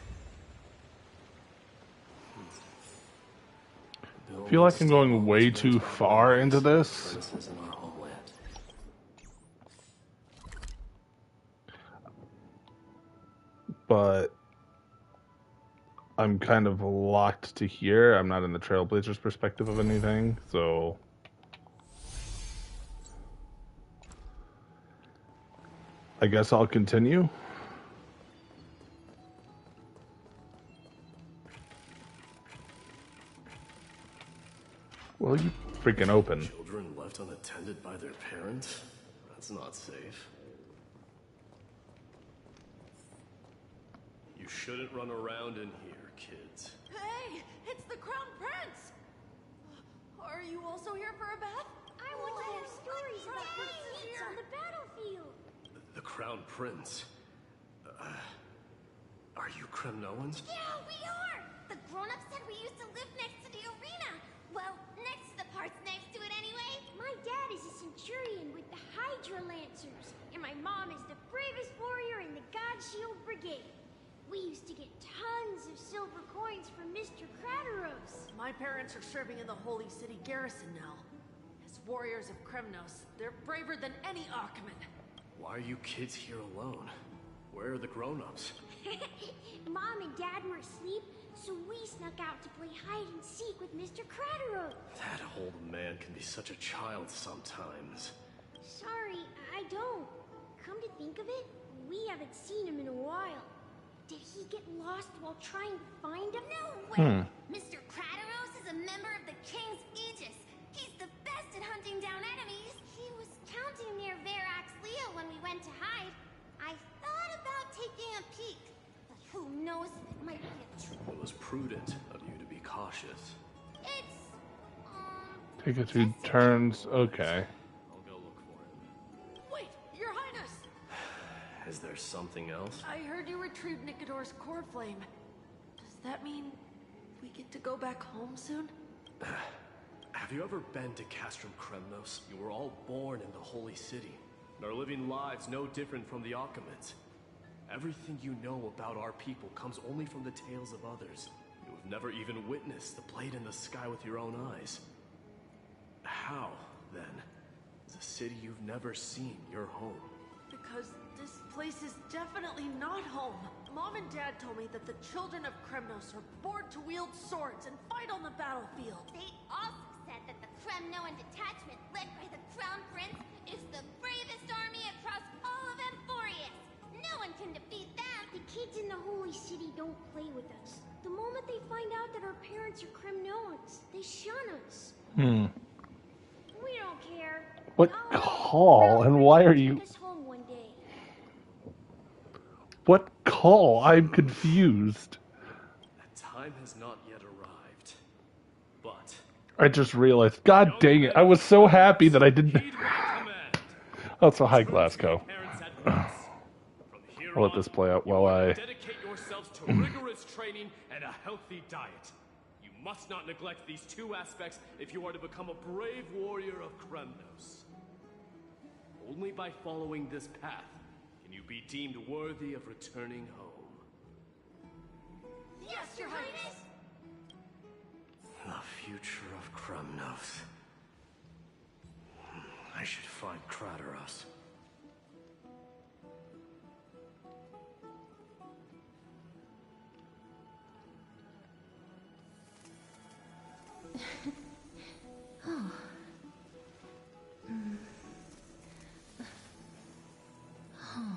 I feel like I'm going way too far into this. But I'm kind of locked to here. I'm not in the Trailblazers' perspective of anything, so I guess I'll continue. Well, you freaking open. Children left unattended by their parents? That's not safe. You shouldn't run around in here, kids. Hey, it's the Crown Prince! Are you also here for a bath? I want to hear stories about the feats on the battlefield. The Crown Prince? Are you Kremnoans? Yeah, we are! The grown-ups said we used to live next to the arena. Well, next to the parts next to it anyway. My dad is a centurion with the Hydra Lancers, and my mom is the bravest warrior in the God Shield Brigade. We used to get tons of silver coins from Mr. Crateros. My parents are serving in the Holy City garrison now. As warriors of Kremnos, they're braver than any Archiman. Why are you kids here alone? Where are the grown-ups? Mom and Dad were asleep, so we snuck out to play hide and seek with Mr. Crateros. That old man can be such a child sometimes. Sorry, I don't. Come to think of it, we haven't seen him in a while. Did he get lost while trying to find him? No way! Mr. Crateros is a member of the King's Aegis. He's the best at hunting down enemies. He was counting near Verax Leo when we went to hide. I thought about taking a peek, but who knows if it might be a trap. It was prudent of you to be cautious. It's, Take a few turns. Okay. I'll go look for him. Wait, Your Highness! Is there something else? I heard you retrieved Nikador's core flame. Does that mean we get to go back home soon? Have you ever been to Castrum Kremnos? You were all born in the Holy City, and are living lives no different from the Achaemenids. Everything you know about our people comes only from the tales of others. You have never even witnessed the blade in the sky with your own eyes. How, then, is a city you've never seen your home? The because this place is definitely not home. Mom and Dad told me that the children of Kremnos are born to wield swords and fight on the battlefield. They also said that the Kremnoan detachment led by the Crown Prince is the bravest army across all of Amphoreus. No one can defeat them. The kids in the Holy City don't play with us. The moment they find out that our parents are Kremnoans, they shun us. We don't care. What call and why are you... Take us home one day. What call? I'm confused. That time has not yet arrived. But... I just realized, god dang it, I was so happy that I didn't... Oh, so hi, Glasgow. I'll let this play out while I... Dedicate yourselves to rigorous training and a healthy diet. You must not neglect these two aspects if you are to become a brave warrior of Kremnos. Only by following this path can you be deemed worthy of returning home. Yes, Your Highness! The future of Kremnos. I should find Krateros. Oh. Oh.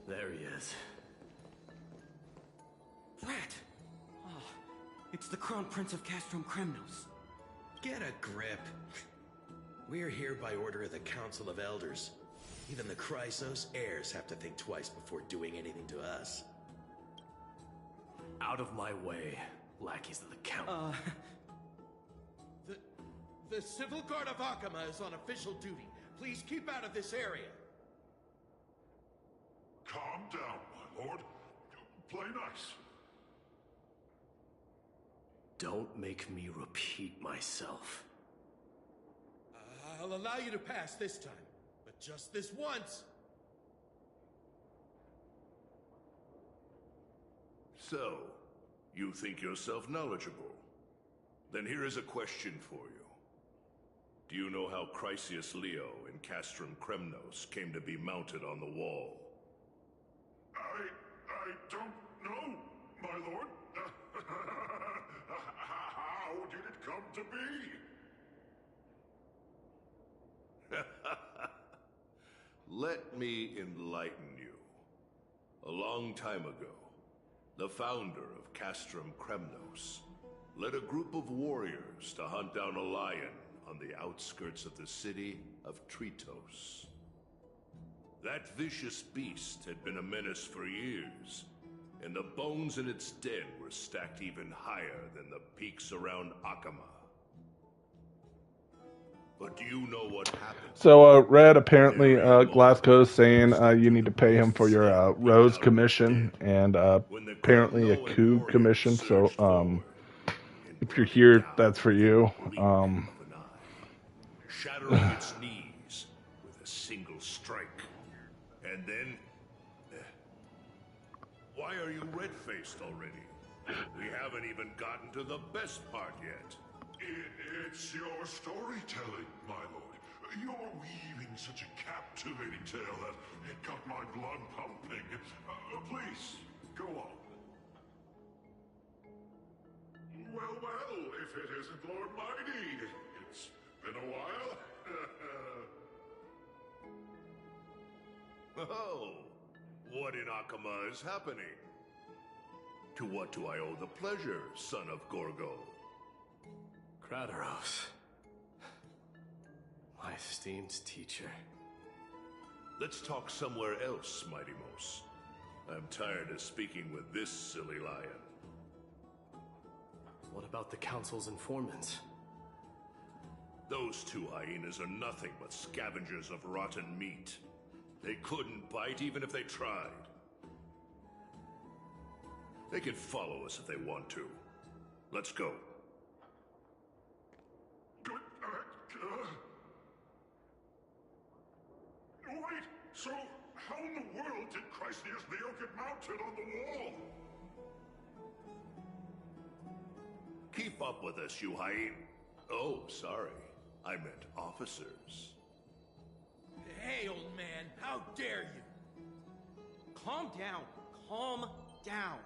There he is. Rat! Oh, it's the Crown Prince of Castrum Kremnos. Get a grip. We're here by order of the Council of Elders. Even the Chrysos heirs have to think twice before doing anything to us. Out of my way, lackeys of the Count. The Civil Guard of Akama is on official duty. Please keep out of this area. Calm down, my lord. Play nice. Don't make me repeat myself. I'll allow you to pass this time, but just this once. So, you think yourself knowledgeable? Then here is a question for you. Do you know how Chrysius Leo in Castrum Kremnos came to be mounted on the wall? I don't know, my lord. How did it come to be? Let me enlighten you. A long time ago, the founder of Castrum Kremnos led a group of warriors to hunt down a lion on the outskirts of the city of Tritos. That vicious beast had been a menace for years, and the bones in its den were stacked even higher than the peaks around Akama. But do you know what happened? So, Red, apparently, Glasgow's saying you need to pay him for your Rose commission and apparently a coup commission. So, if you're here, that's for you. Shattering its knees with a single strike. And then... why are you red-faced already? We haven't even gotten to the best part yet. It's your storytelling, my lord. You're weaving such a captivating tale that it got my blood pumping. Please, go on. Well, if it isn't Lord Mighty. It's been a while. Oh, what in Akama is happening? To what do I owe the pleasure, son of Gorgo? Krateros. My esteemed teacher. Let's talk somewhere else, Mighty Mos. I'm tired of speaking with this silly lion. What about the Council's informants? Those two hyenas are nothing but scavengers of rotten meat. They couldn't bite even if they tried. They can follow us if they want to. Let's go. Wait, so how in the world did Chrysius Leo get mounted on the wall? Keep up with us, you hyena. Oh, sorry. I meant officers. Hey, old man, how dare you? Calm down. Calm down.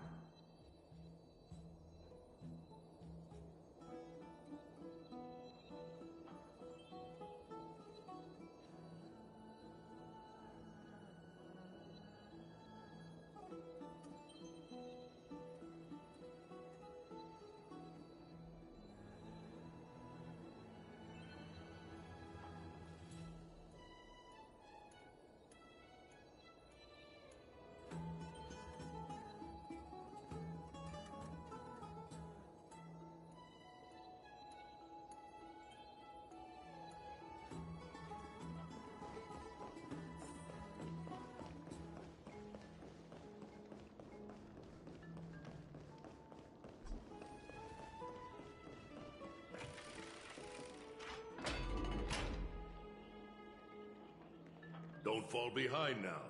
Don't fall behind now.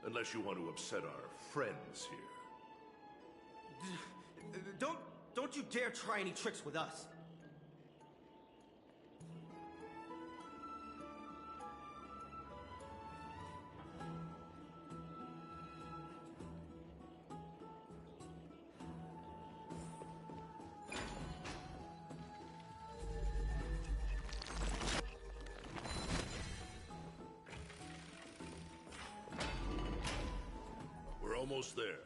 Unless you want to upset our friends here. Don't you dare try any tricks with us. Almost there.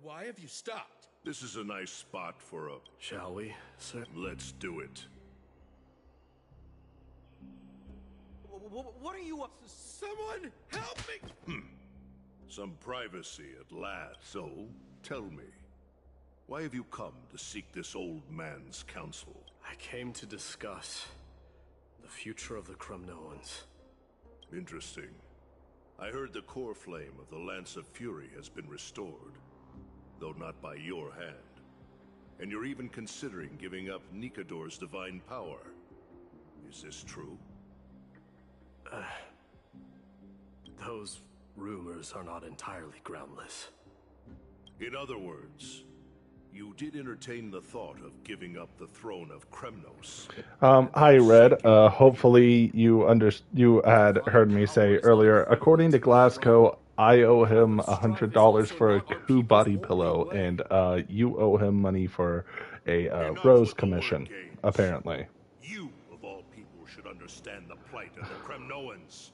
Why have you stopped? This is a nice spot for a... Shall we, sir? Let's do it. What are you up to? Someone help me! Some privacy at last. So, tell me, why have you come to seek this old man's counsel? I came to discuss the future of the Kremnoans. Interesting. I heard the core flame of the Lance of Fury has been restored, though not by your hand. And you're even considering giving up Nikador's divine power. Is this true? Those rumors are not entirely groundless. In other words, you did entertain the thought of giving up the throne of Kremnos. Hi, Red. Hopefully you had heard me say earlier, according to Glasgow, I owe him $100 for a coup body pillow, and you owe him money for a rose commission, apparently. You, of all people, should understand the plight of the Kremnoans.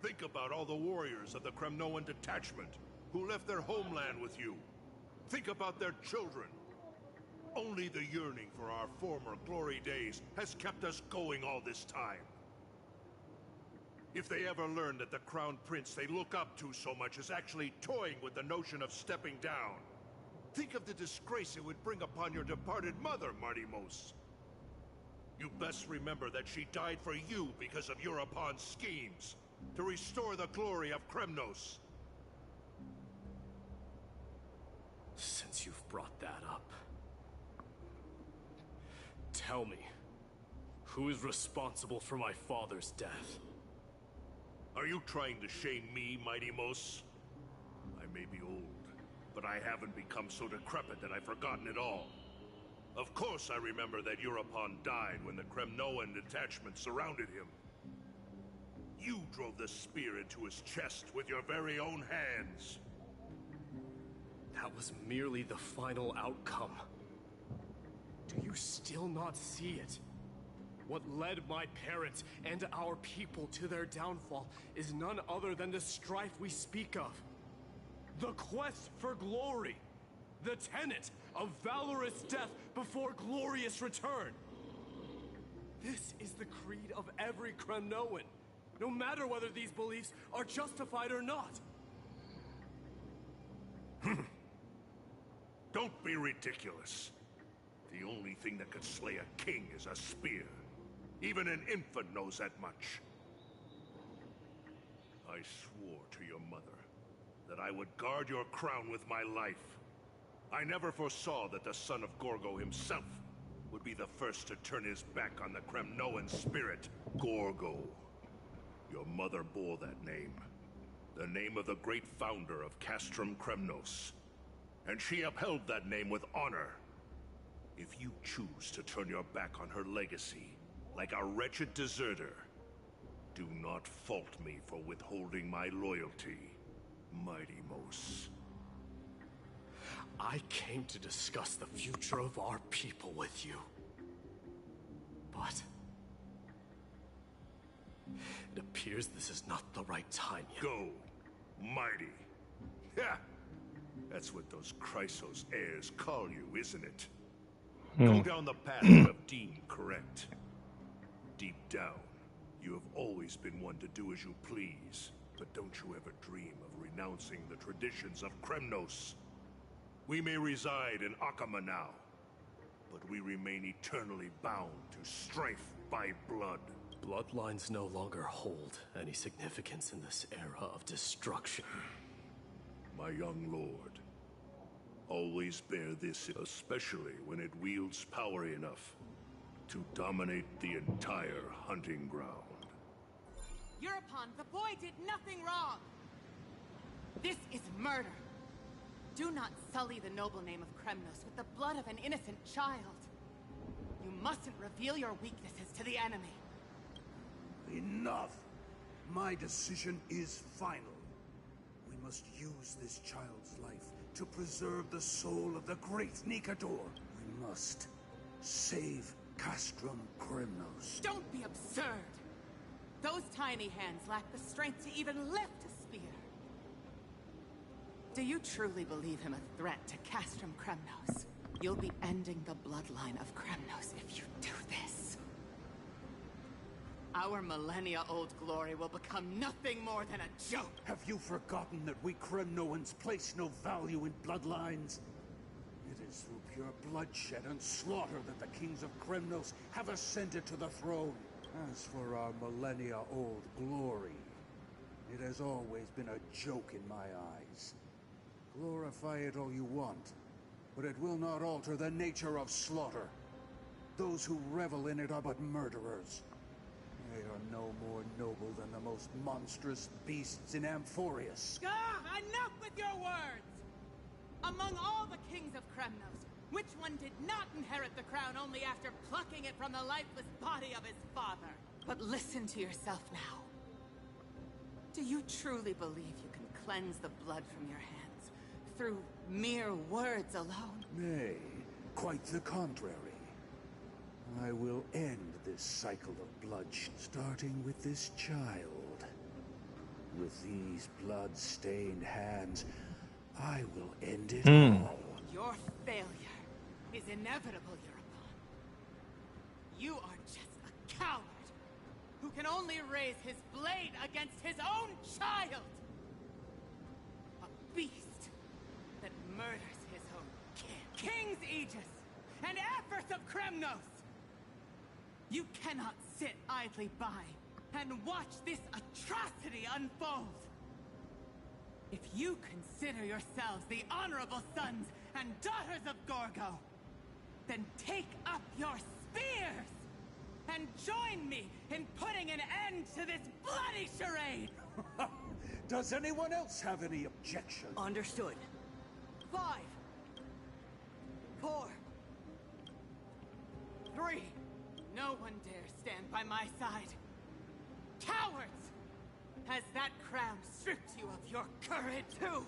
Think about all the warriors of the Kremnoan detachment who left their homeland with you. Think about their children. Only the yearning for our former glory days has kept us going all this time. If they ever learn that the Crown Prince they look up to so much is actually toying with the notion of stepping down, think of the disgrace it would bring upon your departed mother, Martimos. You best remember that she died for you because of Europon's schemes to restore the glory of Kremnos. Since you've brought that up, tell me, who is responsible for my father's death? Are you trying to shame me, Martimos? I may be old, but I haven't become so decrepit that I've forgotten it all. Of course I remember that Europon died when the Kremnoan detachment surrounded him. You drove the spear into his chest with your very own hands. That was merely the final outcome. Do you still not see it? What led my parents and our people to their downfall is none other than the strife we speak of. The quest for glory. The tenet of valorous death before glorious return. This is the creed of every Kremnoan, no matter whether these beliefs are justified or not. Don't be ridiculous. The only thing that could slay a king is a spear. Even an infant knows that much. I swore to your mother that I would guard your crown with my life. I never foresaw that the son of Gorgo himself would be the first to turn his back on the Kremnoan spirit. Gorgo. Your mother bore that name. The name of the great founder of Castrum Kremnos. And she upheld that name with honor. If you choose to turn your back on her legacy, like a wretched deserter, do not fault me for withholding my loyalty, Mighty Mos. I came to discuss the future of our people with you. But it appears this is not the right time yet. Go, Mighty. Yeah, that's what those Chrysos heirs call you, isn't it? Go down the path you have deemed correct. Deep down, you have always been one to do as you please, but don't you ever dream of renouncing the traditions of Kremnos. We may reside in Akama now, but we remain eternally bound to strife by blood. Bloodlines no longer hold any significance in this era of destruction. My young lord, always bear this, especially when it wields power enough to dominate the entire hunting ground. Eurupon, the boy did nothing wrong! This is murder! Do not sully the noble name of Kremnos with the blood of an innocent child. You mustn't reveal your weaknesses to the enemy. Enough! My decision is final. We must use this child's life to preserve the soul of the great Nikador. We must save Castrum Kremnos. Don't be absurd! Those tiny hands lack the strength to even lift a spear. Do you truly believe him a threat to Castrum Kremnos? You'll be ending the bloodline of Kremnos if you do this. Our millennia-old glory will become nothing more than a joke. Have you forgotten that we Kremnoans place no value in bloodlines? It is through pure bloodshed and slaughter that the kings of Kremnos have ascended to the throne. As for our millennia-old glory, it has always been a joke in my eyes. Glorify it all you want, but it will not alter the nature of slaughter. Those who revel in it are but murderers. They are no more noble than the most monstrous beasts in Amphoreus. Enough with your words! Among all the kings of Kremnos, which one did not inherit the crown only after plucking it from the lifeless body of his father? But listen to yourself now. Do you truly believe you can cleanse the blood from your hands through mere words alone? Nay, quite the contrary. I will end this cycle of bloodshed, starting with this child. With these blood-stained hands, I will end it all. Your failure is inevitable, Eurupon. You are just a coward who can only raise his blade against his own child! A beast that murders his own kin. King's Aegis and Aphers of Kremnos! You cannot sit idly by and watch this atrocity unfold! If you consider yourselves the honorable sons and daughters of Gorgo, then take up your spears and join me in putting an end to this bloody charade! Does anyone else have any objection? Understood. 5, 4, 3. No one dare stand by my side. Cowards! Has that crown stripped you of your courage too?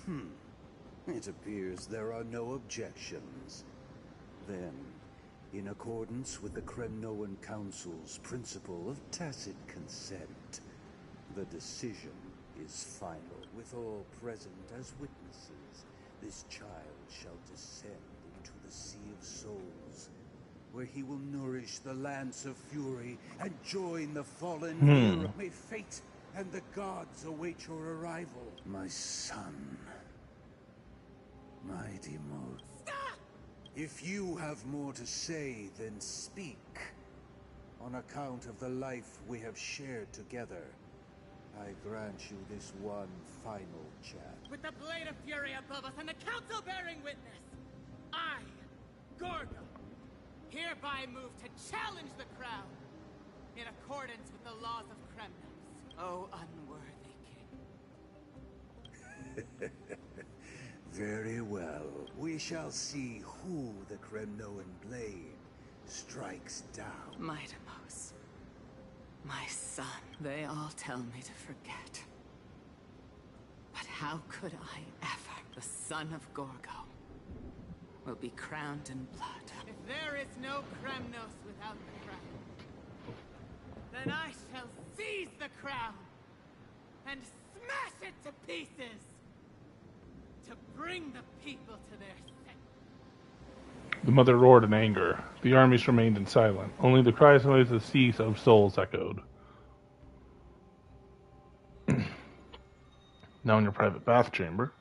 1. It appears there are no objections. Then, in accordance with the Kremnoan Council's principle of tacit consent, the decision is final. With all present as witnesses, this child shall descend into the Sea of Souls, where he will nourish the Lance of Fury and join the fallen hero. May fate and the gods await your arrival, my son. Mighty Mo. Stop! If you have more to say, then speak. On account of the life we have shared together, I grant you this one final chance. With the blade of fury above us and the council bearing witness, I, Gorgo, hereby move to challenge the crown in accordance with the laws of Kremnos. O unworthy king. Very well. We shall see who the Kremnoan blade strikes down. Midamos. My son. They all tell me to forget. But how could I ever? The son of Gorgo will be crowned in blood. If there is no Kremnos without the crown, then I shall seize the crown and smash it to pieces to bring the people to their senses. The mother roared in anger. The armies remained silent. Only the cries of the Sea of Souls echoed. Now in your private bath chamber.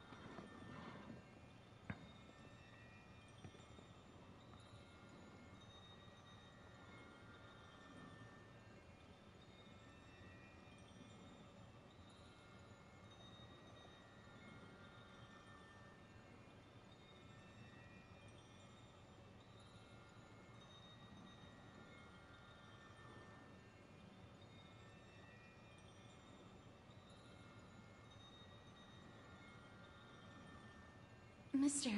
Mister,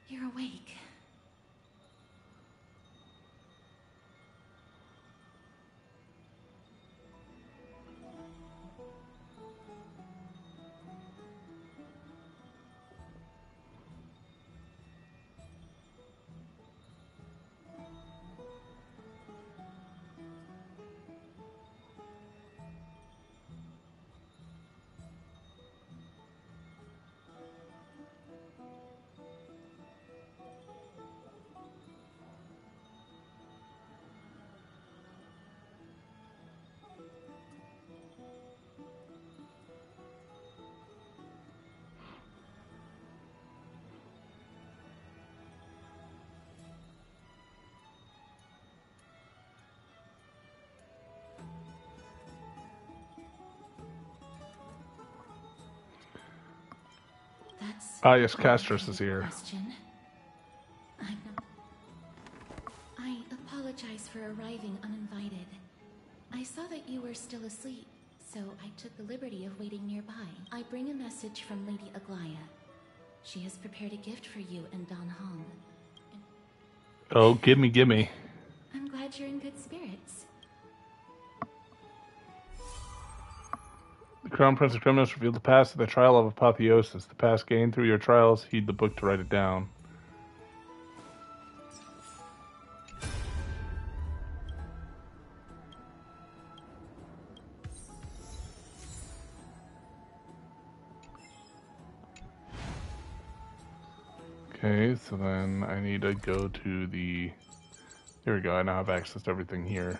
you're awake. Yes, Castros is here. I apologize for arriving uninvited. I saw that you were still asleep, so I took the liberty of waiting nearby. I bring a message from Lady Aglaya. She has prepared a gift for you and Don Hong. Oh, gimme. I'm glad you're in good spirits. The Crown Prince of Kremnos revealed the past of the trial of Apotheosis. The past gained through your trials. Heed the book to write it down. Okay, so then I need to go to the... Here we go, I now have access to everything here.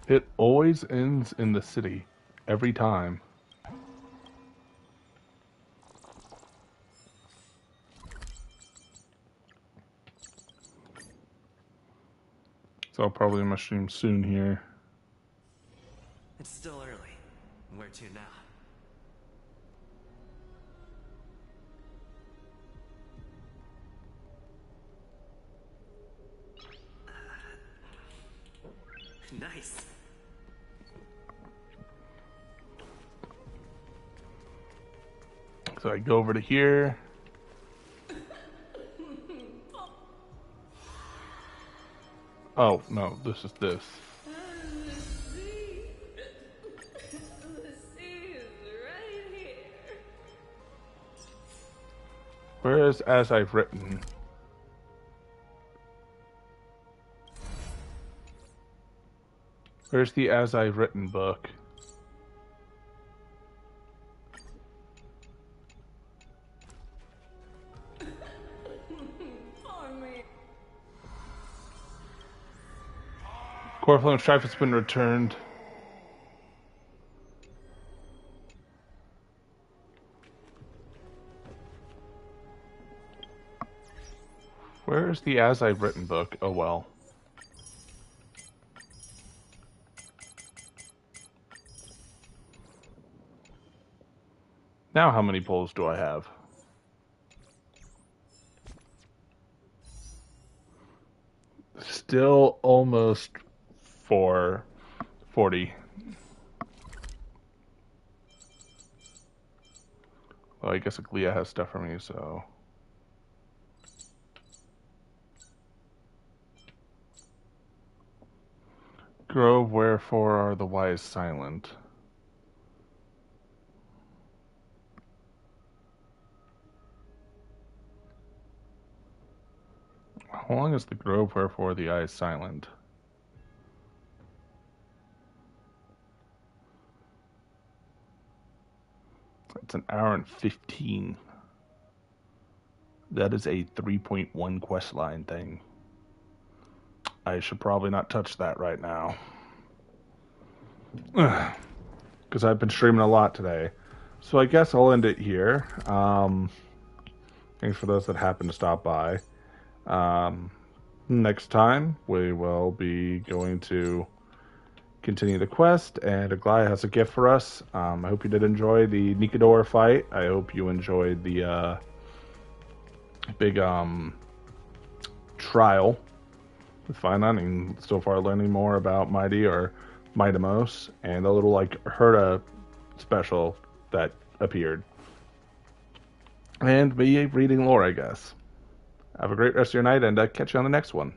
It always ends in the city. Every time. So I'll probably mushroom soon here. It's still early. Where to now? Nice. So I go over to here. Oh, no, this is this. Where is As I've Written? Where's the As I've Written book? Core Flame Strife has been returned. Where's the As I've Written book? Oh well. Now how many pulls do I have? Still almost 440. Well, I guess Aglia has stuff for me, so... Grove, wherefore are the wise silent? How long is the grove, wherefore the eyes silent? It's an hour and 15. That is a 3.1 quest line thing. I should probably not touch that right now. Because I've been streaming a lot today. So I guess I'll end it here. Thanks for those that happen to stop by. Next time, we will be going to continue the quest, and Aglia has a gift for us. I hope you did enjoy the Nikador fight. I hope you enjoyed the big trial with Finon, and so far learning more about Mighty or Mightimos, and the little like Herta special that appeared. And me reading lore, I guess. Have a great rest of your night, and catch you on the next one.